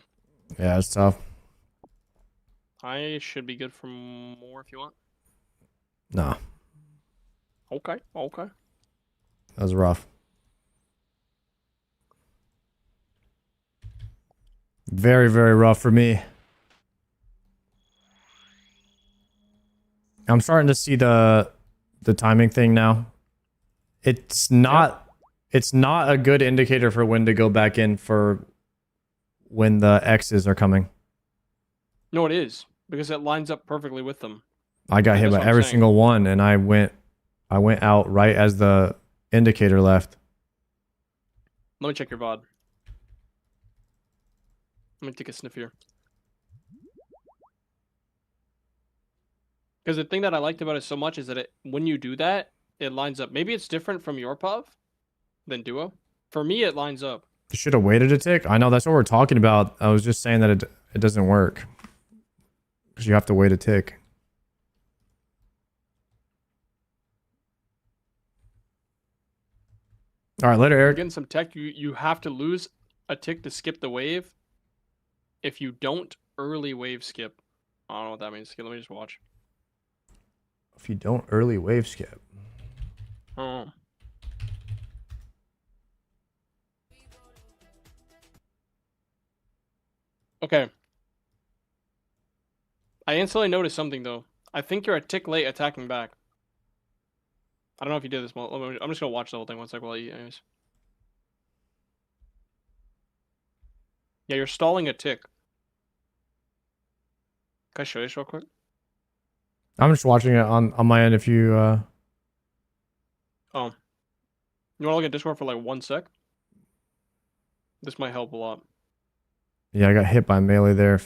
Yeah, it's tough. I should be good for more if you want. Nah, Okay, okay. that was rough. Very, very rough for me. I'm starting to see the timing thing now. It's not a good indicator for when to go back in for when the X's are coming. No, it is because it lines up perfectly with them. I got hit by every single one, and I went out right as the indicator left. Let me check your VOD. Let me take a sniff here. Because the thing that I liked about it so much is that when you do that, it lines up. Maybe it's different from your POV than Duo. For me, it lines up. You should have waited a tick. I know that's what we're talking about. I was just saying that it doesn't work. Because you have to wait a tick. All right, later, You're Eric. getting some tech. You have to lose a tick to skip the wave. If you don't early wave skip. I don't know what that means. Let me just watch. If you don't early wave skip. Oh. Okay. I instantly noticed something though. I think you're a tick late attacking back. I don't know if you did this. Well, I'm just gonna watch the whole thing one sec while I eat. Anyways. Yeah, you're stalling a tick. Can I show you this real quick? I'm just watching it on my end if you... Oh. You want to look at Discord for like 1 sec? This might help a lot. Yeah, I got hit by melee there.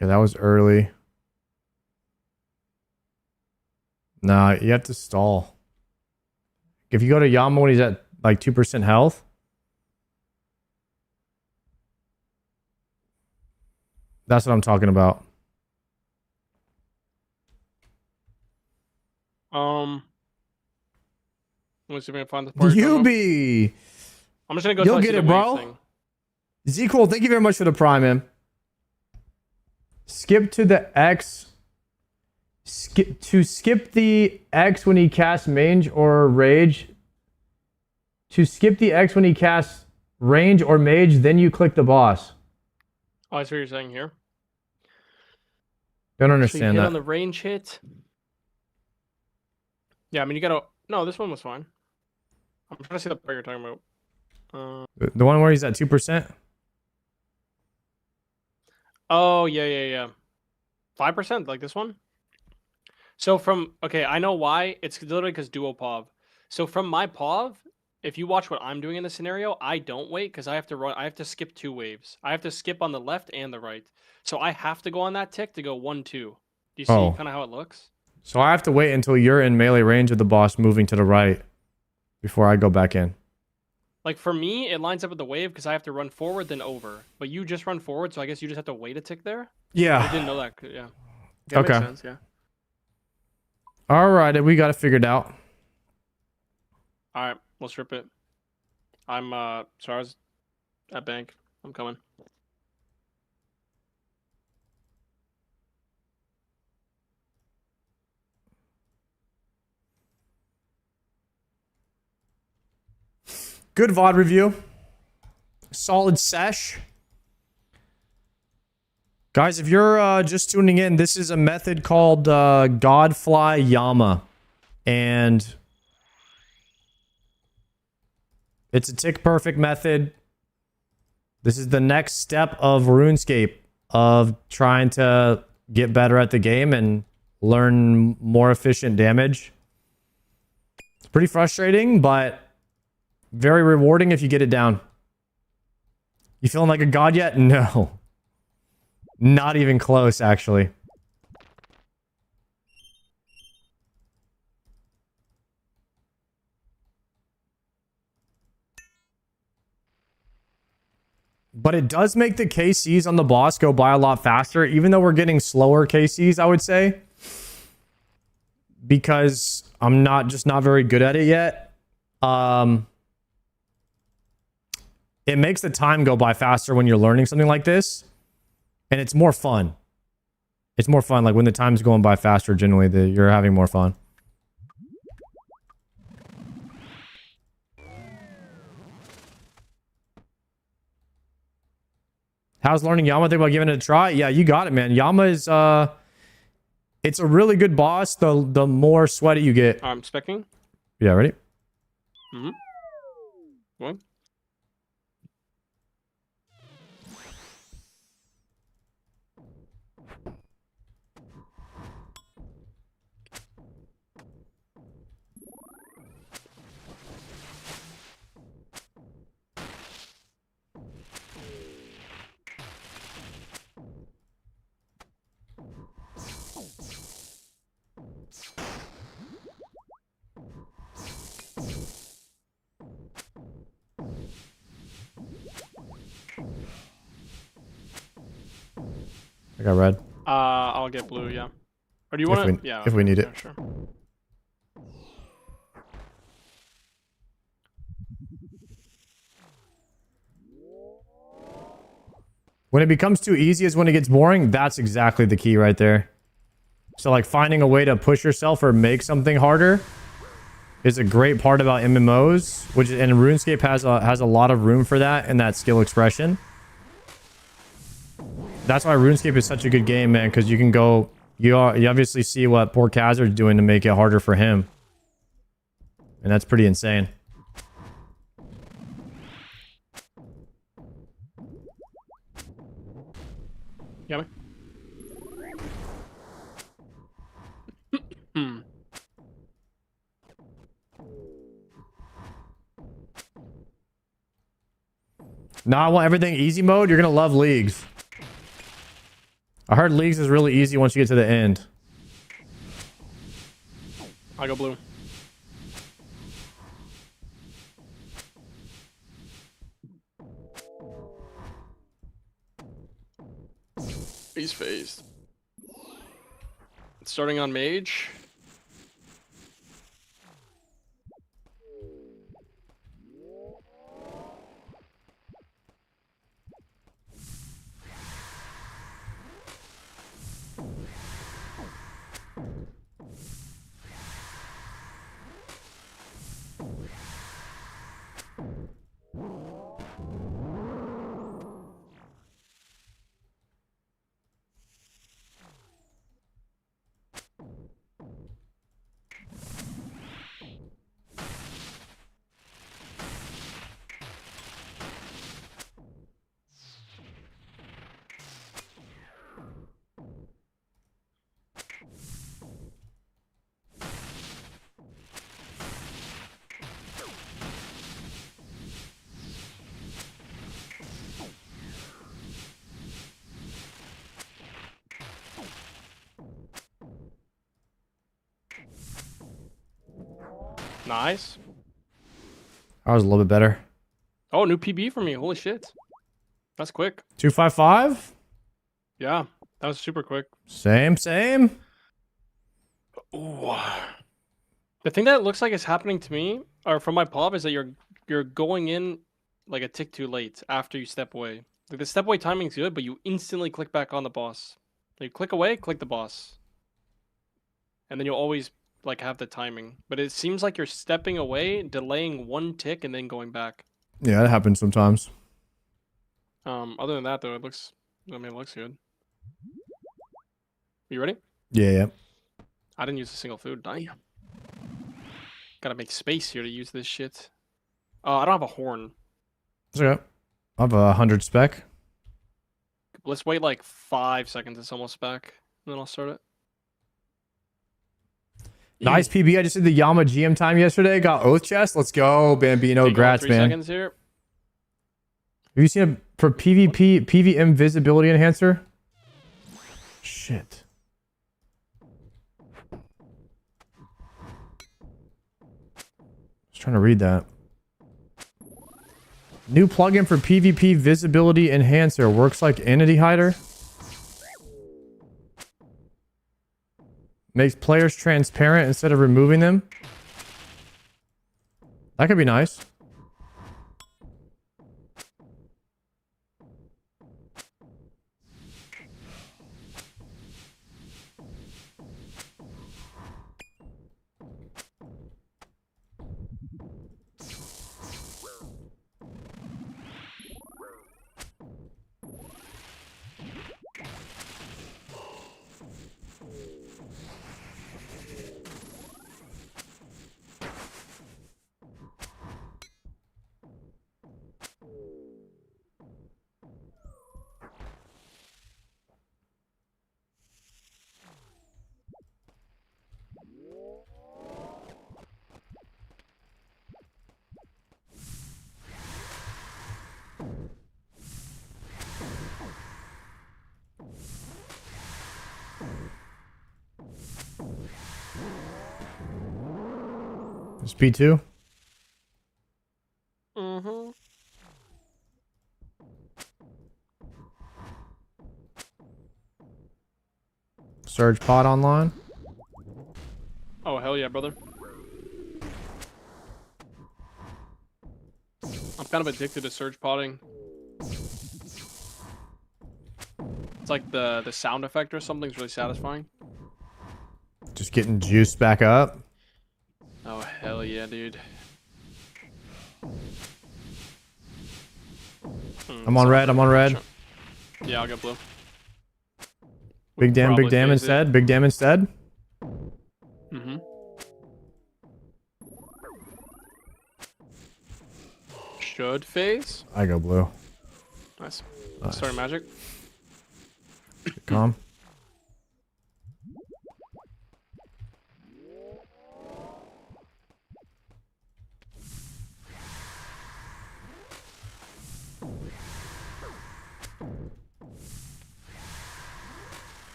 Yeah, that was early. Nah, you have to stall. If you go to Yama when he's at like 2% health. That's what I'm talking about. Let me see if I can find the part. You be. I'm just gonna go. You'll get it, bro. Z-Cool, thank you very much for the prime, man. Skip to the X. Skip the X when he casts Mange or Rage. To skip the X when he casts Range or Mage, then you click the boss. Oh, I see what you're saying here. Don't So you understand hit that. on the range hit. Yeah, I mean you gotta. No, this one was fine. I'm trying to see the part you're talking about. The one where he's at 2%? Oh yeah. 5% like this one. So okay, I know why. It's literally because duo POV. So from my POV, if you watch what I'm doing in this scenario, I don't wait because I have to run. I have to skip 2 waves. I have to skip on the left and the right. So I have to go on that tick to go 1-2. Do you see kind of how it looks? So I have to wait until you're in melee range of the boss moving to the right before I go back in. Like for me, it lines up with the wave because I have to run forward then over. But you just run forward, so I guess you just have to wait a tick there. Yeah. I didn't know that. Yeah. Okay. Makes sense, yeah. All right, we got it figured out. All right, let's rip it. I'm sorry, I was at bank. I'm coming. Good VOD review. Solid sesh. Guys, if you're just tuning in, this is a method called Godfly Yama. And it's a tick perfect method. This is the next step of RuneScape, of trying to get better at the game and learn more efficient damage. It's pretty frustrating, but very rewarding if you get it down. You feeling like a god yet? No. Not even close, actually. But it does make the KCs on the boss go by a lot faster, even though we're getting slower KCs, I would say. Because I'm not very good at it yet. It makes the time go by faster when you're learning something like this. And it's more fun. It's more fun. Like when the time's going by faster, generally, you're having more fun. How's learning Yama? Think about giving it a try? Yeah, you got it, man. Yama is it's a really good boss. The more sweaty you get. I'm specking. Yeah, ready? Mm-hmm. One. I got red. I'll get blue, yeah. Or do you If want we- to? Yeah. if we need it. Yeah, sure. When it becomes too easy is when it gets boring. That's exactly the key right there. So like finding a way to push yourself or make something harder is a great part about MMOs, and RuneScape has a lot of room for that and that skill expression. That's why RuneScape is such a good game, man, because you can go, you obviously see what poor Khazard's doing to make it harder for him. And that's pretty insane. Yummy. Now I want everything easy mode. You're going to love Leagues. I heard Leagues is really easy once you get to the end. I go blue. He's phased. Starting on mage. Nice. I was a little bit better. Oh, new PB for me. Holy shit. That's quick. 255? Yeah, that was super quick. Same. Ooh. The thing that looks like is happening to me, or from my pop, is that you're going in like a tick too late after you step away. Like the step away timing's good, but you instantly click back on the boss. You click away, click the boss. And then you'll always like have the timing. But it seems like you're stepping away, delaying one tick, and then going back. Yeah, that happens sometimes. Other than that though, it looks good. You ready? Yeah. I didn't use a single food. Damn. Gotta make space here to use this shit. I don't have a horn. It's okay. I have 100 spec. Let's wait like 5 seconds. It's almost back. And then I'll start it. Nice PB. I just did the Yama GM time yesterday. Got Oath Chest. Let's go, Bambino. Take Grats, 3 man. seconds here. Have you seen it for PvP, PvM visibility enhancer? Shit. I was trying to read that. New plugin for PvP visibility enhancer. Works like entity hider. Makes players transparent instead of removing them. That could be nice. It's P2. Mm-hmm. Surge pod online. Oh, hell yeah, brother. I'm kind of addicted to surge potting. It's like the sound effect or something's really satisfying. Just getting juice back up. Oh, hell yeah, dude. I'm on red. I'm on red. Yeah, I'll get blue. Big damn Probably phase instead. it. Big damn instead. Mm-hmm. Should phase. I go blue. Nice. Nice. Sorry, magic. Calm.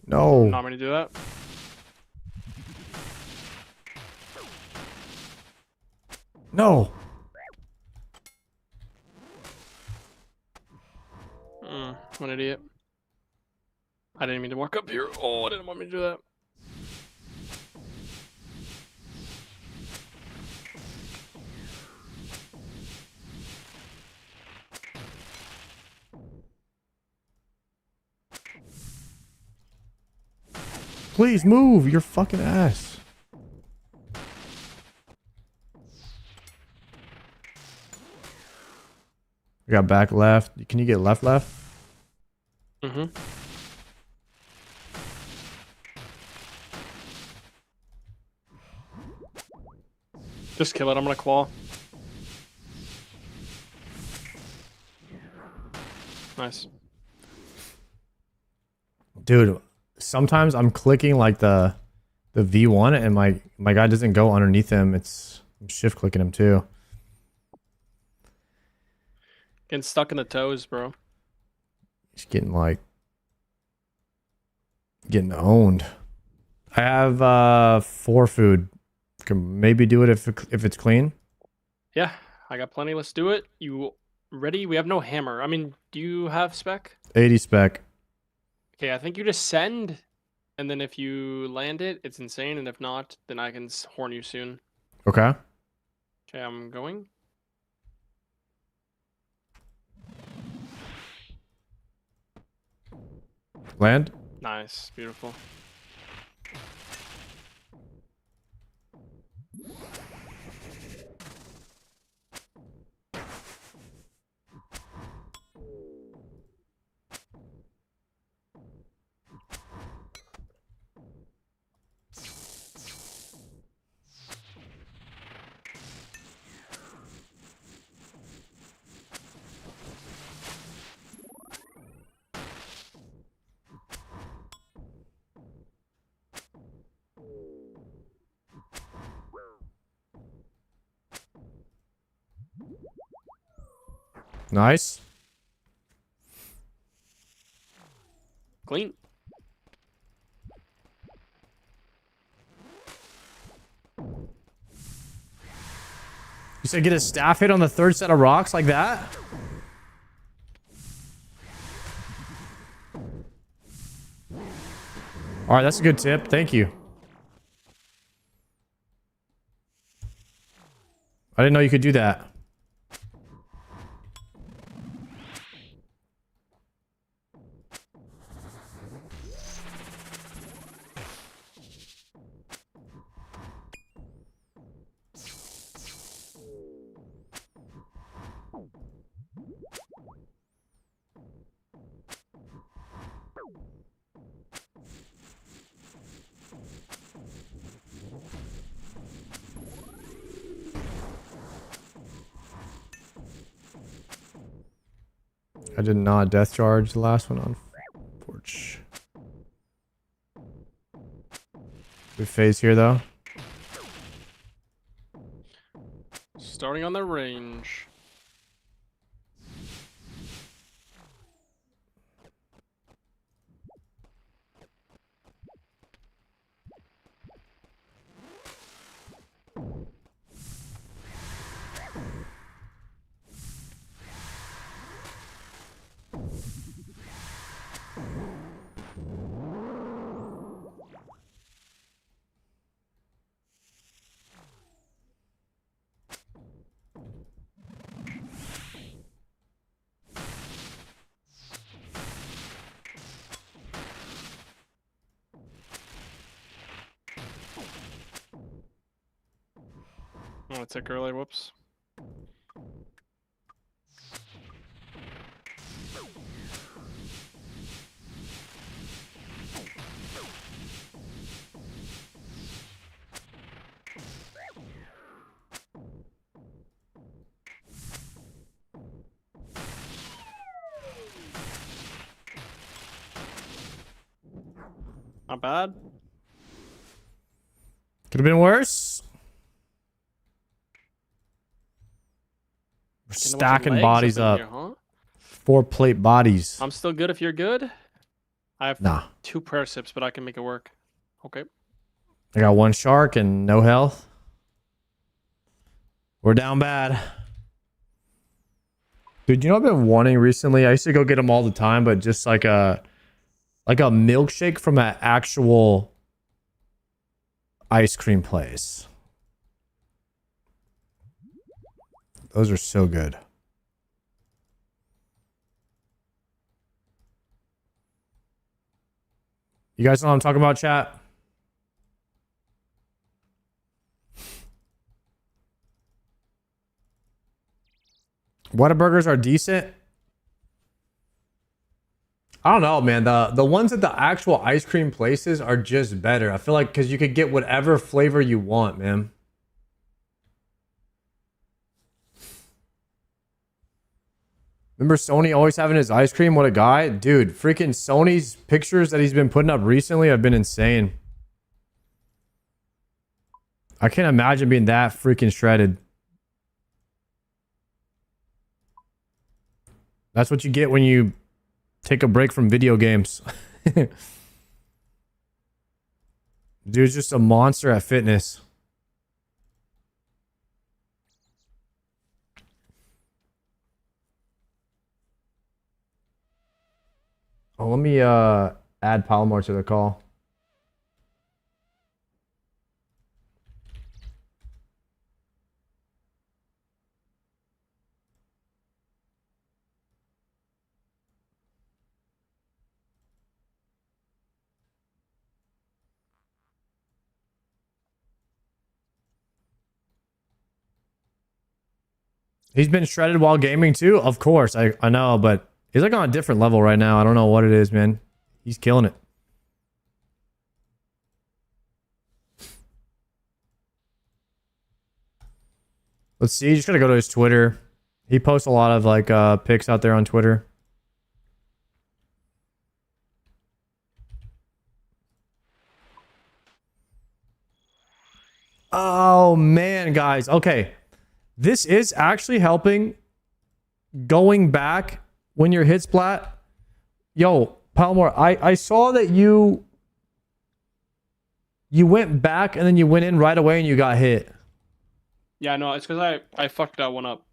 No. Not going to do that. No. What an idiot. I didn't mean to walk up here. Oh, I didn't want me to do that. Please move your fucking ass. We got back left. Can you get left? Mm-hmm. Just kill it. I'm gonna claw. Nice. Dude, sometimes I'm clicking like the V1 and my guy doesn't go underneath him. I'm shift clicking him too. Getting stuck in the toes, bro. He's getting owned. I have 4 food. Can maybe do it if it's clean. Yeah, I got plenty. Let's do it. You ready? We have no hammer. I mean, do you have spec? 80 spec. Okay, I think you just send, and then if you land it, it's insane, and if not, then I can horn you soon. Okay. Okay, I'm going. Land. Nice, beautiful. Nice. Clean. You said get a staff hit on the 3rd set of rocks like that? All right, that's a good tip. Thank you. I didn't know you could do that. I did not death charge the last one on porch. Good phase here though. Starting on the range. Oh, tick early, whoops. Not bad. Could have been worse. We're stacking bodies up. Here, huh? 4 plate bodies. I'm still good if you're good. I have Nah. 2 prayer sips, but I can make it work. Okay. I got 1 shark and no health. We're down bad. Dude, you know what I've been wanting recently? I used to go get them all the time, but just like a milkshake from an actual ice cream place. Those are so good. You guys know what I'm talking about, chat? Whataburgers are decent. I don't know, man. The ones at the actual ice cream places are just better. I feel like because you could get whatever flavor you want, man. Remember Sony always having his ice cream? What a guy. Dude, freaking Sony's pictures that he's been putting up recently have been insane. I can't imagine being that freaking shredded. That's what you get when you take a break from video games. Dude's just a monster at fitness. Oh, let me add Palomar to the call. He's been shredded while gaming too? Of course, I know, but he's like on a different level right now. I don't know what it is, man. He's killing it. Let's see. You just gotta go to his Twitter. He posts a lot of like pics out there on Twitter. Oh man, guys. Okay. This is actually helping going back when your hit splat. Yo, Palmore, I saw that you went back and then you went in right away and you got hit. Yeah, no, it's because I fucked that one up.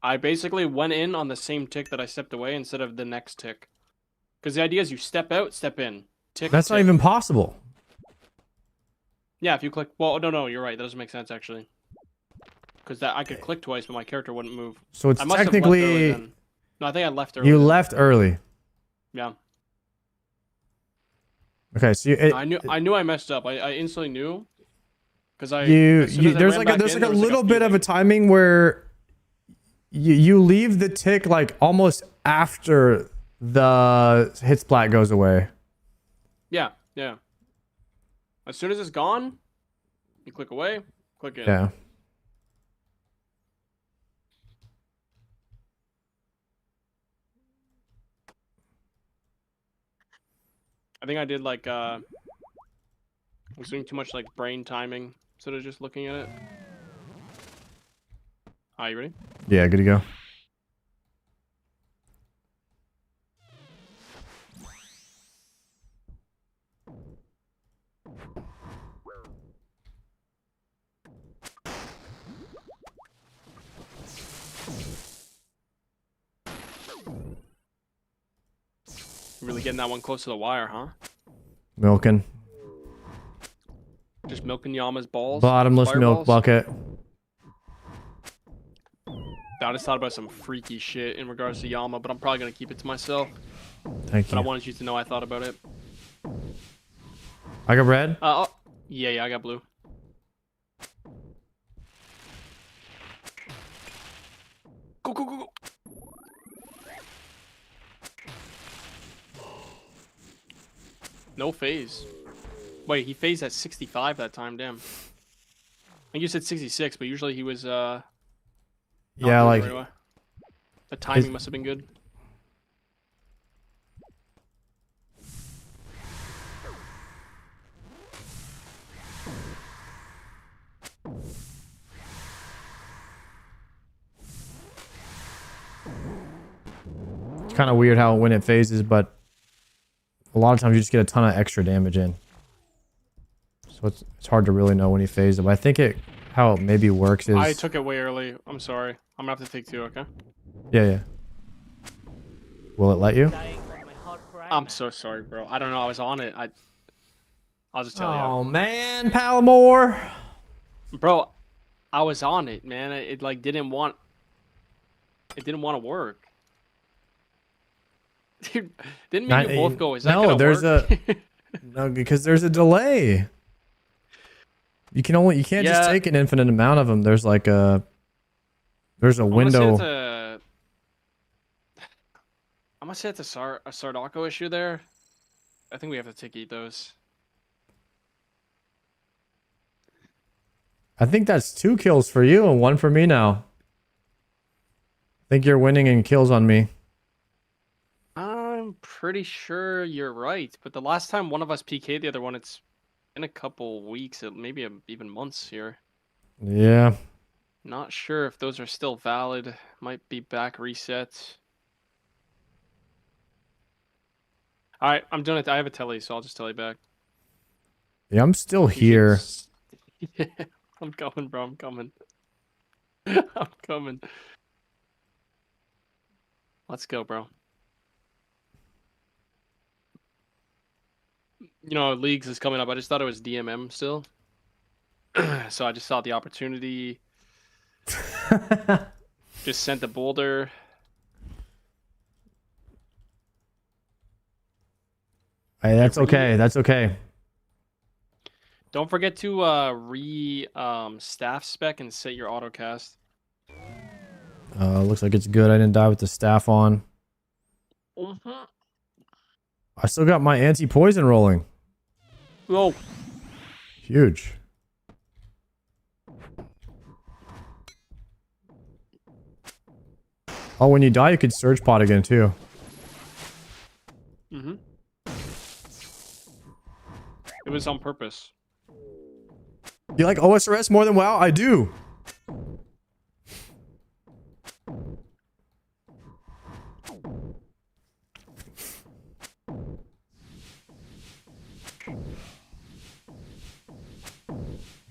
I basically went in on the same tick that I stepped away instead of the next tick. Because the idea is you step out, step in. Tick. That's not even possible. Yeah, if you click. Well, no, you're right. That doesn't make sense actually. Because I could click twice, but my character wouldn't move. So it's I must have left technically. early then. No, I think I left early. You left early. Yeah. Okay, so I knew I messed up. I instantly knew. Because there's like a little bit of a timing where you leave the tick like almost after the hit splat goes away. Yeah. As soon as it's gone, you click away, click in. Yeah. I think I did like I was doing too much like brain timing instead of just looking at it. Are you ready? Yeah, good to go. Really getting that one close to the wire, huh? Milking. Just milking Yama's balls. Bottomless milk fireballs? bucket. I just thought about some freaky shit in regards to Yama, but I'm probably gonna keep it to myself. Thank But I you. wanted you to know I thought about it. I got red. Oh, yeah, I got blue. Go, go, go, go. No phase. Wait, he phased at 65 that time, damn. I think you said 66, but usually he was, not Yeah, moving like right away. The timing must have been good. it's kind of weird how when it phases, but a lot of times you just get a ton of extra damage in. So it's hard to really know when he phased it. But I think how it maybe works is I took it way early. I'm sorry. I'm gonna have to take 2, okay? yeah. Will it let you? I'm so sorry, bro. I don't know. I was on it. I'll just tell you. Oh man, Palomore. Bro, I was on it, man. It like didn't want to work. Dude, didn't mean you both go. Is that no, gonna there's work? no, because there's a you can't just Yeah. take an infinite amount of them. There's like there's a I'm window. gonna say it's a Sardocco issue there. I think we have to tick-eat those. I think that's 2 kills for you and 1 for me now. I think you're winning in kills on me. I'm pretty sure you're right, but the last time one of us PK'd the other one, it's been a couple weeks, maybe even months here. Yeah. Not sure if those are still valid. Might be back resets. All right, I'm doing it. I have a telly, so I'll just tell you back. Yeah, I'm still here. Yeah, I'm coming, bro. I'm coming. I'm coming. Let's go, bro. You know, Leagues is coming up. I just thought it was DMM still. So I just saw the opportunity. Just sent the boulder. Hey, that's okay. That's okay. Don't forget to staff spec and set your autocast. Looks like it's good. I didn't die with the staff on. I still got my anti-poison rolling. Whoa. Huge. Oh, when you die, you could surge pot again, too. Mm-hmm. It was on purpose. You like OSRS more than WoW? I do.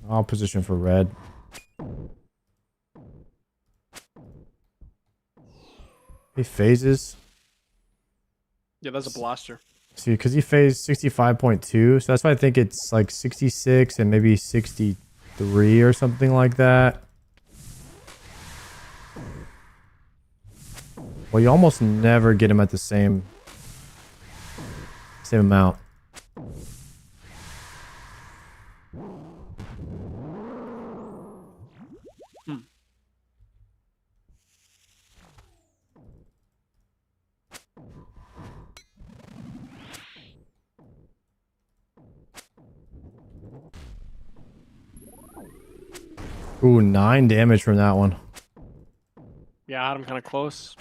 I'll position for red. He phases. Yeah, that's a blaster. See, because he phased 65.2, so that's why I think it's like 66 and maybe 63 or something like that. Well, you almost never get him at the same amount. Ooh, 9 damage from that one. Yeah, I had him kind of close.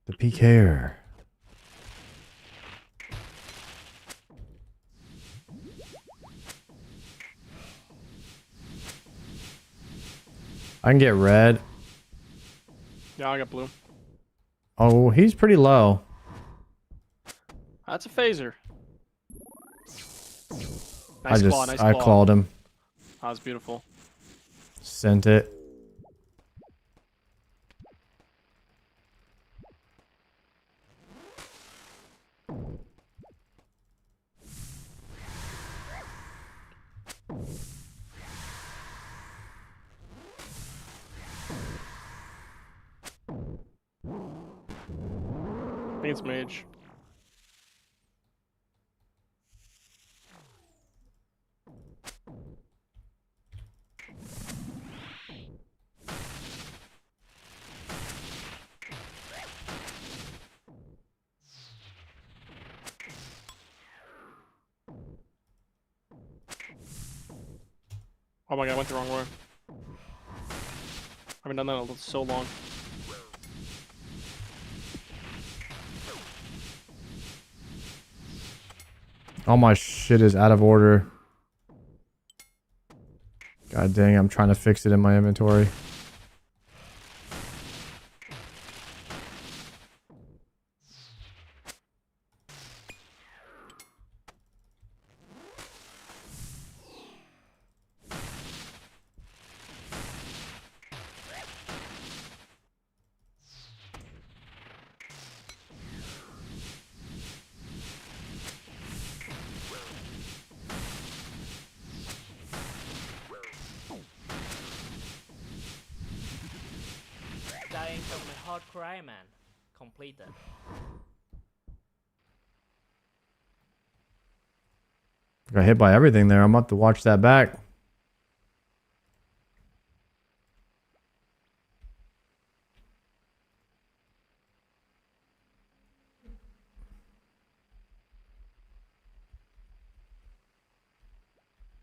The PKer. I can get red. Yeah, I got blue. Oh, he's pretty low. That's a phaser. Nice claw, nice I claw. clawed him. That was beautiful. Sent it. I think it's mage. Oh my god, I went the wrong way. I haven't done that in so long. All my shit is out of order. God dang, I'm trying to fix it in my inventory. Dying from my hardcore Iron Man. Completed. Got hit by everything there. I'm about to watch that back.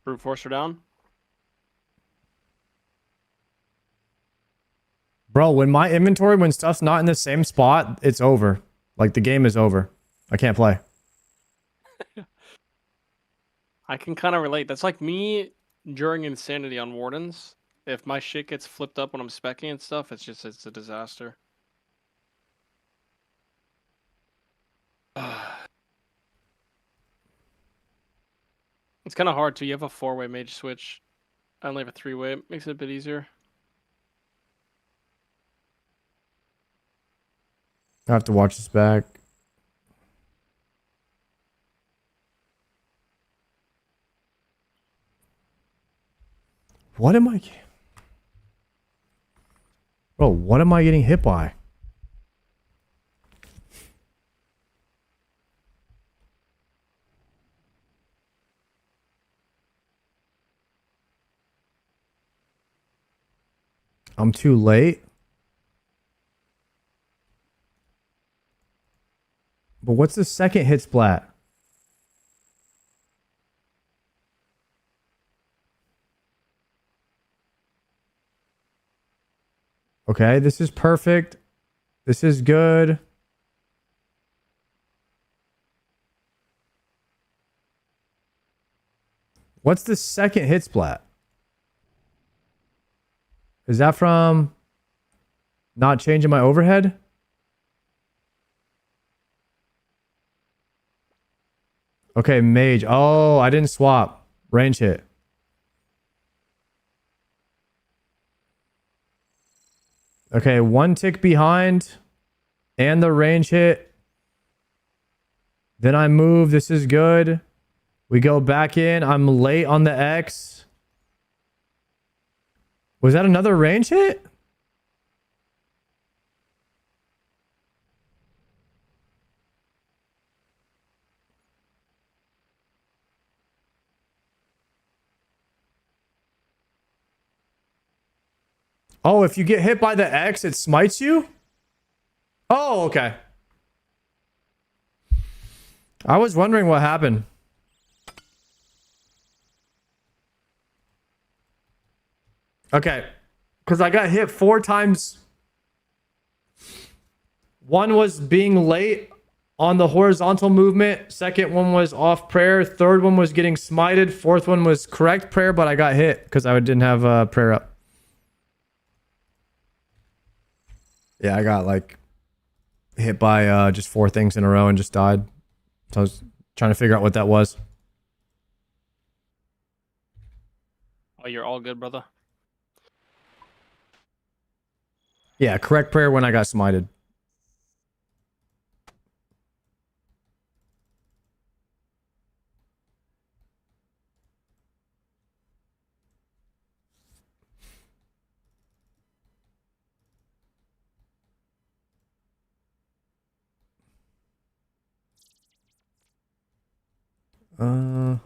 Brute force her down. Bro, when my inventory, when stuff's not in the same spot, it's over. Like, the game is over. I can't play. I can kind of relate. That's like me during Insanity on Wardens. If my shit gets flipped up when I'm specking and stuff, it's a disaster. It's kind of hard too. You have a 4-way mage switch. I only have a 3-way. It makes it a bit easier. I have to watch this back. What am I... Bro, what am I getting hit by? I'm too late. But what's the second hit splat? Okay, this is perfect. This is good. What's the second hit splat? Is that from not changing my overhead? Okay, mage. Oh, I didn't swap. Range hit. Okay, one tick behind and the range hit. Then I move. This is good. We go back in. I'm late on the X. Was that another range hit? Oh, if you get hit by the X, it smites you? Oh, okay. I was wondering what happened. Okay. Because I got hit 4 times. One was being late on the horizontal movement. Second one was off prayer. Third one was getting smited. Fourth one was correct prayer, but I got hit because I didn't have prayer up. Yeah, I got like hit by just 4 things in a row and just died. So I was trying to figure out what that was. Oh, you're all good, brother. Yeah, correct prayer when I got smited. Uh...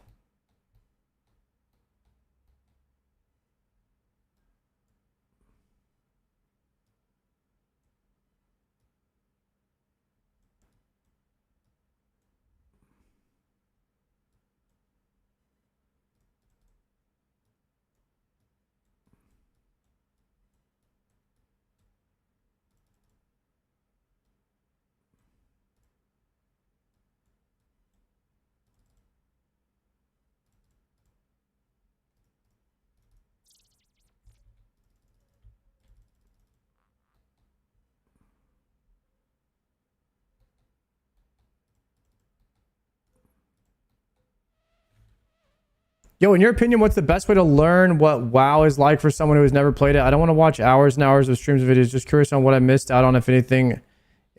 Yo, in your opinion, what's the best way to learn what WoW is like for someone who has never played it? I don't want to watch hours and hours of streams and videos. Just curious on what I missed out on, if anything,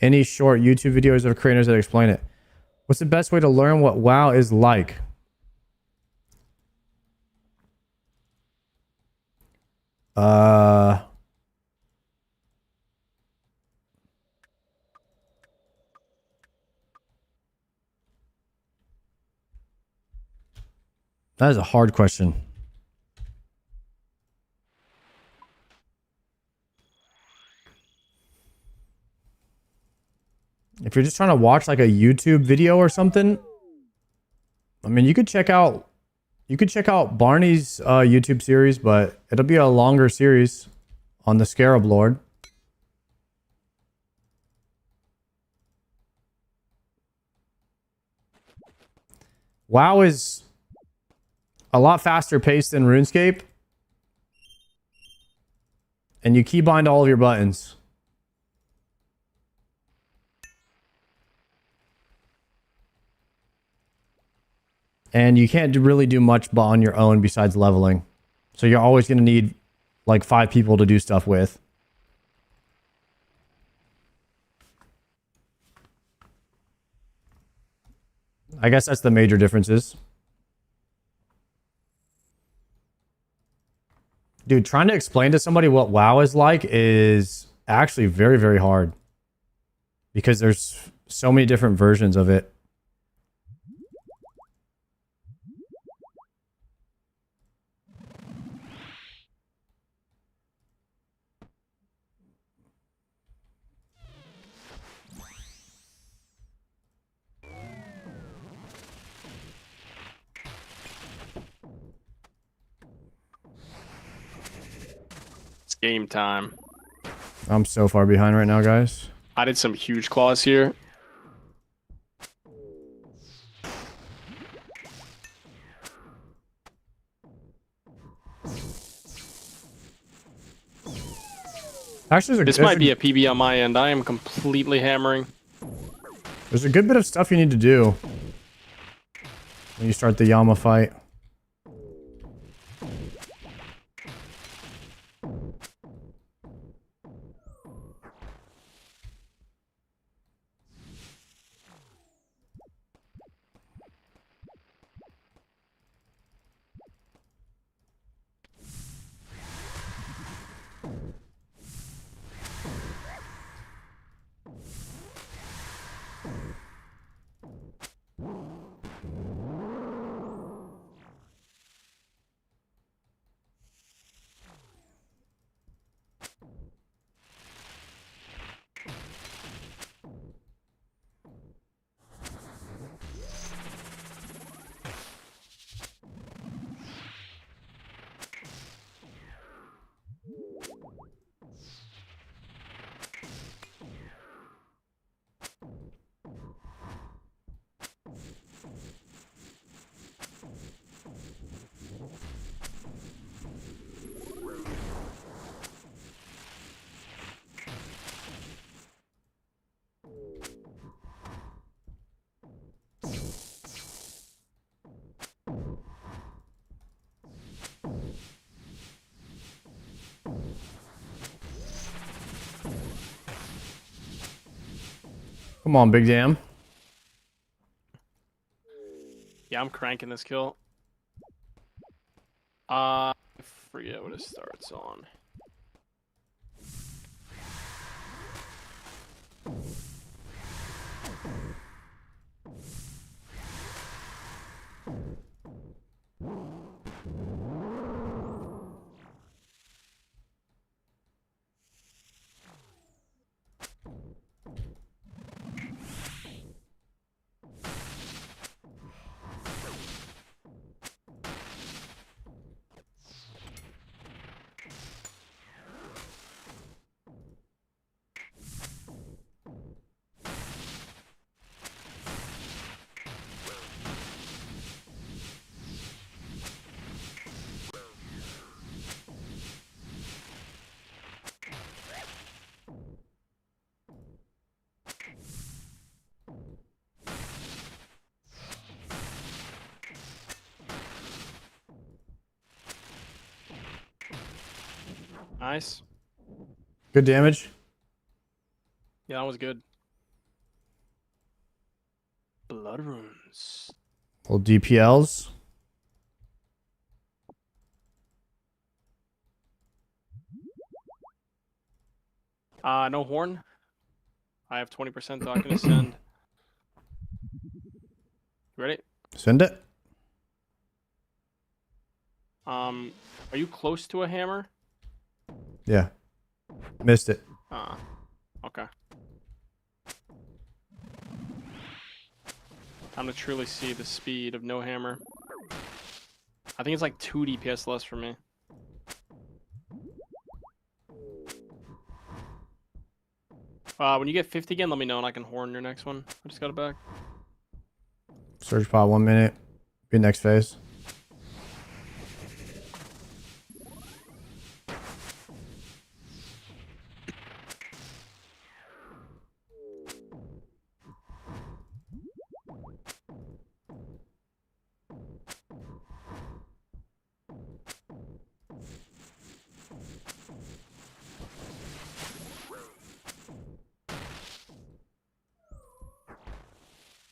any short YouTube videos of creators that explain it. What's the best way to learn what WoW is like? That is a hard question. If you're just trying to watch like a YouTube video or something, I mean, you could check out Barney's YouTube series, but it'll be a longer series on the Scarab Lord. WoW is a lot faster paced than RuneScape, and you keybind all of your buttons. And you can't really do much on your own besides leveling. So you're always going to need like 5 people to do stuff with. I guess that's the major differences. Dude, trying to explain to somebody what WoW is like is actually very, very hard. Because there's so many different versions of it. Game time. I'm so far behind right now, guys. I did some huge claws here. Actually, this might be a PB on my end. I am completely hammering. There's a good bit of stuff you need to do when you start the Yama fight. Come on, Big Damn. Yeah, I'm cranking this kill. I forget what it starts on. Nice. Good damage. Yeah, that was good. Blood runes. Little DPLs. No horn. I have 20% that I'm gonna send. Ready? Send it. Are you close to a hammer? Yeah. Missed it. Okay. I'm gonna truly see the speed of no hammer. I think it's like 2 DPS less for me. When you get 50 again, let me know and I can horn your next one. I just got it back. Surge pod 1 minute. Be next phase.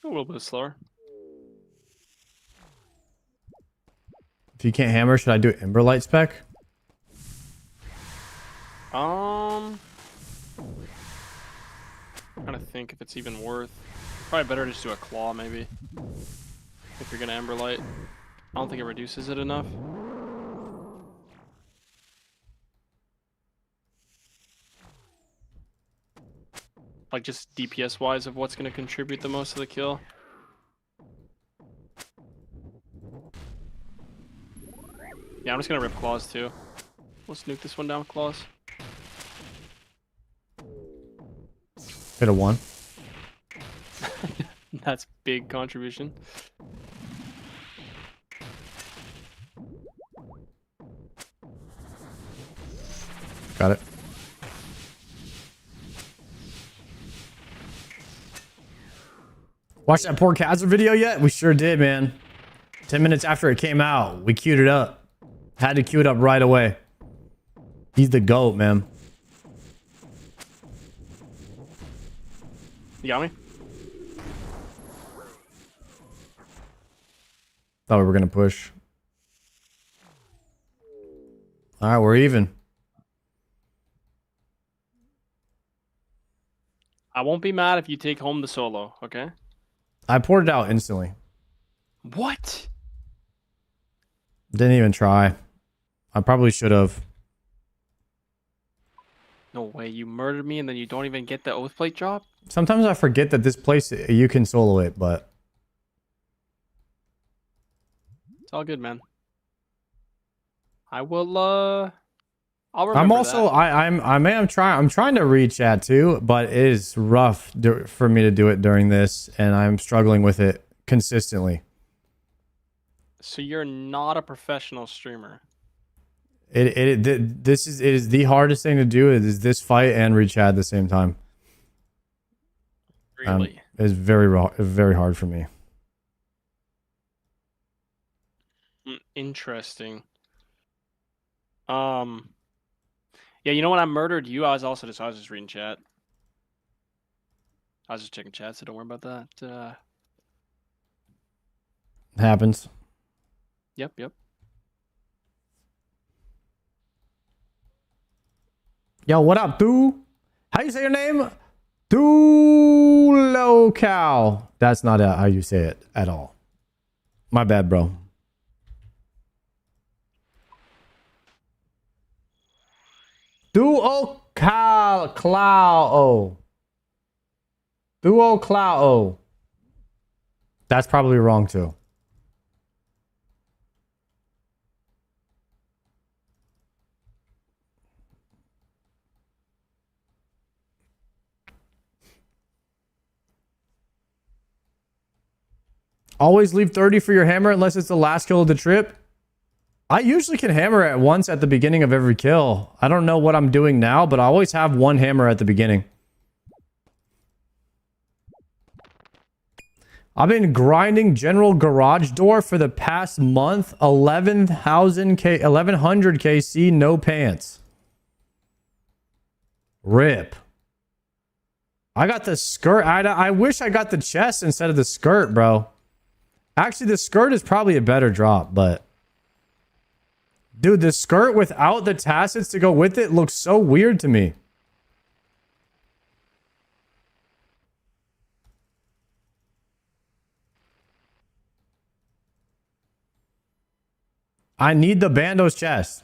A little bit slower. If you can't hammer, should I do Emberlight spec? I'm trying to think if it's even worth. Probably better to just do a claw, maybe. If you're gonna Emberlight. I don't think it reduces it enough. Like just DPS wise of what's gonna contribute the most to the kill. Yeah, I'm just gonna rip claws too. We'll nuke this one down with claws. Hit a 1. That's big contribution. Got it. Watch that poor Kazir video yet? We sure did, man. 10 minutes after it came out, we queued it up. Had to queue it up right away. He's the GOAT, man. You got me? Thought we were gonna push. All right, we're even. I won't be mad if you take home the solo, okay? I poured it out instantly. What? Didn't even try. I probably should have. No way, you murdered me and then you don't even get the Oathplate job? Sometimes I forget that this place, you can solo it, but... It's all good, man. I will, I'll remember I'm also, that. I'm trying to read chat too, but it is rough for me to do it during this, and I'm struggling with it consistently. So you're not a professional streamer? It is the hardest thing to do is this fight and read chat at the same time. Really? It's very hard for me. Interesting. Yeah, you know when I murdered you, I was just reading chat. I was just checking chat, so don't worry about that. Happens. Yep. Yo, what up, Du? How you say your name? Du Cow. That's not how you say it at all. My bad, bro. Duo Clow. Duo Clow. That's probably wrong too. Always leave 30 for your hammer unless it's the last kill of the trip. I usually can hammer at once at the beginning of every kill. I don't know what I'm doing now, but I always have one hammer at the beginning. I've been grinding general garage door for the past month. 1100 KC, no pants. Rip. I got the skirt. I wish I got the chest instead of the skirt, bro. Actually, the skirt is probably a better drop, but... Dude, the skirt without the tassets to go with it looks so weird to me. I need the bandos chest.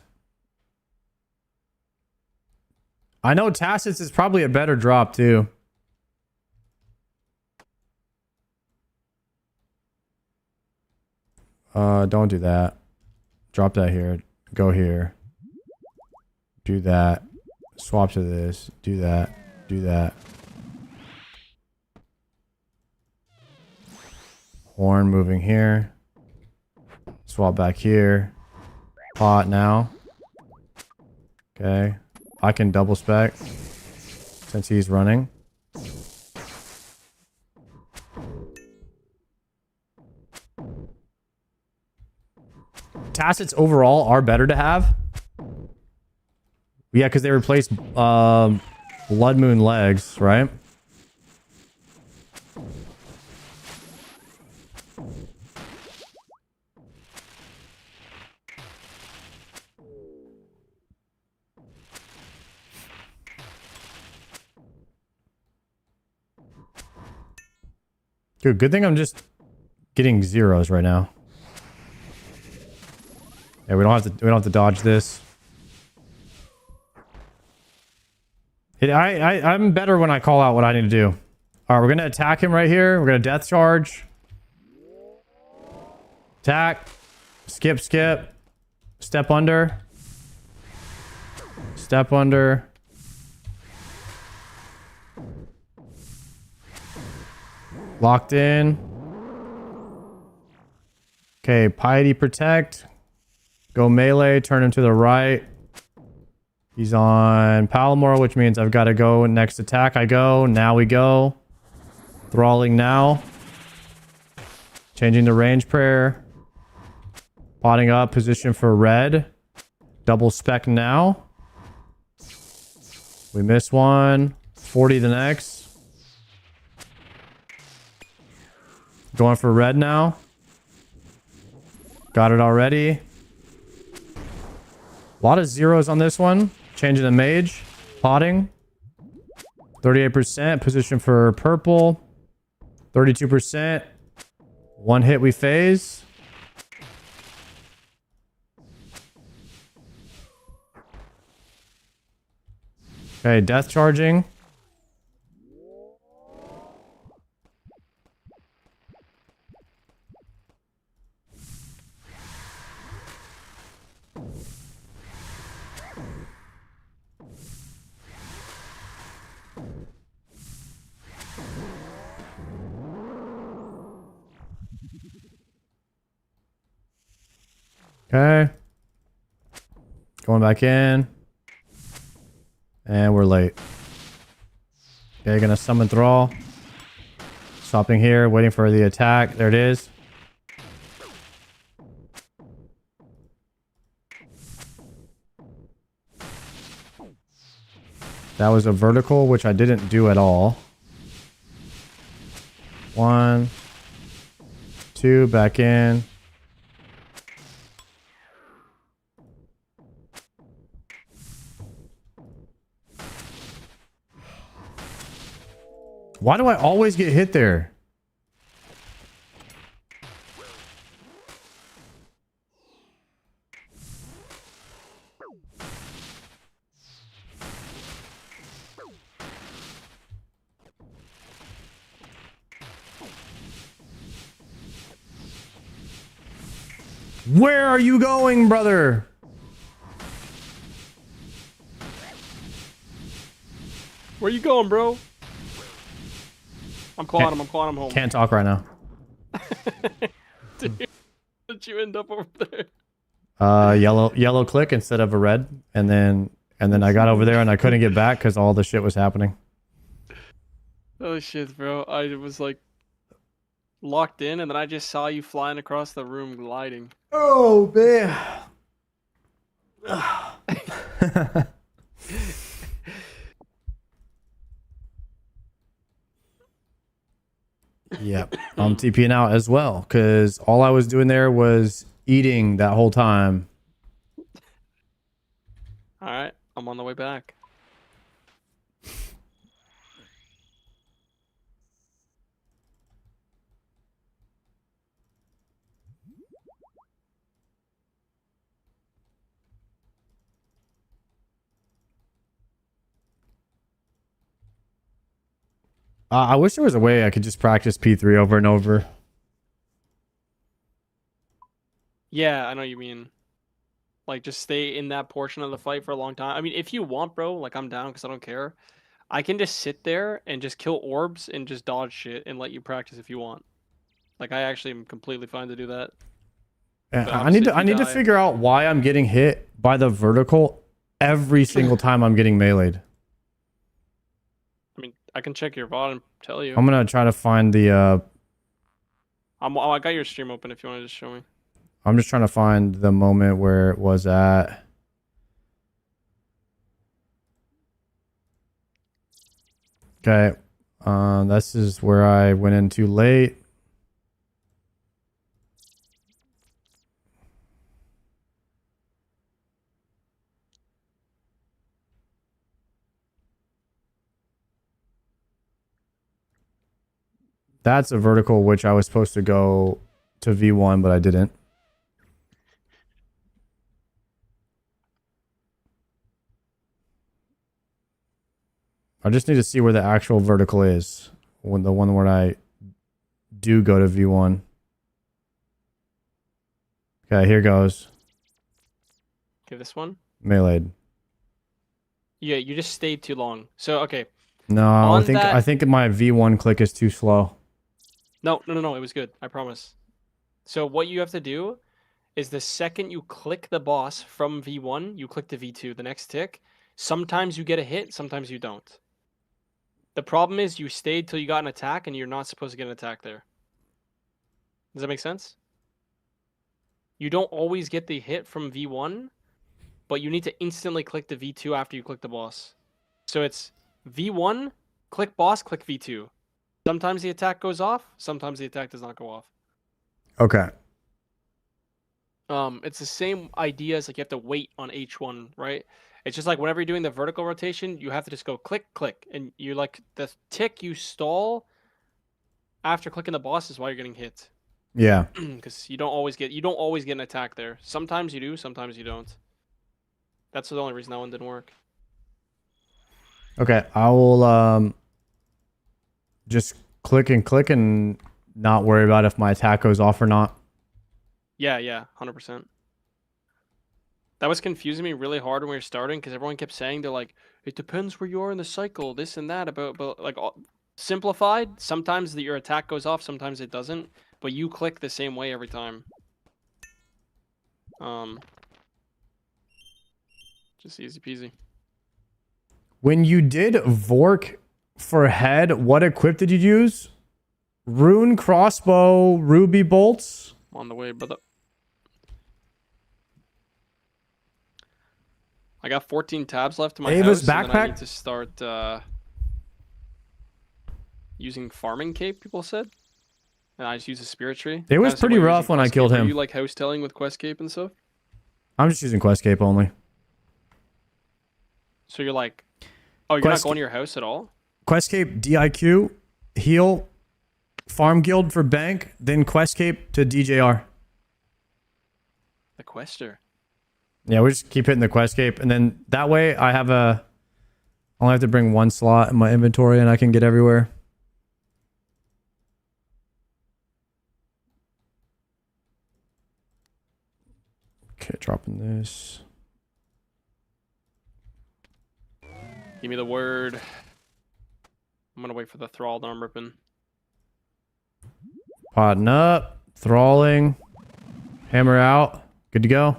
I know tassets is probably a better drop, too. Don't do that. Drop that here. Go here. Do that. Swap to this. Do that. Do that. Horn moving here. Swap back here. Pot now. Okay. I can double spec since he's running. Tassets overall are better to have. Yeah, because they replaced Blood Moon legs, right? Good thing I'm just getting zeros right now. Yeah, we don't have to dodge this. I'm better when I call out what I need to do. All right, we're gonna attack him right here. We're gonna death charge. Attack. Skip. Step under. Step under. Locked in. Okay, Piety protect. Go melee, turn him to the right. He's on Palomar, which means I've got to go next attack. I go. Now we go. Thralling now. Changing the range prayer. Potting up, position for red. Double spec now. We miss one. 40 the next. Going for red now. Got it already. A lot of zeros on this one. Changing the mage. Potting. 38%. Position for purple. 32%. One hit we phase. Okay, death charging. Okay. Going back in. And we're late. Okay, gonna summon Thrall. Stopping here, waiting for the attack. There it is. That was a vertical, which I didn't do at all. 1, 2, back in. Why do I always get hit there? Where are you going, brother? Where you going, bro? I'm calling him. I'm calling him home. Can't talk right now. Dude, how did you end up over there? Yellow click instead of a red, and then I got over there and I couldn't get back because all the shit was happening. Oh shit, bro! I was like locked in, and then I just saw you flying across the room, gliding. Oh man. Yep, I'm TPing out as well because all I was doing there was eating that whole time. All right, I'm on the way back. I wish there was a way I could just practice P3 over and over. Yeah, I know what you mean. Like, just stay in that portion of the fight for a long time. I mean, if you want, bro, like, I'm down because I don't care. I can just sit there and just kill orbs and just dodge shit and let you practice if you want. Like, I actually am completely fine to do that. Yeah, I need to figure out why I'm getting hit by the vertical every single time I'm getting meleeed. I mean, I can check your VOD and tell you. I'm gonna try to find the. I got your stream open if you want to just show me. I'm just trying to find the moment where it was at. Okay, this is where I went in too late. That's a vertical which I was supposed to go to V1, but I didn't. I just need to see where the actual vertical is. When the one where I do go to V1. Okay, here goes. Okay, this one? Meleeed. Yeah, you just stayed too long. So, okay. No, I think my V1 click is too slow. No, it was good. I promise. So what you have to do is the second you click the boss from V1, you click to V2, the next tick. Sometimes you get a hit, sometimes you don't. The problem is you stayed till you got an attack, and you're not supposed to get an attack there. Does that make sense? You don't always get the hit from V1, but you need to instantly click the V2 after you click the boss. So it's V1, click boss, click V2. Sometimes the attack goes off, sometimes the attack does not go off. Okay. It's the same idea as like you have to wait on H1, right? It's just like whenever you're doing the vertical rotation, you have to just go click, click, and you like the tick you stall after clicking the boss is why you're getting hit. Yeah. Because you don't always get an attack there. Sometimes you do, sometimes you don't. That's the only reason that one didn't work. Okay, I will just click and not worry about if my attack goes off or not. Yeah, 100%. That was confusing me really hard when we were starting because everyone kept saying they're like, it depends where you are in the cycle, this and that. But like simplified, sometimes your attack goes off, sometimes it doesn't, but you click the same way every time. Just easy peasy. When you did Vork for head, what equip did you use? Rune crossbow, ruby bolts. I'm on the way, brother. I got 14 tabs left in my Ava's house, and then I backpack? need to start using farming cape, people said. and I just use a spirit tree. It was Kinda pretty similar to rough using when I Quest killed Cape. Are him. you like house telling with Quest Cape and stuff? I'm just using Quest Cape only. So you're like, oh, you're Quest not going to your house at all? Quest Cape, DIQ, heal, farm guild for bank, then Quest Cape to DJR. The Quester. Yeah, we just keep hitting the Quest Cape, and then that way I only have to bring one slot in my inventory, and I can get everywhere. Okay, dropping this. Give me the word. I'm gonna wait for the thralled arm ripping. Potting up, thralling, hammer out, good to go.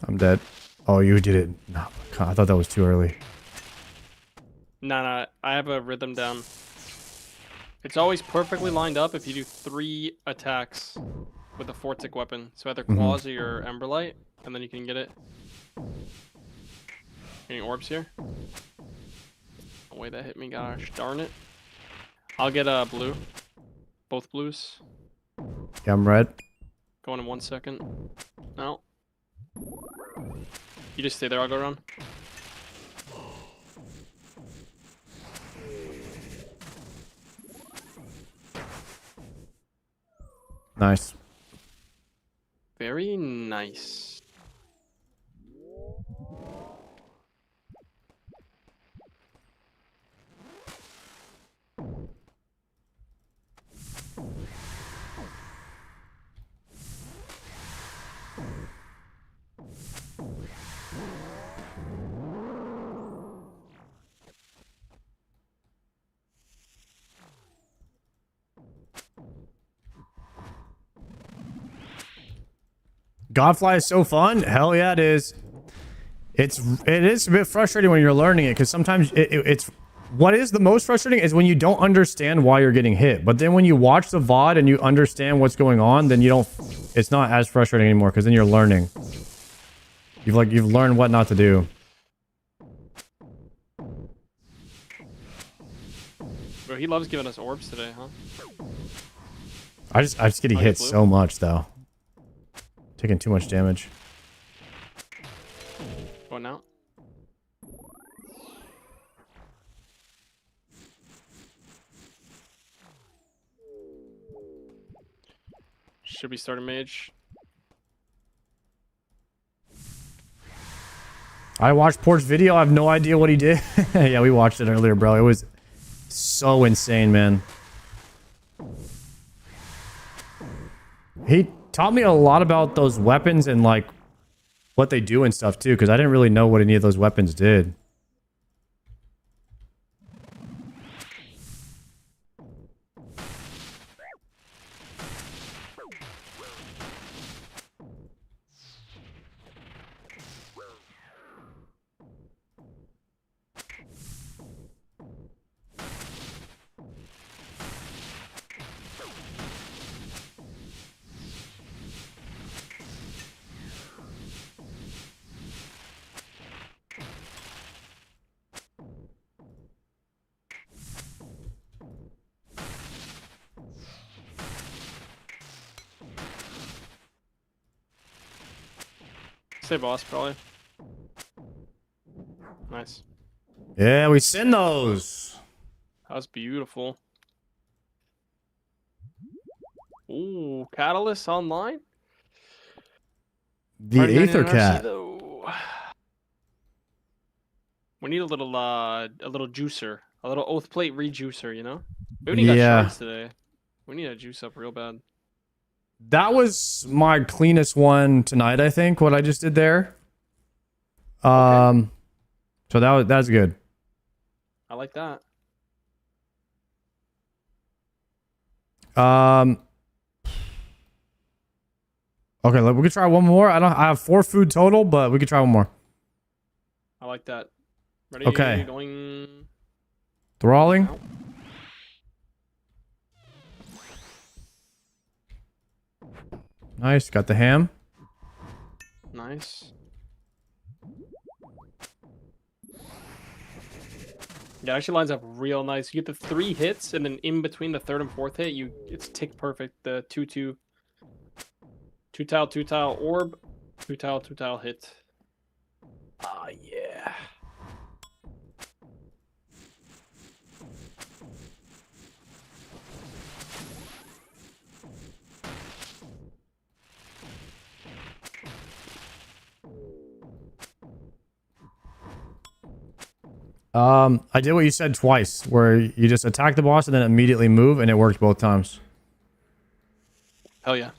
I'm dead. Oh, you did it. No, I thought that was too early. No, I have a rhythm down. It's always perfectly lined up if you do 3 attacks with a Fortic weapon. So either Quasi or Emberlight, and then you can get it. Any orbs here? Oh wait, that hit me, gosh darn it. I'll get a blue. Both blues. Yeah, I'm red. Going in 1 second. No. You just stay there, I'll go around. Nice. Very nice. Godfly is so fun. Hell yeah, it is. It is a bit frustrating when you're learning it, because sometimes it's what is the most frustrating is when you don't understand why you're getting hit. But then when you watch the VOD and you understand what's going on, then it's not as frustrating anymore, because then you're learning. You've learned what not to do. Bro, he loves giving us orbs today, huh? I just get hit so much though. Taking too much damage. Going out. Should we start a mage? I watched Port's video. I have no idea what he did. Yeah, we watched it earlier, bro. It was so insane, man. He taught me a lot about those weapons and like what they do and stuff too, because I didn't really know what any of those weapons did. Say boss, probably. Nice. Yeah, we send those. That was beautiful. Ooh, Catalyst online? The Aether Cat. We need a little juicer. A little Oathplate rejuicer, you know? We only got shards today. We need to juice up real bad. That was my cleanest one tonight, I think, what I just did there. So that's good. I like that. Okay, we could try one more. I have 4 food total, but we could try one more. I like that. Ready? Okay. Going. Thralling. Out. Nice. Got the ham. Nice. Yeah, it actually lines up real nice. You get the 3 hits, and then in between the 3rd and 4th hit, it's tick perfect. The 2-2. 2-tile, 2-tile orb, 2-tile, 2-tile hit. Ah, yeah. I did what you said twice, where you just attack the boss and then immediately move, and it worked both times. Hell yeah.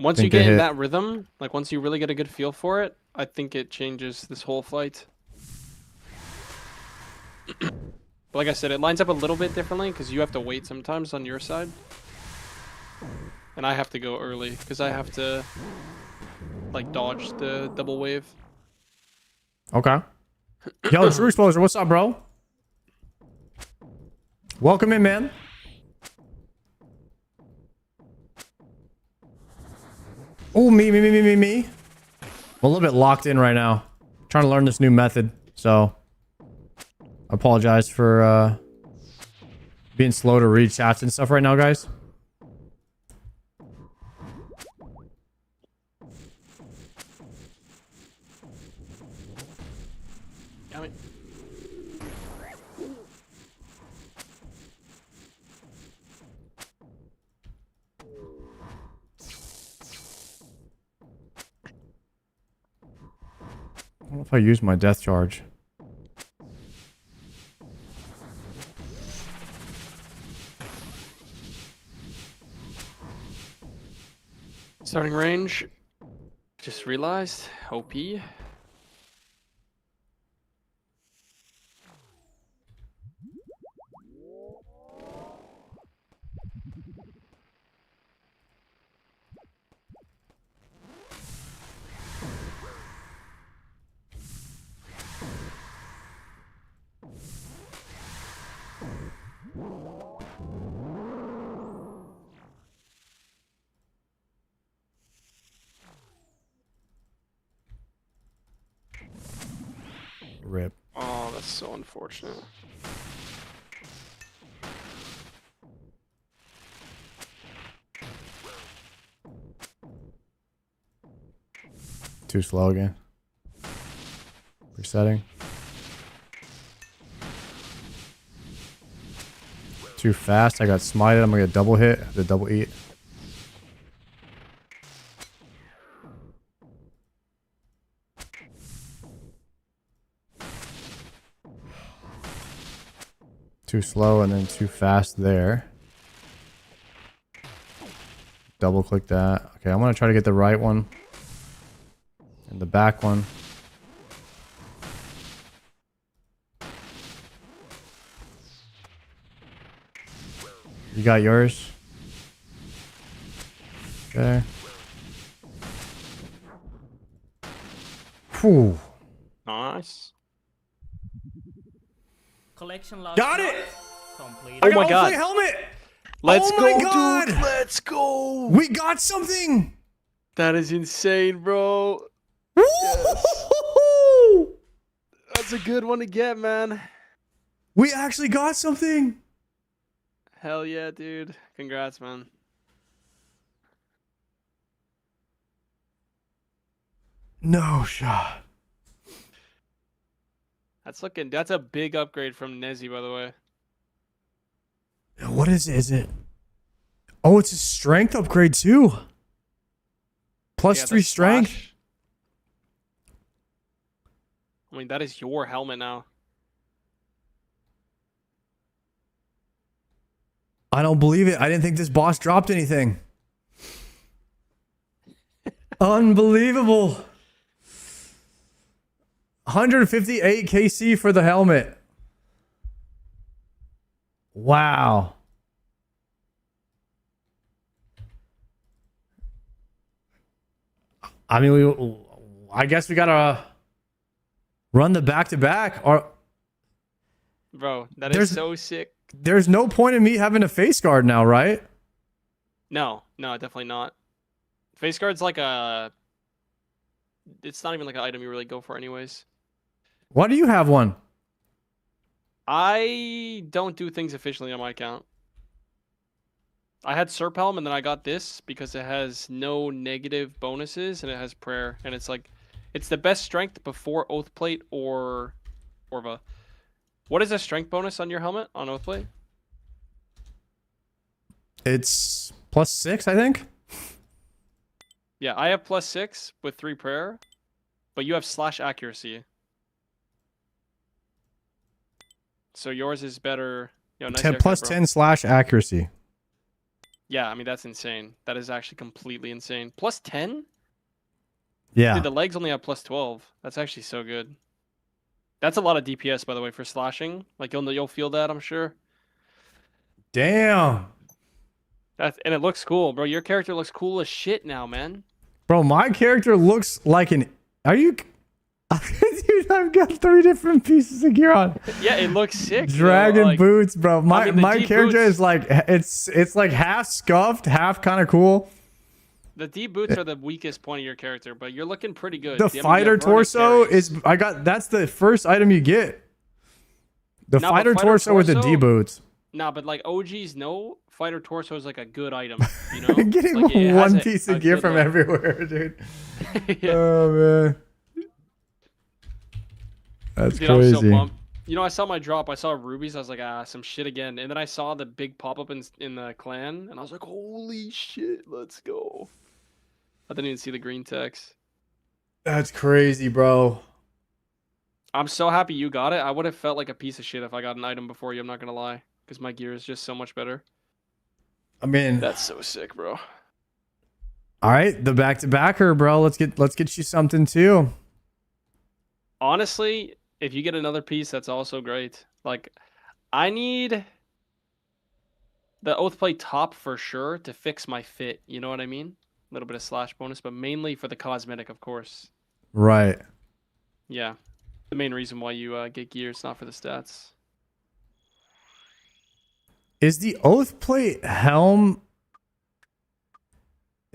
Once you Think they get in hit. that rhythm, like once you really get a good feel for it, I think it changes this whole fight. But like I said, it lines up a little bit differently because you have to wait sometimes on your side. And I have to go early because I have to like dodge the double wave. Okay. Yo, True Exposure, what's up, bro? Welcome in, man. Oh, me. I'm a little bit locked in right now. Trying to learn this new method, so I apologize for being slow to read chats and stuff right now, guys. I don't know if I use my death charge. Starting range. Just realized. OP. Rip. Oh, that's so unfortunate. Too slow again. Resetting. Too fast. I got smited. I'm gonna get double hit. The double eat. Too slow and then too fast there. Double click that. Okay, I'm gonna try to get the right one. And the back one. You got yours? Okay. Whew. Nice. Collection last Got it! Complete. Oh my god. Helmet! Let's Oh my go, God! dude. Let's go. We got something! That is insane, bro. Woo! That's a good one to get, man. We actually got something! Hell yeah, dude. Congrats, man. No shot. That's a big upgrade from Nezzy, by the way. What is it? Oh, it's a strength upgrade too. Plus Yeah, the 3 strength. slash. I mean, that is your helmet now. I don't believe it. I didn't think this boss dropped anything. Unbelievable. 158 KC for the helmet. Wow. I mean, I guess we gotta run the back-to-back. Or Bro, that is There's- so sick. there's no point in me having a face guard now, right? No, definitely not. Face guard's like a. It's not even like an item you really go for, anyways. Why do you have one? I don't do things efficiently on my account. I had Serp Helm and then I got this because it has no negative bonuses and it has prayer and it's like, it's the best strength before Oathplate or Orva. What is a strength bonus on your helmet on Oathplate? It's +6, I think. Yeah, I have +6 with 3 prayer, but you have slash accuracy. So yours is better. You know, nice haircut, bro. +10 / accuracy. Yeah, I mean, that's insane. That is actually completely insane. +10? Yeah. Dude, the legs only have +12. That's actually so good. That's a lot of DPS, by the way, for slashing. Like, you'll feel that, I'm sure. Damn. And it looks cool, bro. Your character looks cool as shit now, man. Bro, my character looks like an... Are you... Dude, I've got 3 different pieces of gear on. Yeah, it looks sick. Dragon like, boots, bro. My character boots, is like... It's like half scuffed, half kind of cool. The D boots are the weakest point of your character, but you're looking pretty good. The fighter torso is... That's the first item you get. The fighter torso with the D boots. Nah, but like OGs know fighter torso is like a good item, you know? Getting like, one piece of gear from everywhere, dude. Yeah. Oh, man. That's Dude, crazy. I'm so pumped. You know, I saw my drop. I saw rubies. I was like, some shit again. And then I saw the big pop-up in the clan, and I was like, holy shit, let's go. I didn't even see the green text. That's crazy, bro. I'm so happy you got it. I would have felt like a piece of shit if I got an item before you, I'm not going to lie. Because my gear is just so much better. I mean... That's so sick, bro. All right, the back-to-backer, bro. Let's get you something, too. Honestly... If you get another piece, that's also great. Like, I need the Oathplate top for sure to fix my fit. You know what I mean? A little bit of slash bonus, but mainly for the cosmetic, of course. Right. Yeah. The main reason why you get gear, it's not for the stats. Is the Oathplate helm...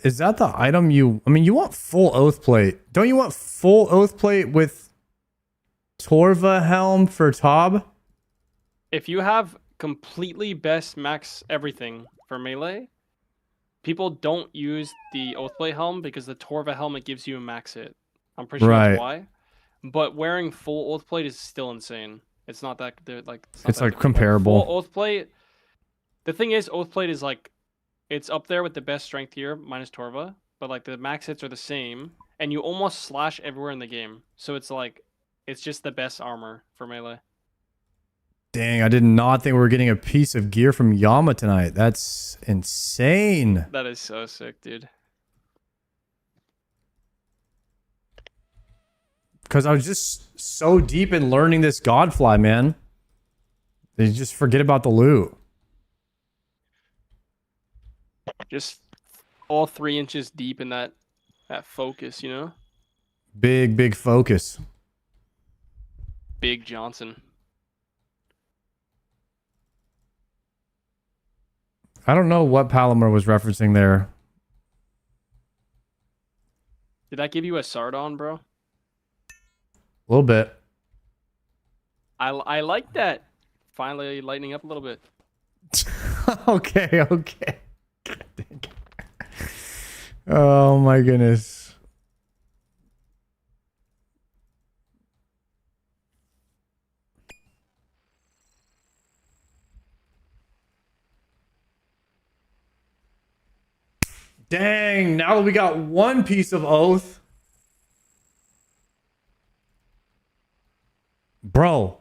Is that the item you... I mean, you want full Oathplate. Don't you want full Oathplate with... Torva helm for Tob? If you have completely best max everything for melee, people don't use the Oathplate helm because the Torva helmet gives you a max hit. I'm pretty sure that's why. But wearing full Oathplate is still insane. It's not that like it's like comparable. Full Oathplate. The thing is, Oathplate is like it's up there with the best strength here minus Torva, but like the max hits are the same, and you almost slash everywhere in the game. So it's like. It's just the best armor for melee. Dang, I did not think we were getting a piece of gear from Yama tonight. That's insane. That is so sick, dude. Because I was just so deep in learning this Godfly, man. They just forget about the loot. Just all 3 inches deep in that focus, you know? Big focus. Big Johnson. I don't know what Palomar was referencing there. Did that give you a Sardon, bro? A little bit. I like that. Finally lightening up a little bit. Okay. Oh my goodness. Dang, now that we got one piece of oath. Bro.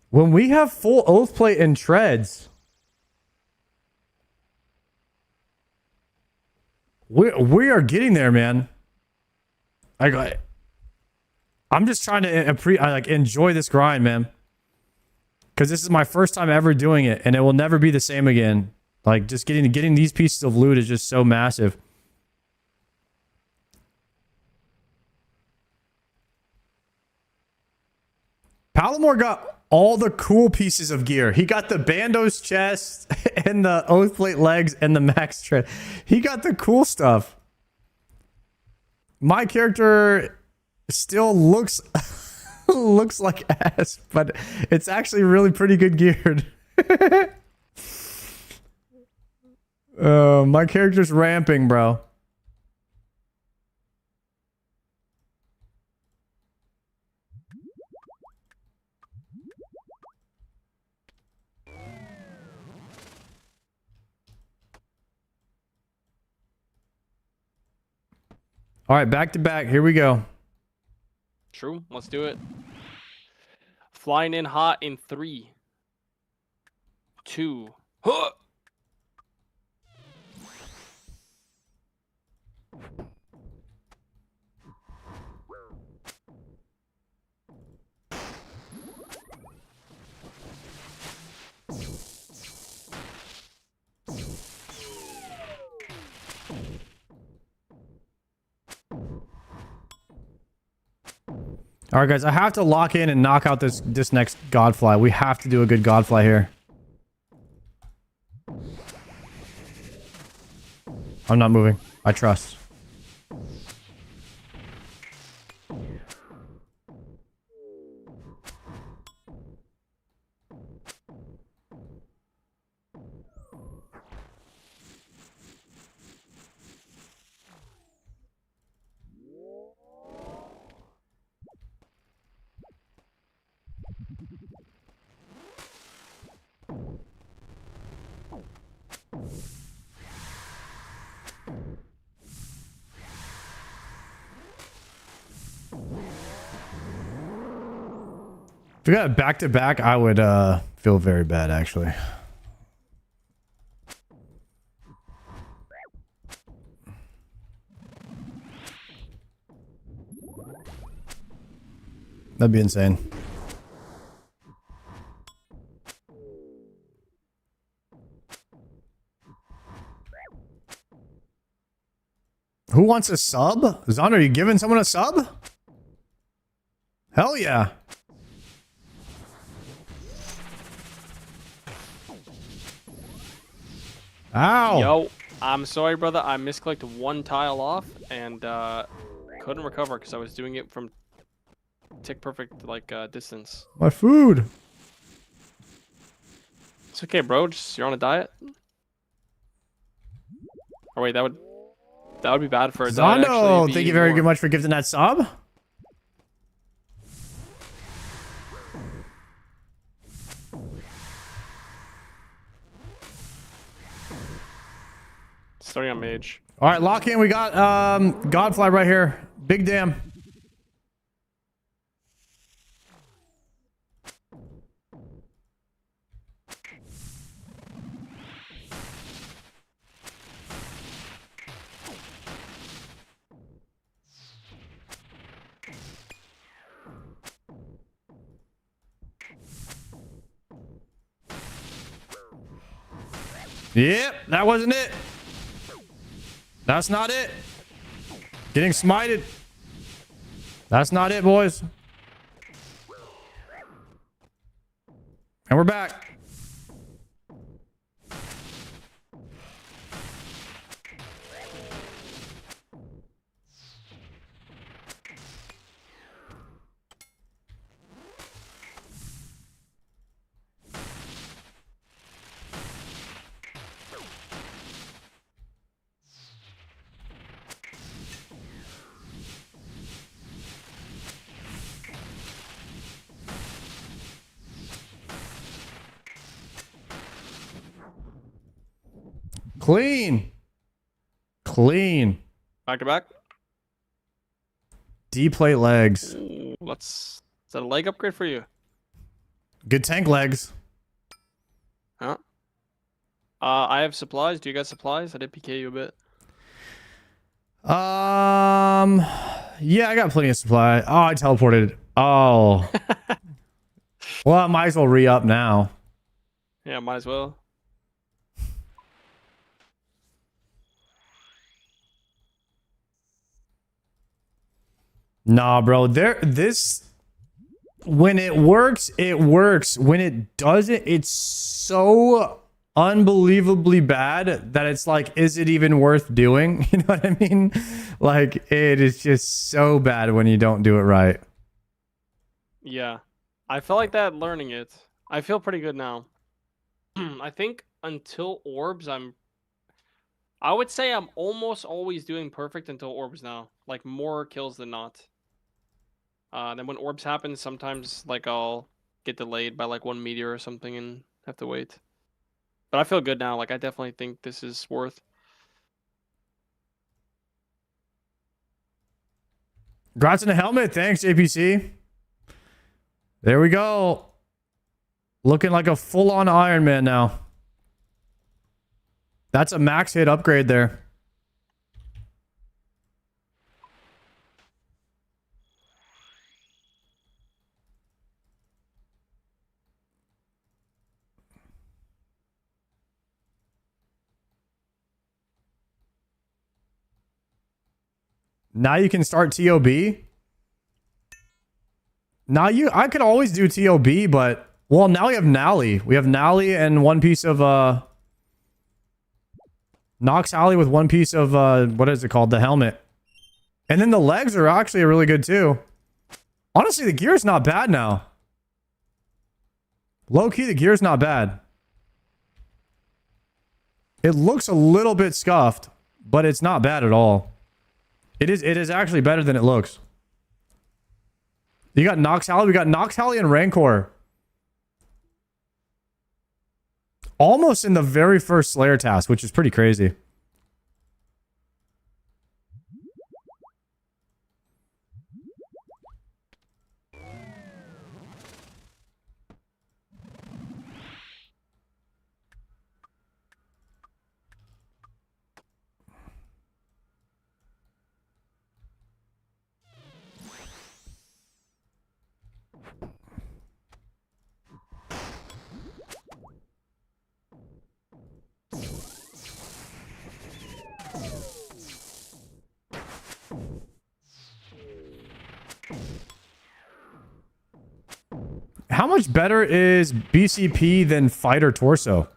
When we have full Oathplate and treads, we are getting there, man. I'm just trying to enjoy this grind, man. Because this is my first time ever doing it, and it will never be the same again. Like, just getting these pieces of loot is just so massive. Palomar got... all the cool pieces of gear. He got the Bando's chest and the Oathplate legs and the max tread. He got the cool stuff. My character still looks looks like ass, but it's actually really pretty good geared. My character's ramping, bro. All right, back to back. Here we go. True. Let's do it. Flying in hot in 3, 2. Huh! All right, guys, I have to lock in and knock out this next Godfly. We have to do a good Godfly here. I'm not moving. I trust. If we got back to back, I would feel very bad actually. That'd be insane. Who wants a sub? Zon, are you giving someone a sub? Hell yeah. Ow. Yo, I'm sorry, brother. I misclicked one tile off and couldn't recover because I was doing it from tick perfect like distance. My food. It's okay, bro. Just you're on a diet. Oh wait, that would be bad for a diet. Zondo, thank you very much for gifting that sub. Starting on mage. All right, lock in. We got Godfly right here. Big damn. Yep, that wasn't it. That's not it. Getting smited. That's not it, boys. And we're back. Clean. Clean. Back to back. D-plate legs. Ooh, is that a leg upgrade for you? Good tank legs. Huh? I have supplies. Do you got supplies? I did PK you a bit. Yeah, I got plenty of supply. Oh, I teleported. Oh. Well, I might as well re-up now. Yeah, might as well. Nah, bro. This When it works, it works. When it doesn't, it's so unbelievably bad that it's like, is it even worth doing? You know what I mean? Like, it is just so bad when you don't do it right. Yeah. I felt like that learning it. I feel pretty good now. I think until orbs, I would say I'm almost always doing perfect until orbs now. Like, more kills than not. Then when orbs happen, sometimes like I'll get delayed by like 1 meteor or something and have to wait. But I feel good now. Like, I definitely think this is worth. Congrats on the helmet. Thanks, JPC. There we go. Looking like a full-on Iron Man now. That's a max hit upgrade there. Now you can start TOB. Now I could always do TOB, but well, now we have Nally. We have Nally and one piece of Nox Alley with one piece of what is it called? The helmet. And then the legs are actually really good too. Honestly, the gear's not bad now. Low key, the gear's not bad. It looks a little bit scuffed, but it's not bad at all. It is actually better than it looks. You got Nox Alley, we got Nox Alley and Rancor. Almost in the very first Slayer task, which is pretty crazy. How much better is BCP than Fighter Torso?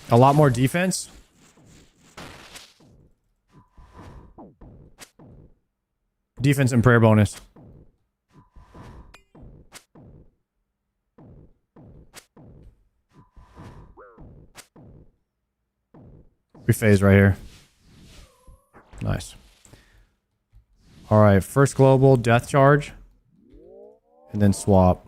A lot more defense? Defense and prayer bonus. We phase right here. Nice. All right, first global, death charge, and then swap.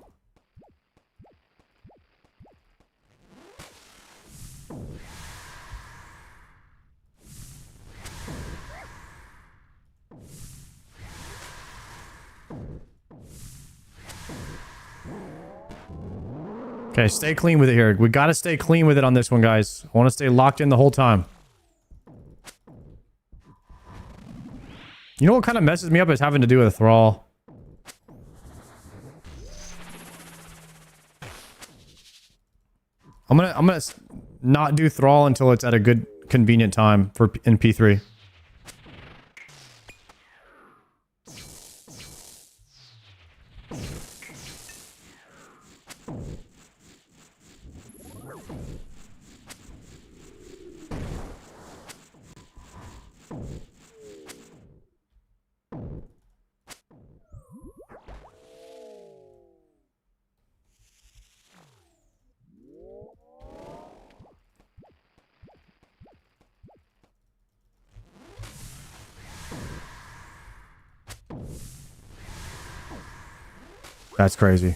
Okay, stay clean with it here. We gotta stay clean with it on this one, guys. I want to stay locked in the whole time. You know what kind of messes me up is having to do with a thrall. I'm gonna not do thrall until it's at a good convenient time for in P3. That's crazy.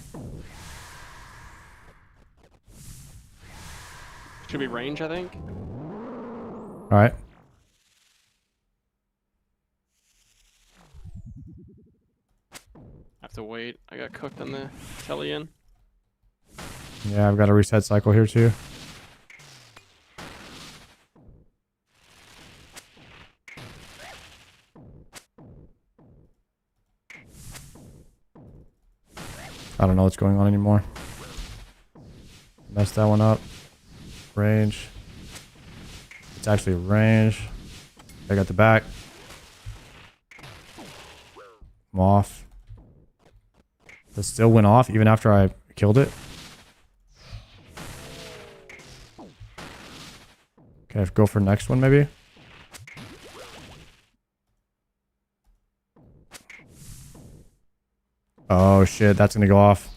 Should be range, I think. All right. Have to wait. I got cooked on the Tellian. Yeah, I've got a reset cycle here too. I don't know what's going on anymore. Messed that one up. Range. It's actually range. I got the back. I'm off. It still went off even after I killed it. Okay, go for the next one maybe. Oh shit, that's gonna go off.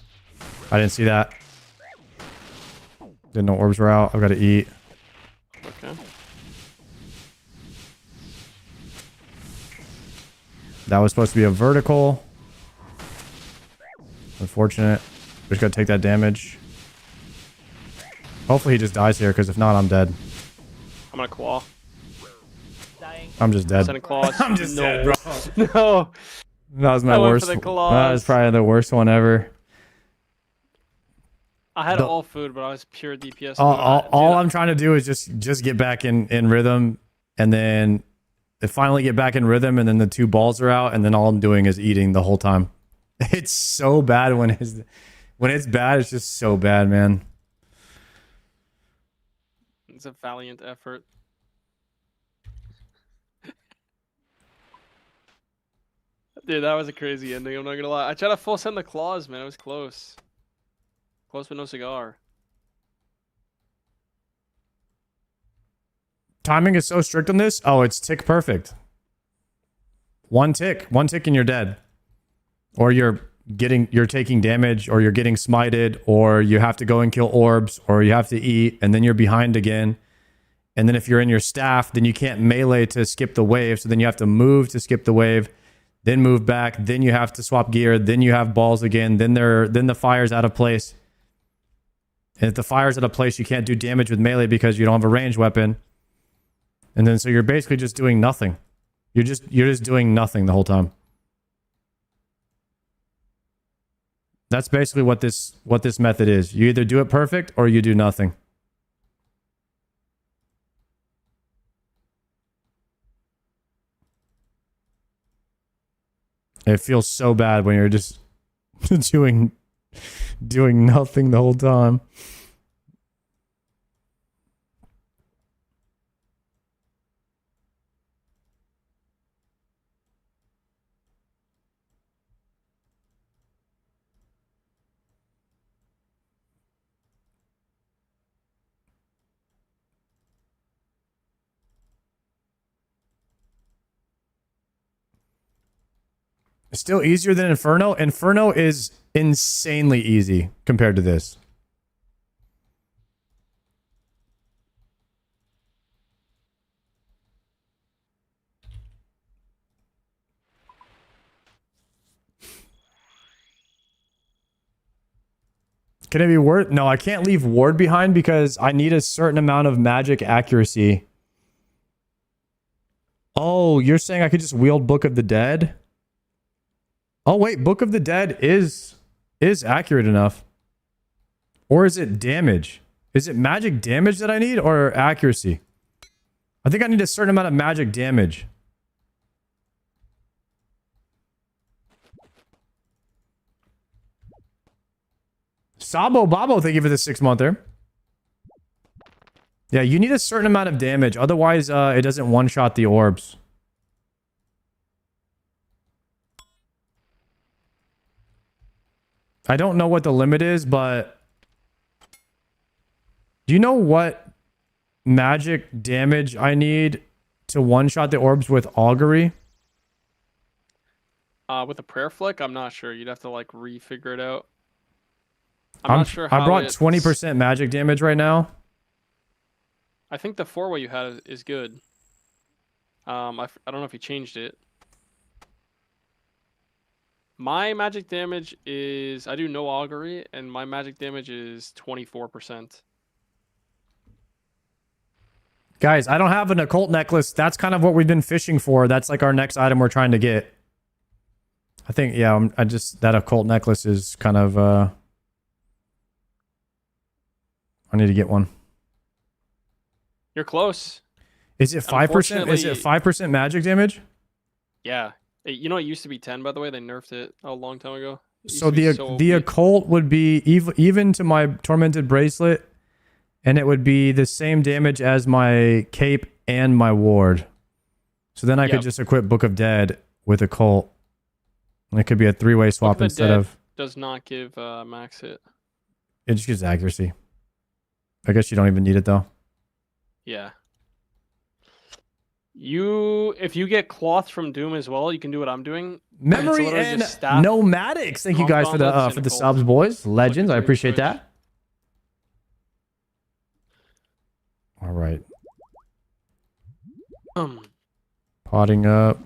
I didn't see that. Didn't know orbs were out. I've got to eat. Okay. That was supposed to be a vertical. Unfortunate. Just gotta take that damage. Hopefully he just dies here, because if not, I'm dead. I'm gonna claw. I'm just dead. Sending claws. I'm just dead, bro. No. That was my I went worst. for the That claws. was probably the worst one ever. I had all food, but I was pure DPS. All I'm trying to do is just get back in rhythm, and then finally get back in rhythm, and then the 2 balls are out, and then all I'm doing is eating the whole time. It's so bad when it's bad. It's just so bad, man. It's a valiant effort. Dude, that was a crazy ending. I'm not gonna lie. I tried to full send the claws, man. It was close. Close but no cigar. Timing is so strict on this. Oh, it's tick perfect. One tick and you're dead. Or you're taking damage, or you're getting smited, or you have to go and kill orbs, or you have to eat, and then you're behind again. And then if you're in your staff, then you can't melee to skip the wave, so then you have to move to skip the wave, then move back, then you have to swap gear, then you have balls again, then the fire's out of place. And if the fire's out of place, you can't do damage with melee because you don't have a ranged weapon. And then so you're basically just doing nothing. You're just doing nothing the whole time. That's basically what this method is. You either do it perfect or you do nothing. It feels so bad when you're just doing nothing the whole time. Still easier than Inferno. Inferno is insanely easy compared to this. Can it be ward? No, I can't leave ward behind because I need a certain amount of magic accuracy. Oh, you're saying I could just wield Book of the Dead? Oh wait, Book of the Dead is accurate enough. Or is it damage? Is it magic damage that I need or accuracy? I think I need a certain amount of magic damage. Sabo Babo, thank you for the 6-monther. Yeah, you need a certain amount of damage. Otherwise, it doesn't one-shot the orbs. I don't know what the limit is, but do you know what magic damage I need to one-shot the orbs with augury? With a prayer flick, I'm not sure. You'd have to like refigure it out. I'm not sure how I brought it's... 20% magic damage right now. I think the 4-way you had is good. I don't know if you changed it. My magic damage is... I do no augury, and my magic damage is 24%. Guys, I don't have an occult necklace. That's kind of what we've been fishing for. That's like our next item we're trying to get. I think, yeah, that occult necklace is kind of... I need to get one. You're close. Is it 5%? Is it 5% magic damage? Yeah. You know, it used to be 10, by the way. They nerfed it a long time ago. So the occult would be even to my tormented bracelet, and it would be the same damage as my cape and my ward. So then I could just equip Book of Dead with a cult. And it could be a 3-way swap instead of... Does not give max hit. It just gives accuracy. I guess you don't even need it though. Yeah. If you get cloth from Doom as well, you can do what I'm doing. Memory and Nomadics. Thank you guys for the subs, boys. Legends. I appreciate that. All right. Potting up.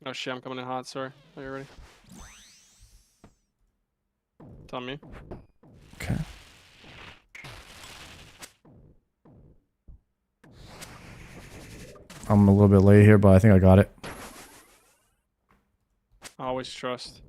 Oh shit, I'm coming in hot, sorry. Are you ready? It's on me. Okay. I'm a little bit late here, but I think I got it. Always trust.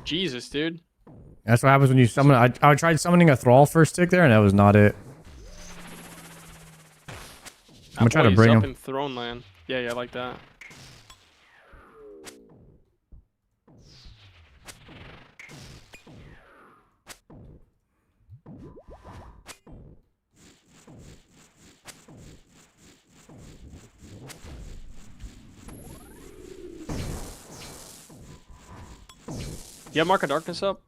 Jesus, dude. That's what happens when you summon. I tried summoning a Thrall first tick there, and that was not it. I'm gonna try to bring him. In Throne Land. Yeah, I like that. You have Mark of Darkness up?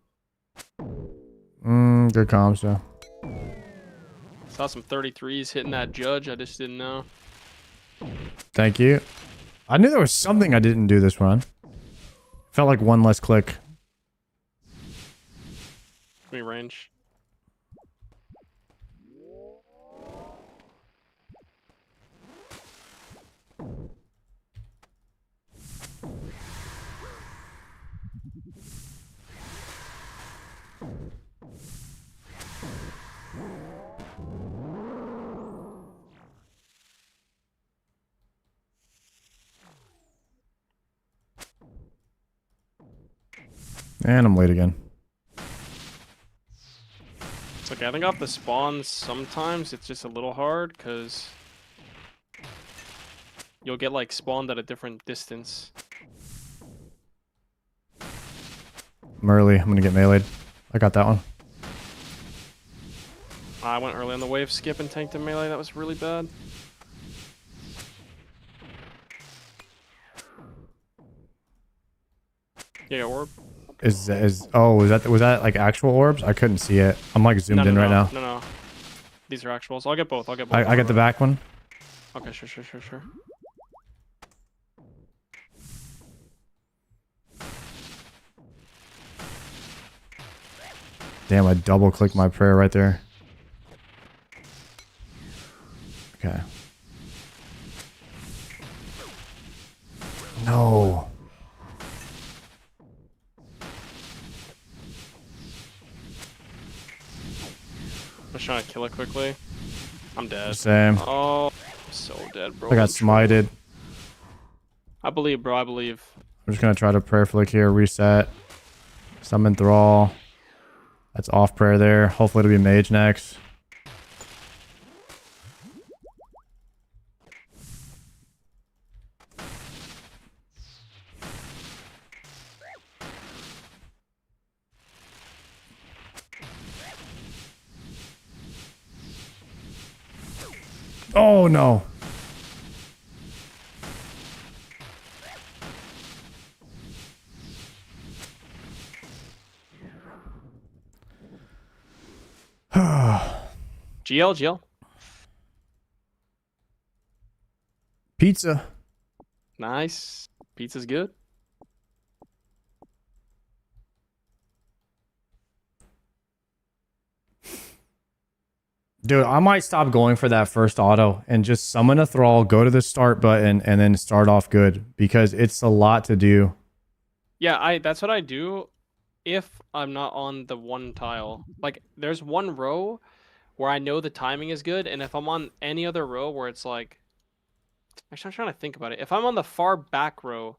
Good comms, yeah. Saw some 33s hitting that judge. I just didn't know. Thank you. I knew there was something I didn't do this run. Felt like one less click. Give me range. And I'm late again. It's like I think off the spawns sometimes it's just a little hard because you'll get like spawned at a different distance. I'm early. I'm gonna get meleeed. I got that one. I went early on the wave skip and tanked a melee. That was really bad. Yeah, orb. Was that like actual orbs? I couldn't see it. I'm like zoomed in right now. No. These are actuals. I'll get both. I got the back one. Okay, sure. Damn, I double clicked my prayer right there. Okay. No. I'm just trying to kill it quickly. I'm dead. Same. Oh, I'm so dead, bro. I got smited. I believe, bro. I believe. I'm just gonna try to prayer flick here, reset, summon Thrall. That's off prayer there. Hopefully it'll be mage next. Oh no. GL. Pizza. Nice. Pizza's good. Dude, I might stop going for that first auto and just summon a thrall, go to the start button, and then start off good because it's a lot to do. Yeah, that's what I do if I'm not on the one tile. Like, there's one row where I know the timing is good, and if I'm on any other row where it's like... Actually, I'm trying to think about it. If I'm on the far back row,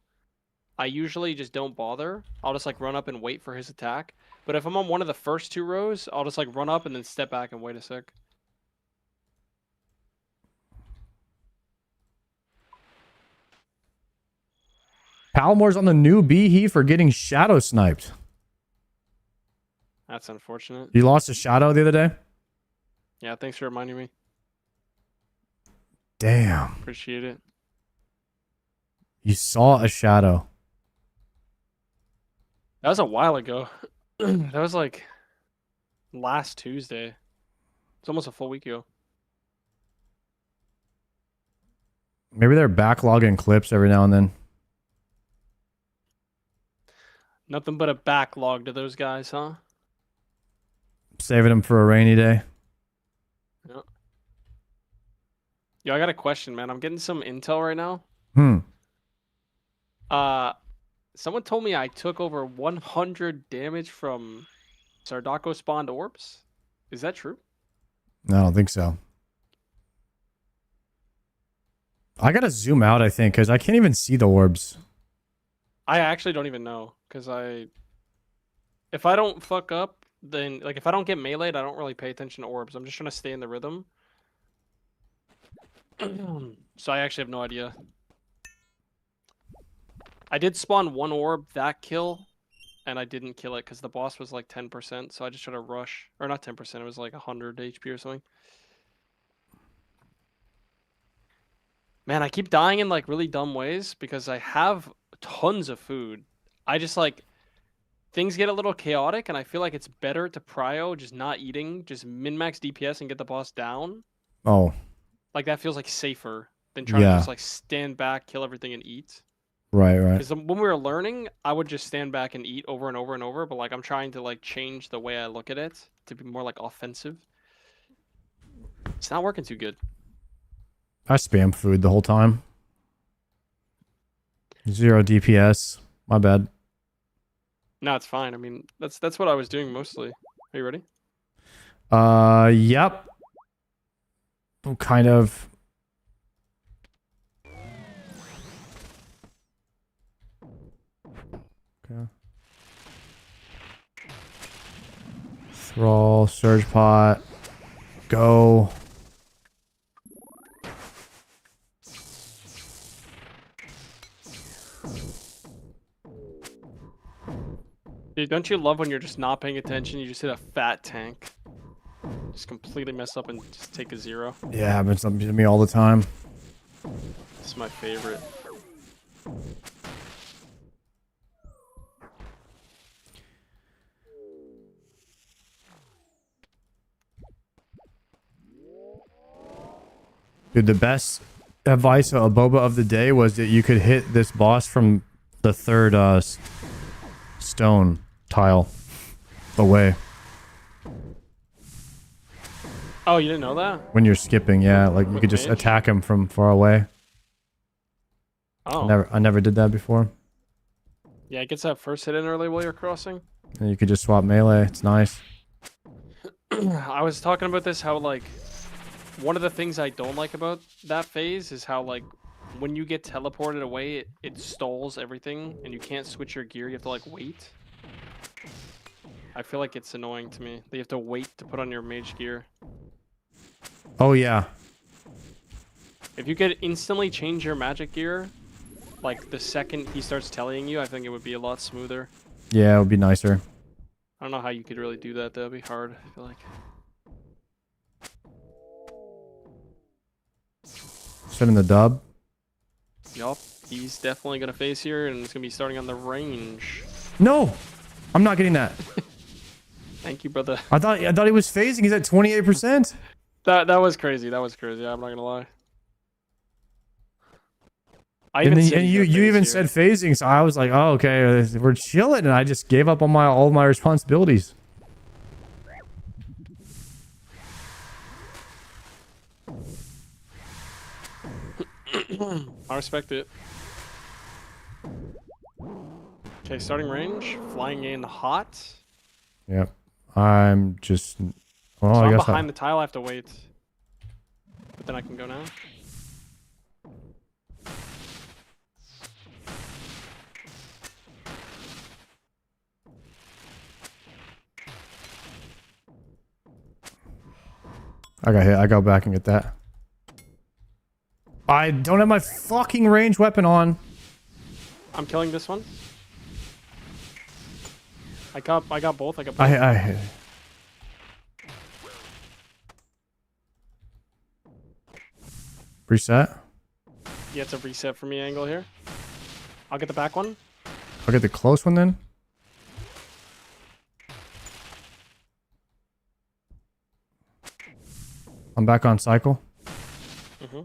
I usually just don't bother. I'll just, like, run up and wait for his attack. But if I'm on one of the first 2 rows, I'll just, like, run up and then step back and wait a sec. Palamore's on the new B for getting shadow sniped. That's unfortunate. You lost a shadow the other day? Yeah, thanks for reminding me. Damn. Appreciate it. You saw a shadow. That was a while ago. That was like last Tuesday. It's almost a full week ago. Maybe they're backlogging clips every now and then. Nothing but a backlog to those guys, huh? Saving them for a rainy day. Yep. Yo, I got a question, man. I'm getting some intel right now. Someone told me I took over 100 damage from Sardako spawned orbs. Is that true? No, I don't think so. I gotta zoom out, I think, because I can't even see the orbs. I actually don't even know, because if I don't fuck up, then, like, if I don't get meleeed, I don't really pay attention to orbs. I'm just trying to stay in the rhythm. So I actually have no idea. I did spawn 1 orb that kill, and I didn't kill it because the boss was like 10%, so I just tried to rush. Or not 10%, it was like 100 HP or something. Man, I keep dying in like really dumb ways because I have tons of food. I just like... Things get a little chaotic, and I feel like it's better to prio, just not eating, just min-max DPS and get the boss down. Oh. Like, that feels like safer than trying to just like stand back, kill everything, and eat. Right. Because when we were learning, I would just stand back and eat over and over and over, but like I'm trying to like change the way I look at it to be more like offensive. It's not working too good. I spam food the whole time. 0 DPS. My bad. No, it's fine. I mean, that's what I was doing mostly. Are you ready? Yep. I'm kind of. Okay. Thrall, Surge Pot, go. Dude, don't you love when you're just not paying attention? You just hit a fat tank. Just completely mess up and just take a 0. Yeah, happens to me all the time. This is my favorite. Dude, the best advice of Boba of the day was that you could hit this boss from the 3rd stone tile away. Oh, you didn't know that? When you're skipping, yeah, like you could just attack him from far away. Oh. I never did that before. Yeah, it gets that first hit in early while you're crossing. And you could just swap melee. It's nice. I was talking about this, how like one of the things I don't like about that phase is how like when you get teleported away, it stalls everything and you can't switch your gear. You have to like wait. I feel like it's annoying to me that you have to wait to put on your mage gear. Oh yeah. If you could instantly change your magic gear, like the second he starts telling you, I think it would be a lot smoother. Yeah, it would be nicer. I don't know how you could really do that. That'd be hard, I feel like. Sit in the dub. Yup, he's definitely gonna face here, and it's gonna be starting on the range. No, I'm not getting that. Thank you, brother. I thought he was phasing. He's at 28%. That was crazy. That was crazy. I'm not gonna lie. And you even said phasing, so I was like, oh, okay, we're chilling, and I just gave up on all my responsibilities. I respect it. Okay, starting range, flying in hot. Yep. I'm just. Well, So I I'm guess behind the tile. I have to wait. But then I can go now. I got hit. I go back and get that. I don't have my fucking ranged weapon on. I'm killing this one. I got both. I got both. I reset. Yeah, it's a reset for me angle here. I'll get the back one. I'll get the close one then. I'm back on cycle. Mm-hmm.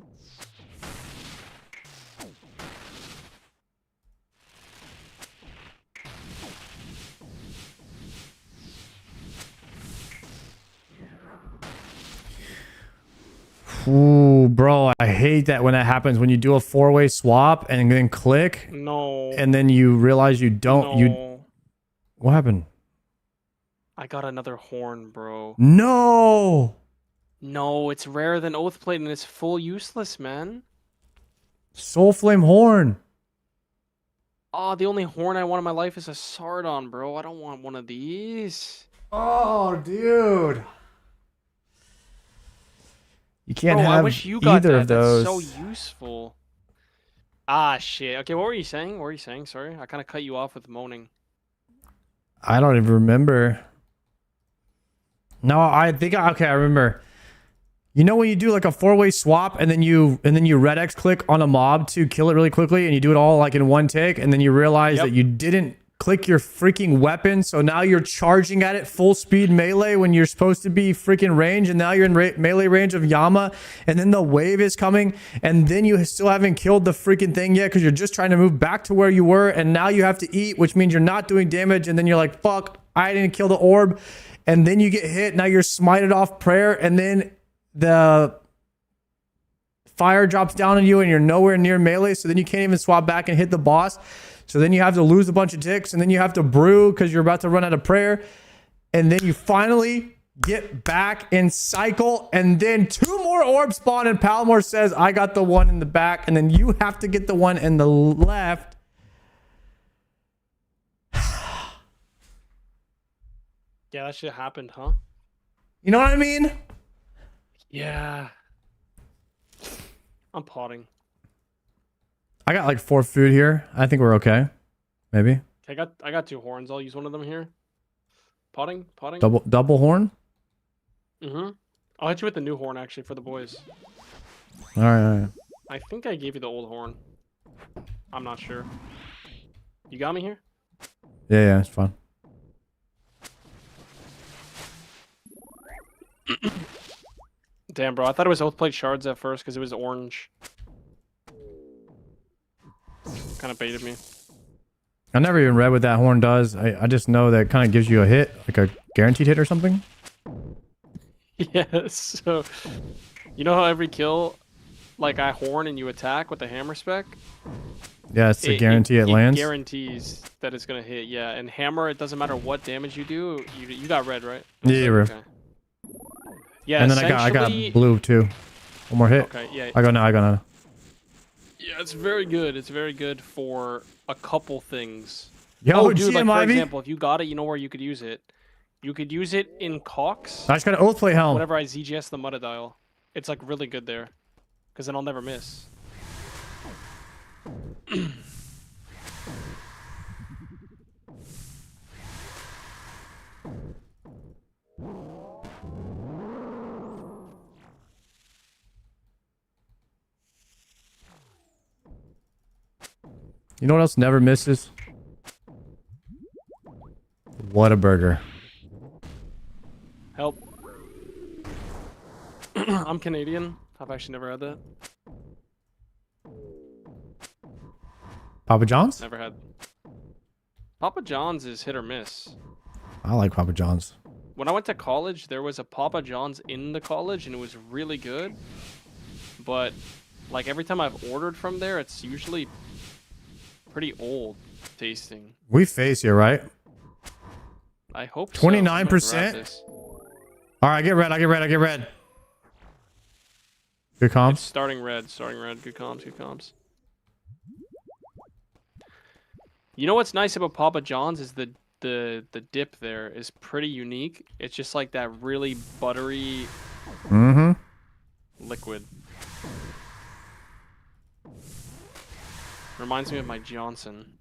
Ooh, bro, I hate that when that happens. When you do a 4-way swap and then click. No. And then you realize you don't. No. What happened? I got another horn, bro. No. No, it's rarer than Oathplate and it's full useless, man. Soul Flame Horn. Oh, the only horn I want in my life is a Sardon, bro. I don't want one of these. Oh, dude. You can't Bro, have I wish you got either that. of those. That's so useful. Ah, shit. Okay, what were you saying? What were you saying? Sorry, I kind of cut you off with moaning. I don't even remember. No, I think okay, I remember. You know when you do like a 4-way swap and then you red X click on a mob to kill it really quickly and you do it all like in one take and then you realize that you didn't click your freaking weapon, so now you're charging at it full speed melee when you're supposed to be freaking range, and now you're in melee range of Yama, and then the wave is coming, and then you still haven't killed the freaking thing yet because you're just trying to move back to where you were, and now you have to eat, which means you're not doing damage, and then you're like, fuck, I didn't kill the orb, and then you get hit, now you're smited off prayer, and then the fire drops down on you and you're nowhere near melee, so then you can't even swap back and hit the boss. So then you have to lose a bunch of ticks, and then you have to brew because you're about to run out of prayer. And then you finally get back in cycle, and then 2 more orbs spawn, and Palmore says, I got the one in the back, and then you have to get the one in the left. Yeah, that shit happened, huh? You know what I mean? Yeah. I'm potting. I got like 4 food here. I think we're okay. Maybe. Okay, I got 2 horns. I'll use one of them here. Potting. Double horn? Mm-hmm. I'll hit you with the new horn, actually, for the boys. All right. I think I gave you the old horn. I'm not sure. You got me here? Yeah, it's fine. Damn, bro. I thought it was Oathplate shards at first because it was orange. Kind of baited me. I never even read what that horn does. I just know that it kind of gives you a hit, like a guaranteed hit or something. Yes. So, you know how every kill, like I horn and you attack with the hammer spec? Yeah, it's a guarantee it lands. It guarantees that it's gonna hit. Yeah, and hammer, it doesn't matter what damage you do. You got red, right? Yeah, okay. Yeah, and then I got blue too. One more hit. Okay, yeah. I go now. Yeah, it's very good. It's very good for a couple things. Yo, dude, like GM for Ivy? example, if you got it, you know where you could use it. You could use it in Cox. I just got an Oathplate helm. Whenever I ZGS the Mutadile, it's like really good there, because then I'll never miss. You know what else never misses? What a burger. Help. I'm Canadian. I've actually never had that. Papa John's? Never had. Papa John's is hit or miss. I like Papa John's. When I went to college, there was a Papa John's in the college, and it was really good. But like every time I've ordered from there, it's usually pretty old tasting. We face here, right? I hope 29%. All right, get red. I get red. I get red. Good comms. It's starting red. Starting red. Good comms. Good comms. You know what's nice about Papa John's is the dip there is pretty unique. It's just like that really buttery liquid. Reminds me of my Johnson.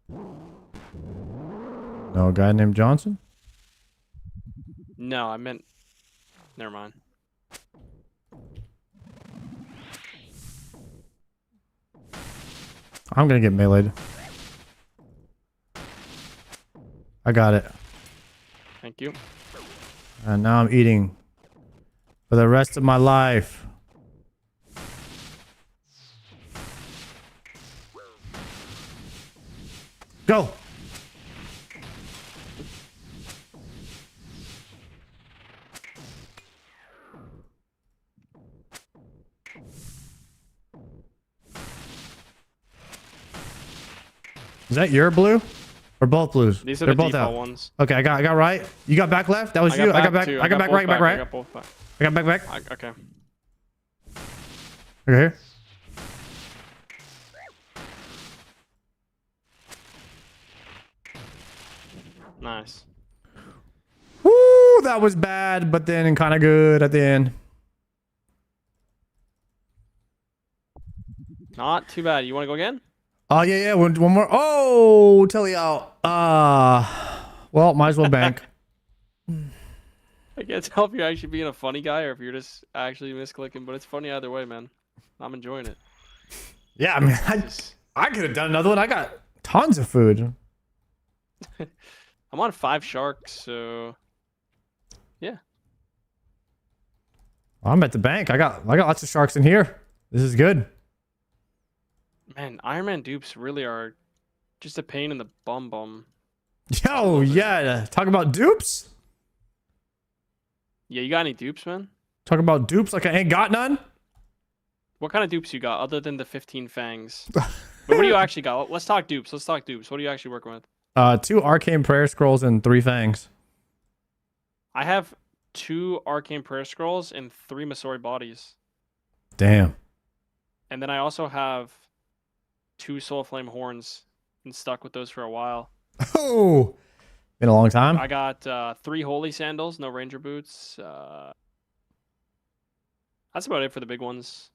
No guy named Johnson? No, I meant... Never mind. I'm gonna get meleeed. I got it. Thank you. And now I'm eating for the rest of my life. Go! Is that your blue? Or both blues? These are They're the both default out. ones. Okay, I got right. You got back left? That was you. I got back. Too. I got back right, back I right. got both back. I got back. Okay. Okay, here. Nice. Woo, that was bad, but then kind of good at the end. Not too bad. You want to go again? Oh, yeah. One more. Oh, Telly out. Well, might as well bank. I can't tell if you're actually being a funny guy or if you're just actually misclicking, but it's funny either way, man. I'm enjoying it. Yeah, I mean, I could have done another one. I got tons of food. I'm on 5 sharks, so yeah. I'm at the bank. I got lots of sharks in here. This is good. Man, Iron Man dupes really are just a pain in the bum. Yo, yeah. Talk about dupes. Yeah, you got any dupes, man? Talk about dupes like I ain't got none. What kind of dupes you got other than the 15 fangs? What do you actually got? Let's talk dupes. What are you actually working with? 2 arcane prayer scrolls and 3 fangs. I have 2 arcane prayer scrolls and 3 Masori bodies. Damn. And then I also have 2 soul flame horns. Been stuck with those for a while. Oh, been a long time. I got 3 holy sandals, no ranger boots. That's about it for the big ones.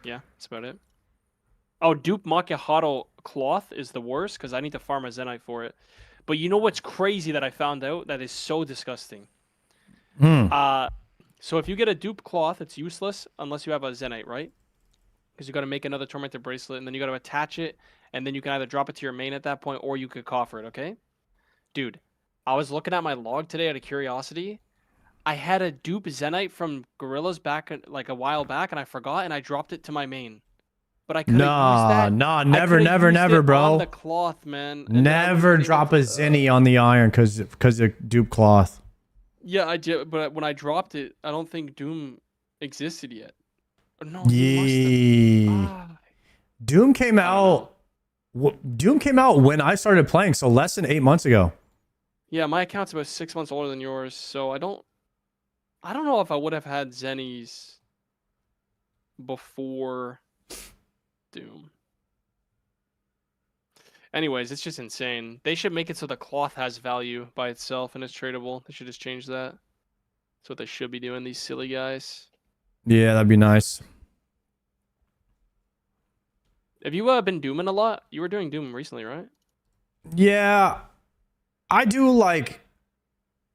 Yeah, that's about it. Oh, dupe macchiato cloth is the worst because I need to farm a Zenite for it. But you know what's crazy that I found out that is so disgusting? So if you get a dupe cloth, it's useless unless you have a Zenite, right? Because you got to make another tormented bracelet and then you got to attach it and then you can either drop it to your main at that point or you could coffer it, okay? Dude, I was looking at my log today out of curiosity. I had a dupe Zenite from Gorillas back like a while back and I forgot and I dropped it to my main. But I couldn't use that. Nah, never, bro. On the cloth, man. Never drop a Zenny on the iron because of dupe cloth. Yeah, I did, but when I dropped it, I don't think Doom existed yet. Or no, Yeah. Doom came out. Doom came out when I started playing, so less than 8 months ago. Yeah, my account's about 6 months older than yours, so I don't know if I would have had Zennies before Doom. Anyways, it's just insane. They should make it so the cloth has value by itself and it's tradable. They should just change that. That's what they should be doing, these silly guys. Yeah, that'd be nice. Have you been dooming a lot? You were doing Doom recently, right? Yeah, I do like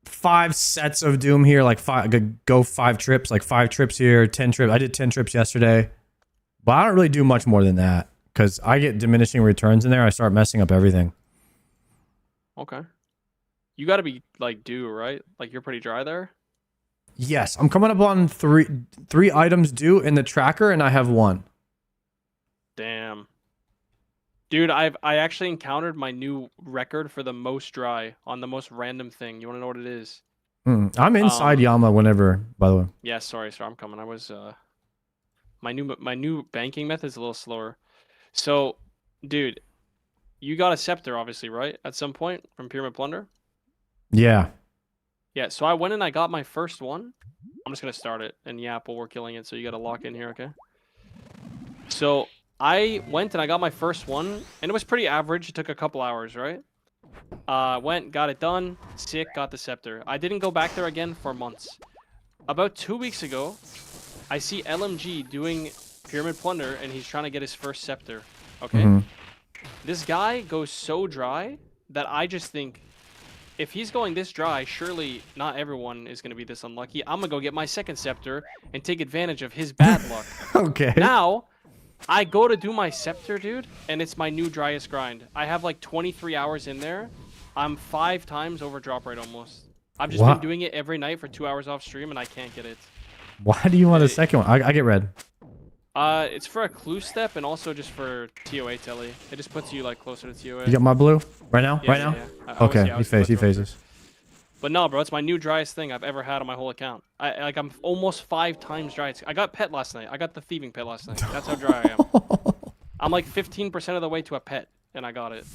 5 sets of Doom here, like go 5 trips, like 5 trips here, 10 trips. I did 10 trips yesterday, but I don't really do much more than that because I get diminishing returns in there. I start messing up everything. Okay. You got to be like due, right? Like you're pretty dry there. Yes, I'm coming up on three items due in the tracker, and I have one. Damn. Dude, I actually encountered my new record for the most dry on the most random thing. You want to know what it is? I'm inside Yama whenever, by the way. Yeah, sorry, I'm coming. I was my new banking method is a little slower. So, dude, you got a scepter obviously, right? At some point from Pyramid Plunder? Yeah. Yeah, so I went and I got my first one. I'm just going to start it and Yapple, we're killing it, so you got to lock in here, okay? So, I went and I got my first one, and it was pretty average. It took a couple hours, right? Went, got it done, sick, got the scepter. I didn't go back there again for months. About 2 weeks ago, I see LMG doing Pyramid Plunder, and he's trying to get his first scepter, okay? This guy goes so dry that I just think, if he's going this dry, surely not everyone is going to be this unlucky. I'm going to go get my second scepter and take advantage of his bad luck. Okay. Now, I go to do my scepter, dude, and it's my new driest grind. I have like 23 hours in there. I'm 5 times over drop rate almost. I've just been doing it every night for 2 hours off stream, and I can't get it. Why do you want a second one? I get red. It's for a clue step and also just for TOA telly. It just puts you like closer to TOA. You got my blue right now? Yeah, right yeah, now? yeah. Okay, he phases. But no, bro, it's my new driest thing I've ever had on my whole account. I'm almost 5 times dry. I got pet last night. I got the thieving pet last night. That's how dry I am. I'm like 15% of the way to a pet, and I got it.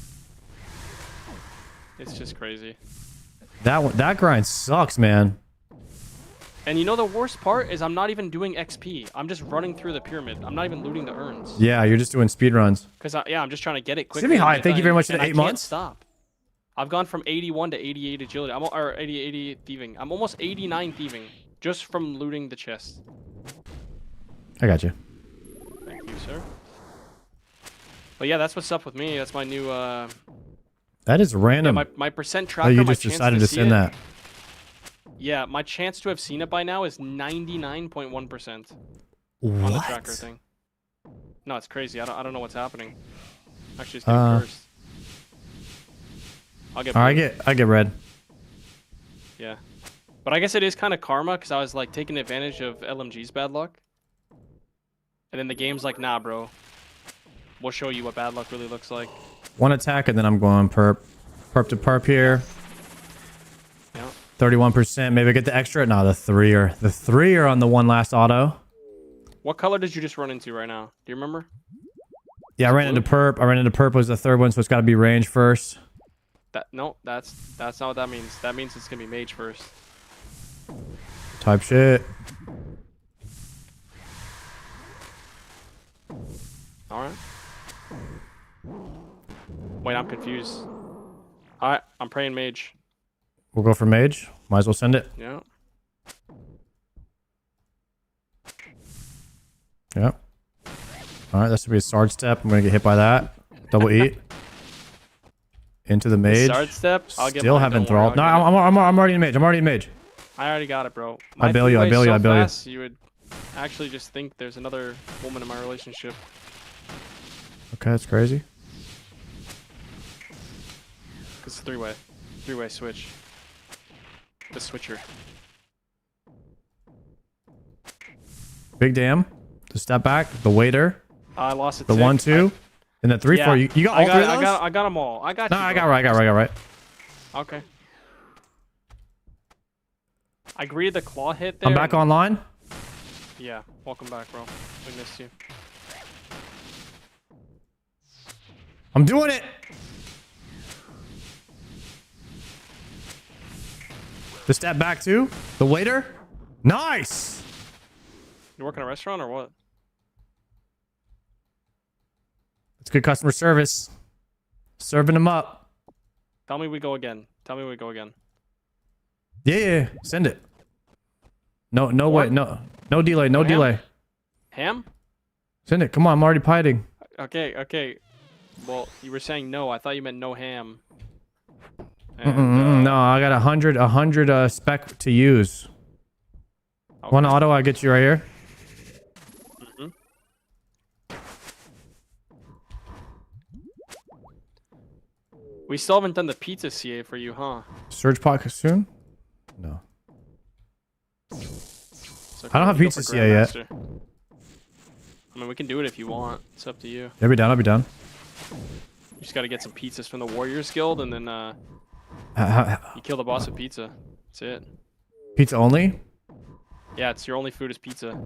It's just crazy. That grind sucks, man. And you know the worst part is I'm not even doing XP. I'm just running through the pyramid. I'm not even looting the urns. Yeah, you're just doing speed runs. Cause I'm just trying to get it quickly. Simi High, thank you very much for the 8 months. Stop. I've gone from 81 to 88 agility. Or 80 thieving. I'm almost 89 thieving just from looting the chest. I got you. Thank you, sir. But yeah, that's what's up with me. That's my new. That is random. Yeah, my percent tracker. Oh, you just decided to send that. Yeah, my chance to have seen it by now is 99.1% on the tracker thing. No, it's crazy. I don't know what's happening. Actually, it's getting cursed. I'll get. I get red. Yeah, but I guess it is kind of karma because I was like taking advantage of LMG's bad luck, and then the game's like, nah, bro. We'll show you what bad luck really looks like. One attack and then I'm going perp to perp here. 31%. Maybe I get the extra. No, the three are on the one last auto. What color did you just run into right now? Do you remember? Yeah, I ran into perp. I ran into perp was the third one, so it's got to be range first. No, that's not what that means. That means it's gonna be mage first. Type shit. All right. Wait, I'm confused. All right, I'm praying mage. We'll go for mage. Might as well send it. Yeah. Yep. All right, this will be a sword step. I'm gonna get hit by that. Double E. Into the mage. Sword step. I'll get. Still haven't enthralled. No, I'm already in mage. I'm already in mage. I already got it, bro. I bail you. I bail you. I bail you. You would actually just think there's another woman in my relationship. Okay, that's crazy. It's a three-way switch. The switcher. Big damn. The step back. The waiter. I lost it. The 1-2. And the 3-4. You got all three of those? I got them all. I got. No, I got right. Okay. I greeted the claw hit there. I'm back online. Yeah. Welcome back, bro. We missed you. I'm doing it. The step back too. The waiter. Nice. You work in a restaurant or what? It's good customer service. Serving them up. Tell me we go again. Yeah. Send it. No way. No delay. No delay. Ham? Send it. Come on. I'm already piting. Okay. Well, you were saying no. I thought you meant no ham. No, I got 100 spec to use. Okay. One auto, I'll get you right here. We still haven't done the pizza CA for you, huh? Surge pot soon? No. It's okay, I don't have we go pizza for CA yet. Grandmaster. I mean, we can do it if you want. It's up to you. I'll be down. I'll be down. You just got to get some pizzas from the Warriors Guild, and then you kill the boss with pizza. That's it. Pizza only? Yeah, it's your only food is pizza.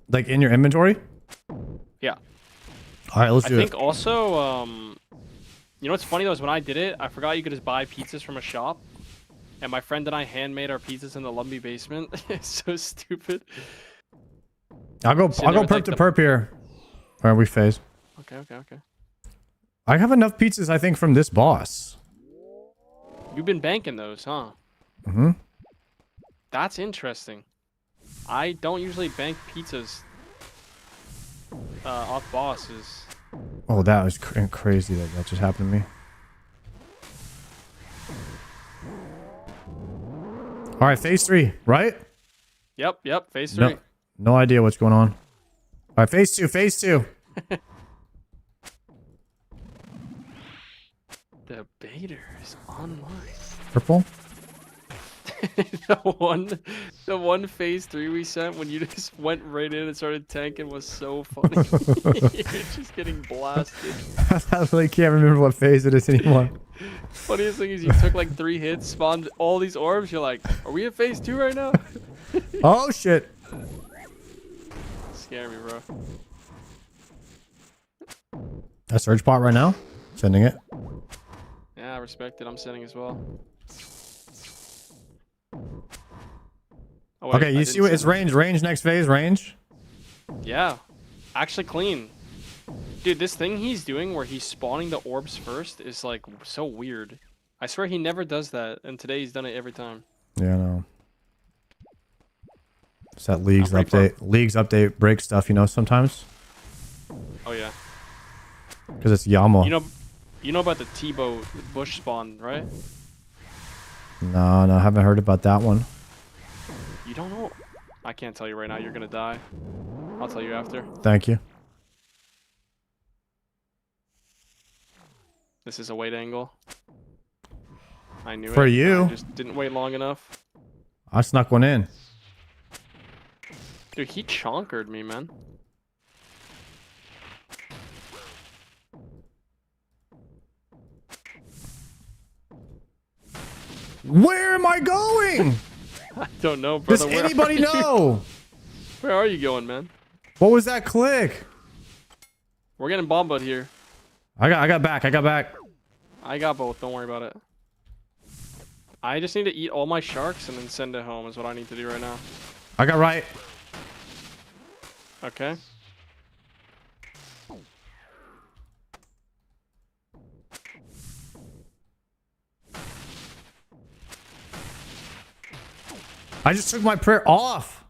Like in your inventory? Yeah. All right, let's do I it. think also, you know what's funny though is when I did it, I forgot you could just buy pizzas from a shop, and my friend and I handmade our pizzas in the Lumbee basement. It's so stupid. I'll go Sitting there perp with, like, to the- perp here. Or we phase. Okay. I have enough pizzas, I think, from this boss. You've been banking those, huh? Mm-hmm. That's interesting. I don't usually bank pizzas off bosses. Oh, that was crazy that just happened to me. All right, phase 3, right? Yep. Phase 3. No idea what's going on. All right, phase 2. The beta is online. Purple? the one phase 3 we sent when you just went right in and started tanking was so funny. You're just getting blasted. I really can't remember what phase it is anymore. Funniest thing is you took like 3 hits, spawned all these orbs. You're like, are we at phase 2 right now? Oh shit! Scare me, bro. A surge pot right now. Sending it. Yeah, I respect it. I'm sending as well. Oh, wait, Okay, I you see what didn't it's send range next phase, range. it. Yeah, actually clean. Dude, this thing he's doing where he's spawning the orbs first is like so weird. I swear he never does that, and today he's done it every time. Yeah, I know. It's that leagues I'm pretty update. Leagues update break stuff, you know, sometimes. Oh yeah. Because it's Yama. You know about the T-bow bush spawn, right? No, I haven't heard about that one. You don't know? I can't tell you right now. You're gonna die. I'll tell you after. Thank you. This is a wait angle. I knew it. For you. I just didn't wait long enough. I snuck one in. Dude, he chonkered me, man. Where am I going? I don't know, brother. Does Where anybody are you? know? Where are you going, man? What was that click? We're getting bombed here. I got back. I got both. Don't worry about it. I just need to eat all my sharks and then send it home is what I need to do right now. I got right. Okay. I just took my prayer off.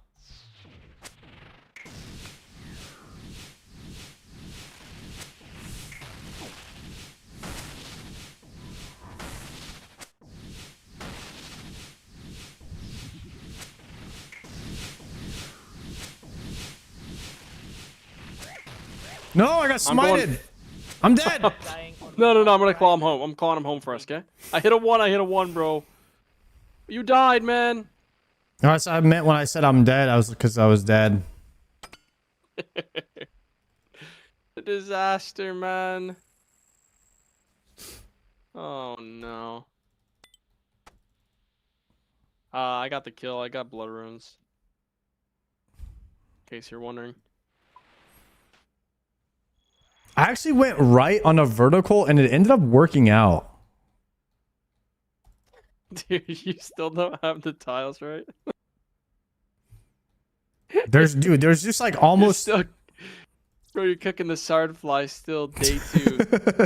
No, I got smited. I'm dead. No, I'm gonna claw him home. I'm clawing him home for us, okay? I hit a 1, bro. You died, man. No, I meant when I said I'm dead, I was because I was dead. A disaster, man. Oh no. I got the kill. I got blood runes. In case you're wondering. I actually went right on a vertical and it ended up working out. Dude, you still don't have the tiles right? There's just like almost Bro, you're cooking the sard fly still day 2.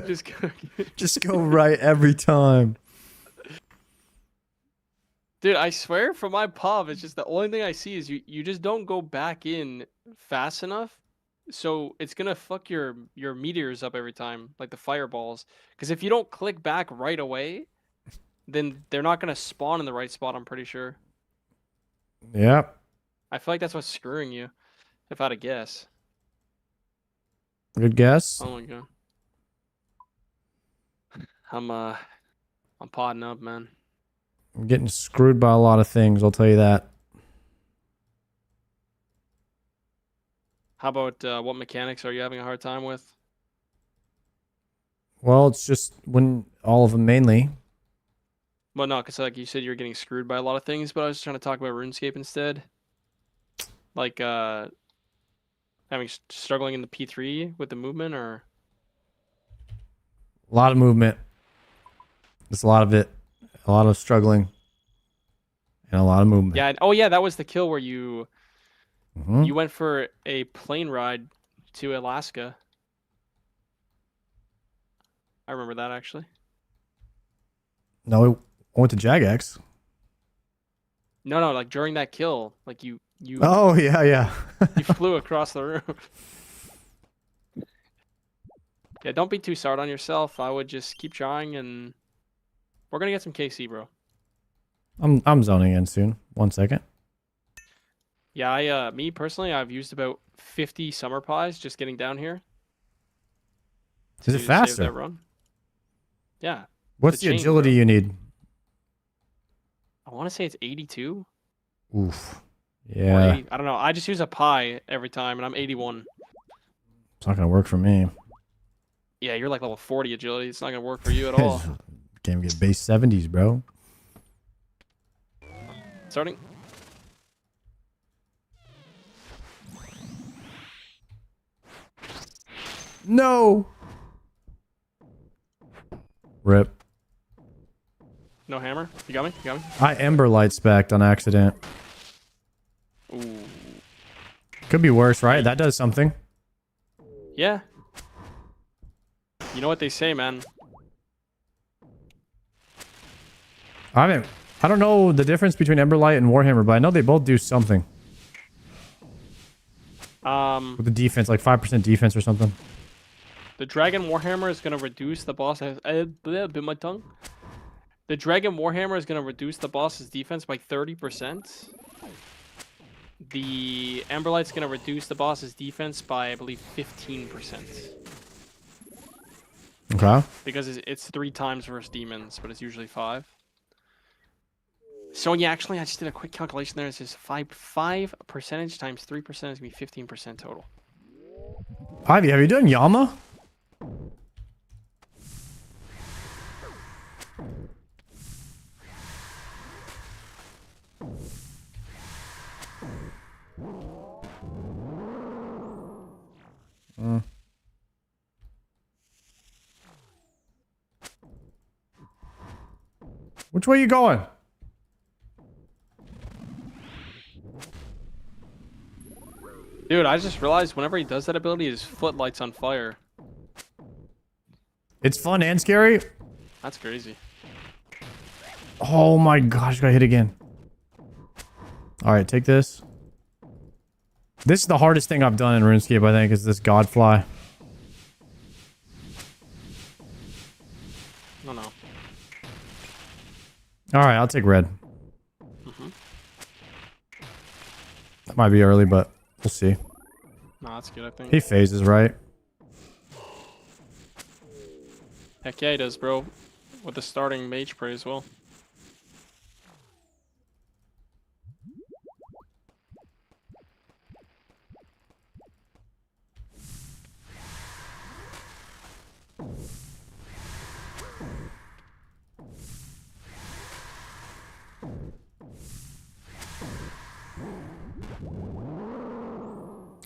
Just cooking. just go right every time. Dude, I swear from my pub, it's just the only thing I see is you just don't go back in fast enough. So it's gonna fuck your meteors up every time, like the fireballs. Because if you don't click back right away, then they're not gonna spawn in the right spot, I'm pretty sure. Yep. I feel like that's what's screwing you, if I had to guess. Good guess. Oh my god. I'm potting up, man. I'm getting screwed by a lot of things, I'll tell you that. How about what mechanics are you having a hard time with? Well, it's just when all of them mainly. Well, no, because like you said, you're getting screwed by a lot of things, but I was trying to talk about RuneScape instead. Like struggling in the P3 with the movement, or A lot of movement. There's a lot of it. A lot of struggling. And a lot of movement. yeah. Oh yeah, that was the kill where you Mhm. you went for a plane ride to Alaska. I remember that actually. No, I went to Jagex. No, like during that kill, like you Oh, yeah. you flew across the room. Yeah, don't be too hard on yourself. I would just keep trying, and we're gonna get some KC, bro. I'm zoning in soon. 1 second. Yeah, me personally, I've used about 50 summer pies just getting down here. Is it to save faster? that run. Yeah. What's the change, agility bro. you need? I want to say it's 82. Oof. Or Yeah. 80. I don't know. I just use a pie every time, and I'm 81. It's not going to work for me. Yeah, you're like level 40 agility. It's not gonna work for you at all. Can't get base 70s, bro. Starting. No. Rip. No hammer. You got me? You got me? I Ember Light spec'd on accident. Ooh. Could be worse, right? That does something. Yeah. You know what they say, man. I don't know the difference between Ember Light and Warhammer, but I know they both do something. With the defense, like 5% defense or something. The Dragon Warhammer is gonna reduce the boss. Bit my tongue. The Dragon Warhammer is gonna reduce the boss's defense by 30%. The Emberlight's gonna reduce the boss's defense by, I believe, 15%. Okay. Because it's 3 times versus demons, but it's usually 5. So yeah, actually, I just did a quick calculation there. It says 5 percentage times 3% is gonna be 15% total. Ivy, have you done Yama? Which way you going? Dude, I just realized whenever he does that ability, his foot lights on fire. It's fun and scary. That's crazy. Oh my gosh, got hit again. Alright, take this. This is the hardest thing I've done in RuneScape, I think, is this Godfly. No. Alright, I'll take red. Mm-hmm. That might be early, but we'll see. No, that's good, I think. He phases, right? Heck yeah, he does, bro. With the starting mage prey as well.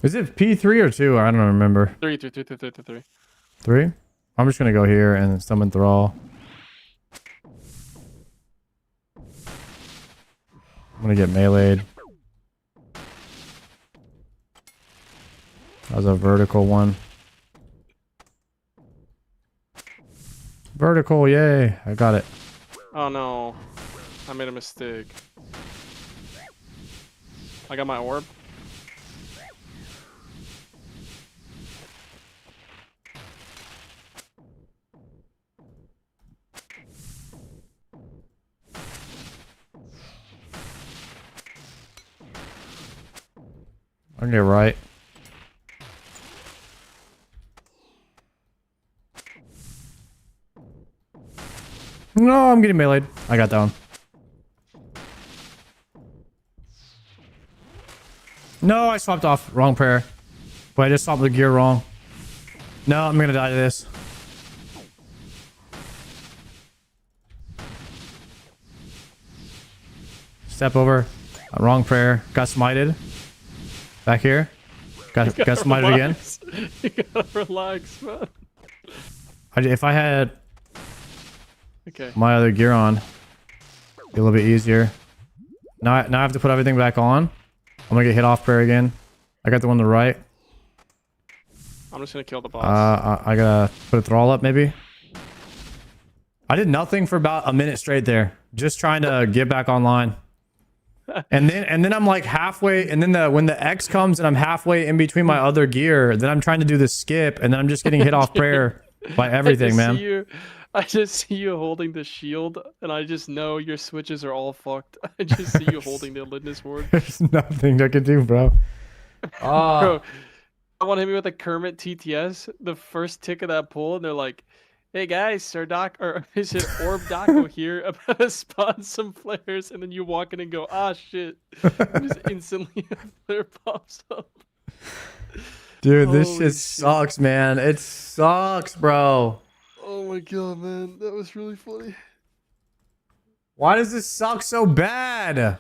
Is it P3 or 2? I don't remember. 3. 3? I'm just gonna go here and summon Thrall. I'm gonna get meleeed. That was a vertical one. Vertical, yay! I got it. Oh no. I made a mistake. I got my orb. I can get right. No, I'm getting meleeed. I got that one. No, I swapped off. Wrong prayer. But I just swapped the gear wrong. No, I'm gonna die to this. Step over. Wrong prayer. Got smited. Back here. Got smited again. You gotta relax, man. If I had Okay. my other gear on, be a little bit easier. Now I have to put everything back on. I'm gonna get hit off prayer again. I got the one on the right. I'm just gonna kill the boss. I gotta put a thrall up maybe. I did nothing for about a minute straight there, just trying to get back online. And then I'm like halfway, and then when the X comes and I'm halfway in between my other gear, then I'm trying to do the skip, and then I'm just getting hit off prayer by everything, man. I just see you holding the shield, and I just know your switches are all fucked. I just see you holding the Litness Ward. There's nothing I can do, bro. Bro, someone hit me with a Kermit TTS, the first tick of that pull, and they're like, hey guys, Sir Doc, or is it Orb Daco here about to spawn some flares, and then you walk in and go, ah shit. And just instantly a flare pops up. Dude, this shit sucks, man. It sucks, bro. Oh my god, man. That was really funny. Why does this suck so bad?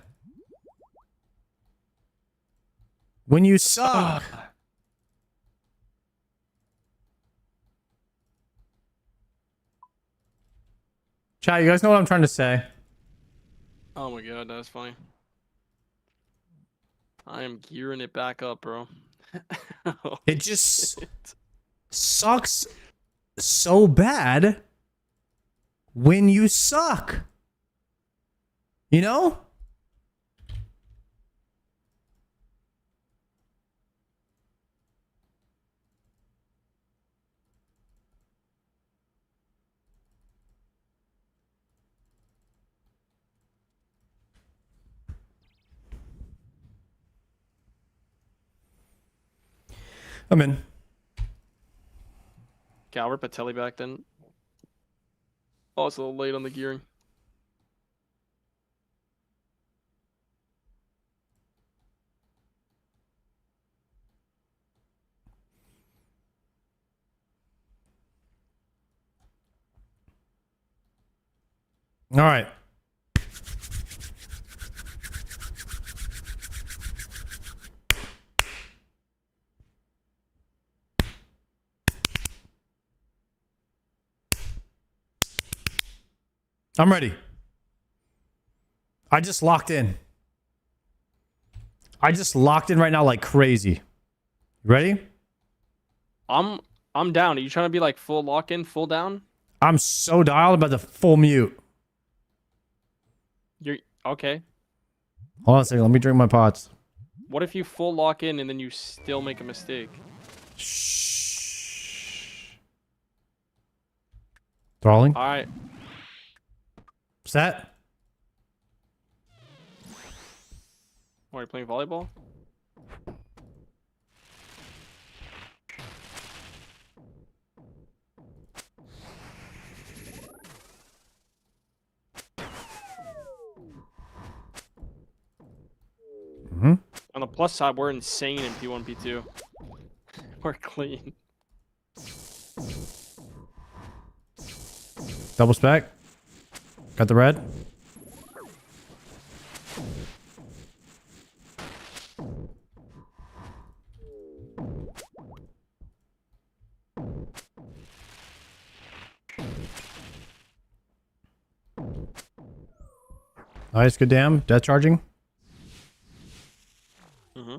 When you suck. Chat, you guys know what I'm trying to say? Oh my god, that's funny. I am gearing it back up, bro. It just sucks so bad when you suck. You know? I'm in. Calvert Patelli back then. Oh, it's a little late on the gearing. All right. I'm ready. I just locked in. I just locked in right now like crazy. Ready? I'm down. Are you trying to be like full lock in, full down? I'm so dialed about the full mute. You're okay. Hold on a second. Let me drink my pots. What if you full lock in and then you still make a mistake? Thralling. All right. Set. Are you playing volleyball? On the plus side, we're insane in P1, P2. We're clean. Double spec. Got the red. Nice, good damn. Death charging. Mm-hmm.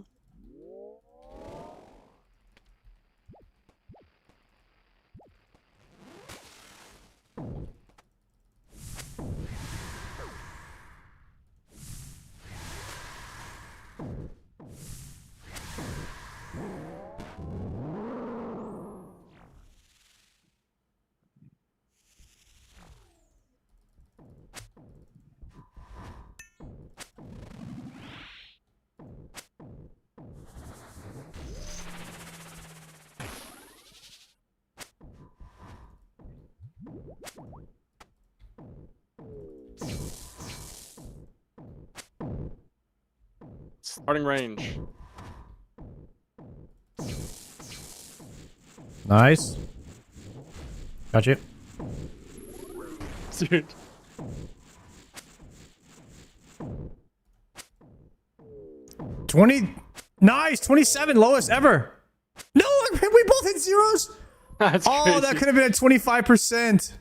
Starting range. Nice. Got you. Dude. Nice. 27, lowest ever. No, we both hit zeros. That's oh, crazy. that could have been at 25%.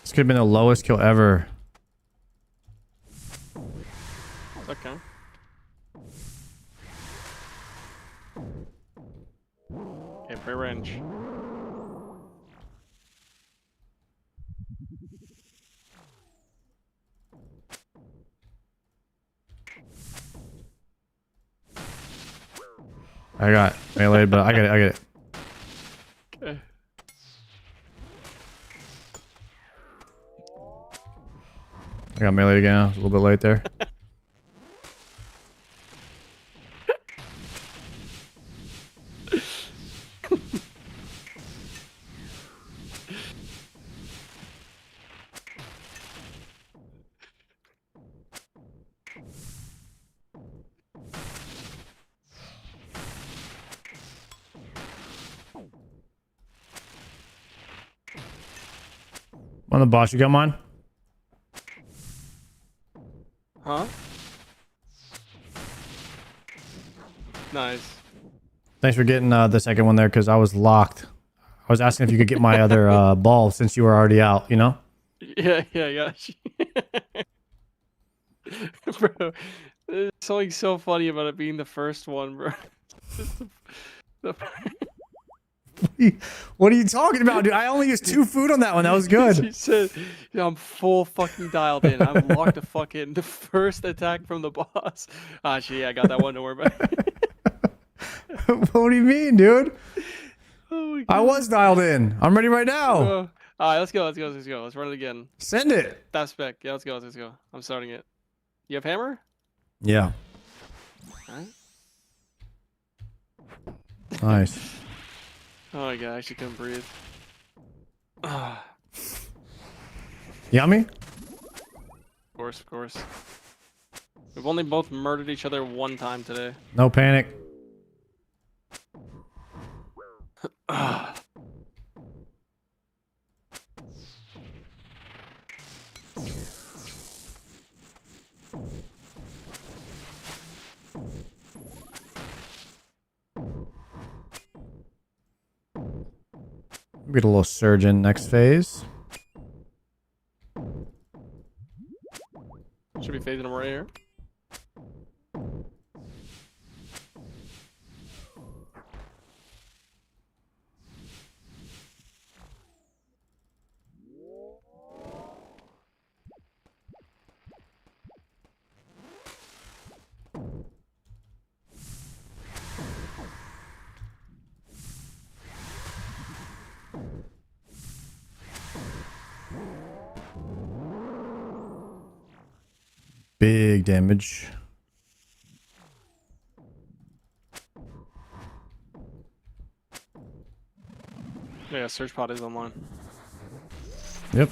This could have been the lowest kill ever. Okay. Okay, free range. I got melee, but I get it. Okay. I got melee again. I was a little bit late there. On the boss, you got mine? Huh? Nice. Thanks for getting the second one there because I was locked. I was asking if you could get my other ball since you were already out, you know? Yeah, got you. Bro, there's something so funny about it being the first one, bro. Just the What are you talking about, dude? I only used 2 food on that one. That was good. She said, yeah, I'm full fucking dialed in. I'm locked the first attack from the boss. Ah, shit, I got that one. Don't worry about it. What do you mean, dude? Oh my God. I was dialed in. I'm ready right now. All right, let's go. Let's run it again. Send it. That's spec. Yeah, let's go. I'm starting it. You have hammer? Yeah. All right. Nice. Oh my God, I actually couldn't breathe. Yummy? Of course. We've only both murdered each other one time today. No panic. Get a little surge in next phase. Should be phasing him right here. Big damage. Yeah, search pod is online. Yep.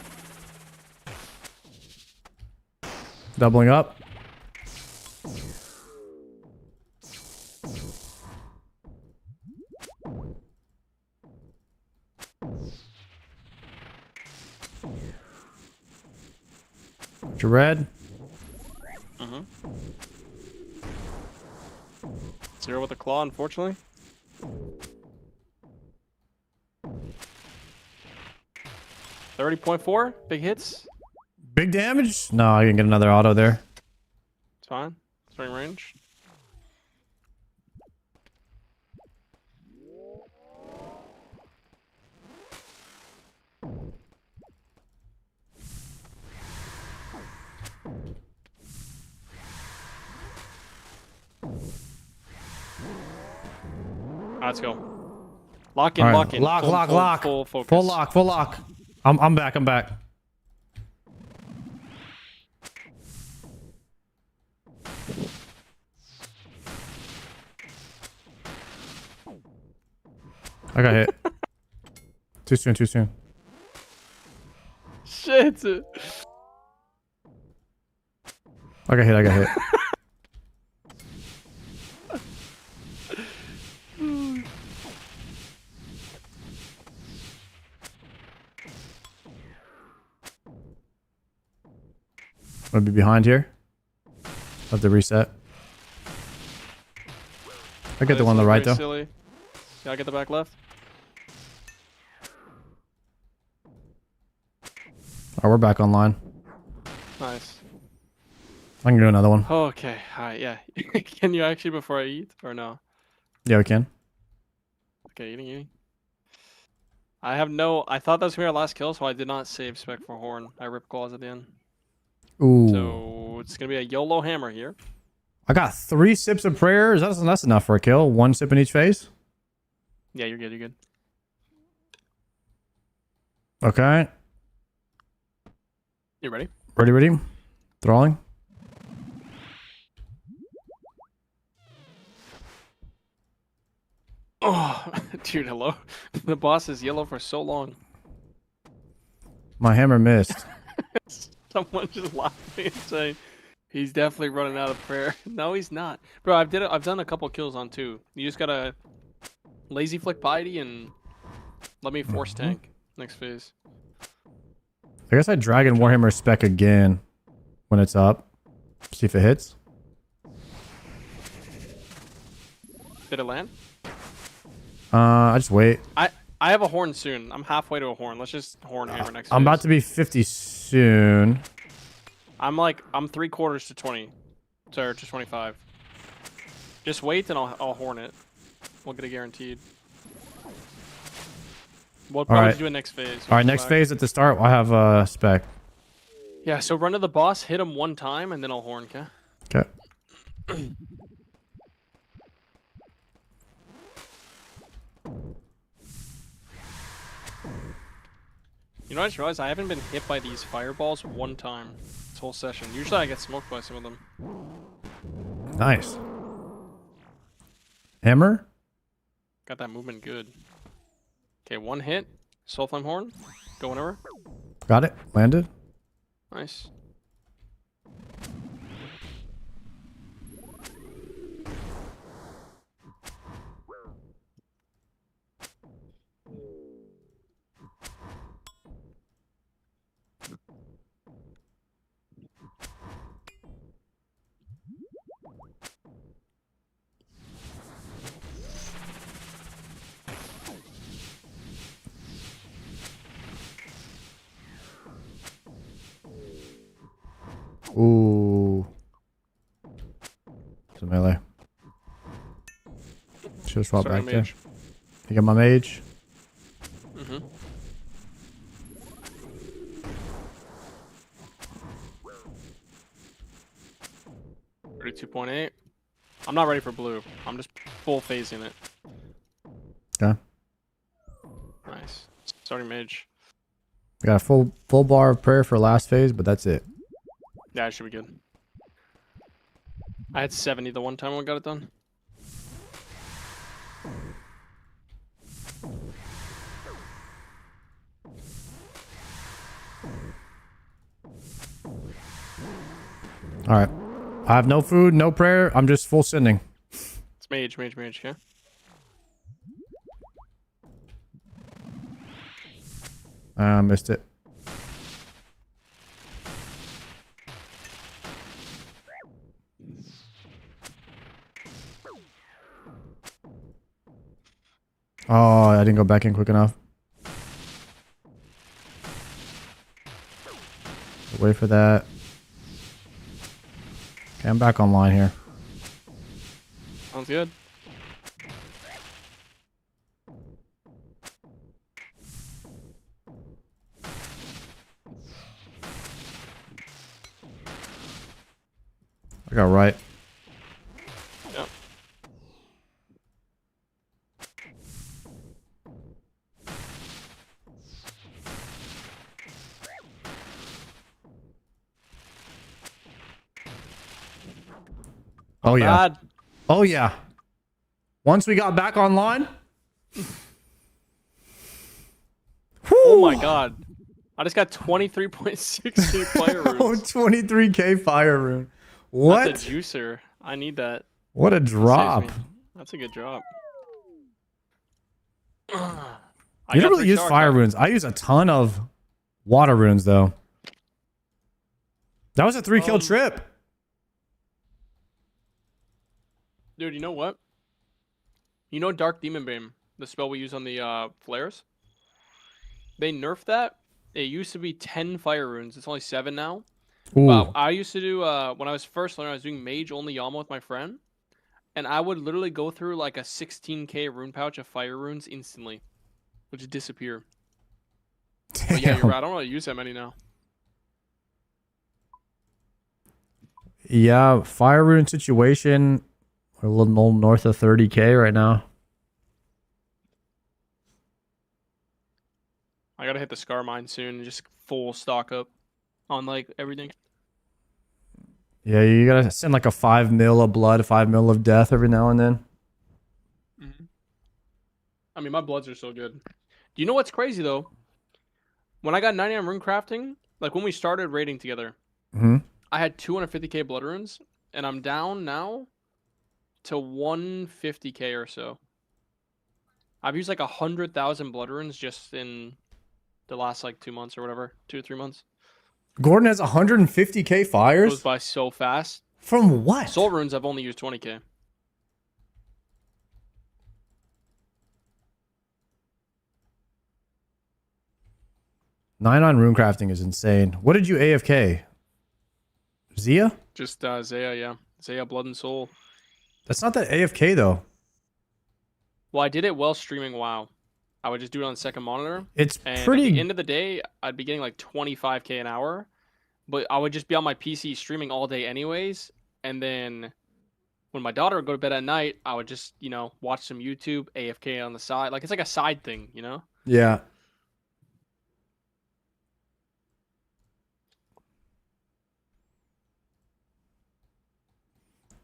Doubling up. Your red. Zero with a claw, unfortunately. $30.4, big hits. Big damage? No, I can get another auto there. It's fine. Starting range. Let's go. Lock in, All right. lock in. Lock, full, lock, full, lock. Full focus. Full lock. I'm back. I got hit. Too soon. shit. I got hit. I got hit. I'm gonna be behind here. Have to reset. I get the one on the right though. Silly. Yeah, I get the back left. Oh, we're back online. Nice. I can do another one. Okay. Alright, yeah. Can you actually before I eat or no? Yeah, we can. Okay, eating. I have no. I thought that was gonna be our last kill, so I did not save spec for horn. I ripped claws at the end. Ooh. So it's gonna be a YOLO hammer here. I got 3 sips of prayer. That's enough for a kill. 1 sip in each phase. Yeah, you're good. You're good. Okay. You ready? Ready. Thralling. Oh, dude, hello. The boss is yellow for so long. My hammer missed. Someone just laughing and saying he's definitely running out of prayer. No, he's not, bro. I've done a couple kills on 2. You just gotta lazy flick piety and let me force tank next phase. I guess I Dragon Warhammer spec again when it's up. See if it hits. Did it land? I just wait. I have a horn soon. I'm halfway to a horn. Let's just horn hammer next phase. I'm about to be 50 soon. I'm 3/4 to 20. Sorry, to 25. Just wait and I'll horn it. We'll get it guaranteed. We'll probably do it next phase. All right, next phase at the start, I have spec. Yeah, so run to the boss, hit him 1 time, and then I'll horn, okay? Okay. You know what I just realized? I haven't been hit by these fireballs 1 time this whole session. Usually I get smoked by some of them. Nice. Hammer? Got that movement good. Okay, 1 hit. Soul Flame Horn. Go whenever. Got it. Landed. Nice. Ooh. It's a melee. Should swap back there. You got my mage? Mm-hmm. Ready 2.8. I'm not ready for blue. I'm just full phasing it. Okay. Nice. Starting mage. I got a full bar of prayer for last phase, but that's it. Yeah, it should be good. I had 70 the one time I got it done. All right. I have no food, no prayer. I'm just full sending. It's mage, yeah? Missed it. Oh, I didn't go back in quick enough. Wait for that. Okay, I'm back online here. Sounds good. I got right. Yep. Oh yeah. Bad. Oh yeah. Once we got back online. Oh my god. I just got 23.6k fire Oh, runes. 23k fire rune. What? That's a juicer. I need that. What a That saves drop. me. That's a good drop. You don't really use fire runes. I use a ton of water runes, though. That was a 3-kill trip. Dude, you know what? You know Dark Demon Beam, the spell we use on the flares? They nerfed that. It used to be 10 fire runes. It's only 7 now. Ooh. But I used to do, when I was first learning, I was doing mage only Yama with my friend. And I would literally go through like a 16k rune pouch of fire runes instantly. Would just disappear. But yeah, you're right. I don't really use that many now. Yeah, fire rune situation. We're a little north of 30k right now. I gotta hit the Scar Mine soon and just full stock up on like everything. Yeah, you gotta send like a 5 mil of blood, 5 mil of death every now and then. I mean, my bloods are so good. Do you know what's crazy though? When I got 99 rune crafting, like when we started raiding together, I had 250k blood runes, and I'm down now to 150k or so. I've used like 100,000 blood runes just in the last like 2 months or whatever, 2 or 3 months. Gordon has 150k fires. Goes by so fast. From what? Soul runes, I've only used 20k. Nine on rune crafting is insane. What did you AFK? Zia? Just Zaya, yeah. Zaya, Blood and Soul. That's not that AFK though. Well, I did it while streaming WoW. I would just do it on the second monitor. It's and pretty. At the end of the day, I'd be getting like 25k an hour, but I would just be on my PC streaming all day anyways. And then when my daughter would go to bed at night, I would just, you know, watch some YouTube, AFK on the side. Like it's like a side thing, you know? Yeah.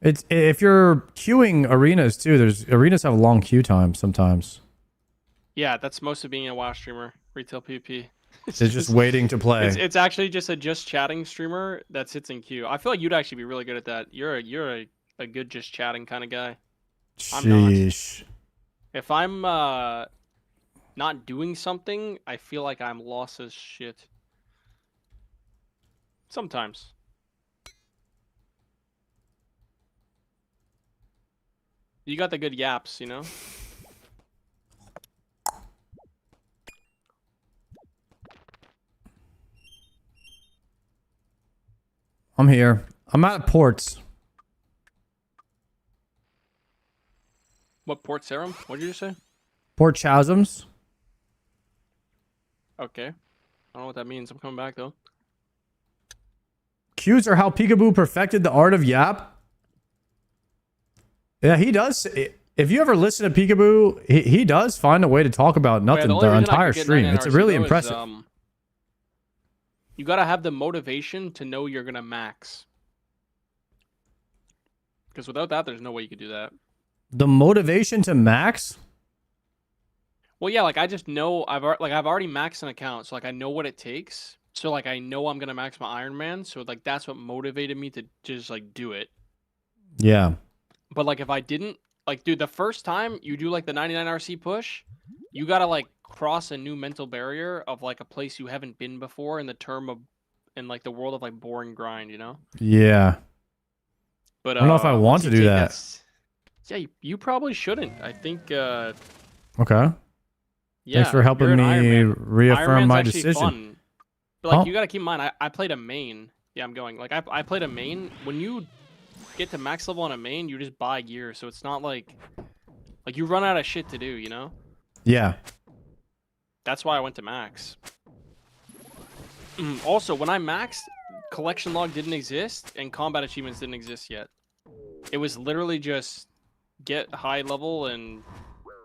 It's if you're queuing arenas too. Arenas have long queue times sometimes. Yeah, that's most of being a WoW streamer, retail PvP. It's just waiting to play. It's actually just a just chatting streamer that sits in queue. I feel like you'd actually be really good at that. You're a good just chatting kind of guy. Sheesh. If I'm not doing something, I feel like I'm lost as shit. Sometimes. You got the good yaps, you know? I'm here. I'm at ports. What, Port Sarum? What did you just say? Port Chasms. Okay. I don't know what that means. I'm coming back, though. Cues are how Peekaboo perfected the art of Yap. Yeah, he does. If you ever listen to Peekaboo, he does find a way to talk about nothing the entire stream. It's really impressive. You gotta have the motivation to know you're gonna max. Because without that, there's no way you could do that. The motivation to max? Well, yeah, like I just know I've already maxed an account, so like I know what it takes. So like I know I'm gonna max my Iron Man, so like that's what motivated me to just like do it. Yeah. But like if I didn't, like dude, the first time you do like the 99 RC push, you gotta like cross a new mental barrier of like a place you haven't been before in like the world of like boring grind, you know? Yeah. But I don't know if I want to do that. Yeah, you probably shouldn't. I think Okay. yeah, Thanks for helping me reaffirm my decision. Fun. But like you gotta keep in mind, I played a main. Yeah, I'm going. Like I played a main. When you get to max level on a main, you just buy gear, so it's not like you run out of shit to do, you know? Yeah. That's why I went to max. Also, when I maxed, collection log didn't exist and combat achievements didn't exist yet. It was literally just get high level and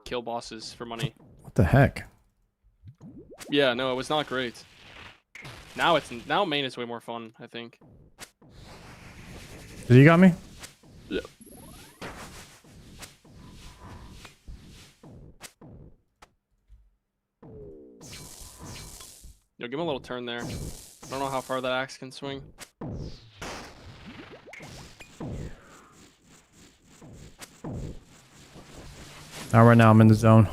kill bosses for money. What the heck? Yeah, no, it was not great. Now main is way more fun, I think. You got me? Yeah. Yo, give him a little turn there. I don't know how far that axe can swing. Now, right now, I'm in the zone.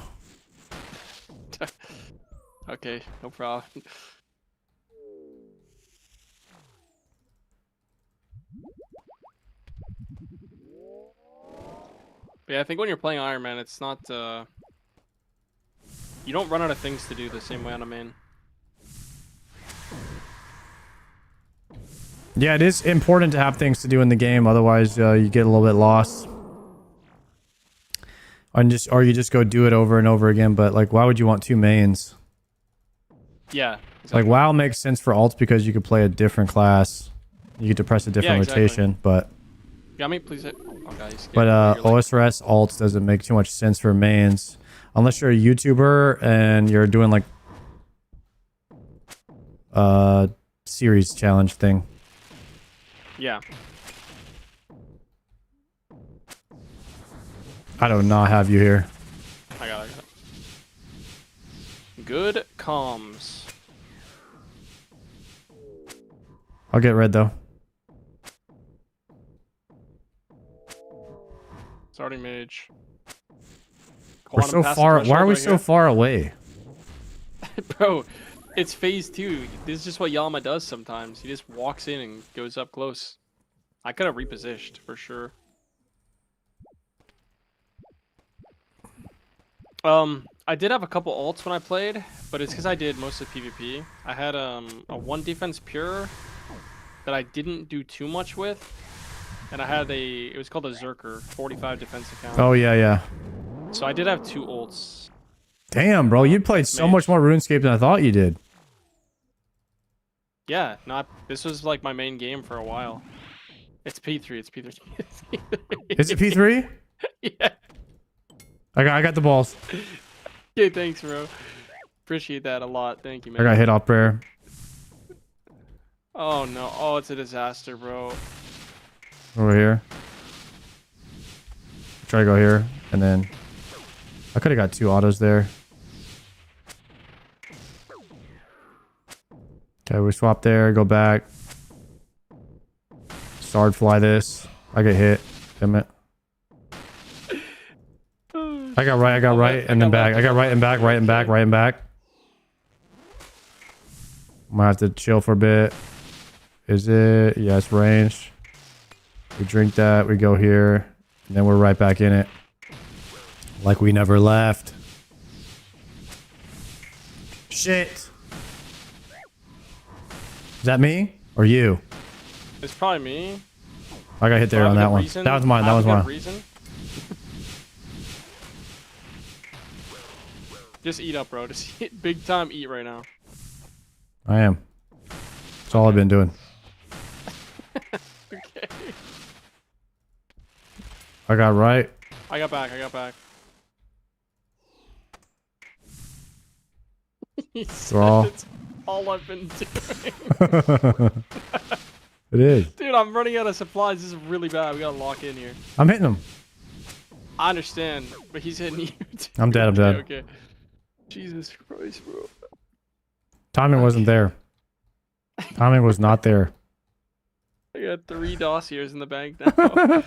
Okay, no problem. But yeah, I think when you're playing Iron Man, it's not, you don't run out of things to do the same way on a main. Yeah, it is important to have things to do in the game, otherwise you get a little bit lost. Or you just go do it over and over again, but like, why would you want two mains? Yeah. Like, WoW makes sense for alts because you could play a different class. You get to press a different rotation, but... Yami, please hit. Oh, God, But OSRS alts doesn't make too much sense for mains. Unless you're a YouTuber and you're doing like... series challenge thing. Yeah. I do not have you here. I got it. Good comms. I'll get red though. Starting mage. We're so far. Why are we so far away? Bro, it's phase 2. This is just what Yama does sometimes. He just walks in and goes up close. I could have repositioned for sure. I did have a couple ults when I played, but it's because I did most of PvP. I had a 1 defense pure that I didn't do too much with, and I had it was called a Zerker 45 defense account. Oh yeah, yeah. So I did have 2 ults. Damn, bro, you played so much more RuneScape than I thought you did. Yeah, this was like my main game for a while. It's P3. It's P3. Is it P3? Yeah. I got the balls. Okay, thanks, bro. Appreciate that a lot. Thank you, man. I got hit off prayer. Oh no! Oh, it's a disaster, bro. Over here. Try to go here, and then I could have got 2 autos there. Okay, we swap there, go back. Sword fly this. I get hit. Damn it. I got right, and then back. I got right and back, right and back, right and back. Might have to chill for a bit. Is it? Yeah, it's ranged. We drink that, we go here, and then we're right back in it. Like we never left. Shit. Is that me? Or you? It's probably me. I got hit there on that one. That was mine, that was mine. Just eat up, bro. Just big time eat right now. I am. That's all I've been doing. Okay. I got right. I got back. I got back. Draw. It's all I've been doing. It is. Dude, I'm running out of supplies. This is really bad. We gotta lock in here. I'm hitting him. I understand, but he's hitting you too. I'm dead, I'm dead. Okay. Jesus Christ, bro. Timing wasn't there. Timing was not there. I got 3 dossiers in the bank now.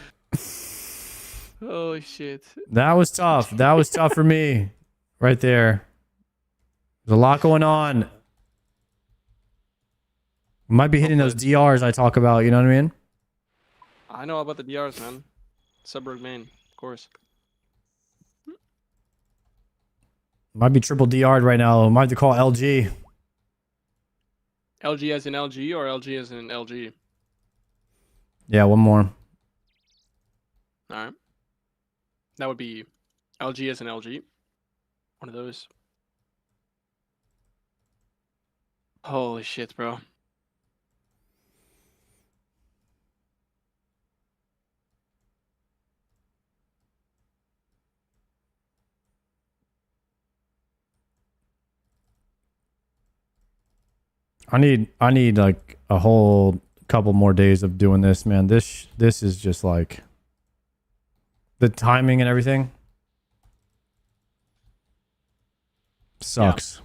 Holy shit. That was tough. That was tough for me. Right there. There's a lot going on. Might be hitting those DRs I talk about, you know what I mean? I know about the DRs, man. Suburb main, of course. Might be triple DR'd right now. Might have to call LG. LG as in LG or LG as in LG? Yeah, one more. Alright. That would be LG as in LG. One of those. Holy shit, bro. I need like a whole couple more days of doing this, man. This is just like the timing and everything sucks.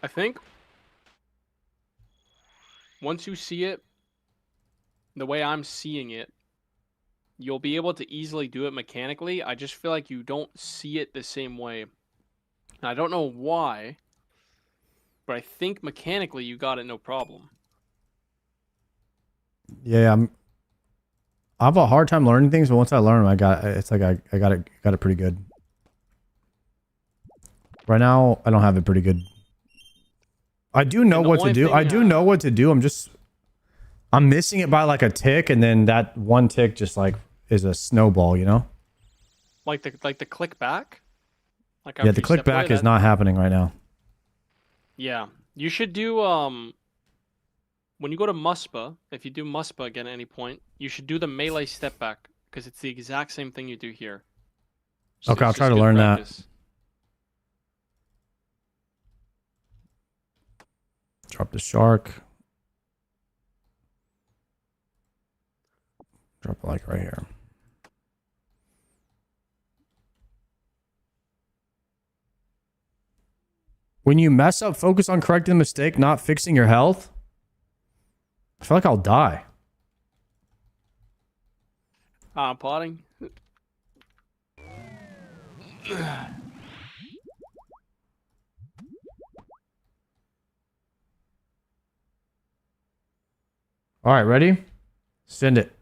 I think once you see it the way I'm seeing it, you'll be able to easily do it mechanically. I just feel like you don't see it the same way. And I don't know why, but I think mechanically you got it no problem. Yeah, I have a hard time learning things, but once I learn them, I got it pretty good. Right now, I don't have it pretty good. I do know what to do. I do know what to do. I'm missing it by like a tick, and then that one tick just like is a snowball, you know? Like the click back? Like Yeah, the click back is not happening right now. Yeah. You should do when you go to Muspa, if you do Muspa again at any point, you should do the melee step back because it's the exact same thing you do here. So Okay, I'll it's try just to good learn practice. that. Drop the shark. Drop it like right here. When you mess up, focus on correcting the mistake, not fixing your health. I feel like I'll die. Plotting. All right, ready? Send it.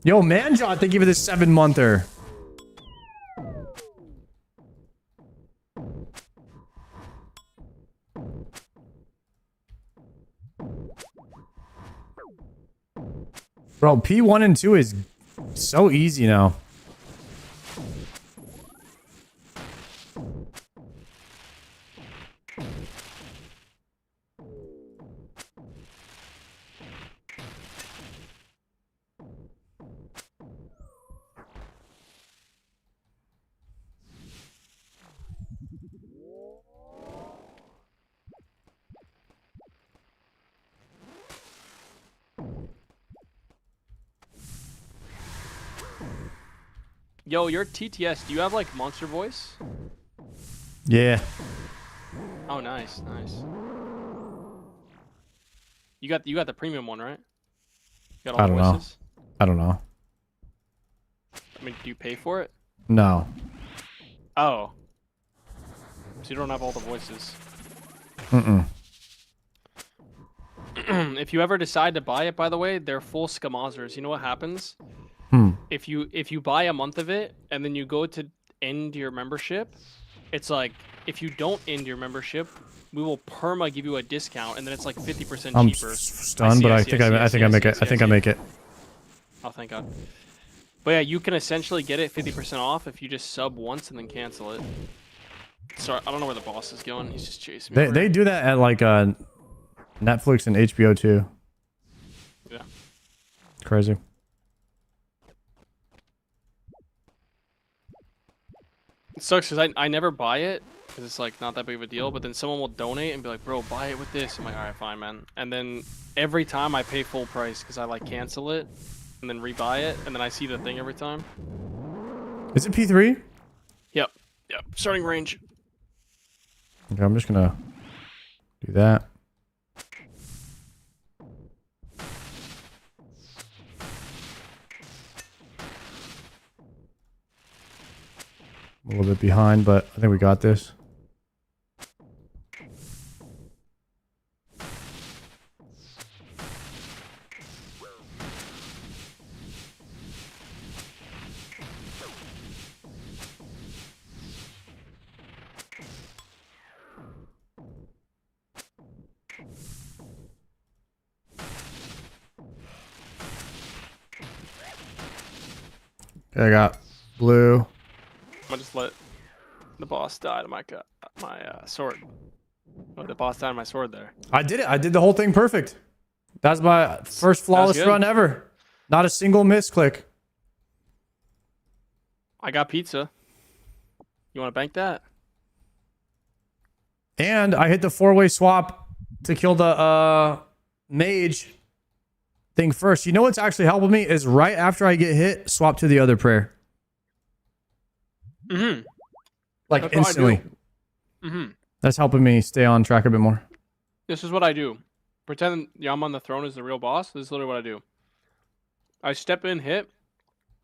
Yo, Manjot, thank you for this 7-monther. Bro, P1 and 2 is so easy now. Yo, your TTS, do you have like monster voice? Yeah. Oh, nice, nice. You got the premium one, right? You got all I the don't know. voices? I don't know. I mean, do you pay for it? No. Oh. So you don't have all the voices. Mm-mm. If you ever decide to buy it, by the way, they're full scamozers. You know what happens? If you buy a month of it and then you go to end your membership, it's like if you don't end your membership, we will perma give you a discount, and then it's like 50% I'm cheaper. stunned, but I think I make it. I think I make it. Oh, thank God. But yeah, you can essentially get it 50% off if you just sub once and then cancel it. Sorry, I don't know where the boss is going. He's just chasing me. They do that at like Netflix and HBO too. Yeah. Crazy. It sucks because I never buy it because it's like not that big of a deal, but then someone will donate and be like, bro, buy it with this. I'm like, all right, fine, man. And then every time I pay full price because I like cancel it and then rebuy it, and then I see the thing every time. Is it P3? Yep. Starting range. Okay, I'm just gonna do that. A little bit behind, but I think we got this. Okay, I got blue. I'm gonna just let the boss die to my sword. Oh, the boss died to my sword there. I did it. I did the whole thing perfect. That's my first flawless good. run ever. Not a single misclick. I got pizza. You want to bank that? And I hit the 4-way swap to kill the mage thing first. You know what's actually helping me is right after I get hit, swap to the other prayer. Mm-hmm. Like That's instantly. Mm-hmm. That's helping me stay on track a bit more. This is what I do. Pretend Yama on the throne is the real boss. This is literally what I do. I step in, hit.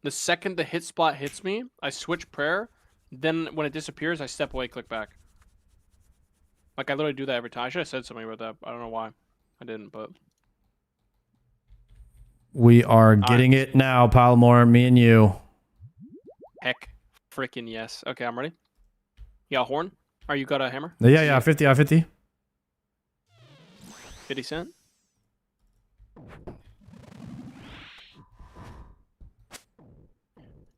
The second the hit spot hits me, I switch prayer. Then when it disappears, I step away, click back. Like, I literally do that every time. I should have said something about that. I don't know why. I didn't, but... We are getting it now, Palomore, me and you. Heck. Freaking yes. Okay, I'm ready. You got a horn? Or you got a hammer? Yeah, 50 out of 50. 50 cent?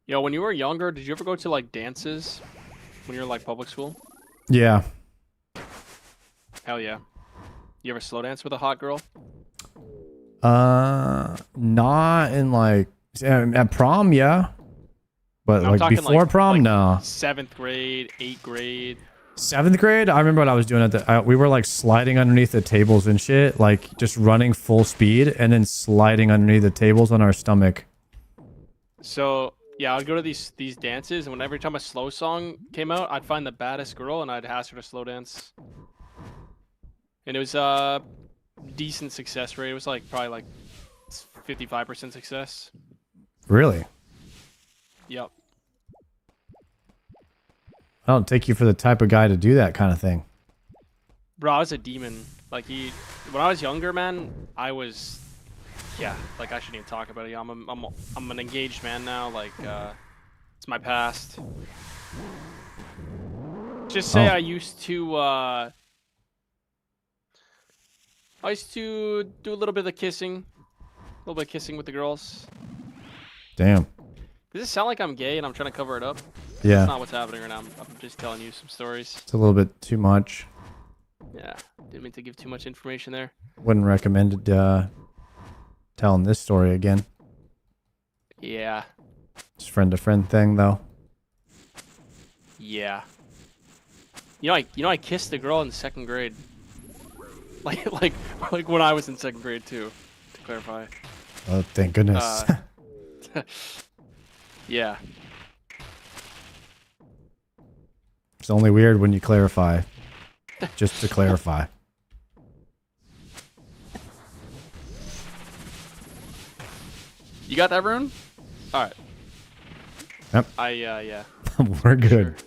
Yo, when you were younger, did you ever go to, like, dances? When you were, like, public school? Yeah. Hell yeah. You ever slow dance with a hot girl? Not in, like... At prom, yeah. But, I'm like, talking, before prom, no. 7th grade, 8th grade. 7th grade, I remember what I was doing at the... we were, like, sliding underneath the tables and shit. Like, just running full speed and then sliding underneath the tables on our stomach. So... yeah, I'd go to these dances, and every time a slow song came out, I'd find the baddest girl, and I'd ask her to slow dance. And it was a decent success rate. It was like probably like 55% success. Really? Yep. I don't take you for the type of guy to do that kind of thing. Bro, I was a demon. Like, when I was younger, man, I was... yeah, like, I shouldn't even talk about it. I'm an engaged man now. Like, it's my past. Just say I used to do a little bit of kissing. A little bit of kissing with the girls. Damn. Does it sound like I'm gay and I'm trying to cover it up? Yeah. That's not what's happening right now. I'm just telling you some stories. It's a little bit too much. Yeah, didn't mean to give too much information there. Wouldn't recommend telling this story again. Yeah. It's friend-to-friend thing, though. Yeah. You know, I kissed a girl in 2nd grade. Like when I was in 2nd grade too. To clarify. Oh, thank goodness. Yeah. It's only weird when you clarify. Just to clarify. You got that rune? All right. Yep. Yeah. We're good.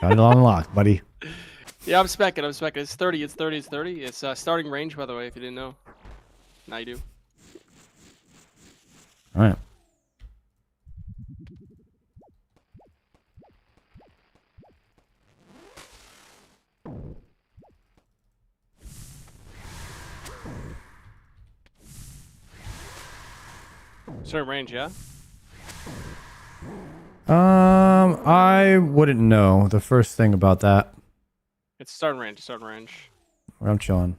Got it on lock, buddy. Yeah, I'm specking. It's 30. It's 30. It's 30. It's starting range, by the way, if you didn't know. Now you do. All right. Certain range, yeah? I wouldn't know the first thing about that. It's starting range. Starting range. I'm chilling.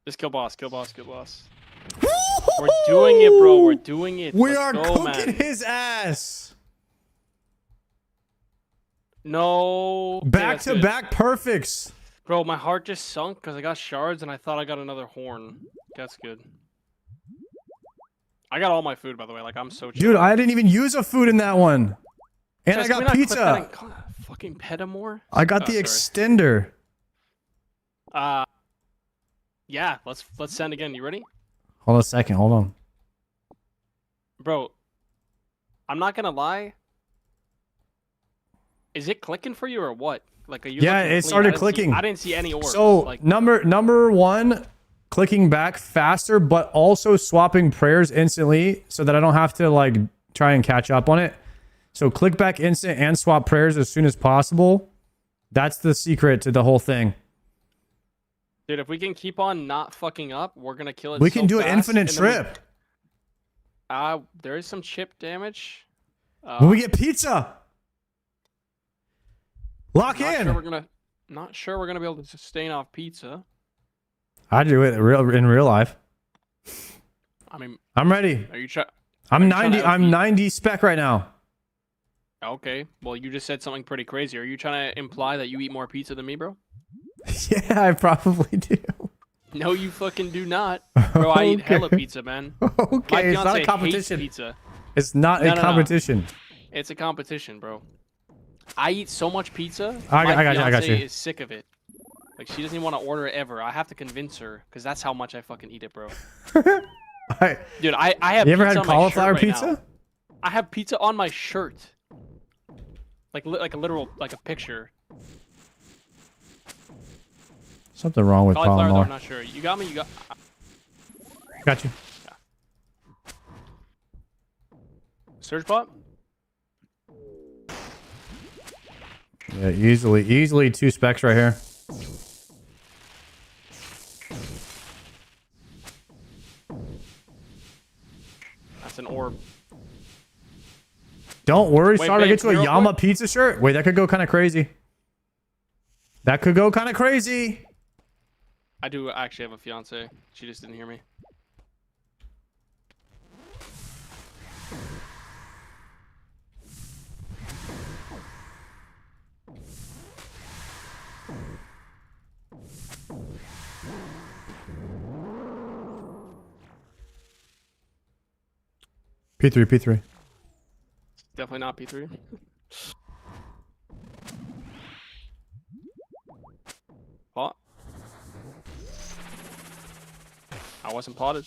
Just kill boss. Kill boss. Kill boss. We're doing it, bro. We're doing it. We Let's are go, cooking man. his ass. No. Back-to-back perfects. Bro, my heart just sunk because I got shards and I thought I got another horn. That's good. I got all my food, by the way. Like, I'm so chill. Dude, I didn't even use a food in that one. And Chess, I can we got not clip that pizza. and fucking Petamore? I got the extender. Yeah, let's send again. You ready? Hold on a second. Hold on. Bro, I'm not gonna lie. Is it clicking for you or what? Like, are you? Yeah, looking it clean? started I didn't see- clicking. I didn't see any orbs. So like, number one, clicking back faster, but also swapping prayers instantly so that I don't have to like try and catch up on it. So click back instant and swap prayers as soon as possible. That's the secret to the whole thing. Dude, if we can keep on not fucking up, we're gonna kill it. We can do an fast, infinite and then trip. There is some chip damage. When we get pizza. Lock in. Not sure we're gonna be able to sustain off pizza. I do it in real life. I mean, I'm ready. Are you trying? I'm 90. I'm 90 spec right now. Okay. Well, you just said something pretty crazy. Are you trying to imply that you eat more pizza than me, bro? Yeah, I probably do. No, you fucking do not, bro. I eat hella pizza, man. Okay, it's not a competition. Pizza. It's not a competition. It's a competition, bro. I eat so much pizza. I got you. Is sick of it. Like she doesn't even want to order it ever. I have to convince her because that's how much I fucking eat it, bro. Dude, I have. You ever pizza had on my cauliflower shirt right pizza? now. I have pizza on my shirt. Like a literal, like a picture. Something wrong with Cauliflower, though, cauliflower. I'm not sure. You got me. You got. Got you. Surge bot. Yeah, easily 2 specs right here. That's an orb. Don't worry, Wait, sorry to babe, get you a real Yama quick. pizza shirt. Wait, that could go kind of crazy. That could go kind of crazy. I do actually have a fiance. She just didn't hear me. P3. Definitely not P3. Pot. I wasn't potted.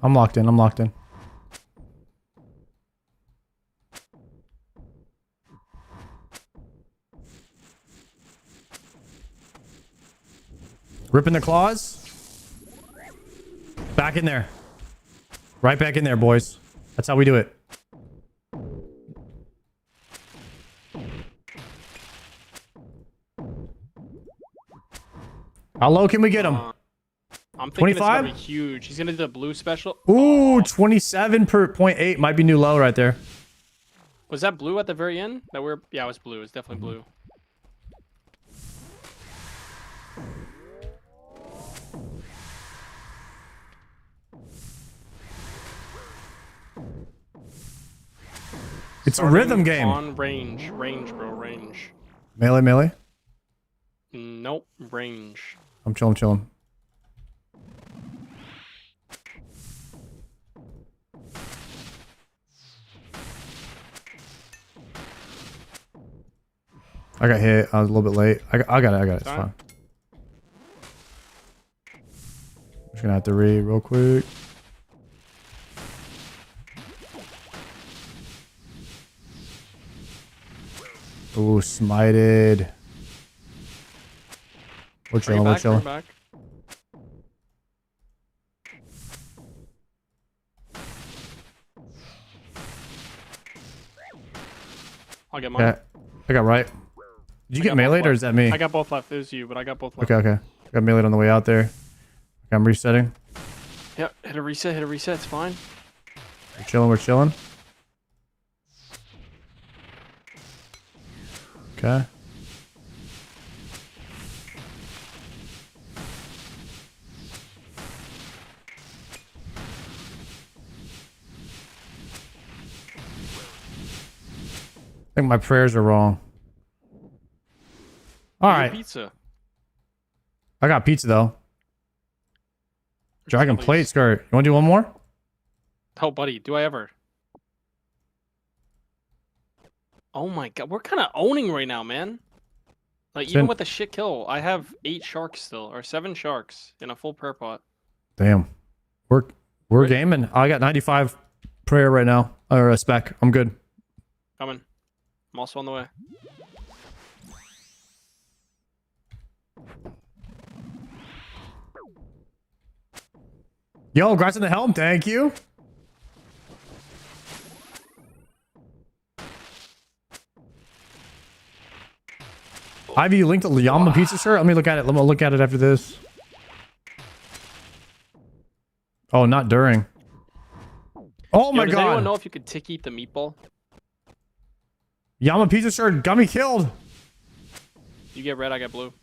I'm locked in. Ripping the claws. Back in there. Right back in there, boys. That's how we do it. How low can we get him? I'm thinking 25? it's gonna be huge. He's gonna do the blue special. Ooh, 27 per 0.8 might be new low right there. Was that blue at the very end? Yeah, it was blue. It's definitely blue. It's a rhythm game. On range, bro, range. Melee. Nope, range. I'm chilling. I got hit. I was a little bit late. I got it. It's fine. Just gonna have to read real quick. Ooh, smited. We're chilling. Back. I'll get mine. Yeah, I got right. Did you get meleeed or is that me? I got both left. It was you, but I got both left. Okay. I got meleeed on the way out there. I'm resetting. Yep, hit a reset. It's fine. We're chilling. Okay. I think my prayers are wrong. All right. Pizza. I got pizza though. Dragon plate skirt. You want to do one more? Oh, buddy, do I ever? Oh my god, we're kind of owning right now, man. Like even with the shit kill, I have 8 sharks still, or 7 sharks in a full prayer pot. Damn. We're gaming. I got 95 prayer right now, or a spec. I'm good. Coming. I'm also on the way. Yo, congrats on the helm. Thank you. Ivy, you linked the Yama pizza shirt? Let me look at it. Let me look at it after this. Oh, not during. Oh my does god. anyone know if you could tick eat the meatball? Yama pizza shirt got me killed. You get red, I get blue.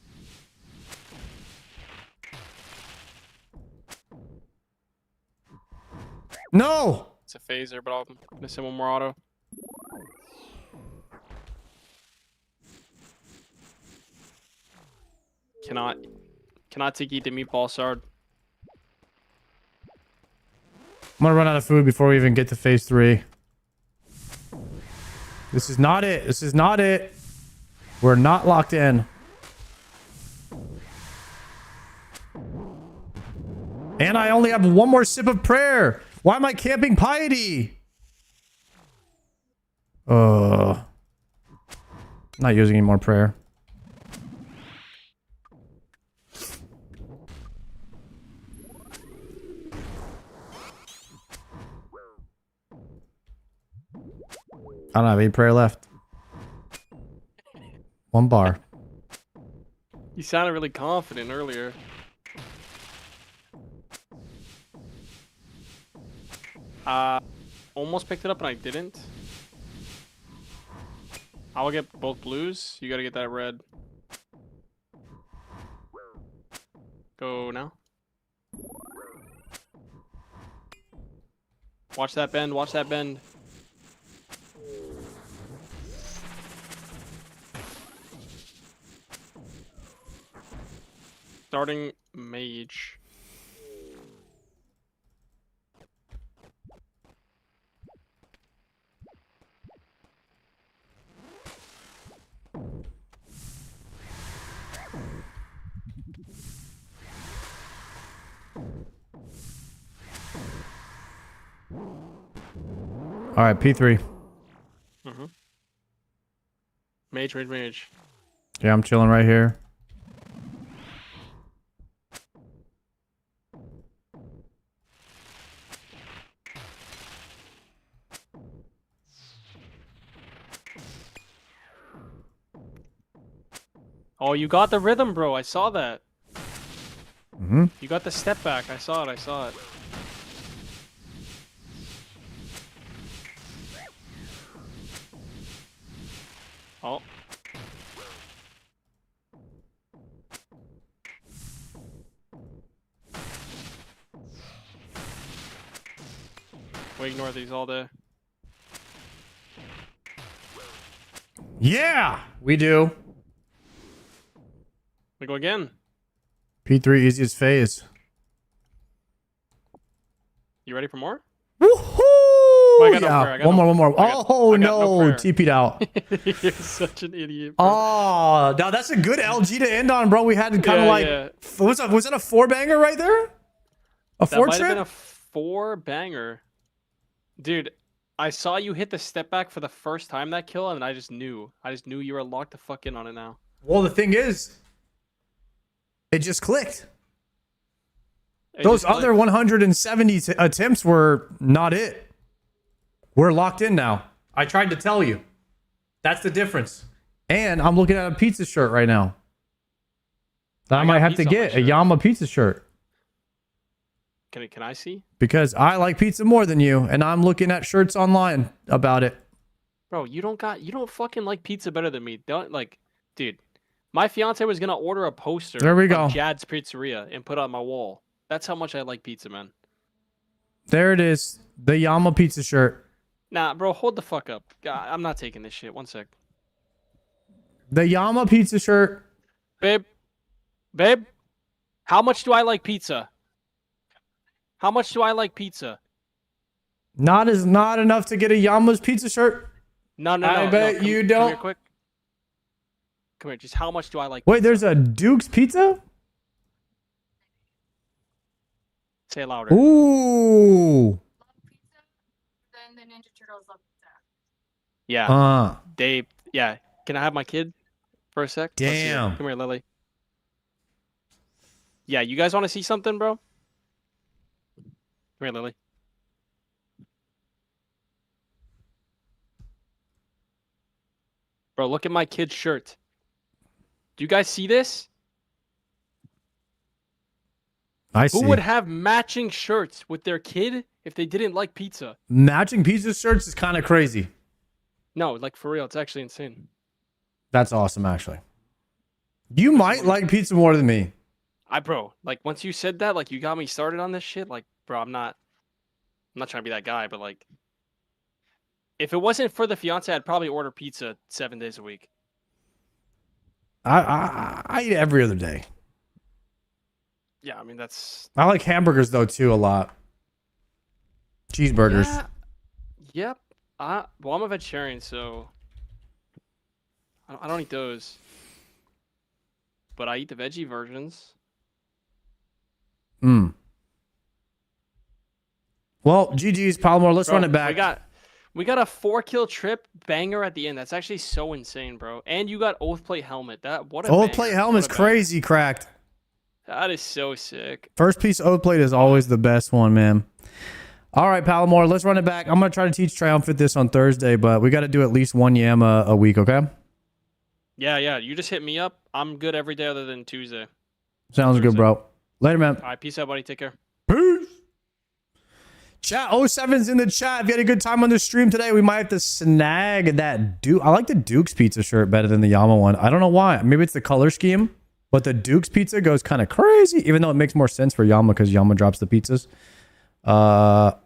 No. It's a phaser, but I'll miss him one more auto. Cannot take eat the meatball, Sard. I'm gonna run out of food before we even get to phase 3. This is not it. This is not it. We're not locked in. And I only have one more sip of prayer. Why am I camping piety? Not using any more prayer. I don't have any prayer left. 1 bar. You sounded really confident earlier. Almost picked it up and I didn't. I will get both blues. You gotta get that red. Go now. Watch that bend. Watch that bend. Starting mage. All right, P3. Mage. Yeah, I'm chilling right here. Oh, you got the rhythm, bro. I saw that. Mm-hmm. You got the step back. I saw it. Oh. We ignore these all day. Yeah, we do. We go again. P3 easiest phase. You ready for more? Woohoo! I got no Yeah, prayer, I got one no- more. I got- Oh I got no, prayer. TP'd out. You're such an idiot, bro. Oh, now that's a good LG to end on, bro. We had kind of Yeah, like, yeah. was that a 4-banger right there? A That 4 might have trip? been a 4-banger. Dude, I saw you hit the step back for the first time that kill, and I just knew. You were locked the fuck in on it now. Well, the thing is, it just clicked. It Those just other clicked. 170 attempts were not it. We're locked in now. I tried to tell you. That's the difference. And I'm looking at a pizza shirt right now. That I I might got have to pizza on my get a shirt. Yama pizza shirt. Can I see? Because I like pizza more than you, and I'm looking at shirts online about it. Bro, you don't fucking like pizza better than me. Dude, my fiance was gonna order a poster There we go. of Jad's Pizzeria and put it on my wall. That's how much I like pizza, man. There it is. The Yama pizza shirt. Nah, bro, hold the fuck up. God, I'm not taking this shit. 1 sec. The Yama pizza shirt. Babe, how much do I like pizza? How much do I like pizza? Not enough to get a Yama's pizza shirt. No. I bet come, you Come don't. here, quick. Come here. Just how much do I like? Wait, pizza? there's a Duke's pizza? Say it louder. Ooh. Yeah. Dave. Yeah. Can I have my kid for a sec? Let's see it. Damn. Come here, Lily. Yeah, you guys want to see something, bro? Come here, Lily. Bro, look at my kid's shirt. Do you guys see this? I see. Who would have matching shirts with their kid if they didn't like pizza? Matching pizza shirts is kind of crazy. No, like for real, it's actually insane. That's awesome, actually. You might like pizza more than me. Bro, like once you said that, like you got me started on this shit. Like, bro, I'm not trying to be that guy, but like, if it wasn't for the fiance, I'd probably order pizza 7 days a week. I eat every other day. Yeah, I mean that's. I like hamburgers though too a lot. Cheeseburgers. Yeah, yep. Well, I'm a vegetarian, so I don't eat those. But I eat the veggie versions. Well, GG's, Palomar. Let's run it back. We got a 4-kill trip banger at the end. That's actually so insane, bro. And you got Oathplate helmet. Oathplate helmet is crazy cracked. That is so sick. First piece Oathplate is always the best one, man. All right, Palomar, let's run it back. I'm going to try to teach Triumphant this on Thursday, but we got to do at least one Yama a week, okay? Yeah. You just hit me up. I'm good every day other than Tuesday. Sounds good, bro. Later, man. All right, peace out, buddy. Take care. Peace. Chat, 07's in the chat. If you had a good time on the stream today, we might have to snag that Duke. I like the Duke's pizza shirt better than the Yama one. I don't know why. Maybe it's the color scheme, but the Duke's pizza goes kind of crazy, even though it makes more sense for Yama because Yama drops the pizzas. I'll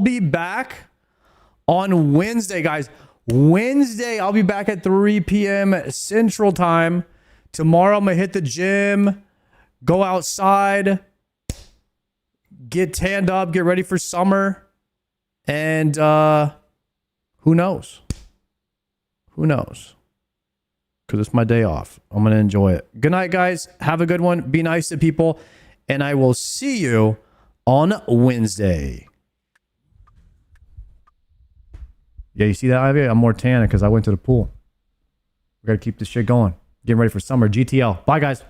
be back on Wednesday, guys. Wednesday, I'll be back at 3 p.m. Central Time. Tomorrow, I'm going to hit the gym, go outside, get tanned up, get ready for summer. And who knows? Who knows? Because it's my day off. I'm going to enjoy it. Good night, guys. Have a good one. Be nice to people. And I will see you on Wednesday. Yeah, you see that, Ivy? I'm more tan because I went to the pool. We got to keep this shit going. Getting ready for summer. GTL. Bye, guys.